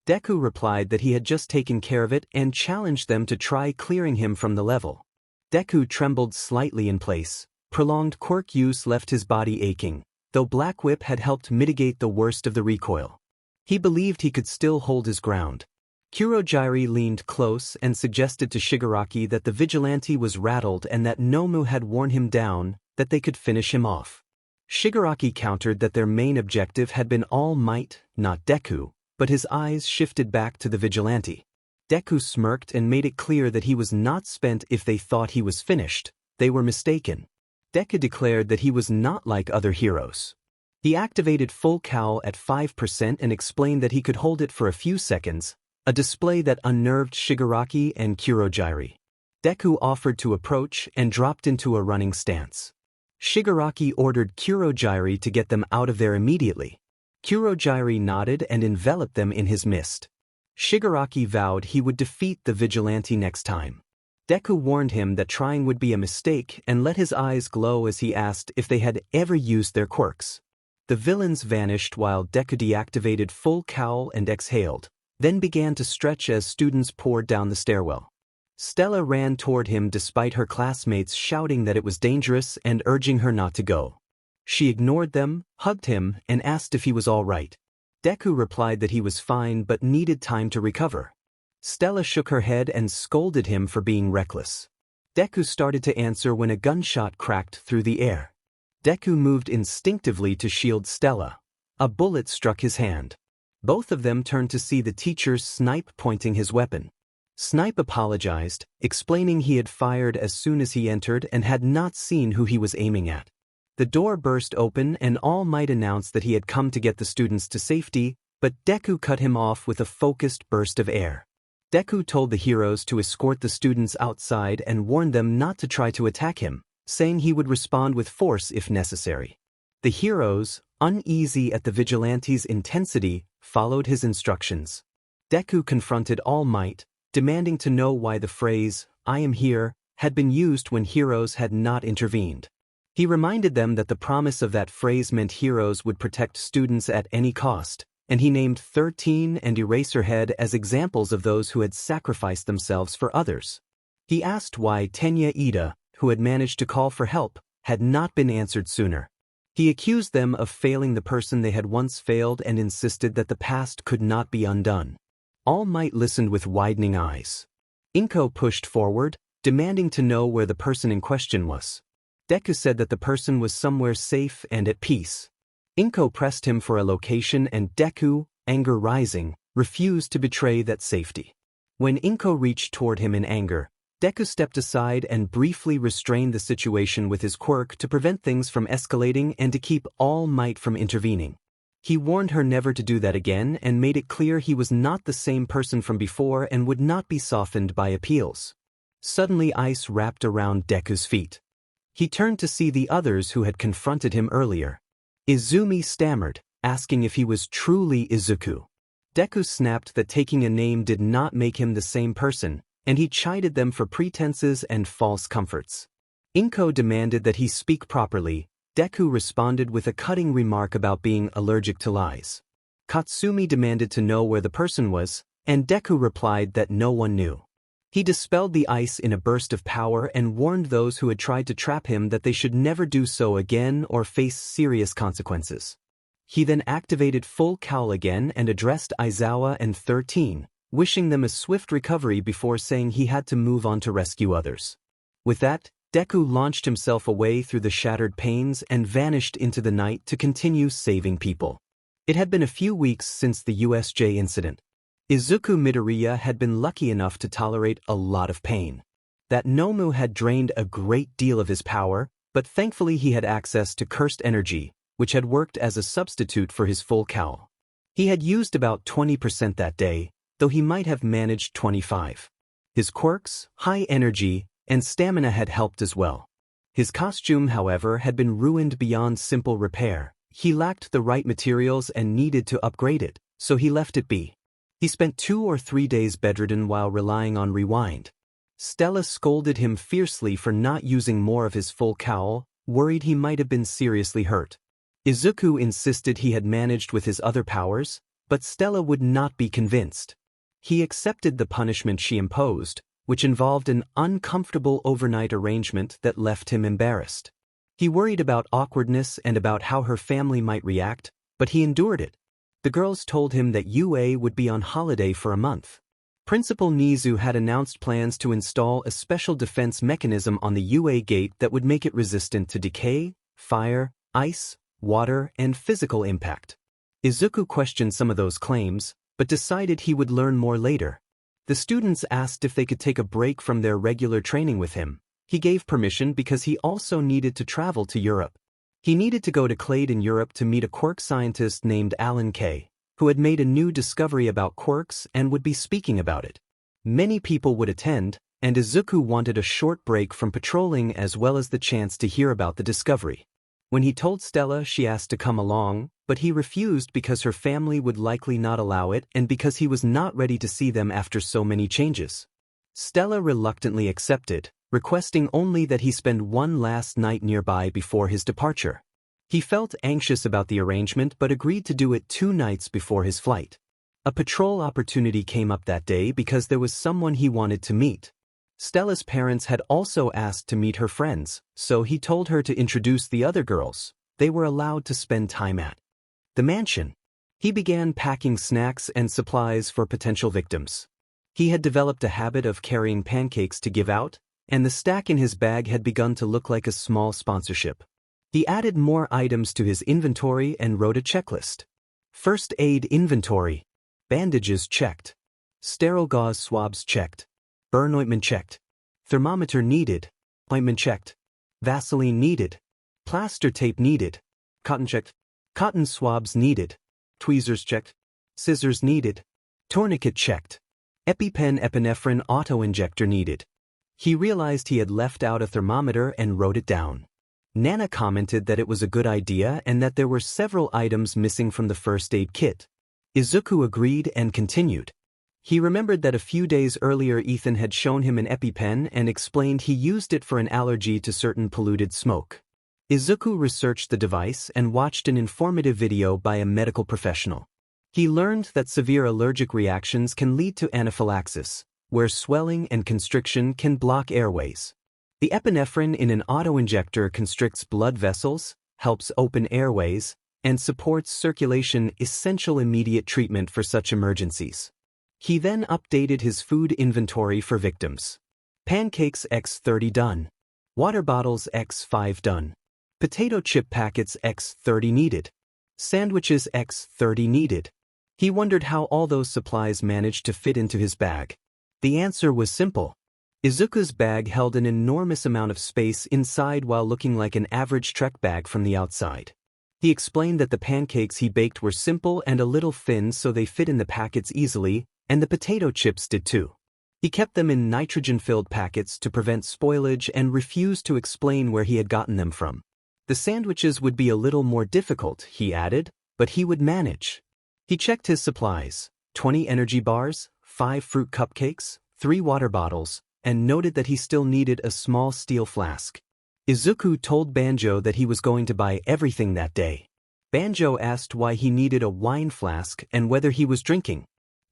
Deku replied that he had just taken care of it and challenged them to try clearing him from the level. Deku trembled slightly in place. Prolonged quirk use left his body aching, though Black Whip had helped mitigate the worst of the recoil. He believed he could still hold his ground. Kurogyri leaned close and suggested to Shigaraki that the vigilante was rattled and that Nomu had worn him down, that they could finish him off. Shigaraki countered that their main objective had been All Might, not Deku, but his eyes shifted back to the vigilante. Deku smirked and made it clear that he was not spent. If they thought he was finished, they were mistaken. Deku declared that he was not like other heroes. He activated full cowl at 5% and explained that he could hold it for a few seconds, a display that unnerved Shigaraki and Kurogyri. Deku offered to approach and dropped into a running stance. Shigaraki ordered Kurogyri to get them out of there immediately. Kurogyri nodded and enveloped them in his mist. Shigaraki vowed he would defeat the vigilante next time. Deku warned him that trying would be a mistake and let his eyes glow as he asked if they had ever used their quirks. The villains vanished while Deku deactivated full cowl and exhaled, then began to stretch as students poured down the stairwell. Stella ran toward him despite her classmates shouting that it was dangerous and urging her not to go. She ignored them, hugged him, and asked if he was all right. Deku replied that he was fine but needed time to recover. Stella shook her head and scolded him for being reckless. Deku started to answer when a gunshot cracked through the air. Deku moved instinctively to shield Stella. A bullet struck his hand. Both of them turned to see the teacher's Snipe pointing his weapon. Snipe apologized, explaining he had fired as soon as he entered and had not seen who he was aiming at. The door burst open and All Might announced that he had come to get the students to safety, but Deku cut him off with a focused burst of air. Deku told the heroes to escort the students outside and warned them not to try to attack him, saying he would respond with force if necessary. The heroes, uneasy at the vigilante's intensity, followed his instructions. Deku confronted All Might, demanding to know why the phrase, "I am here," had been used when heroes had not intervened. He reminded them that the promise of that phrase meant heroes would protect students at any cost, and he named 13 and Eraserhead as examples of those who had sacrificed themselves for others. He asked why Tenya Ida, who had managed to call for help, had not been answered sooner. He accused them of failing the person they had once failed and insisted that the past could not be undone. All Might listened with widening eyes. Inko pushed forward, demanding to know where the person in question was. Deku said that the person was somewhere safe and at peace. Inko pressed him for a location and Deku, anger rising, refused to betray that safety. When Inko reached toward him in anger, Deku stepped aside and briefly restrained the situation with his quirk to prevent things from escalating and to keep All Might from intervening. He warned her never to do that again and made it clear he was not the same person from before and would not be softened by appeals. Suddenly ice wrapped around Deku's feet. He turned to see the others who had confronted him earlier. Izumi stammered, asking if he was truly Izuku. Deku snapped that taking a name did not make him the same person, and he chided them for pretenses and false comforts. Inko demanded that he speak properly. Deku responded with a cutting remark about being allergic to lies. Katsumi demanded to know where the person was, and Deku replied that no one knew. He dispelled the ice in a burst of power and warned those who had tried to trap him that they should never do so again or face serious consequences. He then activated full cowl again and addressed Aizawa and 13, wishing them a swift recovery before saying he had to move on to rescue others. With that, Deku launched himself away through the shattered panes and vanished into the night to continue saving people. It had been a few weeks since the USJ incident. Izuku Midoriya had been lucky enough to tolerate a lot of pain. That Nomu had drained a great deal of his power, but thankfully he had access to cursed energy, which had worked as a substitute for his full cowl. He had used about 20% that day, though he might have managed 25%. His quirks, high energy, and stamina had helped as well. His costume, however, had been ruined beyond simple repair. He lacked the right materials and needed to upgrade it, so he left it be. He spent 2 or 3 days bedridden while relying on rewind. Stella scolded him fiercely for not using more of his full cowl, worried he might have been seriously hurt. Izuku insisted he had managed with his other powers, but Stella would not be convinced. He accepted the punishment she imposed, which involved an uncomfortable overnight arrangement that left him embarrassed. He worried about awkwardness and about how her family might react, but he endured it. The girls told him that UA would be on holiday for a month. Principal Nizu had announced plans to install a special defense mechanism on the UA gate that would make it resistant to decay, fire, ice, water, and physical impact. Izuku questioned some of those claims, but decided he would learn more later. The students asked if they could take a break from their regular training with him. He gave permission because he also needed to travel to Europe. He needed to go to Clade in Europe to meet a quirk scientist named Alan Kay, who had made a new discovery about quirks and would be speaking about it. Many people would attend, and Izuku wanted a short break from patrolling as well as the chance to hear about the discovery. When he told Stella, she asked to come along, but he refused because her family would likely not allow it and because he was not ready to see them after so many changes. Stella reluctantly accepted, requesting only that he spend one last night nearby before his departure. He felt anxious about the arrangement but agreed to do it 2 nights before his flight. A patrol opportunity came up that day because there was someone he wanted to meet. Stella's parents had also asked to meet her friends, so he told her to introduce the other girls. They were allowed to spend time at the mansion. He began packing snacks and supplies for potential victims. He had developed a habit of carrying pancakes to give out, and the stack in his bag had begun to look like a small sponsorship. He added more items to his inventory and wrote a checklist. First aid inventory. Bandages checked. Sterile gauze swabs checked. Burn ointment checked. Thermometer needed. Ointment checked. Vaseline needed. Plaster tape needed. Cotton checked. Cotton swabs needed. Tweezers checked. Scissors needed. Tourniquet checked. EpiPen epinephrine auto-injector needed. He realized he had left out a thermometer and wrote it down. Nana commented that it was a good idea and that there were several items missing from the first aid kit. Izuku agreed and continued. He remembered that a few days earlier Ethan had shown him an EpiPen and explained he used it for an allergy to certain polluted smoke. Izuku researched the device and watched an informative video by a medical professional. He learned that severe allergic reactions can lead to anaphylaxis, where swelling and constriction can block airways. The epinephrine in an auto-injector constricts blood vessels, helps open airways, and supports circulation, essential immediate treatment for such emergencies. He then updated his food inventory for victims. Pancakes X30 done. Water bottles X5 done. Potato chip packets X30 needed. Sandwiches X30 needed. He wondered how all those supplies managed to fit into his bag. The answer was simple. Izuku's bag held an enormous amount of space inside while looking like an average Trek bag from the outside. He explained that the pancakes he baked were simple and a little thin so they fit in the packets easily, and the potato chips did too. He kept them in nitrogen-filled packets to prevent spoilage and refused to explain where he had gotten them from. The sandwiches would be a little more difficult, he added, but he would manage. He checked his supplies: 20 energy bars, 5 fruit cupcakes, 3 water bottles, and noted that he still needed a small steel flask. Izuku told Banjo that he was going to buy everything that day. Banjo asked why he needed a wine flask and whether he was drinking.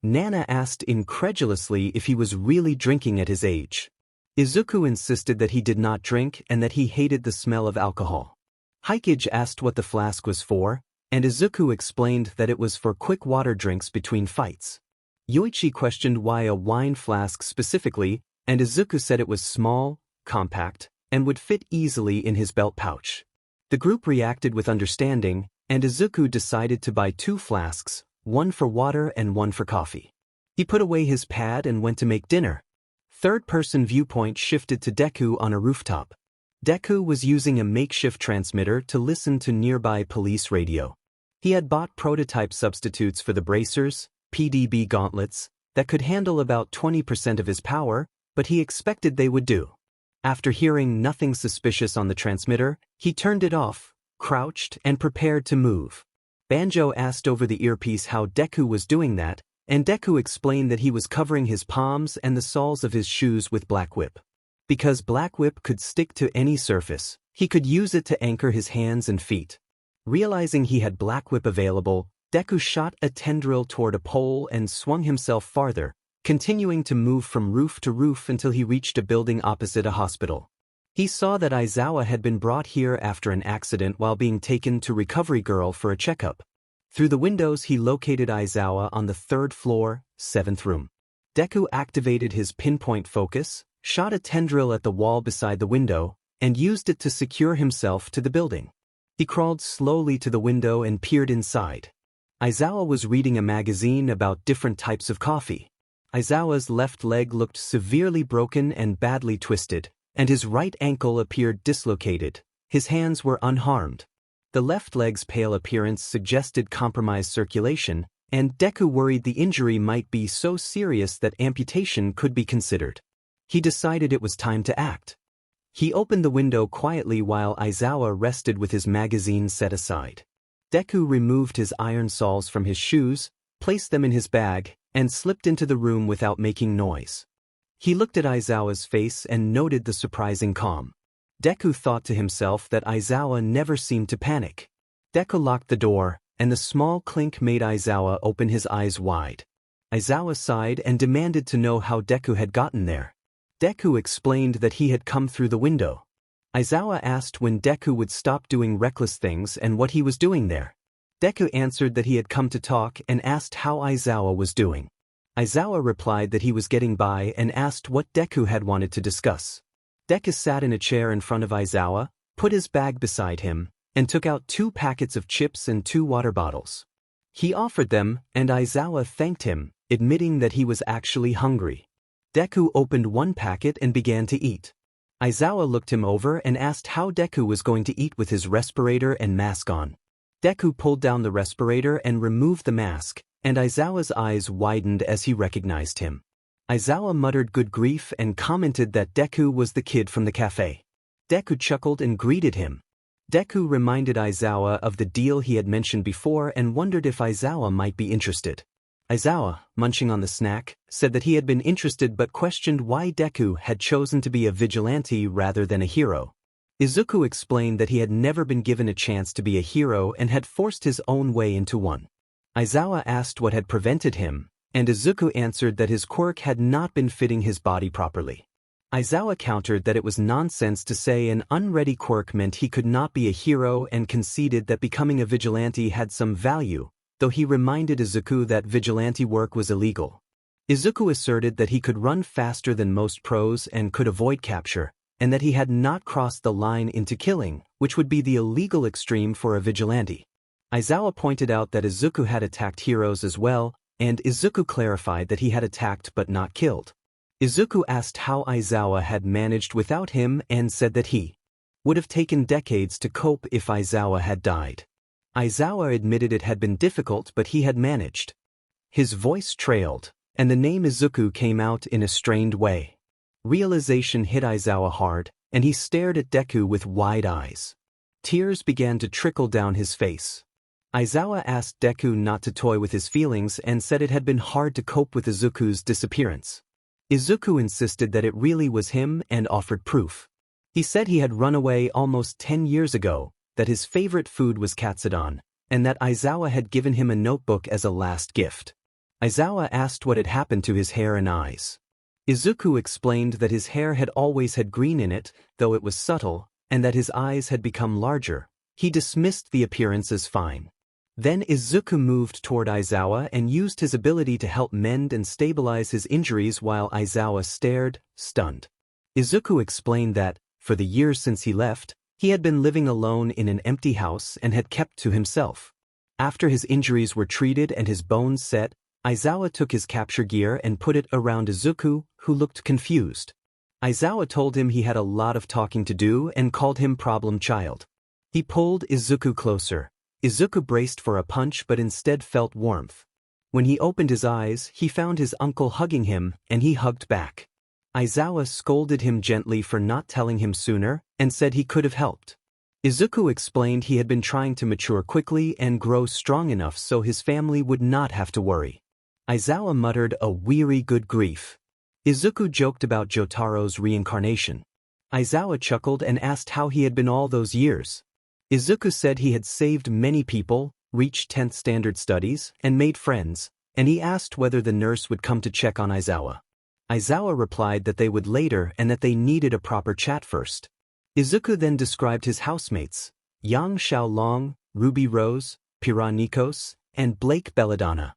Nana asked incredulously if he was really drinking at his age. Izuku insisted that he did not drink and that he hated the smell of alcohol. Hikage asked what the flask was for, and Izuku explained that it was for quick water drinks between fights. Yoichi questioned why a wine flask specifically, and Izuku said it was small, compact, and would fit easily in his belt pouch. The group reacted with understanding, and Izuku decided to buy 2 flasks, one for water and one for coffee. He put away his pad and went to make dinner. Third-person viewpoint shifted to Deku on a rooftop. Deku was using a makeshift transmitter to listen to nearby police radio. He had bought prototype substitutes for the bracers, PDB gauntlets, that could handle about 20% of his power, but he expected they would do. After hearing nothing suspicious on the transmitter, he turned it off, crouched, and prepared to move. Banjo asked over the earpiece how Deku was doing that, and Deku explained that he was covering his palms and the soles of his shoes with Black Whip. Because Black Whip could stick to any surface, he could use it to anchor his hands and feet. Realizing he had Black Whip available, Deku shot a tendril toward a pole and swung himself farther, continuing to move from roof to roof until he reached a building opposite a hospital. He saw that Aizawa had been brought here after an accident while being taken to Recovery Girl for a checkup. Through the windows he located Aizawa on the 3rd floor, 7th room. Deku activated his pinpoint focus, shot a tendril at the wall beside the window, and used it to secure himself to the building. He crawled slowly to the window and peered inside. Aizawa was reading a magazine about different types of coffee. Aizawa's left leg looked severely broken and badly twisted, and his right ankle appeared dislocated. His hands were unharmed. The left leg's pale appearance suggested compromised circulation, and Deku worried the injury might be so serious that amputation could be considered. He decided it was time to act. He opened the window quietly while Aizawa rested with his magazine set aside. Deku removed his iron soles from his shoes, placed them in his bag, and slipped into the room without making noise. He looked at Aizawa's face and noted the surprising calm. Deku thought to himself that Aizawa never seemed to panic. Deku locked the door, and the small clink made Aizawa open his eyes wide. Aizawa sighed and demanded to know how Deku had gotten there. Deku explained that he had come through the window. Aizawa asked when Deku would stop doing reckless things and what he was doing there. Deku answered that he had come to talk and asked how Aizawa was doing. Aizawa replied that he was getting by and asked what Deku had wanted to discuss. Deku sat in a chair in front of Aizawa, put his bag beside him, and took out 2 packets of chips and 2 water bottles. He offered them, and Aizawa thanked him, admitting that he was actually hungry. Deku opened one packet and began to eat. Aizawa looked him over and asked how Deku was going to eat with his respirator and mask on. Deku pulled down the respirator and removed the mask, and Aizawa's eyes widened as he recognized him. Aizawa muttered good grief and commented that Deku was the kid from the cafe. Deku chuckled and greeted him. Deku reminded Aizawa of the deal he had mentioned before and wondered if Aizawa might be interested. Aizawa, munching on the snack, said that he had been interested but questioned why Deku had chosen to be a vigilante rather than a hero. Izuku explained that he had never been given a chance to be a hero and had forced his own way into one. Aizawa asked what had prevented him, and Izuku answered that his quirk had not been fitting his body properly. Aizawa countered that it was nonsense to say an unready quirk meant he could not be a hero and conceded that becoming a vigilante had some value, though he reminded Izuku that vigilante work was illegal. Izuku asserted that he could run faster than most pros and could avoid capture, and that he had not crossed the line into killing, which would be the illegal extreme for a vigilante. Aizawa pointed out that Izuku had attacked heroes as well, and Izuku clarified that he had attacked but not killed. Izuku asked how Aizawa had managed without him and said that he would have taken decades to cope if Aizawa had died. Aizawa admitted it had been difficult but he had managed. His voice trailed, and the name Izuku came out in a strained way. Realization hit Aizawa hard, and he stared at Deku with wide eyes. Tears began to trickle down his face. Aizawa asked Deku not to toy with his feelings and said it had been hard to cope with Izuku's disappearance. Izuku insisted that it really was him and offered proof. He said he had run away almost 10 years ago, that his favorite food was katsudon, and that Aizawa had given him a notebook as a last gift. Aizawa asked what had happened to his hair and eyes. Izuku explained that his hair had always had green in it, though it was subtle, and that his eyes had become larger. He dismissed the appearance as fine. Then Izuku moved toward Aizawa and used his ability to help mend and stabilize his injuries while Aizawa stared, stunned. Izuku explained that, for the years since he left, he had been living alone in an empty house and had kept to himself. After his injuries were treated and his bones set, Aizawa took his capture gear and put it around Izuku, who looked confused. Aizawa told him he had a lot of talking to do and called him problem child. He pulled Izuku closer. Izuku braced for a punch but instead felt warmth. When he opened his eyes, he found his uncle hugging him, and he hugged back. Aizawa scolded him gently for not telling him sooner, and said he could have helped. Izuku explained he had been trying to mature quickly and grow strong enough so his family would not have to worry. Aizawa muttered a weary good grief. Izuku joked about Jotaro's reincarnation. Aizawa chuckled and asked how he had been all those years. Izuku said he had saved many people, reached 10th standard studies, and made friends, and he asked whether the nurse would come to check on Aizawa. Aizawa replied that they would later and that they needed a proper chat first. Izuku then described his housemates, Yang Xiaolong, Ruby Rose, Piranikos, and Blake Belladonna.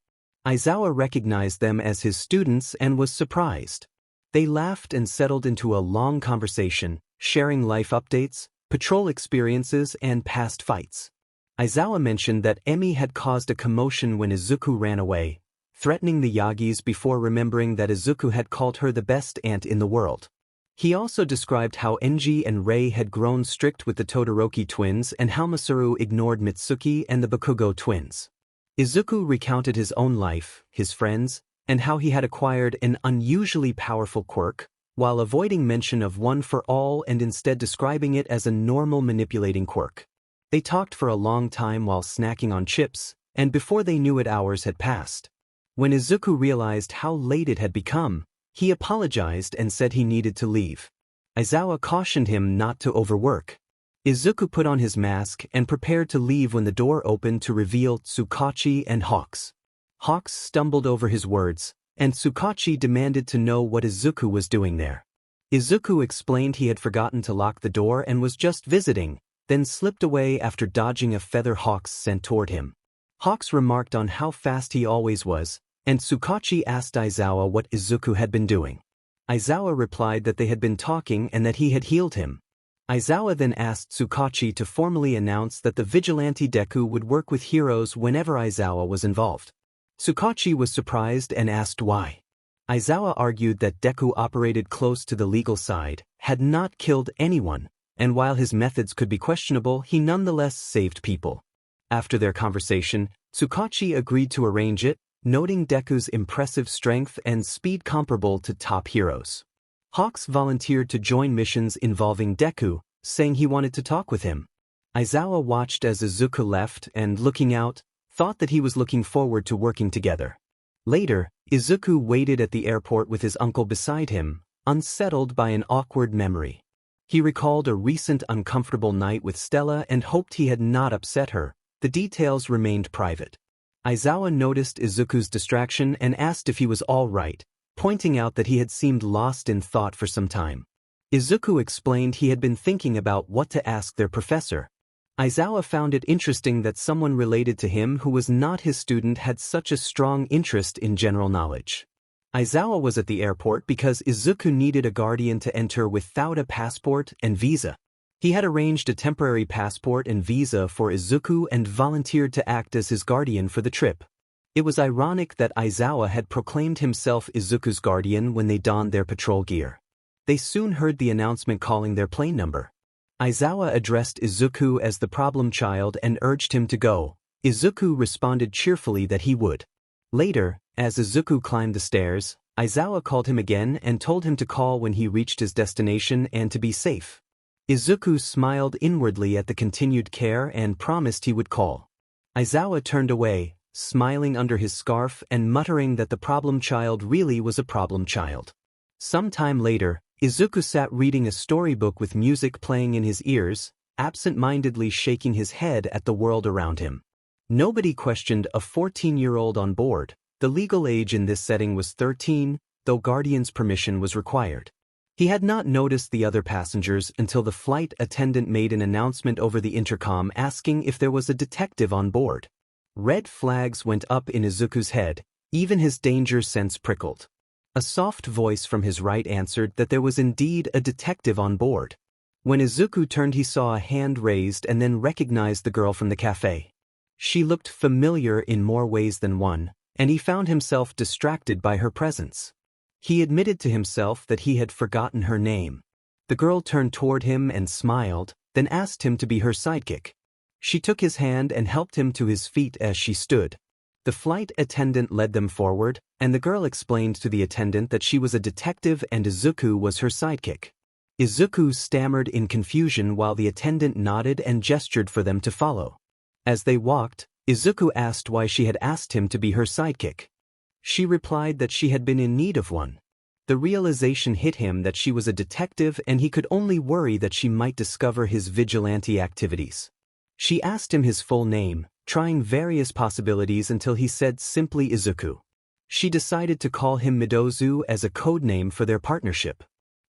Aizawa recognized them as his students and was surprised. They laughed and settled into a long conversation, sharing life updates, patrol experiences, and past fights. Aizawa mentioned that Emi had caused a commotion when Izuku ran away, threatening the Yagis before remembering that Izuku had called her the best aunt in the world. He also described how Enji and Rei had grown strict with the Todoroki twins and how Masaru ignored Mitsuki and the Bakugo twins. Izuku recounted his own life, his friends, and how he had acquired an unusually powerful quirk, while avoiding mention of one for all and instead describing it as a normal manipulating quirk. They talked for a long time while snacking on chips, and before they knew it hours had passed. When Izuku realized how late it had become, he apologized and said he needed to leave. Aizawa cautioned him not to overwork. Izuku put on his mask and prepared to leave when the door opened to reveal Tsukachi and Hawks. Hawks stumbled over his words, and Tsukachi demanded to know what Izuku was doing there. Izuku explained he had forgotten to lock the door and was just visiting, then slipped away after dodging a feather Hawks sent toward him. Hawks remarked on how fast he always was, and Tsukachi asked Aizawa what Izuku had been doing. Aizawa replied that they had been talking and that he had healed him. Aizawa then asked Tsukachi to formally announce that the vigilante Deku would work with heroes whenever Aizawa was involved. Tsukachi was surprised and asked why. Aizawa argued that Deku operated close to the legal side, had not killed anyone, and while his methods could be questionable, he nonetheless saved people. After their conversation, Tsukachi agreed to arrange it, noting Deku's impressive strength and speed comparable to top heroes. Hawks volunteered to join missions involving Deku, saying he wanted to talk with him. Aizawa watched as Izuku left and, looking out, thought that he was looking forward to working together. Later, Izuku waited at the airport with his uncle beside him, unsettled by an awkward memory. He recalled a recent uncomfortable night with Stella and hoped he had not upset her. The details remained private. Aizawa noticed Izuku's distraction and asked if he was all right, pointing out that he had seemed lost in thought for some time. Izuku explained he had been thinking about what to ask their professor. Aizawa found it interesting that someone related to him who was not his student had such a strong interest in general knowledge. Aizawa was at the airport because Izuku needed a guardian to enter without a passport and visa. He had arranged a temporary passport and visa for Izuku and volunteered to act as his guardian for the trip. It was ironic that Aizawa had proclaimed himself Izuku's guardian when they donned their patrol gear. They soon heard the announcement calling their plane number. Aizawa addressed Izuku as the problem child and urged him to go. Izuku responded cheerfully that he would. Later, as Izuku climbed the stairs, Aizawa called him again and told him to call when he reached his destination and to be safe. Izuku smiled inwardly at the continued care and promised he would call. Aizawa turned away, smiling under his scarf and muttering that the problem child really was a problem child. Some time later, Izuku sat reading a storybook with music playing in his ears, absent-mindedly shaking his head at the world around him. Nobody questioned a 14-year-old on board, The legal age in this setting was 13, though guardian's permission was required. He had not noticed the other passengers until the flight attendant made an announcement over the intercom asking if there was a detective on board. Red flags went up in Izuku's head, even his danger sense prickled. A soft voice from his right answered that there was indeed a detective on board. When Izuku turned, he saw a hand raised and then recognized the girl from the cafe. She looked familiar in more ways than one, and he found himself distracted by her presence. He admitted to himself that he had forgotten her name. The girl turned toward him and smiled, then asked him to be her sidekick. She took his hand and helped him to his feet as she stood. The flight attendant led them forward, and the girl explained to the attendant that she was a detective and Izuku was her sidekick. Izuku stammered in confusion while the attendant nodded and gestured for them to follow. As they walked, Izuku asked why she had asked him to be her sidekick. She replied that she had been in need of one. The realization hit him that she was a detective and he could only worry that she might discover his vigilante activities. She asked him his full name, trying various possibilities until he said simply Izuku. She decided to call him Midozu as a code name for their partnership.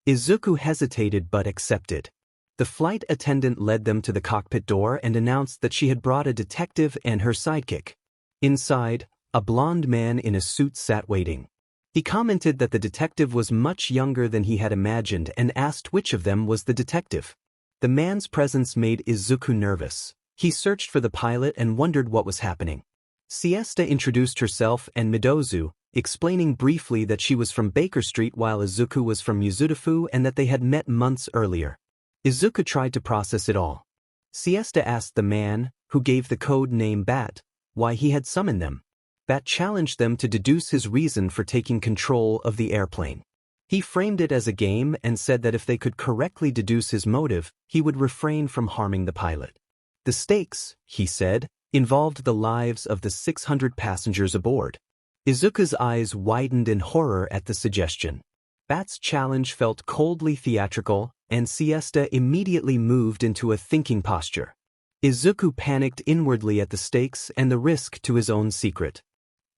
Izuku hesitated but accepted. The flight attendant led them to the cockpit door and announced that she had brought a detective and her sidekick. Inside, a blond man in a suit sat waiting. He commented that the detective was much younger than he had imagined and asked which of them was the detective. The man's presence made Izuku nervous. He searched for the pilot and wondered what was happening. Siesta introduced herself and Midozu, explaining briefly that she was from Baker Street while Izuku was from Yuzutafu and that they had met months earlier. Izuku tried to process it all. Siesta asked the man, who gave the code name Bat, why he had summoned them. Bat challenged them to deduce his reason for taking control of the airplane. He framed it as a game and said that if they could correctly deduce his motive, he would refrain from harming the pilot. The stakes, he said, involved the lives of the 600 passengers aboard. Izuku's eyes widened in horror at the suggestion. Bat's challenge felt coldly theatrical, and Siesta immediately moved into a thinking posture. Izuku panicked inwardly at the stakes and the risk to his own secret.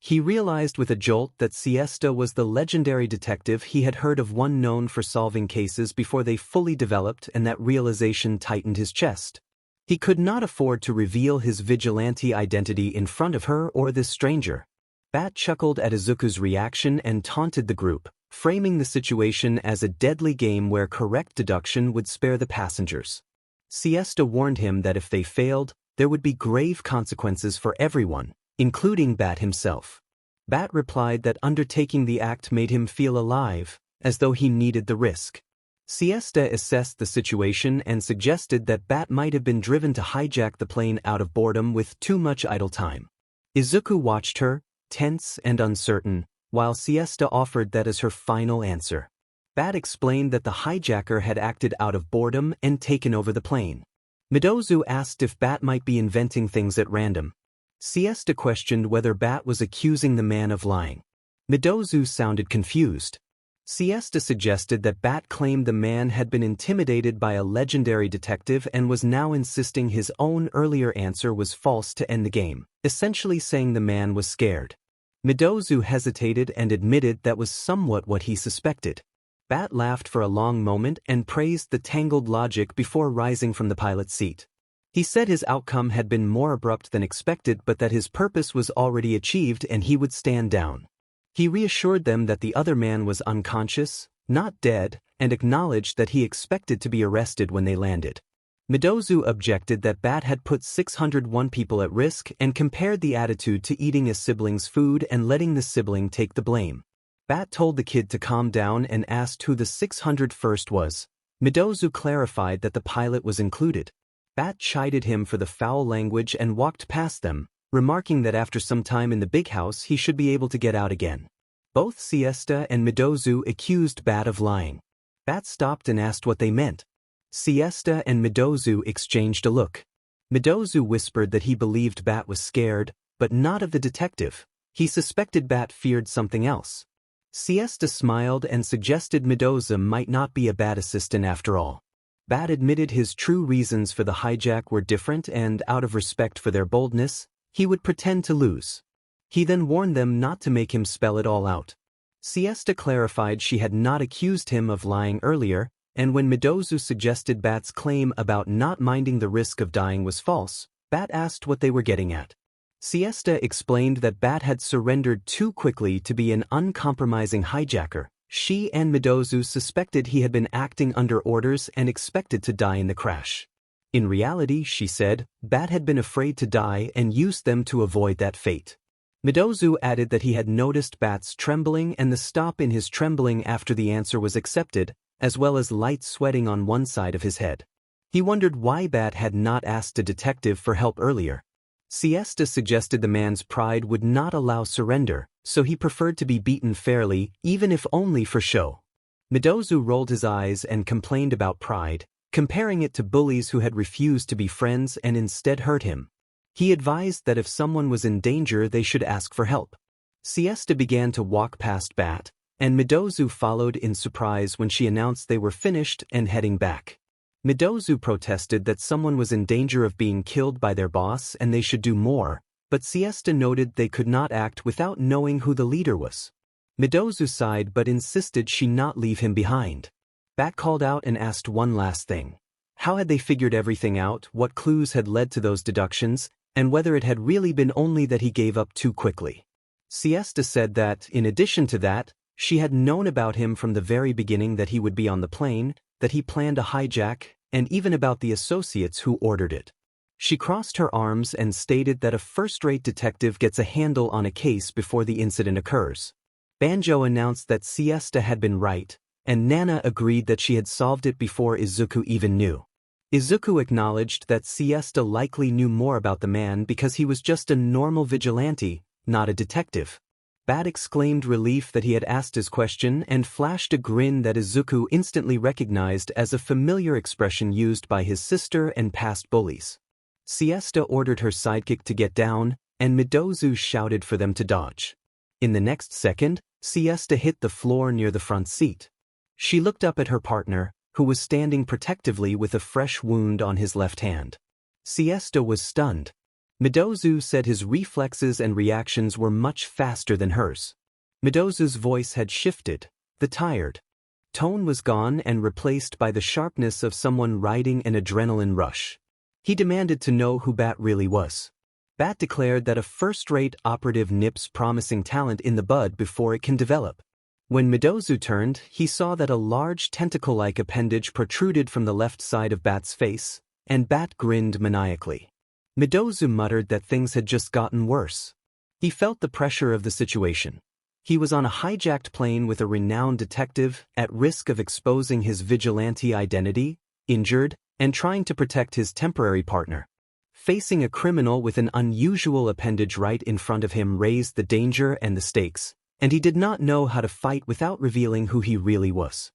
He realized with a jolt that Siesta was the legendary detective he had heard of, one known for solving cases before they fully developed, and that realization tightened his chest. He could not afford to reveal his vigilante identity in front of her or this stranger. Bat chuckled at Izuku's reaction and taunted the group, framing the situation as a deadly game where correct deduction would spare the passengers. Siesta warned him that if they failed, there would be grave consequences for everyone, including Bat himself. Bat replied that undertaking the act made him feel alive, as though he needed the risk. Siesta assessed the situation and suggested that Bat might have been driven to hijack the plane out of boredom with too much idle time. Izuku watched her, tense and uncertain, while Siesta offered that as her final answer. Bat explained that the hijacker had acted out of boredom and taken over the plane. Midozu asked if Bat might be inventing things at random. Siesta questioned whether Bat was accusing the man of lying. Midozu sounded confused. Siesta suggested that Bat claimed the man had been intimidated by a legendary detective and was now insisting his own earlier answer was false to end the game, essentially saying the man was scared. Midozu hesitated and admitted that was somewhat what he suspected. Bat laughed for a long moment and praised the tangled logic before rising from the pilot's seat. He said his outcome had been more abrupt than expected, but that his purpose was already achieved and he would stand down. He reassured them that the other man was unconscious, not dead, and acknowledged that he expected to be arrested when they landed. Midozu objected that Bat had put 601 people at risk and compared the attitude to eating a sibling's food and letting the sibling take the blame. Bat told the kid to calm down and asked who the 601st was. Midozu clarified that the pilot was included. Bat chided him for the foul language and walked past them, remarking that after some time in the big house he should be able to get out again. Both Siesta and Midozu accused Bat of lying. Bat stopped and asked what they meant. Siesta and Midozu exchanged a look. Midozu whispered that he believed Bat was scared, but not of the detective. He suspected Bat feared something else. Siesta smiled and suggested Midozu might not be a bad assistant after all. Bat admitted his true reasons for the hijack were different and, out of respect for their boldness, he would pretend to lose. He then warned them not to make him spell it all out. Siesta clarified she had not accused him of lying earlier, and when Midozu suggested Bat's claim about not minding the risk of dying was false, Bat asked what they were getting at. Siesta explained that Bat had surrendered too quickly to be an uncompromising hijacker. She and Midozu suspected he had been acting under orders and expected to die in the crash. In reality, she said, Bat had been afraid to die and used them to avoid that fate. Midozu added that he had noticed Bat's trembling and the stop in his trembling after the answer was accepted, as well as light sweating on one side of his head. He wondered why Bat had not asked a detective for help earlier. Siesta suggested the man's pride would not allow surrender, so he preferred to be beaten fairly, even if only for show. Midozu rolled his eyes and complained about pride, comparing it to bullies who had refused to be friends and instead hurt him. He advised that if someone was in danger they should ask for help. Siesta began to walk past Bat, and Midozu followed in surprise when she announced they were finished and heading back. Midozu protested that someone was in danger of being killed by their boss and they should do more, but Siesta noted they could not act without knowing who the leader was. Midozu sighed but insisted she not leave him behind. Bat called out and asked one last thing. How had they figured everything out, what clues had led to those deductions, and whether it had really been only that he gave up too quickly. Siesta said that, in addition to that, she had known about him from the very beginning, that he would be on the plane, that he planned a hijack, and even about the associates who ordered it. She crossed her arms and stated that a first-rate detective gets a handle on a case before the incident occurs. Banjo announced that Siesta had been right, and Nana agreed that she had solved it before Izuku even knew. Izuku acknowledged that Siesta likely knew more about the man because he was just a normal vigilante, not a detective. Bat exclaimed relief that he had asked his question and flashed a grin that Izuku instantly recognized as a familiar expression used by his sister and past bullies. Siesta ordered her sidekick to get down, and Midozu shouted for them to dodge. In the next second, Siesta hit the floor near the front seat. She looked up at her partner, who was standing protectively with a fresh wound on his left hand. Siesta was stunned. Midozu said his reflexes and reactions were much faster than hers. Midozu's voice had shifted. The tired tone was gone and replaced by the sharpness of someone riding an adrenaline rush. He demanded to know who Bat really was. Bat declared that a first-rate operative nips promising talent in the bud before it can develop. When Midozu turned, he saw that a large tentacle-like appendage protruded from the left side of Bat's face, and Bat grinned maniacally. Midozu muttered that things had just gotten worse. He felt the pressure of the situation. He was on a hijacked plane with a renowned detective, at risk of exposing his vigilante identity, injured, and trying to protect his temporary partner. Facing a criminal with an unusual appendage right in front of him raised the danger and the stakes, and he did not know how to fight without revealing who he really was.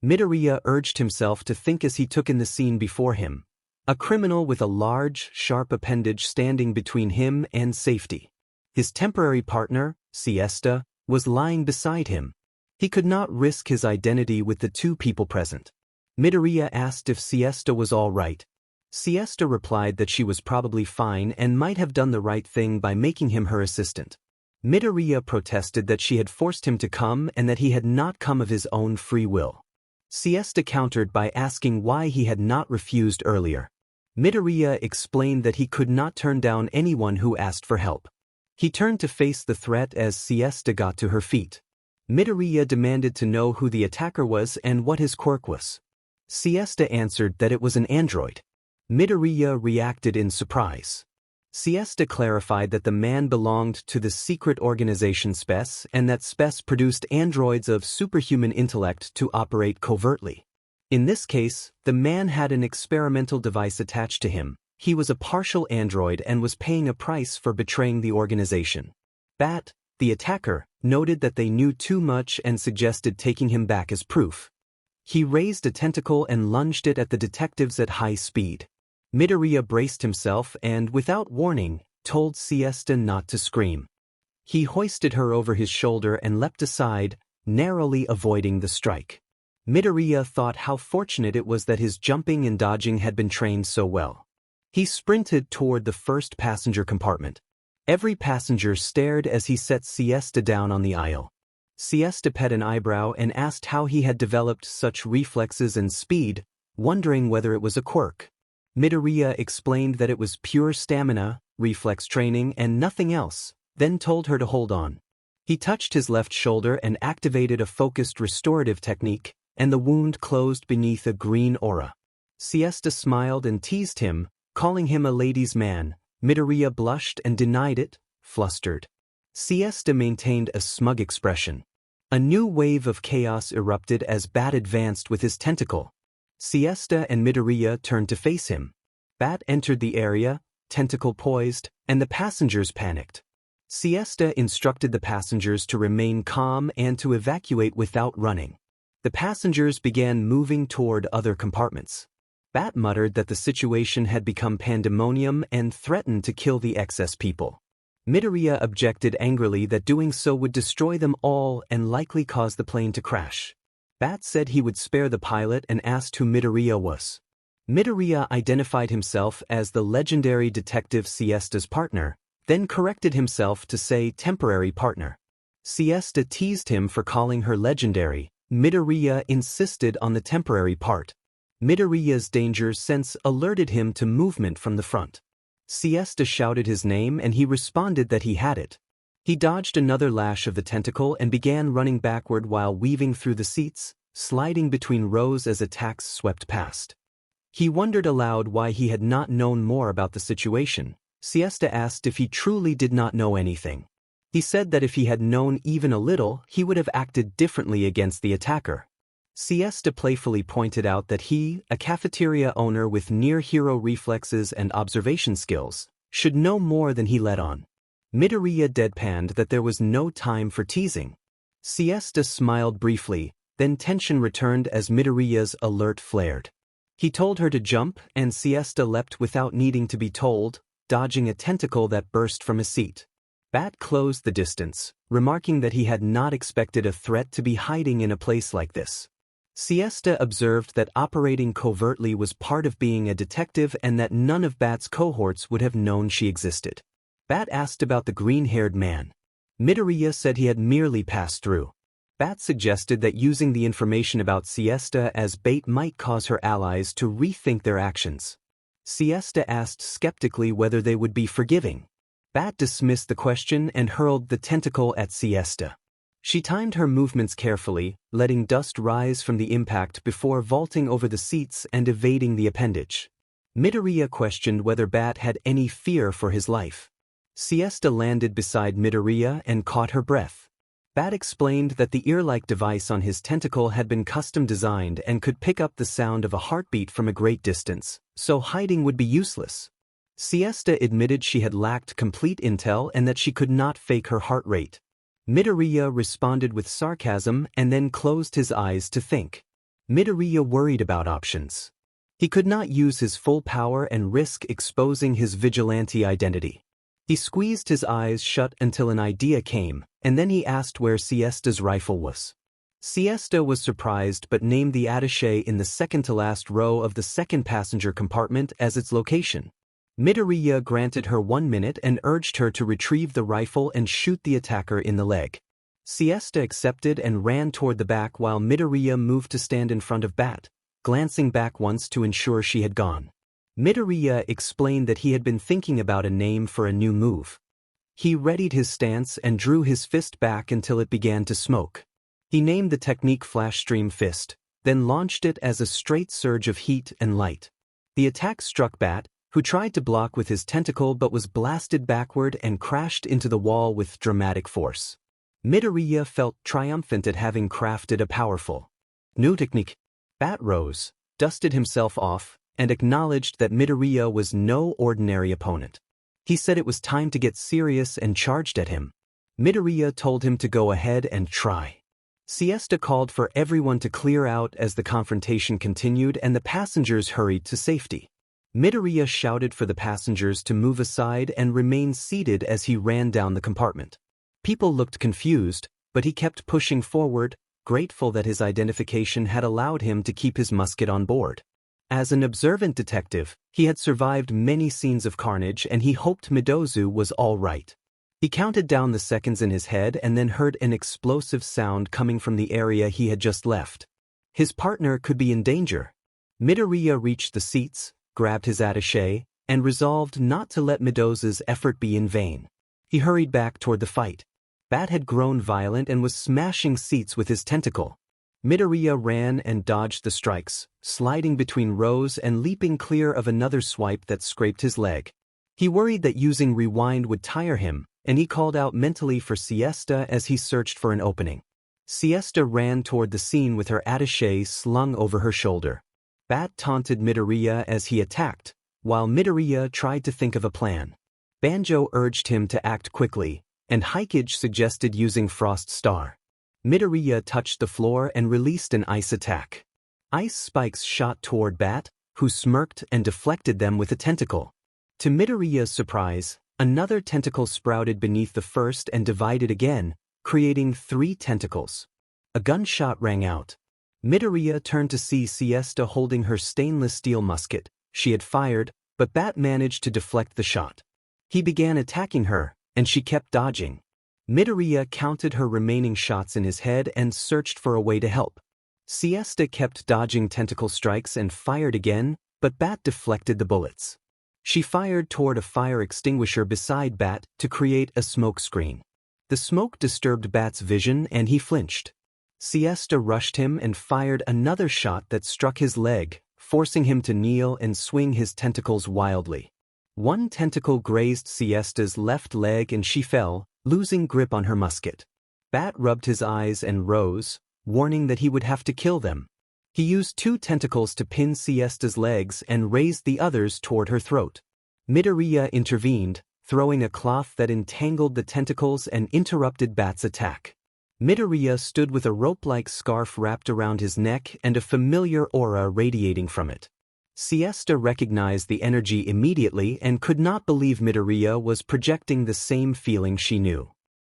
Midoriya urged himself to think as he took in the scene before him. A criminal with a large, sharp appendage standing between him and safety. His temporary partner, Siesta, was lying beside him. He could not risk his identity with the two people present. Midoriya asked if Siesta was all right. Siesta replied that she was probably fine and might have done the right thing by making him her assistant. Midoriya protested that she had forced him to come and that he had not come of his own free will. Siesta countered by asking why he had not refused earlier. Midoriya explained that he could not turn down anyone who asked for help. He turned to face the threat as Siesta got to her feet. Midoriya demanded to know who the attacker was and what his quirk was. Siesta answered that it was an android. Midoriya reacted in surprise. Siesta clarified that the man belonged to the secret organization Spes and that Spes produced androids of superhuman intellect to operate covertly. In this case, the man had an experimental device attached to him. He was a partial android and was paying a price for betraying the organization. Bat, the attacker, noted that they knew too much and suggested taking him back as proof. He raised a tentacle and lunged it at the detectives at high speed. Midoriya braced himself and, without warning, told Siesta not to scream. He hoisted her over his shoulder and leapt aside, narrowly avoiding the strike. Midoriya thought how fortunate it was that his jumping and dodging had been trained so well. He sprinted toward the first passenger compartment. Every passenger stared as he set Siesta down on the aisle. Siesta pet an eyebrow and asked how he had developed such reflexes and speed, wondering whether it was a quirk. Midoriya explained that it was pure stamina, reflex training, and nothing else, then told her to hold on. He touched his left shoulder and activated a focused restorative technique, and the wound closed beneath a green aura. Siesta smiled and teased him, calling him a ladies' man. Midoriya blushed and denied it, flustered. Siesta maintained a smug expression. A new wave of chaos erupted as Bat advanced with his tentacle. Siesta and Midoriya turned to face him. Bat entered the area, tentacle poised, and the passengers panicked. Siesta instructed the passengers to remain calm and to evacuate without running. The passengers began moving toward other compartments. Bat muttered that the situation had become pandemonium and threatened to kill the excess people. Midoriya objected angrily that doing so would destroy them all and likely cause the plane to crash. Bat said he would spare the pilot and asked who Midoriya was. Midoriya identified himself as the legendary detective Siesta's partner, then corrected himself to say temporary partner. Siesta teased him for calling her legendary. Midoriya insisted on the temporary part. Midoriya's danger sense alerted him to movement from the front. Siesta shouted his name and he responded that he had it. He dodged another lash of the tentacle and began running backward while weaving through the seats, sliding between rows as attacks swept past. He wondered aloud why he had not known more about the situation. Siesta asked if he truly did not know anything. He said that if he had known even a little, he would have acted differently against the attacker. Siesta playfully pointed out that he, a cafeteria owner with near-hero reflexes and observation skills, should know more than he let on. Midoriya deadpanned that there was no time for teasing. Siesta smiled briefly, then tension returned as Midoriya's alert flared. He told her to jump and Siesta leapt without needing to be told, dodging a tentacle that burst from a seat. Bat closed the distance, remarking that he had not expected a threat to be hiding in a place like this. Siesta observed that operating covertly was part of being a detective and that none of Bat's cohorts would have known she existed. Bat asked about the green-haired man. Midoriya said he had merely passed through. Bat suggested that using the information about Siesta as bait might cause her allies to rethink their actions. Siesta asked skeptically whether they would be forgiving. Bat dismissed the question and hurled the tentacle at Siesta. She timed her movements carefully, letting dust rise from the impact before vaulting over the seats and evading the appendage. Midoriya questioned whether Bat had any fear for his life. Siesta landed beside Midoriya and caught her breath. Bat explained that the ear-like device on his tentacle had been custom-designed and could pick up the sound of a heartbeat from a great distance, so hiding would be useless. Siesta admitted she had lacked complete intel and that she could not fake her heart rate. Midoriya responded with sarcasm and then closed his eyes to think. Midoriya worried about options. He could not use his full power and risk exposing his vigilante identity. He squeezed his eyes shut until an idea came, and then he asked where Siesta's rifle was. Siesta was surprised but named the attaché in the second-to-last row of the second passenger compartment as its location. Midoriya granted her 1 minute and urged her to retrieve the rifle and shoot the attacker in the leg. Siesta accepted and ran toward the back while Midoriya moved to stand in front of Bat, glancing back once to ensure she had gone. Midoriya explained that he had been thinking about a name for a new move. He readied his stance and drew his fist back until it began to smoke. He named the technique Flash Stream Fist, then launched it as a straight surge of heat and light. The attack struck Bat, who tried to block with his tentacle but was blasted backward and crashed into the wall with dramatic force. Midoriya felt triumphant at having crafted a powerful new technique. Bat rose, dusted himself off, and acknowledged that Midoriya was no ordinary opponent. He said it was time to get serious and charged at him. Midoriya told him to go ahead and try. Siesta called for everyone to clear out as the confrontation continued and the passengers hurried to safety. Midoriya shouted for the passengers to move aside and remain seated as he ran down the compartment. People looked confused, but he kept pushing forward, grateful that his identification had allowed him to keep his musket on board. As an observant detective, he had survived many scenes of carnage and he hoped Midozu was all right. He counted down the seconds in his head and then heard an explosive sound coming from the area he had just left. His partner could be in danger. Midoriya reached the seats, grabbed his attaché, and resolved not to let Midozu's effort be in vain. He hurried back toward the fight. Bat had grown violent and was smashing seats with his tentacle. Midoriya ran and dodged the strikes, sliding between rows and leaping clear of another swipe that scraped his leg. He worried that using rewind would tire him, and he called out mentally for Siesta as he searched for an opening. Siesta ran toward the scene with her attaché slung over her shoulder. Bat taunted Midoriya as he attacked, while Midoriya tried to think of a plan. Banjo urged him to act quickly, and Hikage suggested using Frost Star. Midoriya touched the floor and released an ice attack. Ice spikes shot toward Bat, who smirked and deflected them with a tentacle. To Midoriya's surprise, another tentacle sprouted beneath the first and divided again, creating 3 tentacles. A gunshot rang out. Midoriya turned to see Siesta holding her stainless steel musket. She had fired, but Bat managed to deflect the shot. He began attacking her, and she kept dodging. Midoriya counted her remaining shots in his head and searched for a way to help. Siesta kept dodging tentacle strikes and fired again, but Bat deflected the bullets. She fired toward a fire extinguisher beside Bat to create a smoke screen. The smoke disturbed Bat's vision and he flinched. Siesta rushed him and fired another shot that struck his leg, forcing him to kneel and swing his tentacles wildly. One tentacle grazed Siesta's left leg and she fell, losing grip on her musket. Bat rubbed his eyes and rose, warning that he would have to kill them. He used 2 tentacles to pin Siesta's legs and raised the others toward her throat. Midoriya intervened, throwing a cloth that entangled the tentacles and interrupted Bat's attack. Midoriya stood with a rope-like scarf wrapped around his neck and a familiar aura radiating from it. Siesta recognized the energy immediately and could not believe Midoriya was projecting the same feeling she knew.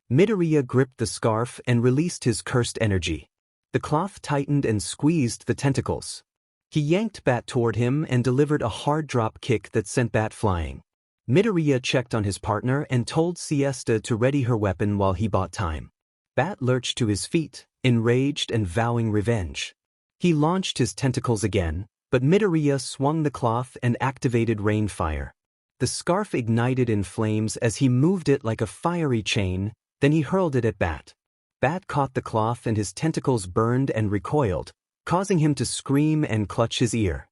Midoriya gripped the scarf and released his cursed energy. The cloth tightened and squeezed the tentacles. He yanked Bat toward him and delivered a hard drop kick that sent Bat flying. Midoriya checked on his partner and told Siesta to ready her weapon while he bought time. Bat lurched to his feet, enraged and vowing revenge. He launched his tentacles again, but Midoriya swung the cloth and activated rain fire. The scarf ignited in flames as he moved it like a fiery chain, then he hurled it at Bat. Bat caught the cloth and his tentacles burned and recoiled, causing him to scream and clutch his ear.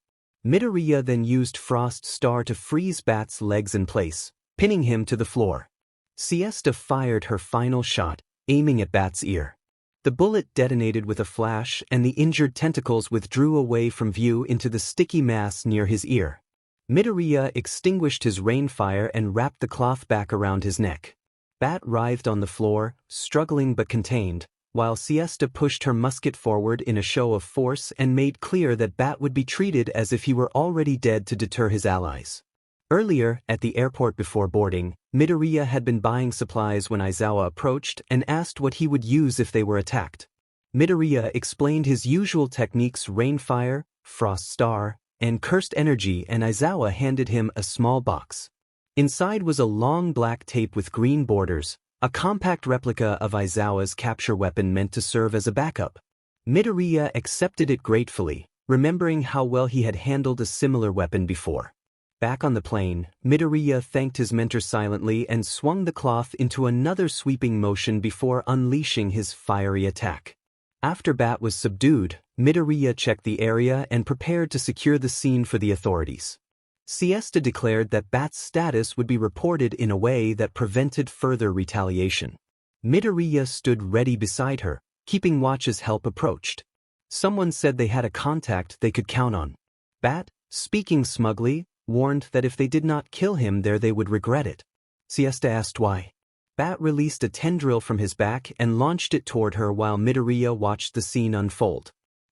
Midoriya then used Frost Star to freeze Bat's legs in place, pinning him to the floor. Siesta fired her final shot, aiming at Bat's ear. The bullet detonated with a flash and the injured tentacles withdrew away from view into the sticky mass near his ear. Midoriya extinguished his rain fire and wrapped the cloth back around his neck. Bat writhed on the floor, struggling but contained, while Siesta pushed her musket forward in a show of force and made clear that Bat would be treated as if he were already dead to deter his allies. Earlier, at the airport before boarding, Midoriya had been buying supplies when Aizawa approached and asked what he would use if they were attacked. Midoriya explained his usual techniques: Rainfire, Frost Star, and Cursed Energy, and Aizawa handed him a small box. Inside was a long black tape with green borders, a compact replica of Aizawa's capture weapon meant to serve as a backup. Midoriya accepted it gratefully, remembering how well he had handled a similar weapon before. Back on the plane, Midoriya thanked his mentor silently and swung the cloth into another sweeping motion before unleashing his fiery attack. After Bat was subdued, Midoriya checked the area and prepared to secure the scene for the authorities. Siesta declared that Bat's status would be reported in a way that prevented further retaliation. Midoriya stood ready beside her, keeping watch as help approached. Someone said they had a contact they could count on. Bat, speaking smugly, warned that if they did not kill him there they would regret it. Siesta asked why. Bat released a tendril from his back and launched it toward her while Midoriya watched the scene unfold.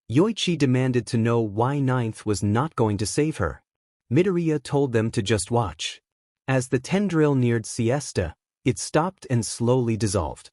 Yoichi demanded to know why Ninth was not going to save her. Midoriya told them to just watch. As the tendril neared Siesta, it stopped and slowly dissolved.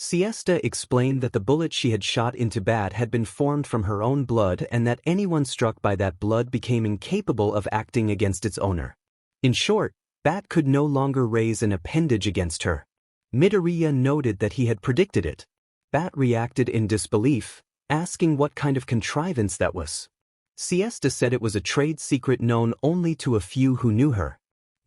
Siesta explained that the bullet she had shot into Bat had been formed from her own blood and that anyone struck by that blood became incapable of acting against its owner. In short, Bat could no longer raise an appendage against her. Midoriya noted that he had predicted it. Bat reacted in disbelief, asking what kind of contrivance that was. Siesta said it was a trade secret known only to a few who knew her.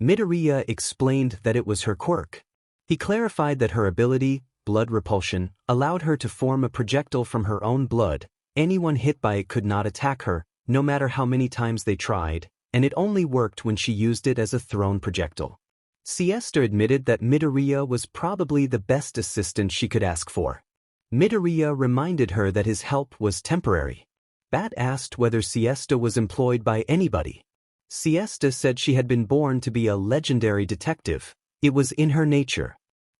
Midoriya explained that it was her quirk. He clarified that her ability, blood repulsion, allowed her to form a projectile from her own blood. Anyone hit by it could not attack her, no matter how many times they tried, and it only worked when she used it as a thrown projectile. Siesta admitted that Midoriya was probably the best assistant she could ask for. Midoriya reminded her that his help was temporary. Bat asked whether Siesta was employed by anybody. Siesta said she had been born to be a legendary detective. It was in her nature.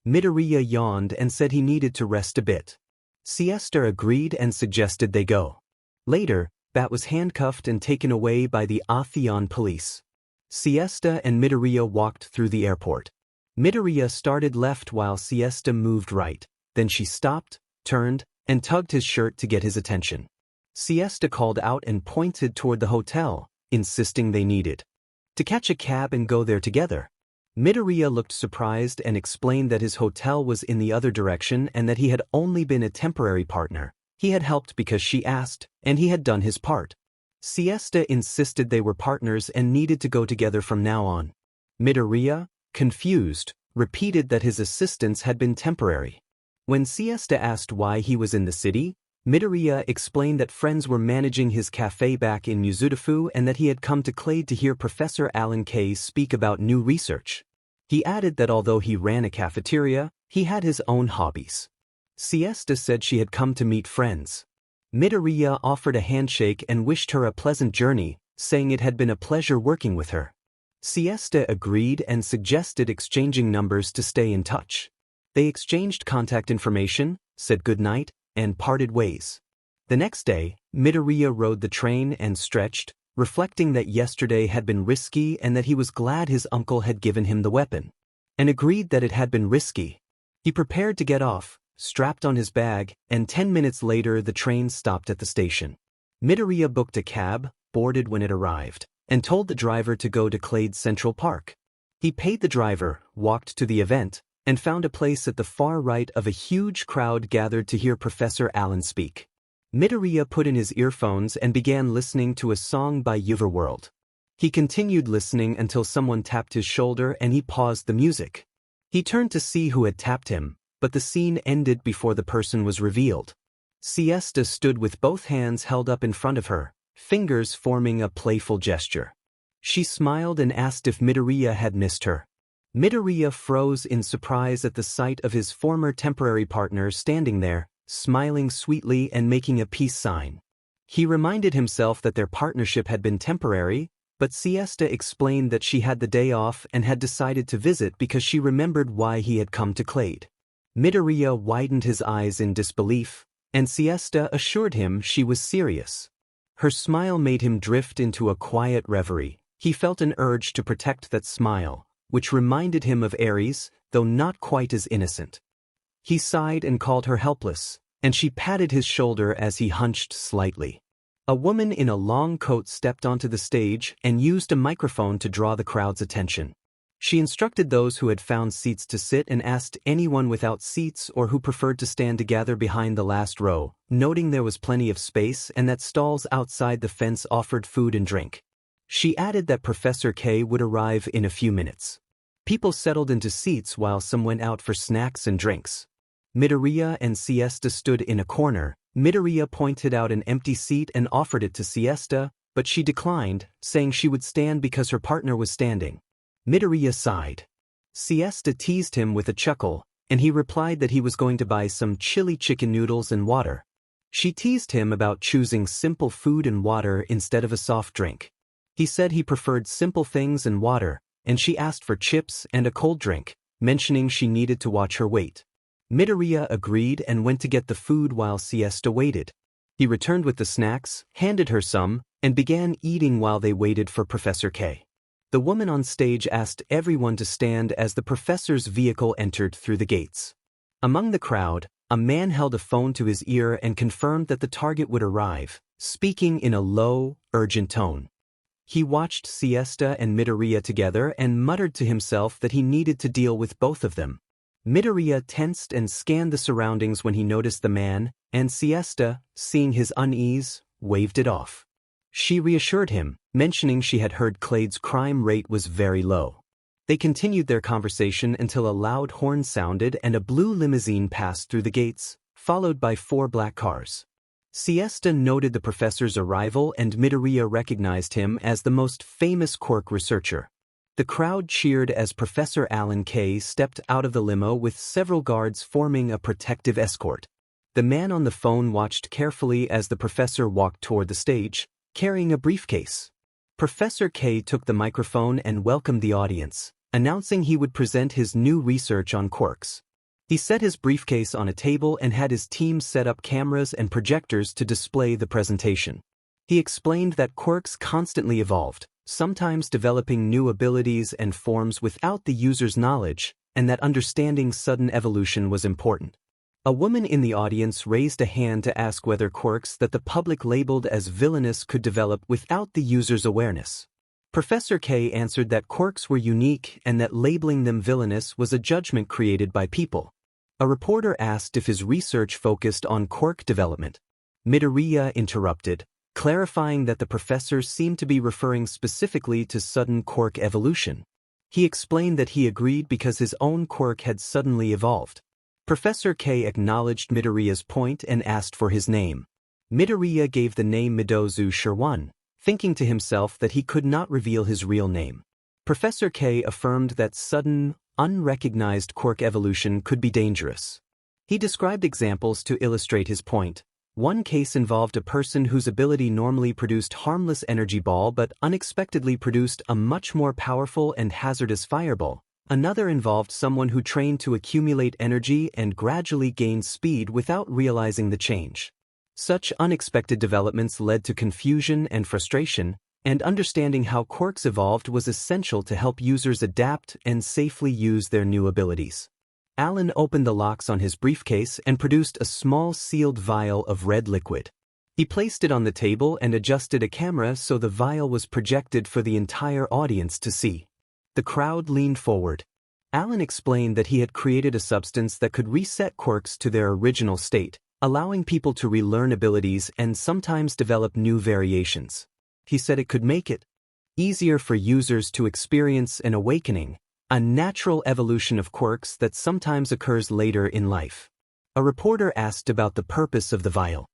Midoriya yawned and said he needed to rest a bit. Siesta agreed and suggested they go. Later, Bat was handcuffed and taken away by the Atheon police. Siesta and Midoriya walked through the airport. Midoriya started left while Siesta moved right. Then she stopped, turned, and tugged his shirt to get his attention. Siesta called out and pointed toward the hotel, insisting they needed to catch a cab and go there together. Midoriya looked surprised and explained that his hotel was in the other direction and that he had only been a temporary partner. He had helped because she asked, and he had done his part. Siesta insisted they were partners and needed to go together from now on. Midoriya, confused, repeated that his assistance had been temporary. When Siesta asked why he was in the city, Midoriya explained that friends were managing his cafe back in Mizudafu and that he had come to Clade to hear Professor Alan Kay speak about new research. He added that although he ran a cafeteria, he had his own hobbies. Siesta said she had come to meet friends. Midoriya offered a handshake and wished her a pleasant journey, saying it had been a pleasure working with her. Siesta agreed and suggested exchanging numbers to stay in touch. They exchanged contact information, said goodnight, and parted ways. The next day, Midoriya rode the train and stretched, reflecting that yesterday had been risky and that he was glad his uncle had given him the weapon, and agreed that it had been risky. He prepared to get off, strapped on his bag, and 10 minutes later the train stopped at the station. Midoriya booked a cab, boarded when it arrived, and told the driver to go to Clade Central Park. He paid the driver, walked to the event, and found a place at the far right of a huge crowd gathered to hear Professor Allen speak. Midoriya put in his earphones and began listening to a song by Uverworld. He continued listening until someone tapped his shoulder and he paused the music. He turned to see who had tapped him, but the scene ended before the person was revealed. Siesta stood with both hands held up in front of her, fingers forming a playful gesture. She smiled and asked if Midoriya had missed her. Midoriya froze in surprise at the sight of his former temporary partner standing there, smiling sweetly and making a peace sign. He reminded himself that their partnership had been temporary, but Siesta explained that she had the day off and had decided to visit because she remembered why he had come to Clade. Midoriya widened his eyes in disbelief, and Siesta assured him she was serious. Her smile made him drift into a quiet reverie. He felt an urge to protect that smile, which reminded him of Ares, though not quite as innocent. He sighed and called her helpless, and she patted his shoulder as he hunched slightly. A woman in a long coat stepped onto the stage and used a microphone to draw the crowd's attention. She instructed those who had found seats to sit and asked anyone without seats or who preferred to stand to gather behind the last row, noting there was plenty of space and that stalls outside the fence offered food and drink. She added that Professor K would arrive in a few minutes. People settled into seats while some went out for snacks and drinks. Midoriya and Siesta stood in a corner. Midoriya pointed out an empty seat and offered it to Siesta, but she declined, saying she would stand because her partner was standing. Midoriya sighed. Siesta teased him with a chuckle, and he replied that he was going to buy some chili chicken noodles and water. She teased him about choosing simple food and water instead of a soft drink. He said he preferred simple things and water, and she asked for chips and a cold drink, mentioning she needed to watch her weight. Midoriya agreed and went to get the food while Siesta waited. He returned with the snacks, handed her some, and began eating while they waited for Professor K. The woman on stage asked everyone to stand as the professor's vehicle entered through the gates. Among the crowd, a man held a phone to his ear and confirmed that the target would arrive, speaking in a low, urgent tone. He watched Siesta and Midoriya together and muttered to himself that he needed to deal with both of them. Midoriya tensed and scanned the surroundings when he noticed the man, and Siesta, seeing his unease, waved it off. She reassured him, mentioning she had heard Clade's crime rate was very low. They continued their conversation until a loud horn sounded and a blue limousine passed through the gates, followed by 4 black cars. Siesta noted the professor's arrival and Midoriya recognized him as the most famous quirk researcher. The crowd cheered as Professor Alan Kay stepped out of the limo with several guards forming a protective escort. The man on the phone watched carefully as the professor walked toward the stage, carrying a briefcase. Professor Kay took the microphone and welcomed the audience, announcing he would present his new research on quirks. He set his briefcase on a table and had his team set up cameras and projectors to display the presentation. He explained that quirks constantly evolved, sometimes developing new abilities and forms without the user's knowledge, and that understanding sudden evolution was important. A woman in the audience raised a hand to ask whether quirks that the public labeled as villainous could develop without the user's awareness. Professor K answered that quirks were unique and that labeling them villainous was a judgment created by people. A reporter asked if his research focused on quirk development. Midoriya interrupted, clarifying that the professor seemed to be referring specifically to sudden quirk evolution. He explained that he agreed because his own quirk had suddenly evolved. Professor K acknowledged Midoriya's point and asked for his name. Midoriya gave the name Midozu Shirwan, thinking to himself that he could not reveal his real name. Professor K affirmed that sudden, unrecognized quirk evolution could be dangerous. He described examples to illustrate his point. One case involved a person whose ability normally produced harmless energy ball but unexpectedly produced a much more powerful and hazardous fireball. Another involved someone who trained to accumulate energy and gradually gained speed without realizing the change. Such unexpected developments led to confusion and frustration, and understanding how quirks evolved was essential to help users adapt and safely use their new abilities. Alan opened the locks on his briefcase and produced a small sealed vial of red liquid. He placed it on the table and adjusted a camera so the vial was projected for the entire audience to see. The crowd leaned forward. Alan explained that he had created a substance that could reset quirks to their original state, allowing people to relearn abilities and sometimes develop new variations. He said it could make it easier for users to experience an awakening, a natural evolution of quirks that sometimes occurs later in life. A reporter asked about the purpose of the vial.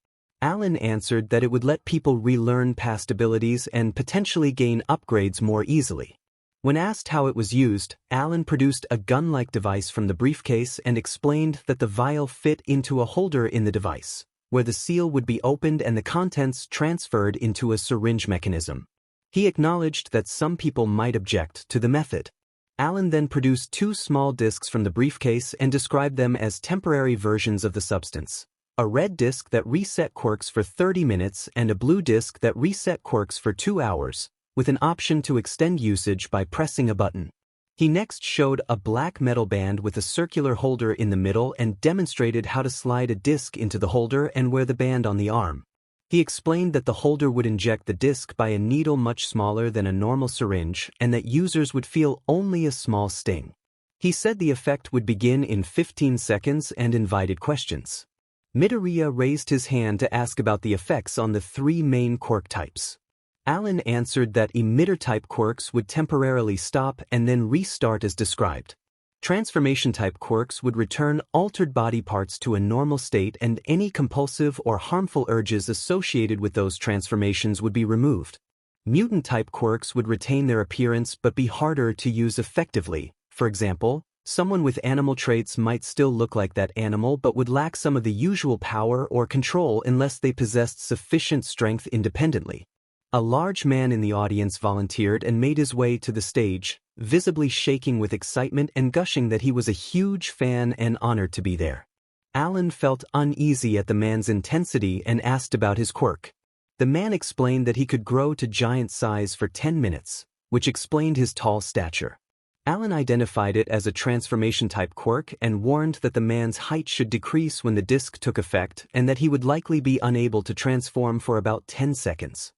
Alan answered that it would let people relearn past abilities and potentially gain upgrades more easily. When asked how it was used, Alan produced a gun-like device from the briefcase and explained that the vial fit into a holder in the device, where the seal would be opened and the contents transferred into a syringe mechanism. He acknowledged that some people might object to the method. Alan then produced 2 small discs from the briefcase and described them as temporary versions of the substance. A red disc that reset quirks for 30 minutes and a blue disc that reset quirks for 2 hours, with an option to extend usage by pressing a button. He next showed a black metal band with a circular holder in the middle and demonstrated how to slide a disc into the holder and wear the band on the arm. He explained that the holder would inject the disc by a needle much smaller than a normal syringe and that users would feel only a small sting. He said the effect would begin in 15 seconds and invited questions. Midoriya raised his hand to ask about the effects on the 3 main quirk types. Alan answered that emitter-type quirks would temporarily stop and then restart as described. Transformation-type quirks would return altered body parts to a normal state and any compulsive or harmful urges associated with those transformations would be removed. Mutant-type quirks would retain their appearance but be harder to use effectively. For example, someone with animal traits might still look like that animal but would lack some of the usual power or control unless they possessed sufficient strength independently. A large man in the audience volunteered and made his way to the stage, visibly shaking with excitement and gushing that he was a huge fan and honored to be there. Alan felt uneasy at the man's intensity and asked about his quirk. The man explained that he could grow to giant size for 10 minutes, which explained his tall stature. Alan identified it as a transformation-type quirk and warned that the man's height should decrease when the disc took effect and that he would likely be unable to transform for about 10 seconds.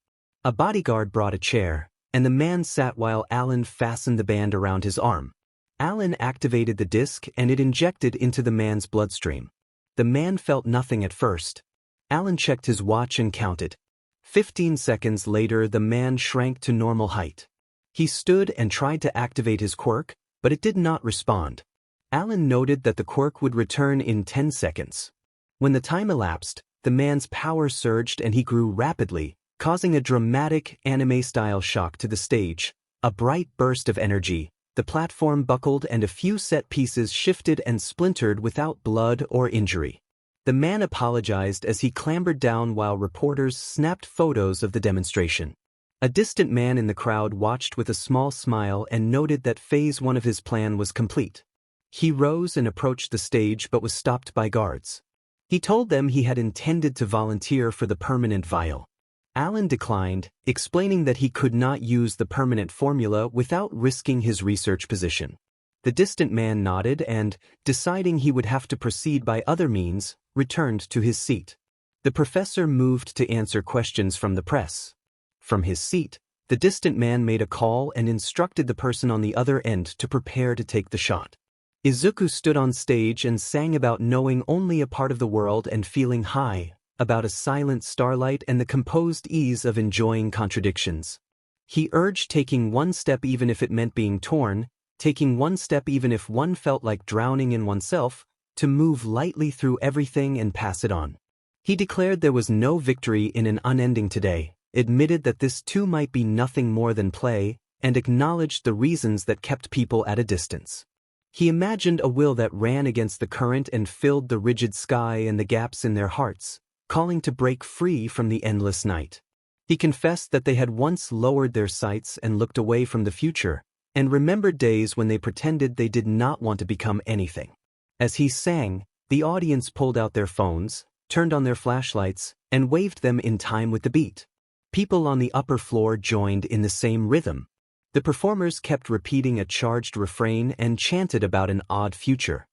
A bodyguard brought a chair, and the man sat while Alan fastened the band around his arm. Alan activated the disc and it injected into the man's bloodstream. The man felt nothing at first. Alan checked his watch and counted. 15 seconds later, the man shrank to normal height. He stood and tried to activate his quirk, but it did not respond. Alan noted that the quirk would return in 10 seconds. When the time elapsed, the man's power surged and he grew rapidly, causing a dramatic anime-style shock to the stage. A bright burst of energy, the platform buckled and a few set pieces shifted and splintered without blood or injury. The man apologized as he clambered down while reporters snapped photos of the demonstration. A distant man in the crowd watched with a small smile and noted that phase 1 of his plan was complete. He rose and approached the stage but was stopped by guards. He told them he had intended to volunteer for the permanent vial. Alan declined, explaining that he could not use the permanent formula without risking his research position. The distant man nodded and, deciding he would have to proceed by other means, returned to his seat. The professor moved to answer questions from the press. From his seat, the distant man made a call and instructed the person on the other end to prepare to take the shot. Izuku stood on stage and sang about knowing only a part of the world and feeling high, about a silent starlight and the composed ease of enjoying contradictions. He urged taking one step even if it meant being torn, taking one step even if one felt like drowning in oneself, to move lightly through everything and pass it on. He declared there was no victory in an unending today, admitted that this too might be nothing more than play, and acknowledged the reasons that kept people at a distance. He imagined a will that ran against the current and filled the rigid sky and the gaps in their hearts, calling to break free from the endless night. He confessed that they had once lowered their sights and looked away from the future, and remembered days when they pretended they did not want to become anything. As he sang, the audience pulled out their phones, turned on their flashlights, and waved them in time with the beat. People on the upper floor joined in the same rhythm. The performers kept repeating a charged refrain and chanted about an odd future.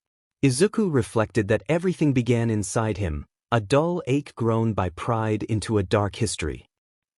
Izuku reflected that everything began inside him, a dull ache grown by pride into a dark history.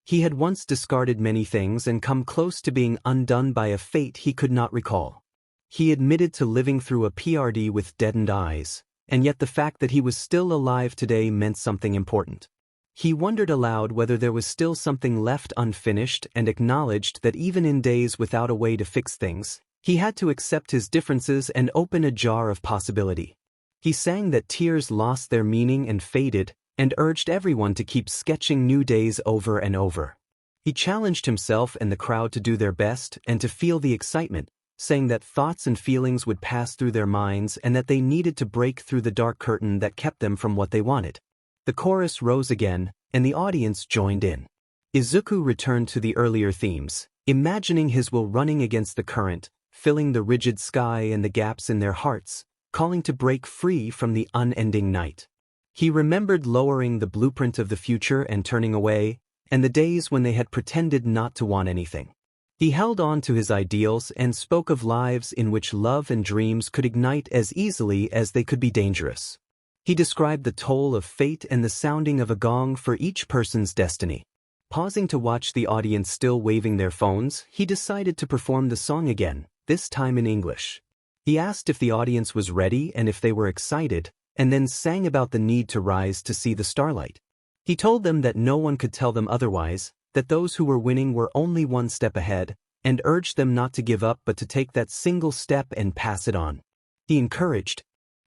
He had once discarded many things and come close to being undone by a fate he could not recall. He admitted to living through a PRD with deadened eyes, and yet the fact that he was still alive today meant something important. He wondered aloud whether there was still something left unfinished and acknowledged that even in days without a way to fix things, he had to accept his differences and open a jar of possibility. He sang that tears lost their meaning and faded, and urged everyone to keep sketching new days over and over. He challenged himself and the crowd to do their best and to feel the excitement, saying that thoughts and feelings would pass through their minds and that they needed to break through the dark curtain that kept them from what they wanted. The chorus rose again, and the audience joined in. Izuku returned to the earlier themes, imagining his will running against the current, filling the rigid sky and the gaps in their hearts, calling to break free from the unending night. He remembered lowering the blueprint of the future and turning away, and the days when they had pretended not to want anything. He held on to his ideals and spoke of lives in which love and dreams could ignite as easily as they could be dangerous. He described the toll of fate and the sounding of a gong for each person's destiny. Pausing to watch the audience still waving their phones, he decided to perform the song again, this time in English. He asked if the audience was ready and if they were excited, and then sang about the need to rise to see the starlight. He told them that no one could tell them otherwise, that those who were winning were only one step ahead, and urged them not to give up but to take that single step and pass it on. He encouraged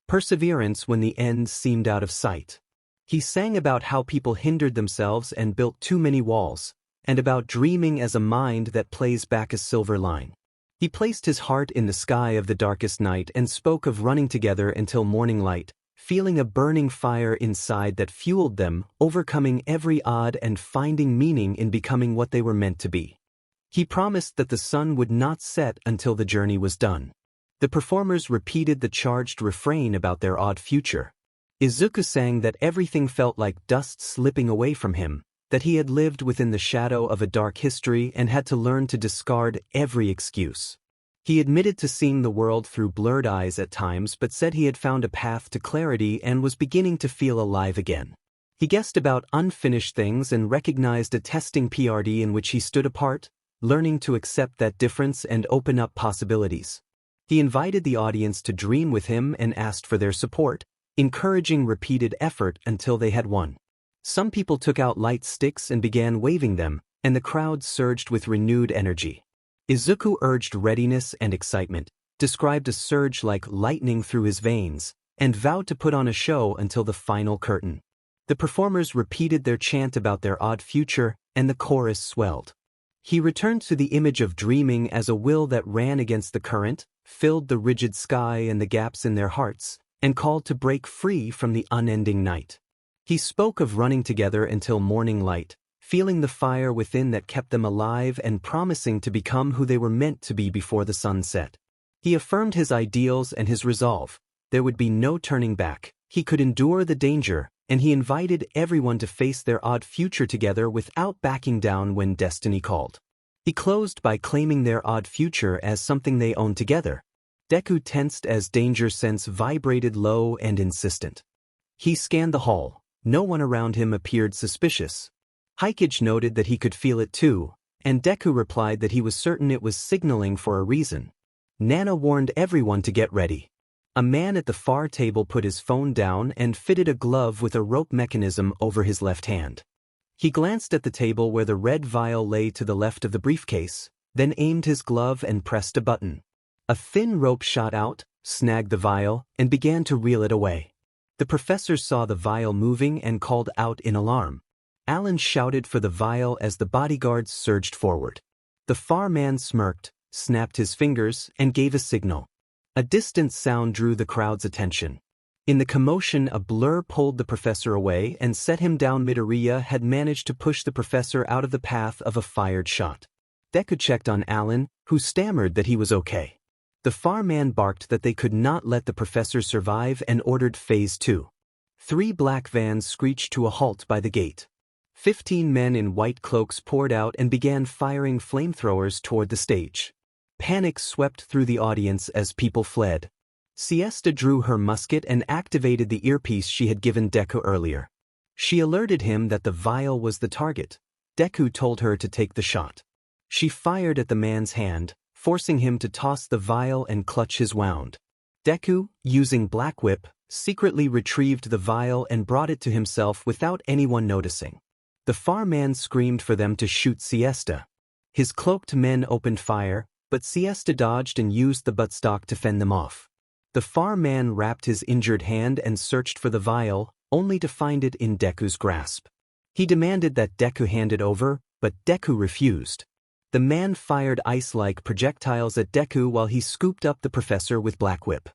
perseverance when the end seemed out of sight. He sang about how people hindered themselves and built too many walls, and about dreaming as a mind that plays back a silver line. He placed his heart in the sky of the darkest night and spoke of running together until morning light, feeling a burning fire inside that fueled them, overcoming every odd and finding meaning in becoming what they were meant to be. He promised that the sun would not set until the journey was done. The performers repeated the charged refrain about their odd future. Izuku sang that everything felt like dust slipping away from him, that he had lived within the shadow of a dark history and had to learn to discard every excuse. He admitted to seeing the world through blurred eyes at times but said he had found a path to clarity and was beginning to feel alive again. He guessed about unfinished things and recognized a testing PRD in which he stood apart, learning to accept that difference and open up possibilities. He invited the audience to dream with him and asked for their support, encouraging repeated effort until they had won. Some people took out light sticks and began waving them, and the crowd surged with renewed energy. Izuku urged readiness and excitement, described a surge like lightning through his veins, and vowed to put on a show until the final curtain. The performers repeated their chant about their odd future, and the chorus swelled. He returned to the image of dreaming as a will that ran against the current, filled the rigid sky and the gaps in their hearts, and called to break free from the unending night. He spoke of running together until morning light, feeling the fire within that kept them alive and promising to become who they were meant to be before the sun set. He affirmed his ideals and his resolve. There would be no turning back. He could endure the danger, and he invited everyone to face their odd future together without backing down when destiny called. He closed by claiming their odd future as something they owned together. Deku tensed as danger sense vibrated low and insistent. He scanned the hall. No one around him appeared suspicious. Hikage noted that he could feel it too, and Deku replied that he was certain it was signaling for a reason. Nana warned everyone to get ready. A man at the far table put his phone down and fitted a glove with a rope mechanism over his left hand. He glanced at the table where the red vial lay to the left of the briefcase, then aimed his glove and pressed a button. A thin rope shot out, snagged the vial, and began to reel it away. The professor saw the vial moving and called out in alarm. Alan shouted for the vial as the bodyguards surged forward. The far man smirked, snapped his fingers, and gave a signal. A distant sound drew the crowd's attention. In the commotion, a blur pulled the professor away and set him down. Midoriya had managed to push the professor out of the path of a fired shot. Deku checked on Alan, who stammered that he was okay. The far man barked that they could not let the professor survive and ordered Phase 2. 3 black vans screeched to a halt by the gate. 15 men in white cloaks poured out and began firing flamethrowers toward the stage. Panic swept through the audience as people fled. Siesta drew her musket and activated the earpiece she had given Deku earlier. She alerted him that the vial was the target. Deku told her to take the shot. She fired at the man's hand, forcing him to toss the vial and clutch his wound. Deku, using Black Whip, secretly retrieved the vial and brought it to himself without anyone noticing. The far man screamed for them to shoot Siesta. His cloaked men opened fire, but Siesta dodged and used the buttstock to fend them off. The far man wrapped his injured hand and searched for the vial, only to find it in Deku's grasp. He demanded that Deku hand it over, but Deku refused. The man fired ice-like projectiles at Deku while he scooped up the professor with Black Whip.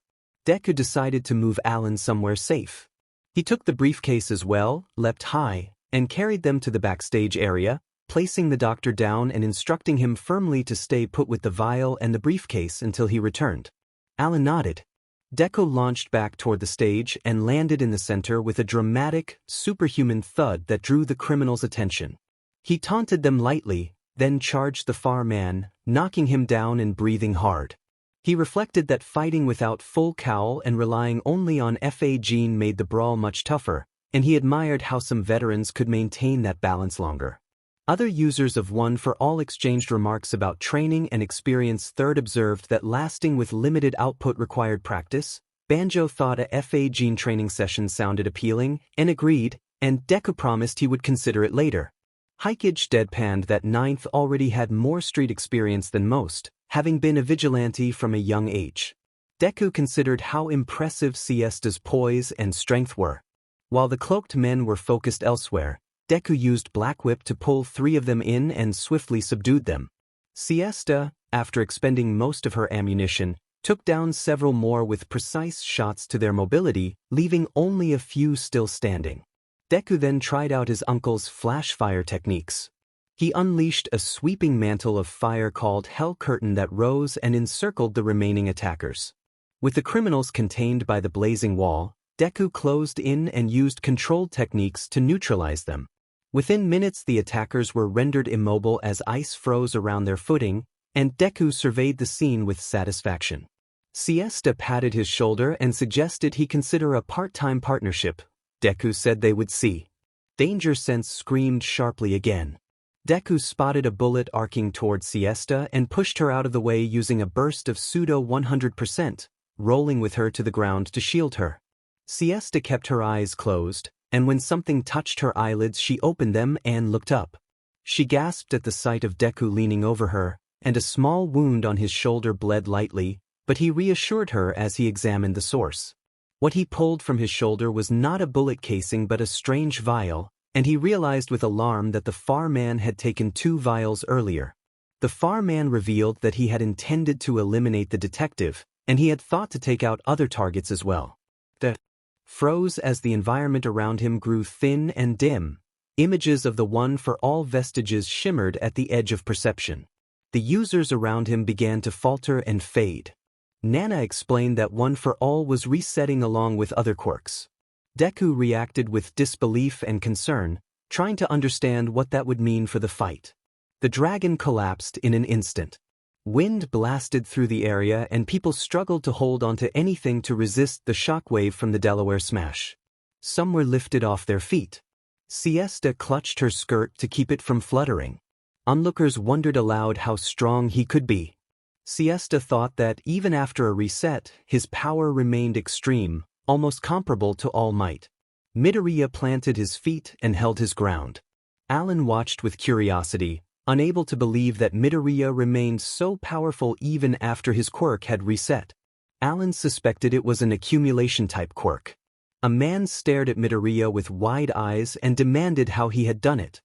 Deku decided to move Alan somewhere safe. He took the briefcase as well, leapt high, and carried them to the backstage area, placing the doctor down and instructing him firmly to stay put with the vial and the briefcase until he returned. Alan nodded. Deku launched back toward the stage and landed in the center with a dramatic, superhuman thud that drew the criminals' attention. He taunted them lightly, then charged the far man, knocking him down and breathing hard. He reflected that fighting without full cowl and relying only on FA gene made the brawl much tougher, and he admired how some veterans could maintain that balance longer. Other users of One for All exchanged remarks about training and experience. Third observed that lasting with limited output required practice. Banjo thought a FA gene training session sounded appealing, and agreed, and Deku promised he would consider it later. Hikage deadpanned that Ninth already had more street experience than most, having been a vigilante from a young age. Deku considered how impressive Siesta's poise and strength were. While the cloaked men were focused elsewhere, Deku used Black Whip to pull 3 of them in and swiftly subdued them. Siesta, after expending most of her ammunition, took down several more with precise shots to their mobility, leaving only a few still standing. Deku then tried out his uncle's flash fire techniques. He unleashed a sweeping mantle of fire called Hell Curtain that rose and encircled the remaining attackers. With the criminals contained by the blazing wall, Deku closed in and used controlled techniques to neutralize them. Within minutes the attackers were rendered immobile as ice froze around their footing, and Deku surveyed the scene with satisfaction. Siesta patted his shoulder and suggested he consider a part-time partnership. Deku said they would see. Danger Sense screamed sharply again. Deku spotted a bullet arcing toward Siesta and pushed her out of the way using a burst of pseudo 100%, rolling with her to the ground to shield her. Siesta kept her eyes closed, and when something touched her eyelids she opened them and looked up. She gasped at the sight of Deku leaning over her, and a small wound on his shoulder bled lightly, but he reassured her as he examined the source. What he pulled from his shoulder was not a bullet casing but a strange vial, and he realized with alarm that the Far Man had taken 2 vials earlier. The Far Man revealed that he had intended to eliminate the detective, and he had thought to take out other targets as well. The froze as the environment around him grew thin and dim. Images of the One for All vestiges shimmered at the edge of perception. The users around him began to falter and fade. Nana explained that One for All was resetting along with other quirks. Deku reacted with disbelief and concern, trying to understand what that would mean for the fight. The dragon collapsed in an instant. Wind blasted through the area and people struggled to hold onto anything to resist the shockwave from the Delaware smash. Some were lifted off their feet. Siesta clutched her skirt to keep it from fluttering. Onlookers wondered aloud how strong he could be. Siesta thought that even after a reset, his power remained extreme, almost comparable to All Might. Midoriya planted his feet and held his ground. Alan watched with curiosity, unable to believe that Midoriya remained so powerful even after his quirk had reset. Alan suspected it was an accumulation-type quirk. A man stared at Midoriya with wide eyes and demanded how he had done it.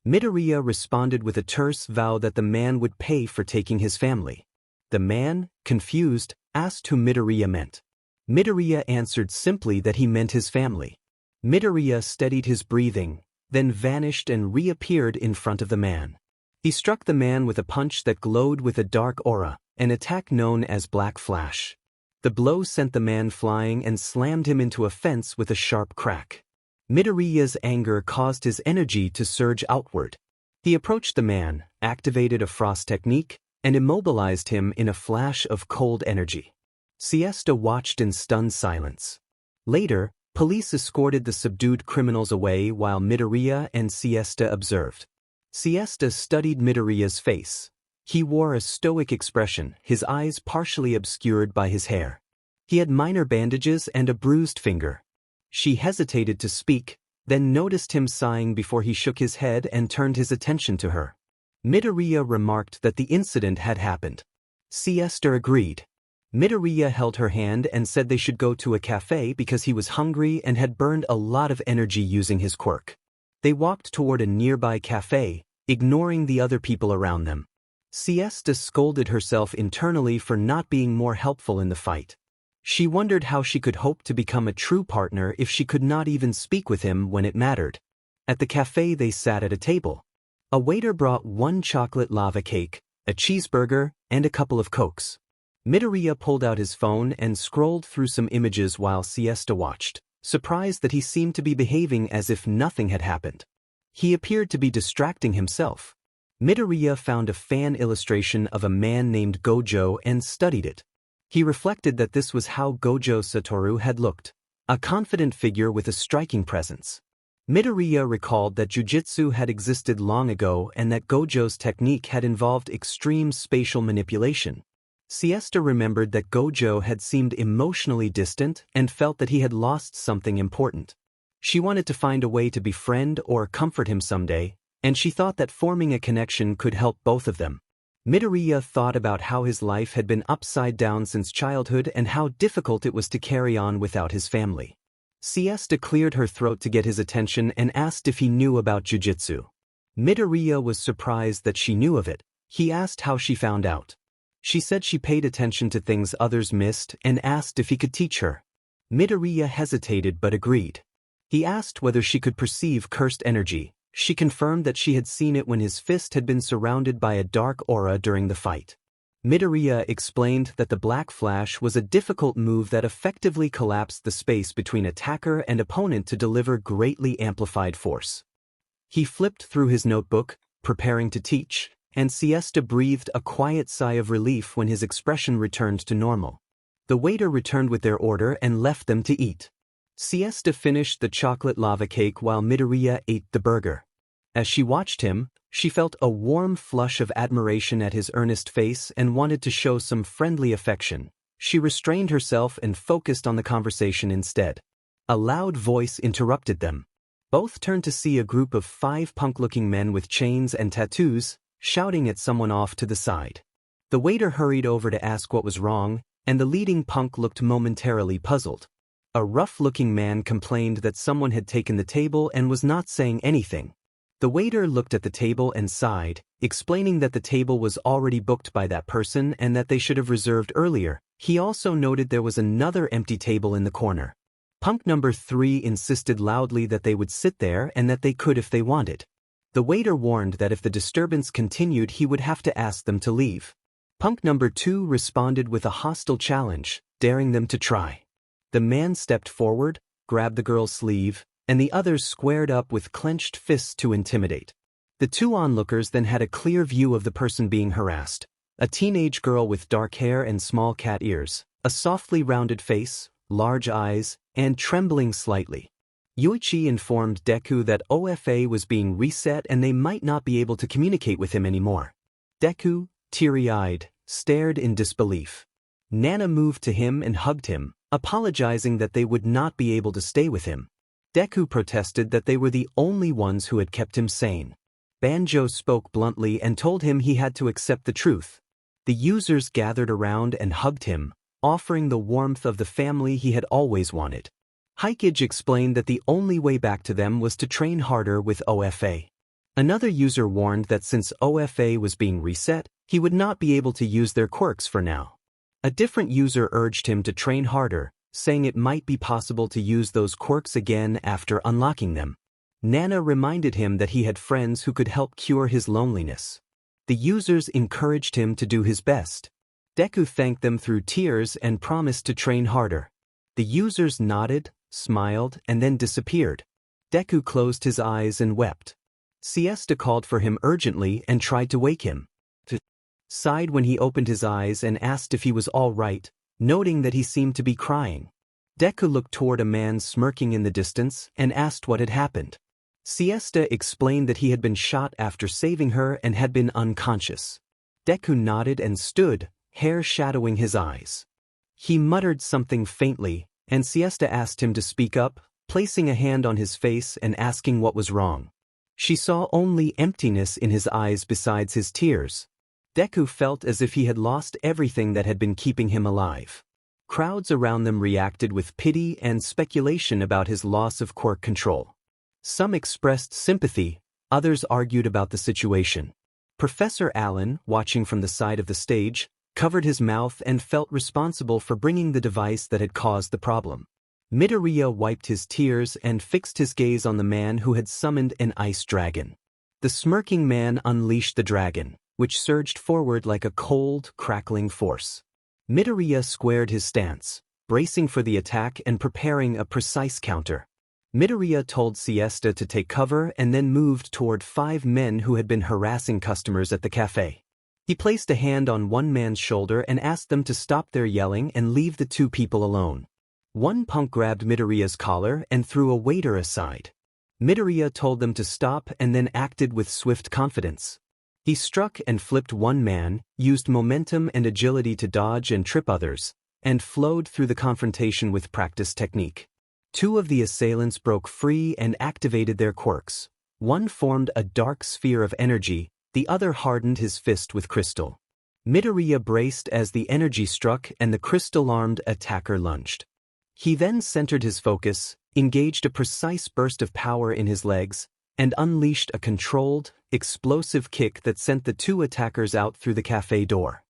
Midoriya responded with a terse vow that the man would pay for taking his family. The man, confused, asked who Midoriya meant. Midoriya answered simply that he meant his family. Midoriya steadied his breathing, then vanished and reappeared in front of the man. He struck the man with a punch that glowed with a dark aura, an attack known as Black Flash. The blow sent the man flying and slammed him into a fence with a sharp crack. Midoriya's anger caused his energy to surge outward. He approached the man, activated a frost technique, and immobilized him in a flash of cold energy. Siesta watched in stunned silence. Later, police escorted the subdued criminals away while Midoriya and Siesta observed. Siesta studied Midoriya's face. He wore a stoic expression, his eyes partially obscured by his hair. He had minor bandages and a bruised finger. She hesitated to speak, then noticed him sighing before he shook his head and turned his attention to her. Midoriya remarked that the incident had happened. Siesta agreed. Midoriya held her hand and said they should go to a cafe because he was hungry and had burned a lot of energy using his quirk. They walked toward a nearby cafe, ignoring the other people around them. Siesta scolded herself internally for not being more helpful in the fight. She wondered how she could hope to become a true partner if she could not even speak with him when it mattered. At the cafe they sat at a table. A waiter brought 1 chocolate lava cake, a cheeseburger, and a couple of Cokes. Midoriya pulled out his phone and scrolled through some images while Siesta watched, surprised that he seemed to be behaving as if nothing had happened. He appeared to be distracting himself. Midoriya found a fan illustration of a man named Gojo and studied it. He reflected that this was how Gojo Satoru had looked, a confident figure with a striking presence. Midoriya recalled that jujitsu had existed long ago and that Gojo's technique had involved extreme spatial manipulation. Siesta remembered that Gojo had seemed emotionally distant and felt that he had lost something important. She wanted to find a way to befriend or comfort him someday, and she thought that forming a connection could help both of them. Midoriya thought about how his life had been upside down since childhood and how difficult it was to carry on without his family. Siesta cleared her throat to get his attention and asked if he knew about jujitsu. Midoriya was surprised that she knew of it. He asked how she found out. She said she paid attention to things others missed and asked if he could teach her. Midoriya hesitated but agreed. He asked whether she could perceive cursed energy. She confirmed that she had seen it when his fist had been surrounded by a dark aura during the fight. Midoriya explained that the Black Flash was a difficult move that effectively collapsed the space between attacker and opponent to deliver greatly amplified force. He flipped through his notebook, preparing to teach, and Siesta breathed a quiet sigh of relief when his expression returned to normal. The waiter returned with their order and left them to eat. Siesta finished the chocolate lava cake while Midoriya ate the burger. As she watched him, she felt a warm flush of admiration at his earnest face and wanted to show some friendly affection. She restrained herself and focused on the conversation instead. A loud voice interrupted them. Both turned to see a group of 5 punk-looking men with chains and tattoos, shouting at someone off to the side. The waiter hurried over to ask what was wrong, and the leading punk looked momentarily puzzled. A rough-looking man complained that someone had taken the table and was not saying anything. The waiter looked at the table and sighed, explaining that the table was already booked by that person and that they should have reserved earlier. He also noted there was another empty table in the corner. Punk number 3 insisted loudly that they would sit there and that they could if they wanted. The waiter warned that if the disturbance continued he would have to ask them to leave. Punk number 2 responded with a hostile challenge, daring them to try. The man stepped forward, grabbed the girl's sleeve, and the others squared up with clenched fists to intimidate. The 2 onlookers then had a clear view of the person being harassed. A teenage girl with dark hair and small cat ears, a softly rounded face, large eyes, and trembling slightly. Yuichi informed Deku that OFA was being reset and they might not be able to communicate with him anymore. Deku, teary-eyed, stared in disbelief. Nana moved to him and hugged him, apologizing that they would not be able to stay with him. Deku protested that they were the only ones who had kept him sane. Banjo spoke bluntly and told him he had to accept the truth. The users gathered around and hugged him, offering the warmth of the family he had always wanted. Hikage explained that the only way back to them was to train harder with OFA. Another user warned that since OFA was being reset, he would not be able to use their quirks for now. A different user urged him to train harder, saying it might be possible to use those quirks again after unlocking them. Nana reminded him that he had friends who could help cure his loneliness. The users encouraged him to do his best. Deku thanked them through tears and promised to train harder. The users nodded, smiled, and then disappeared. Deku closed his eyes and wept. Siesta called for him urgently and tried to wake him. Sighed when he opened his eyes and asked if he was all right, noting that he seemed to be crying. Deku looked toward a man smirking in the distance and asked what had happened. Siesta explained that he had been shot after saving her and had been unconscious. Deku nodded and stood, hair shadowing his eyes. He muttered something faintly, and Siesta asked him to speak up, placing a hand on his face and asking what was wrong. She saw only emptiness in his eyes besides his tears. Deku felt as if he had lost everything that had been keeping him alive. Crowds around them reacted with pity and speculation about his loss of quirk control. Some expressed sympathy, others argued about the situation. Professor Allen, watching from the side of the stage, covered his mouth and felt responsible for bringing the device that had caused the problem. Midoriya wiped his tears and fixed his gaze on the man who had summoned an ice dragon. The smirking man unleashed the dragon, which surged forward like a cold, crackling force. Midoriya squared his stance, bracing for the attack and preparing a precise counter. Midoriya told Siesta to take cover and then moved toward 5 men who had been harassing customers at the cafe. He placed a hand on one man's shoulder and asked them to stop their yelling and leave the 2 people alone. One punk grabbed Midoriya's collar and threw a waiter aside. Midoriya told them to stop and then acted with swift confidence. He struck and flipped one man, used momentum and agility to dodge and trip others, and flowed through the confrontation with practiced technique. 2 of the assailants broke free and activated their quirks. One formed a dark sphere of energy, the other hardened his fist with crystal. Midoriya braced as the energy struck and the crystal-armed attacker lunged. He then centered his focus, engaged a precise burst of power in his legs, and unleashed a controlled, explosive kick that sent the 2 attackers out through the cafe door.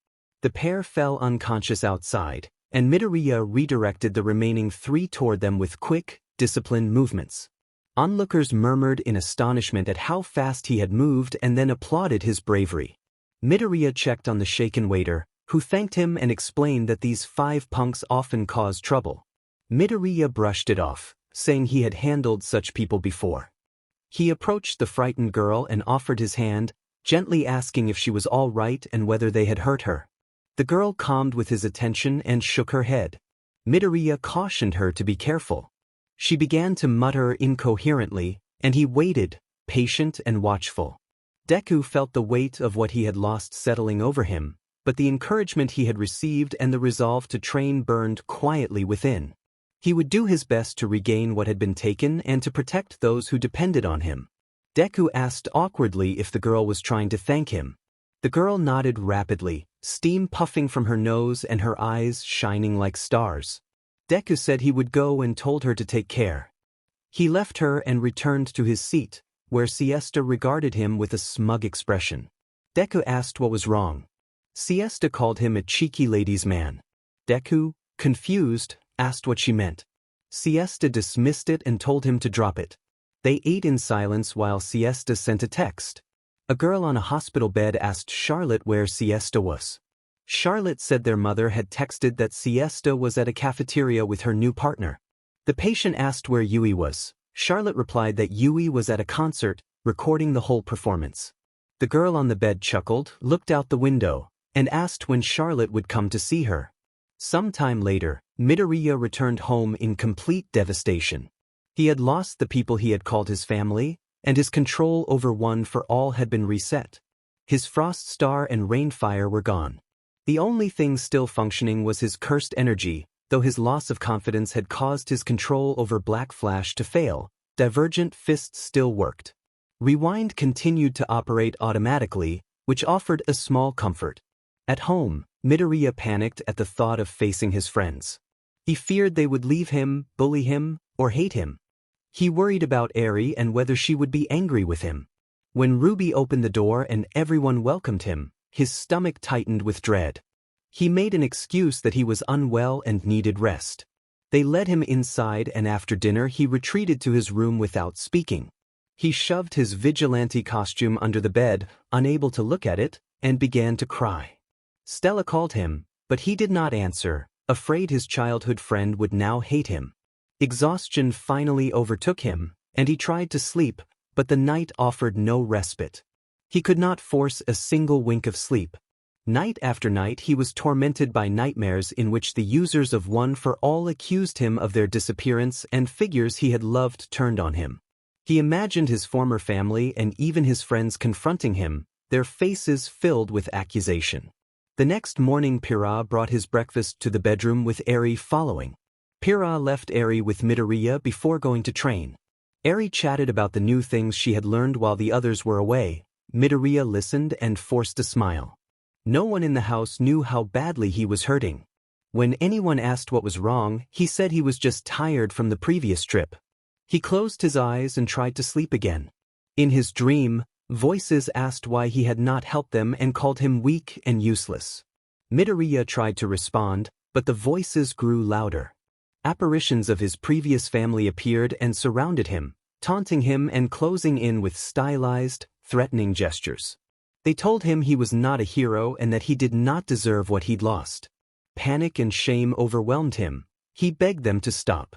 The pair fell unconscious outside, and Midoriya redirected the remaining 3 toward them with quick, disciplined movements. Onlookers murmured in astonishment at how fast he had moved and then applauded his bravery. Midoriya checked on the shaken waiter, who thanked him and explained that these 5 punks often caused trouble. Midoriya brushed it off, saying he had handled such people before. He approached the frightened girl and offered his hand, gently asking if she was all right and whether they had hurt her. The girl calmed with his attention and shook her head. Midoriya cautioned her to be careful. She began to mutter incoherently, and he waited, patient and watchful. Deku felt the weight of what he had lost settling over him, but the encouragement he had received and the resolve to train burned quietly within. He would do his best to regain what had been taken and to protect those who depended on him. Deku asked awkwardly if the girl was trying to thank him. The girl nodded rapidly, steam puffing from her nose and her eyes shining like stars. Deku said he would go and told her to take care. He left her and returned to his seat, where Siesta regarded him with a smug expression. Deku asked what was wrong. Siesta called him a cheeky ladies' man. Deku, confused, asked what she meant. Siesta dismissed it and told him to drop it. They ate in silence while Siesta sent a text. A girl on a hospital bed asked Charlotte where Siesta was. Charlotte said their mother had texted that Siesta was at a cafeteria with her new partner. The patient asked where Yui was. Charlotte replied that Yui was at a concert, recording the whole performance. The girl on the bed chuckled, looked out the window, and asked when Charlotte would come to see her. Some time later, Midoriya returned home in complete devastation. He had lost the people he had called his family, and his control over One for All had been reset. His Frost Star and Rainfire were gone. The only thing still functioning was his cursed energy, though his loss of confidence had caused his control over Black Flash to fail. Divergent Fists still worked. Rewind continued to operate automatically, which offered a small comfort. At home, Midoriya panicked at the thought of facing his friends. He feared they would leave him, bully him, or hate him. He worried about Eri and whether she would be angry with him. When Ruby opened the door and everyone welcomed him, his stomach tightened with dread. He made an excuse that he was unwell and needed rest. They led him inside and after dinner he retreated to his room without speaking. He shoved his vigilante costume under the bed, unable to look at it, and began to cry. Stella called him, but he did not answer, afraid his childhood friend would now hate him. Exhaustion finally overtook him, and he tried to sleep, but the night offered no respite. He could not force a single wink of sleep. Night after night he was tormented by nightmares in which the users of One for All accused him of their disappearance and figures he had loved turned on him. He imagined his former family and even his friends confronting him, their faces filled with accusation. The next morning Pira brought his breakfast to the bedroom with Eri following. Pira left Eri with Midoriya before going to train. Eri chatted about the new things she had learned while the others were away. Midoriya listened and forced a smile. No one in the house knew how badly he was hurting. When anyone asked what was wrong, he said he was just tired from the previous trip. He closed his eyes and tried to sleep again. In his dream, voices asked why he had not helped them and called him weak and useless. Midoriya tried to respond, but the voices grew louder. Apparitions of his previous family appeared and surrounded him, taunting him and closing in with stylized, threatening gestures. They told him he was not a hero and that he did not deserve what he'd lost. Panic and shame overwhelmed him. He begged them to stop.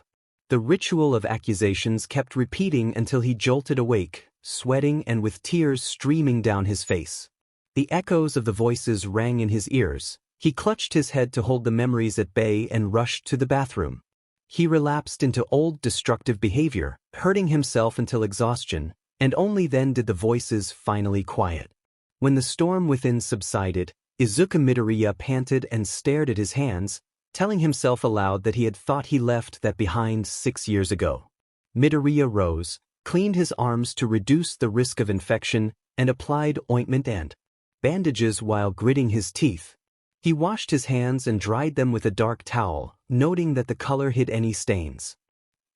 The ritual of accusations kept repeating until he jolted awake, sweating and with tears streaming down his face. The echoes of the voices rang in his ears. He clutched his head to hold the memories at bay and rushed to the bathroom. He relapsed into old destructive behavior, hurting himself until exhaustion, and only then did the voices finally quiet. When the storm within subsided, Izuku Midoriya panted and stared at his hands, telling himself aloud that he had thought he left that behind 6 years ago. Midoriya rose, cleaned his arms to reduce the risk of infection, and applied ointment and bandages while gritting his teeth. He washed his hands and dried them with a dark towel, noting that the color hid any stains.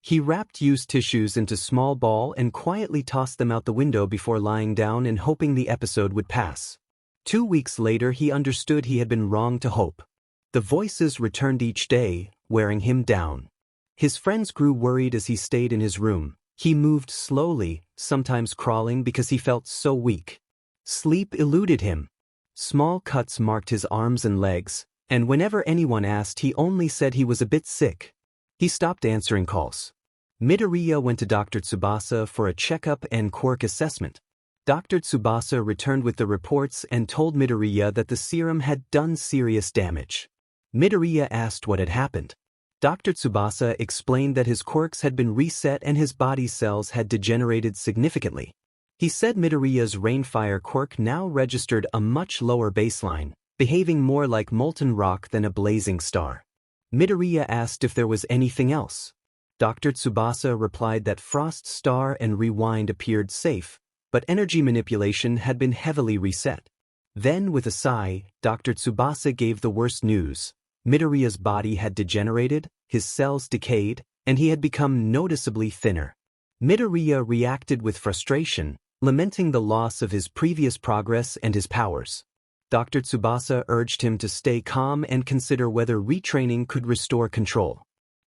He wrapped used tissues into small ball and quietly tossed them out the window before lying down and hoping the episode would pass. 2 weeks later he understood he had been wrong to hope. The voices returned each day, wearing him down. His friends grew worried as he stayed in his room. He moved slowly, sometimes crawling because he felt so weak. Sleep eluded him. Small cuts marked his arms and legs, and whenever anyone asked he only said he was a bit sick. He stopped answering calls. Midoriya went to Dr. Tsubasa for a checkup and quirk assessment. Dr. Tsubasa returned with the reports and told Midoriya that the serum had done serious damage. Midoriya asked what had happened. Dr. Tsubasa explained that his quirks had been reset and his body cells had degenerated significantly. He said Midoriya's Rainfire quirk now registered a much lower baseline, behaving more like molten rock than a blazing star. Midoriya asked if there was anything else. Dr. Tsubasa replied that Frost Star and Rewind appeared safe, but energy manipulation had been heavily reset. Then, with a sigh, Dr. Tsubasa gave the worst news. Midoriya's body had degenerated, his cells decayed, and he had become noticeably thinner. Midoriya reacted with frustration, lamenting the loss of his previous progress and his powers. Dr. Tsubasa urged him to stay calm and consider whether retraining could restore control.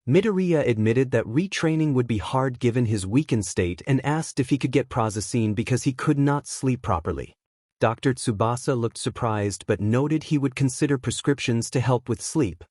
Midoriya admitted that retraining would be hard given his weakened state and asked if he could get prazosin because he could not sleep properly. Dr. Tsubasa looked surprised but noted he would consider prescriptions to help with sleep.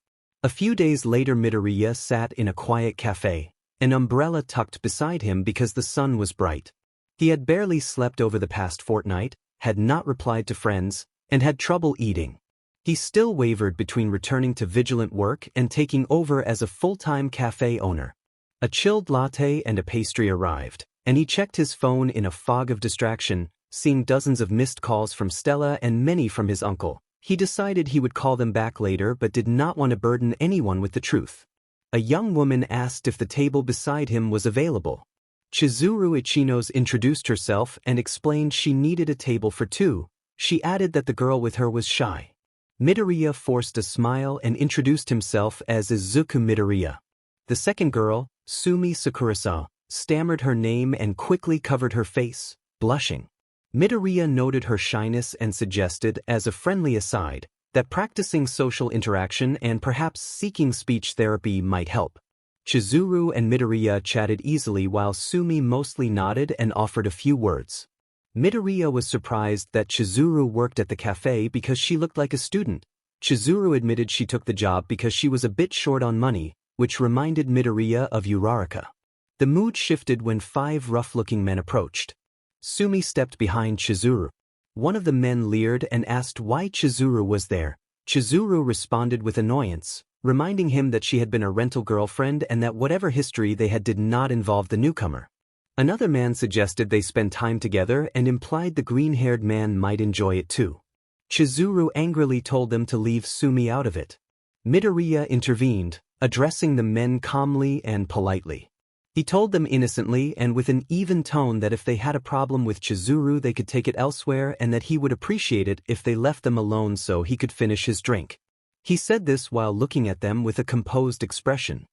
A few days later Midoriya sat in a quiet cafe, an umbrella tucked beside him because the sun was bright. He had barely slept over the past fortnight, had not replied to friends, and had trouble eating. He still wavered between returning to vigilant work and taking over as a full-time cafe owner. A chilled latte and a pastry arrived, and he checked his phone in a fog of distraction, seeing dozens of missed calls from Stella and many from his uncle. He decided he would call them back later but did not want to burden anyone with the truth. A young woman asked if the table beside him was available. Chizuru Ichinos introduced herself and explained she needed a table for two. She added that the girl with her was shy. Midoriya forced a smile and introduced himself as Izuku Midoriya. The second girl, Sumi Sakurasa, stammered her name and quickly covered her face, blushing. Midoriya noted her shyness and suggested, as a friendly aside, that practicing social interaction and perhaps seeking speech therapy might help. Chizuru and Midoriya chatted easily while Sumi mostly nodded and offered a few words. Midoriya was surprised that Chizuru worked at the cafe because she looked like a student. Chizuru admitted she took the job because she was a bit short on money, which reminded Midoriya of Uraraka. The mood shifted when 5 rough-looking men approached. Sumi stepped behind Chizuru. One of the men leered and asked why Chizuru was there. Chizuru responded with annoyance, reminding him that she had been a rental girlfriend and that whatever history they had did not involve the newcomer. Another man suggested they spend time together and implied the green-haired man might enjoy it too. Chizuru angrily told them to leave Sumi out of it. Midoriya intervened, addressing the men calmly and politely. He told them innocently and with an even tone that if they had a problem with Chizuru they could take it elsewhere and that he would appreciate it if they left them alone so he could finish his drink. He said this while looking at them with a composed expression.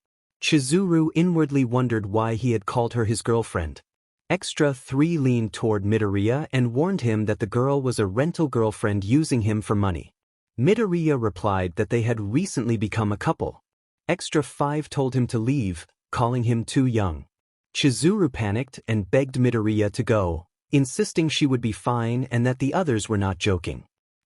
Chizuru inwardly wondered why he had called her his girlfriend. Extra 3 leaned toward Midoriya and warned him that the girl was a rental girlfriend using him for money. Midoriya replied that they had recently become a couple. Extra 5 told him to leave, calling him too young. Chizuru panicked and begged Midoriya to go, insisting she would be fine and that the others were not joking.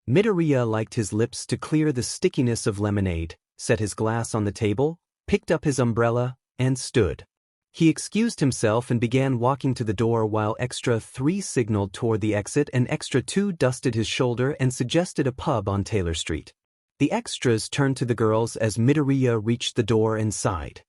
Midoriya liked his lips to clear the stickiness of lemonade, set his glass on the table, picked up his umbrella, and stood. He excused himself and began walking to the door while Extra 3 signaled toward the exit and Extra 2 dusted his shoulder and suggested a pub on Taylor Street. The extras turned to the girls as Midoriya reached the door and sighed.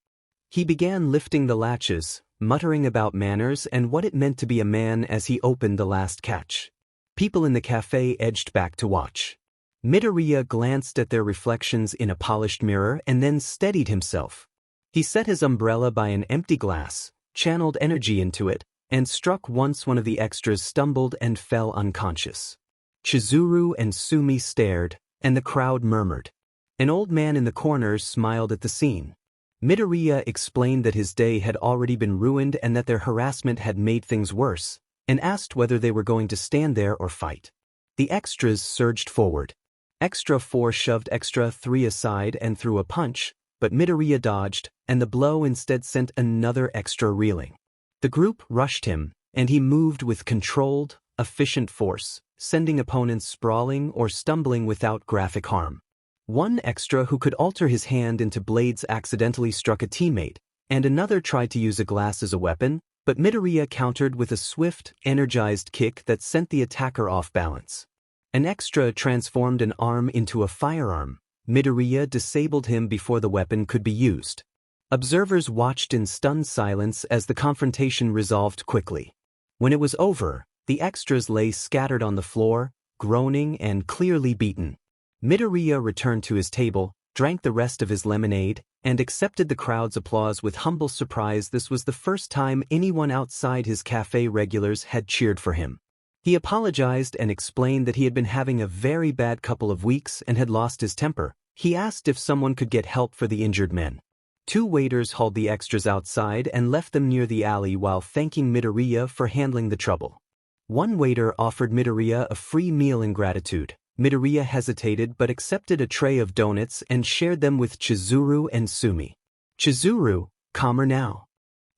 He began lifting the latches, muttering about manners and what it meant to be a man as he opened the last catch. People in the cafe edged back to watch. Midoriya glanced at their reflections in a polished mirror and then steadied himself. He set his umbrella by an empty glass, channeled energy into it, and struck once one of the extras stumbled and fell unconscious. Chizuru and Sumi stared, and the crowd murmured. An old man in the corner smiled at the scene. Midoriya explained that his day had already been ruined and that their harassment had made things worse, and asked whether they were going to stand there or fight. The extras surged forward. Extra 4 shoved Extra 3 aside and threw a punch, but Midoriya dodged, and the blow instead sent another extra reeling. The group rushed him, and he moved with controlled, efficient force, sending opponents sprawling or stumbling without graphic harm. One extra who could alter his hand into blades accidentally struck a teammate, and another tried to use a glass as a weapon, but Midoriya countered with a swift, energized kick that sent the attacker off balance. An extra transformed an arm into a firearm. Midoriya disabled him before the weapon could be used. Observers watched in stunned silence as the confrontation resolved quickly. When it was over, the extras lay scattered on the floor, groaning and clearly beaten. Midoriya returned to his table, drank the rest of his lemonade, and accepted the crowd's applause with humble surprise. This was the first time anyone outside his cafe regulars had cheered for him. He apologized and explained that he had been having a very bad couple of weeks and had lost his temper. He asked if someone could get help for the injured men. 2 waiters hauled the extras outside and left them near the alley while thanking Midoriya for handling the trouble. One waiter offered Midoriya a free meal in gratitude. Midoriya hesitated but accepted a tray of donuts and shared them with Chizuru and Sumi. Chizuru, calmer now,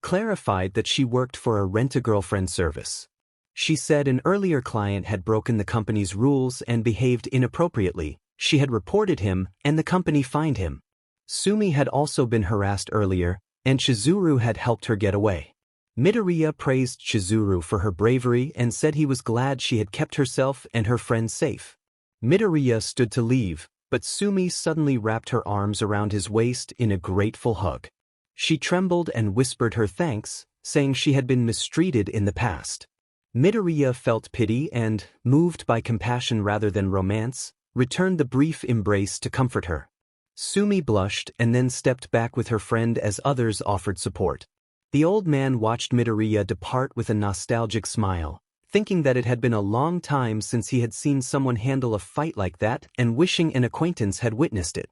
clarified that she worked for a rent-a-girlfriend service. She said an earlier client had broken the company's rules and behaved inappropriately. She had reported him, and the company fined him. Sumi had also been harassed earlier, and Chizuru had helped her get away. Midoriya praised Chizuru for her bravery and said he was glad she had kept herself and her friend safe. Midoriya stood to leave, but Sumi suddenly wrapped her arms around his waist in a grateful hug. She trembled and whispered her thanks, saying she had been mistreated in the past. Midoriya felt pity and, moved by compassion rather than romance, returned the brief embrace to comfort her. Sumi blushed and then stepped back with her friend as others offered support. The old man watched Midoriya depart with a nostalgic smile, thinking that it had been a long time since he had seen someone handle a fight like that and wishing an acquaintance had witnessed it.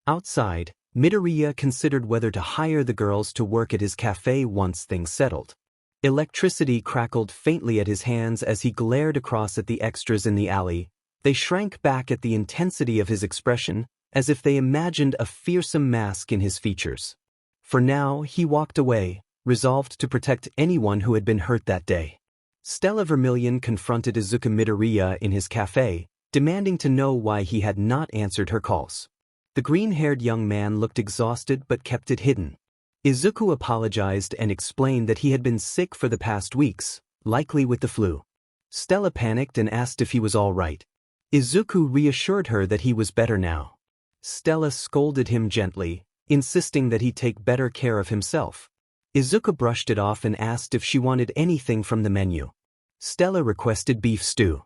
Outside, Midoriya considered whether to hire the girls to work at his cafe once things settled. Electricity crackled faintly at his hands as he glared across at the extras in the alley. They shrank back at the intensity of his expression, as if they imagined a fearsome mask in his features. For now, he walked away, resolved to protect anyone who had been hurt that day. Stella Vermilion confronted Izuku Midoriya in his cafe, demanding to know why he had not answered her calls. The green-haired young man looked exhausted but kept it hidden. Izuku apologized and explained that he had been sick for the past weeks, likely with the flu. Stella panicked and asked if he was all right. Izuku reassured her that he was better now. Stella scolded him gently, insisting that he take better care of himself. Izuku brushed it off and asked if she wanted anything from the menu. Stella requested beef stew.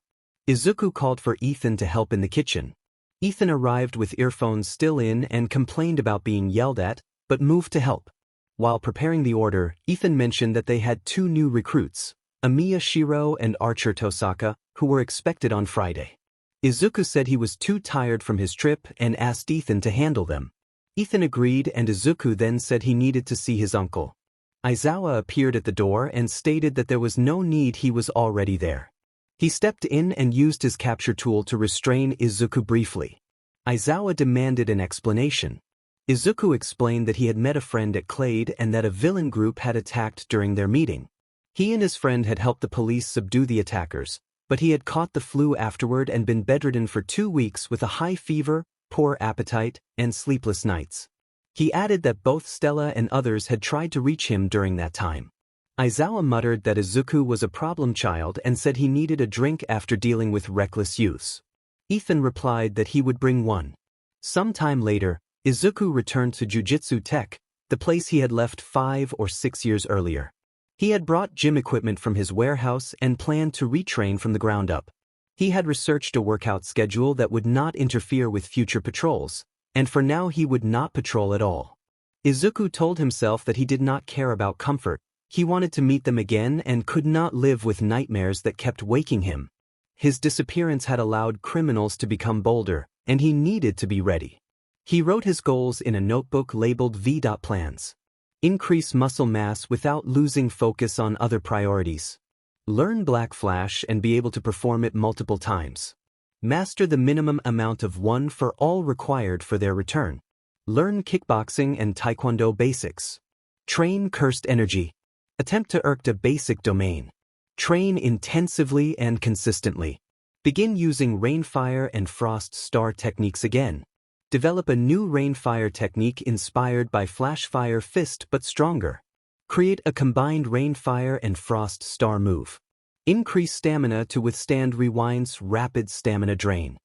Izuku called for Ethan to help in the kitchen. Ethan arrived with earphones still in and complained about being yelled at, but moved to help. While preparing the order, Ethan mentioned that they had 2 new recruits, Amiya Shiro and Archer Tosaka, who were expected on Friday. Izuku said he was too tired from his trip and asked Ethan to handle them. Ethan agreed and Izuku then said he needed to see his uncle. Aizawa appeared at the door and stated that there was no need, he was already there. He stepped in and used his capture tool to restrain Izuku briefly. Aizawa demanded an explanation. Izuku explained that he had met a friend at Clade and that a villain group had attacked during their meeting. He and his friend had helped the police subdue the attackers, but he had caught the flu afterward and been bedridden for 2 weeks with a high fever, poor appetite, and sleepless nights. He added that both Stella and others had tried to reach him during that time. Aizawa muttered that Izuku was a problem child and said he needed a drink after dealing with reckless youths. Ethan replied that he would bring one. Some time later, Izuku returned to Jujutsu Tech, the place he had left 5 or 6 years earlier. He had brought gym equipment from his warehouse and planned to retrain from the ground up. He had researched a workout schedule that would not interfere with future patrols, and for now he would not patrol at all. Izuku told himself that he did not care about comfort. He wanted to meet them again and could not live with nightmares that kept waking him. His disappearance had allowed criminals to become bolder, and he needed to be ready. He wrote his goals in a notebook labeled V.Plans. Increase muscle mass without losing focus on other priorities. Learn Black Flash and be able to perform it multiple times. Master the minimum amount of 1 for all required for their return. Learn kickboxing and taekwondo basics. Train cursed energy. Attempt to erect a basic domain. Train intensively and consistently. Begin using Rainfire and Frost Star techniques again. Develop a new Rainfire technique inspired by Flashfire Fist but stronger. Create a combined rain fire and frost star move. Increase stamina to withstand rewind's rapid stamina drain.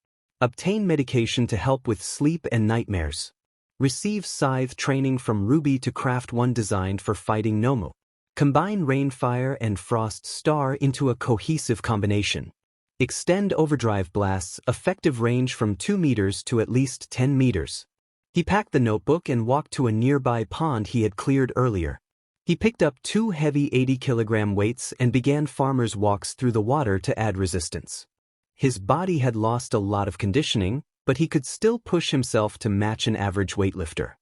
Obtain medication to help with sleep and nightmares. Receive scythe training from Ruby to craft one designed for fighting Nomu. Combine rain fire and frost star into a cohesive combination. Extend overdrive blast's effective range from 2 meters to at least 10 meters. He packed the notebook and walked to a nearby pond he had cleared earlier. He picked up 2 heavy 80-kilogram weights and began farmer's walks through the water to add resistance. His body had lost a lot of conditioning, but he could still push himself to match an average weightlifter.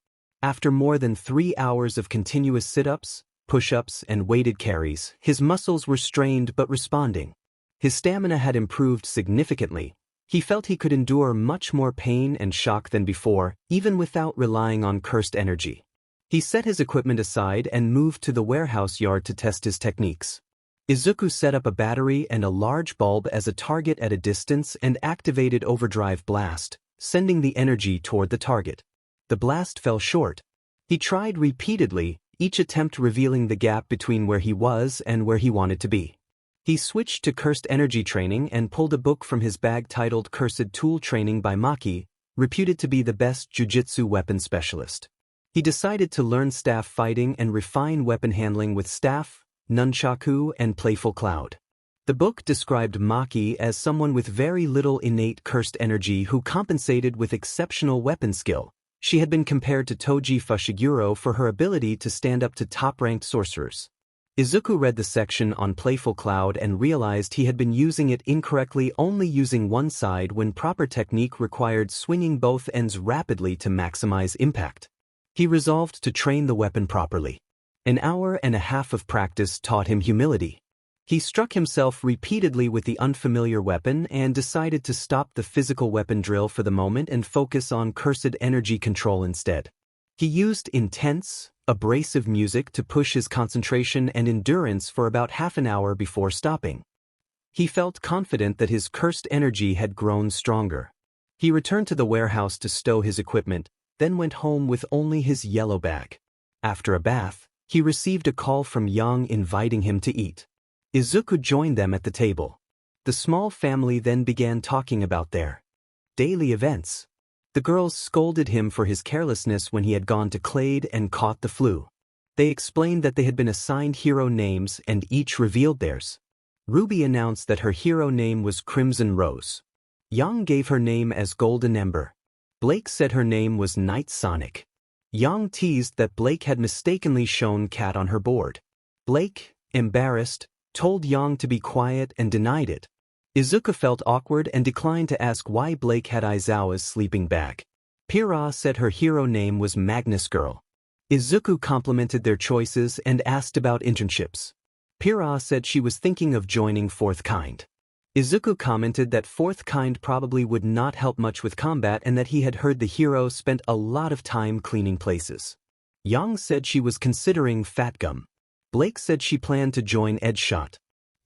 After more than 3 hours of continuous sit-ups, push-ups, and weighted carries, his muscles were strained but responding. His stamina had improved significantly. He felt he could endure much more pain and shock than before, even without relying on cursed energy. He set his equipment aside and moved to the warehouse yard to test his techniques. Izuku set up a battery and a large bulb as a target at a distance and activated overdrive blast, sending the energy toward the target. The blast fell short. He tried repeatedly, each attempt revealing the gap between where he was and where he wanted to be. He switched to cursed energy training and pulled a book from his bag titled Cursed Tool Training by Maki, reputed to be the best jujitsu weapon specialist. He decided to learn staff fighting and refine weapon handling with staff, nunchaku, and playful cloud. The book described Maki as someone with very little innate cursed energy who compensated with exceptional weapon skill. She had been compared to Toji Fushiguro for her ability to stand up to top-ranked sorcerers. Izuku read the section on Playful Cloud and realized he had been using it incorrectly, only using one side when proper technique required swinging both ends rapidly to maximize impact. He resolved to train the weapon properly. An hour and a half of practice taught him humility. He struck himself repeatedly with the unfamiliar weapon and decided to stop the physical weapon drill for the moment and focus on cursed energy control instead. He used intense, abrasive music to push his concentration and endurance for about half an hour before stopping. He felt confident that his cursed energy had grown stronger. He returned to the warehouse to stow his equipment, then went home with only his yellow bag. After a bath, he received a call from Yang inviting him to eat. Izuku joined them at the table. The small family then began talking about their daily events. The girls scolded him for his carelessness when he had gone to Clade and caught the flu. They explained that they had been assigned hero names and each revealed theirs. Ruby announced that her hero name was Crimson Rose. Yang gave her name as Golden Ember. Blake said her name was Night Sonic. Yang teased that Blake had mistakenly shown Cat on her board. Blake, embarrassed, told Yang to be quiet and denied it. Izuku felt awkward and declined to ask why Blake had Aizawa's sleeping bag. Pira said her hero name was Magnus Girl. Izuku complimented their choices and asked about internships. Pira said she was thinking of joining Fourth Kind. Izuku commented that Fourth Kind probably would not help much with combat and that he had heard the hero spent a lot of time cleaning places. Yang said she was considering Fat Gum. Blake said she planned to join Edgeshot.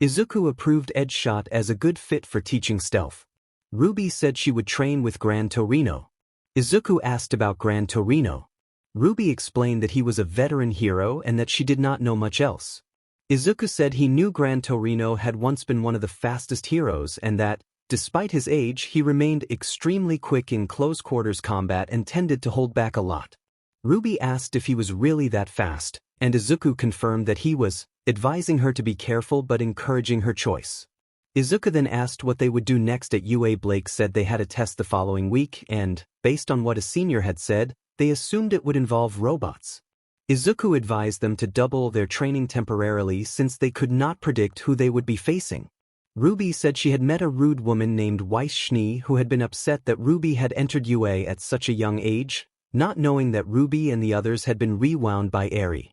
Izuku approved Edgeshot as a good fit for teaching stealth. Ruby said she would train with Gran Torino. Izuku asked about Gran Torino. Ruby explained that he was a veteran hero and that she did not know much else. Izuku said he knew Gran Torino had once been one of the fastest heroes and that, despite his age, he remained extremely quick in close-quarters combat and tended to hold back a lot. Ruby asked if he was really that fast, and Izuku confirmed that he was, advising her to be careful but encouraging her choice. Izuku then asked what they would do next at UA. Blake said they had a test the following week and, based on what a senior had said, they assumed it would involve robots. Izuku advised them to double their training temporarily since they could not predict who they would be facing. Ruby said she had met a rude woman named Weiss Schnee who had been upset that Ruby had entered UA at such a young age, not knowing that Ruby and the others had been rewound by Eri.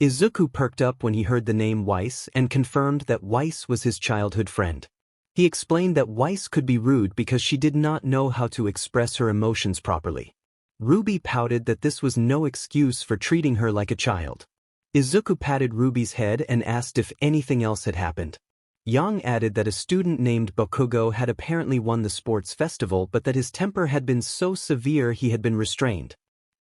Izuku perked up when he heard the name Weiss and confirmed that Weiss was his childhood friend. He explained that Weiss could be rude because she did not know how to express her emotions properly. Ruby pouted that this was no excuse for treating her like a child. Izuku patted Ruby's head and asked if anything else had happened. Yang added that a student named Bakugo had apparently won the sports festival but that his temper had been so severe he had been restrained.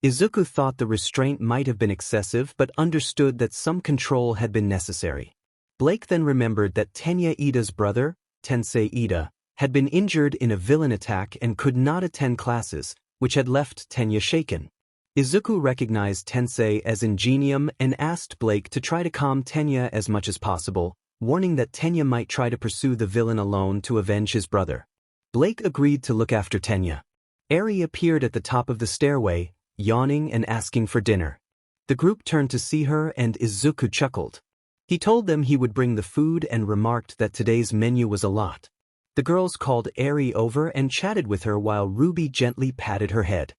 Izuku thought the restraint might have been excessive but understood that some control had been necessary. Blake then remembered that Tenya Ida's brother, Tensei Ida, had been injured in a villain attack and could not attend classes, which had left Tenya shaken. Izuku recognized Tensei as Ingenium and asked Blake to try to calm Tenya as much as possible, warning that Tenya might try to pursue the villain alone to avenge his brother. Blake agreed to look after Tenya. Eri appeared at the top of the stairway, yawning and asking for dinner. The group turned to see her and Izuku chuckled. He told them he would bring the food and remarked that today's menu was a lot. The girls called Eri over and chatted with her while Ruby gently patted her head.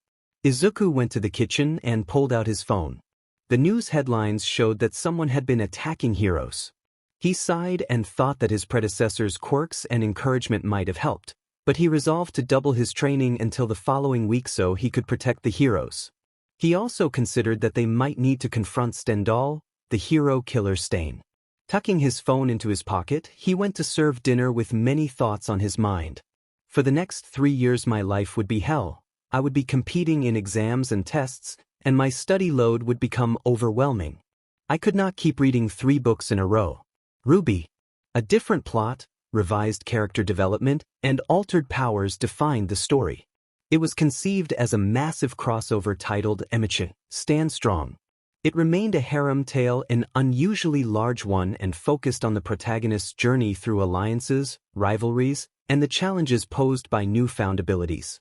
Izuku went to the kitchen and pulled out his phone. The news headlines showed that someone had been attacking heroes. He sighed and thought that his predecessor's quirks and encouragement might have helped, but he resolved to double his training until the following week so he could protect the heroes. He also considered that they might need to confront Stendhal, the hero killer Stain. Tucking his phone into his pocket, he went to serve dinner with many thoughts on his mind. For the next 3 years my life would be hell. I would be competing in exams and tests, and my study load would become overwhelming. I could not keep reading 3 books in a row. Ruby. A different plot, revised character development, and altered powers defined the story. It was conceived as a massive crossover titled Emichi, Stand Strong. It remained a harem tale, an unusually large one, and focused on the protagonist's journey through alliances, rivalries, and the challenges posed by newfound abilities.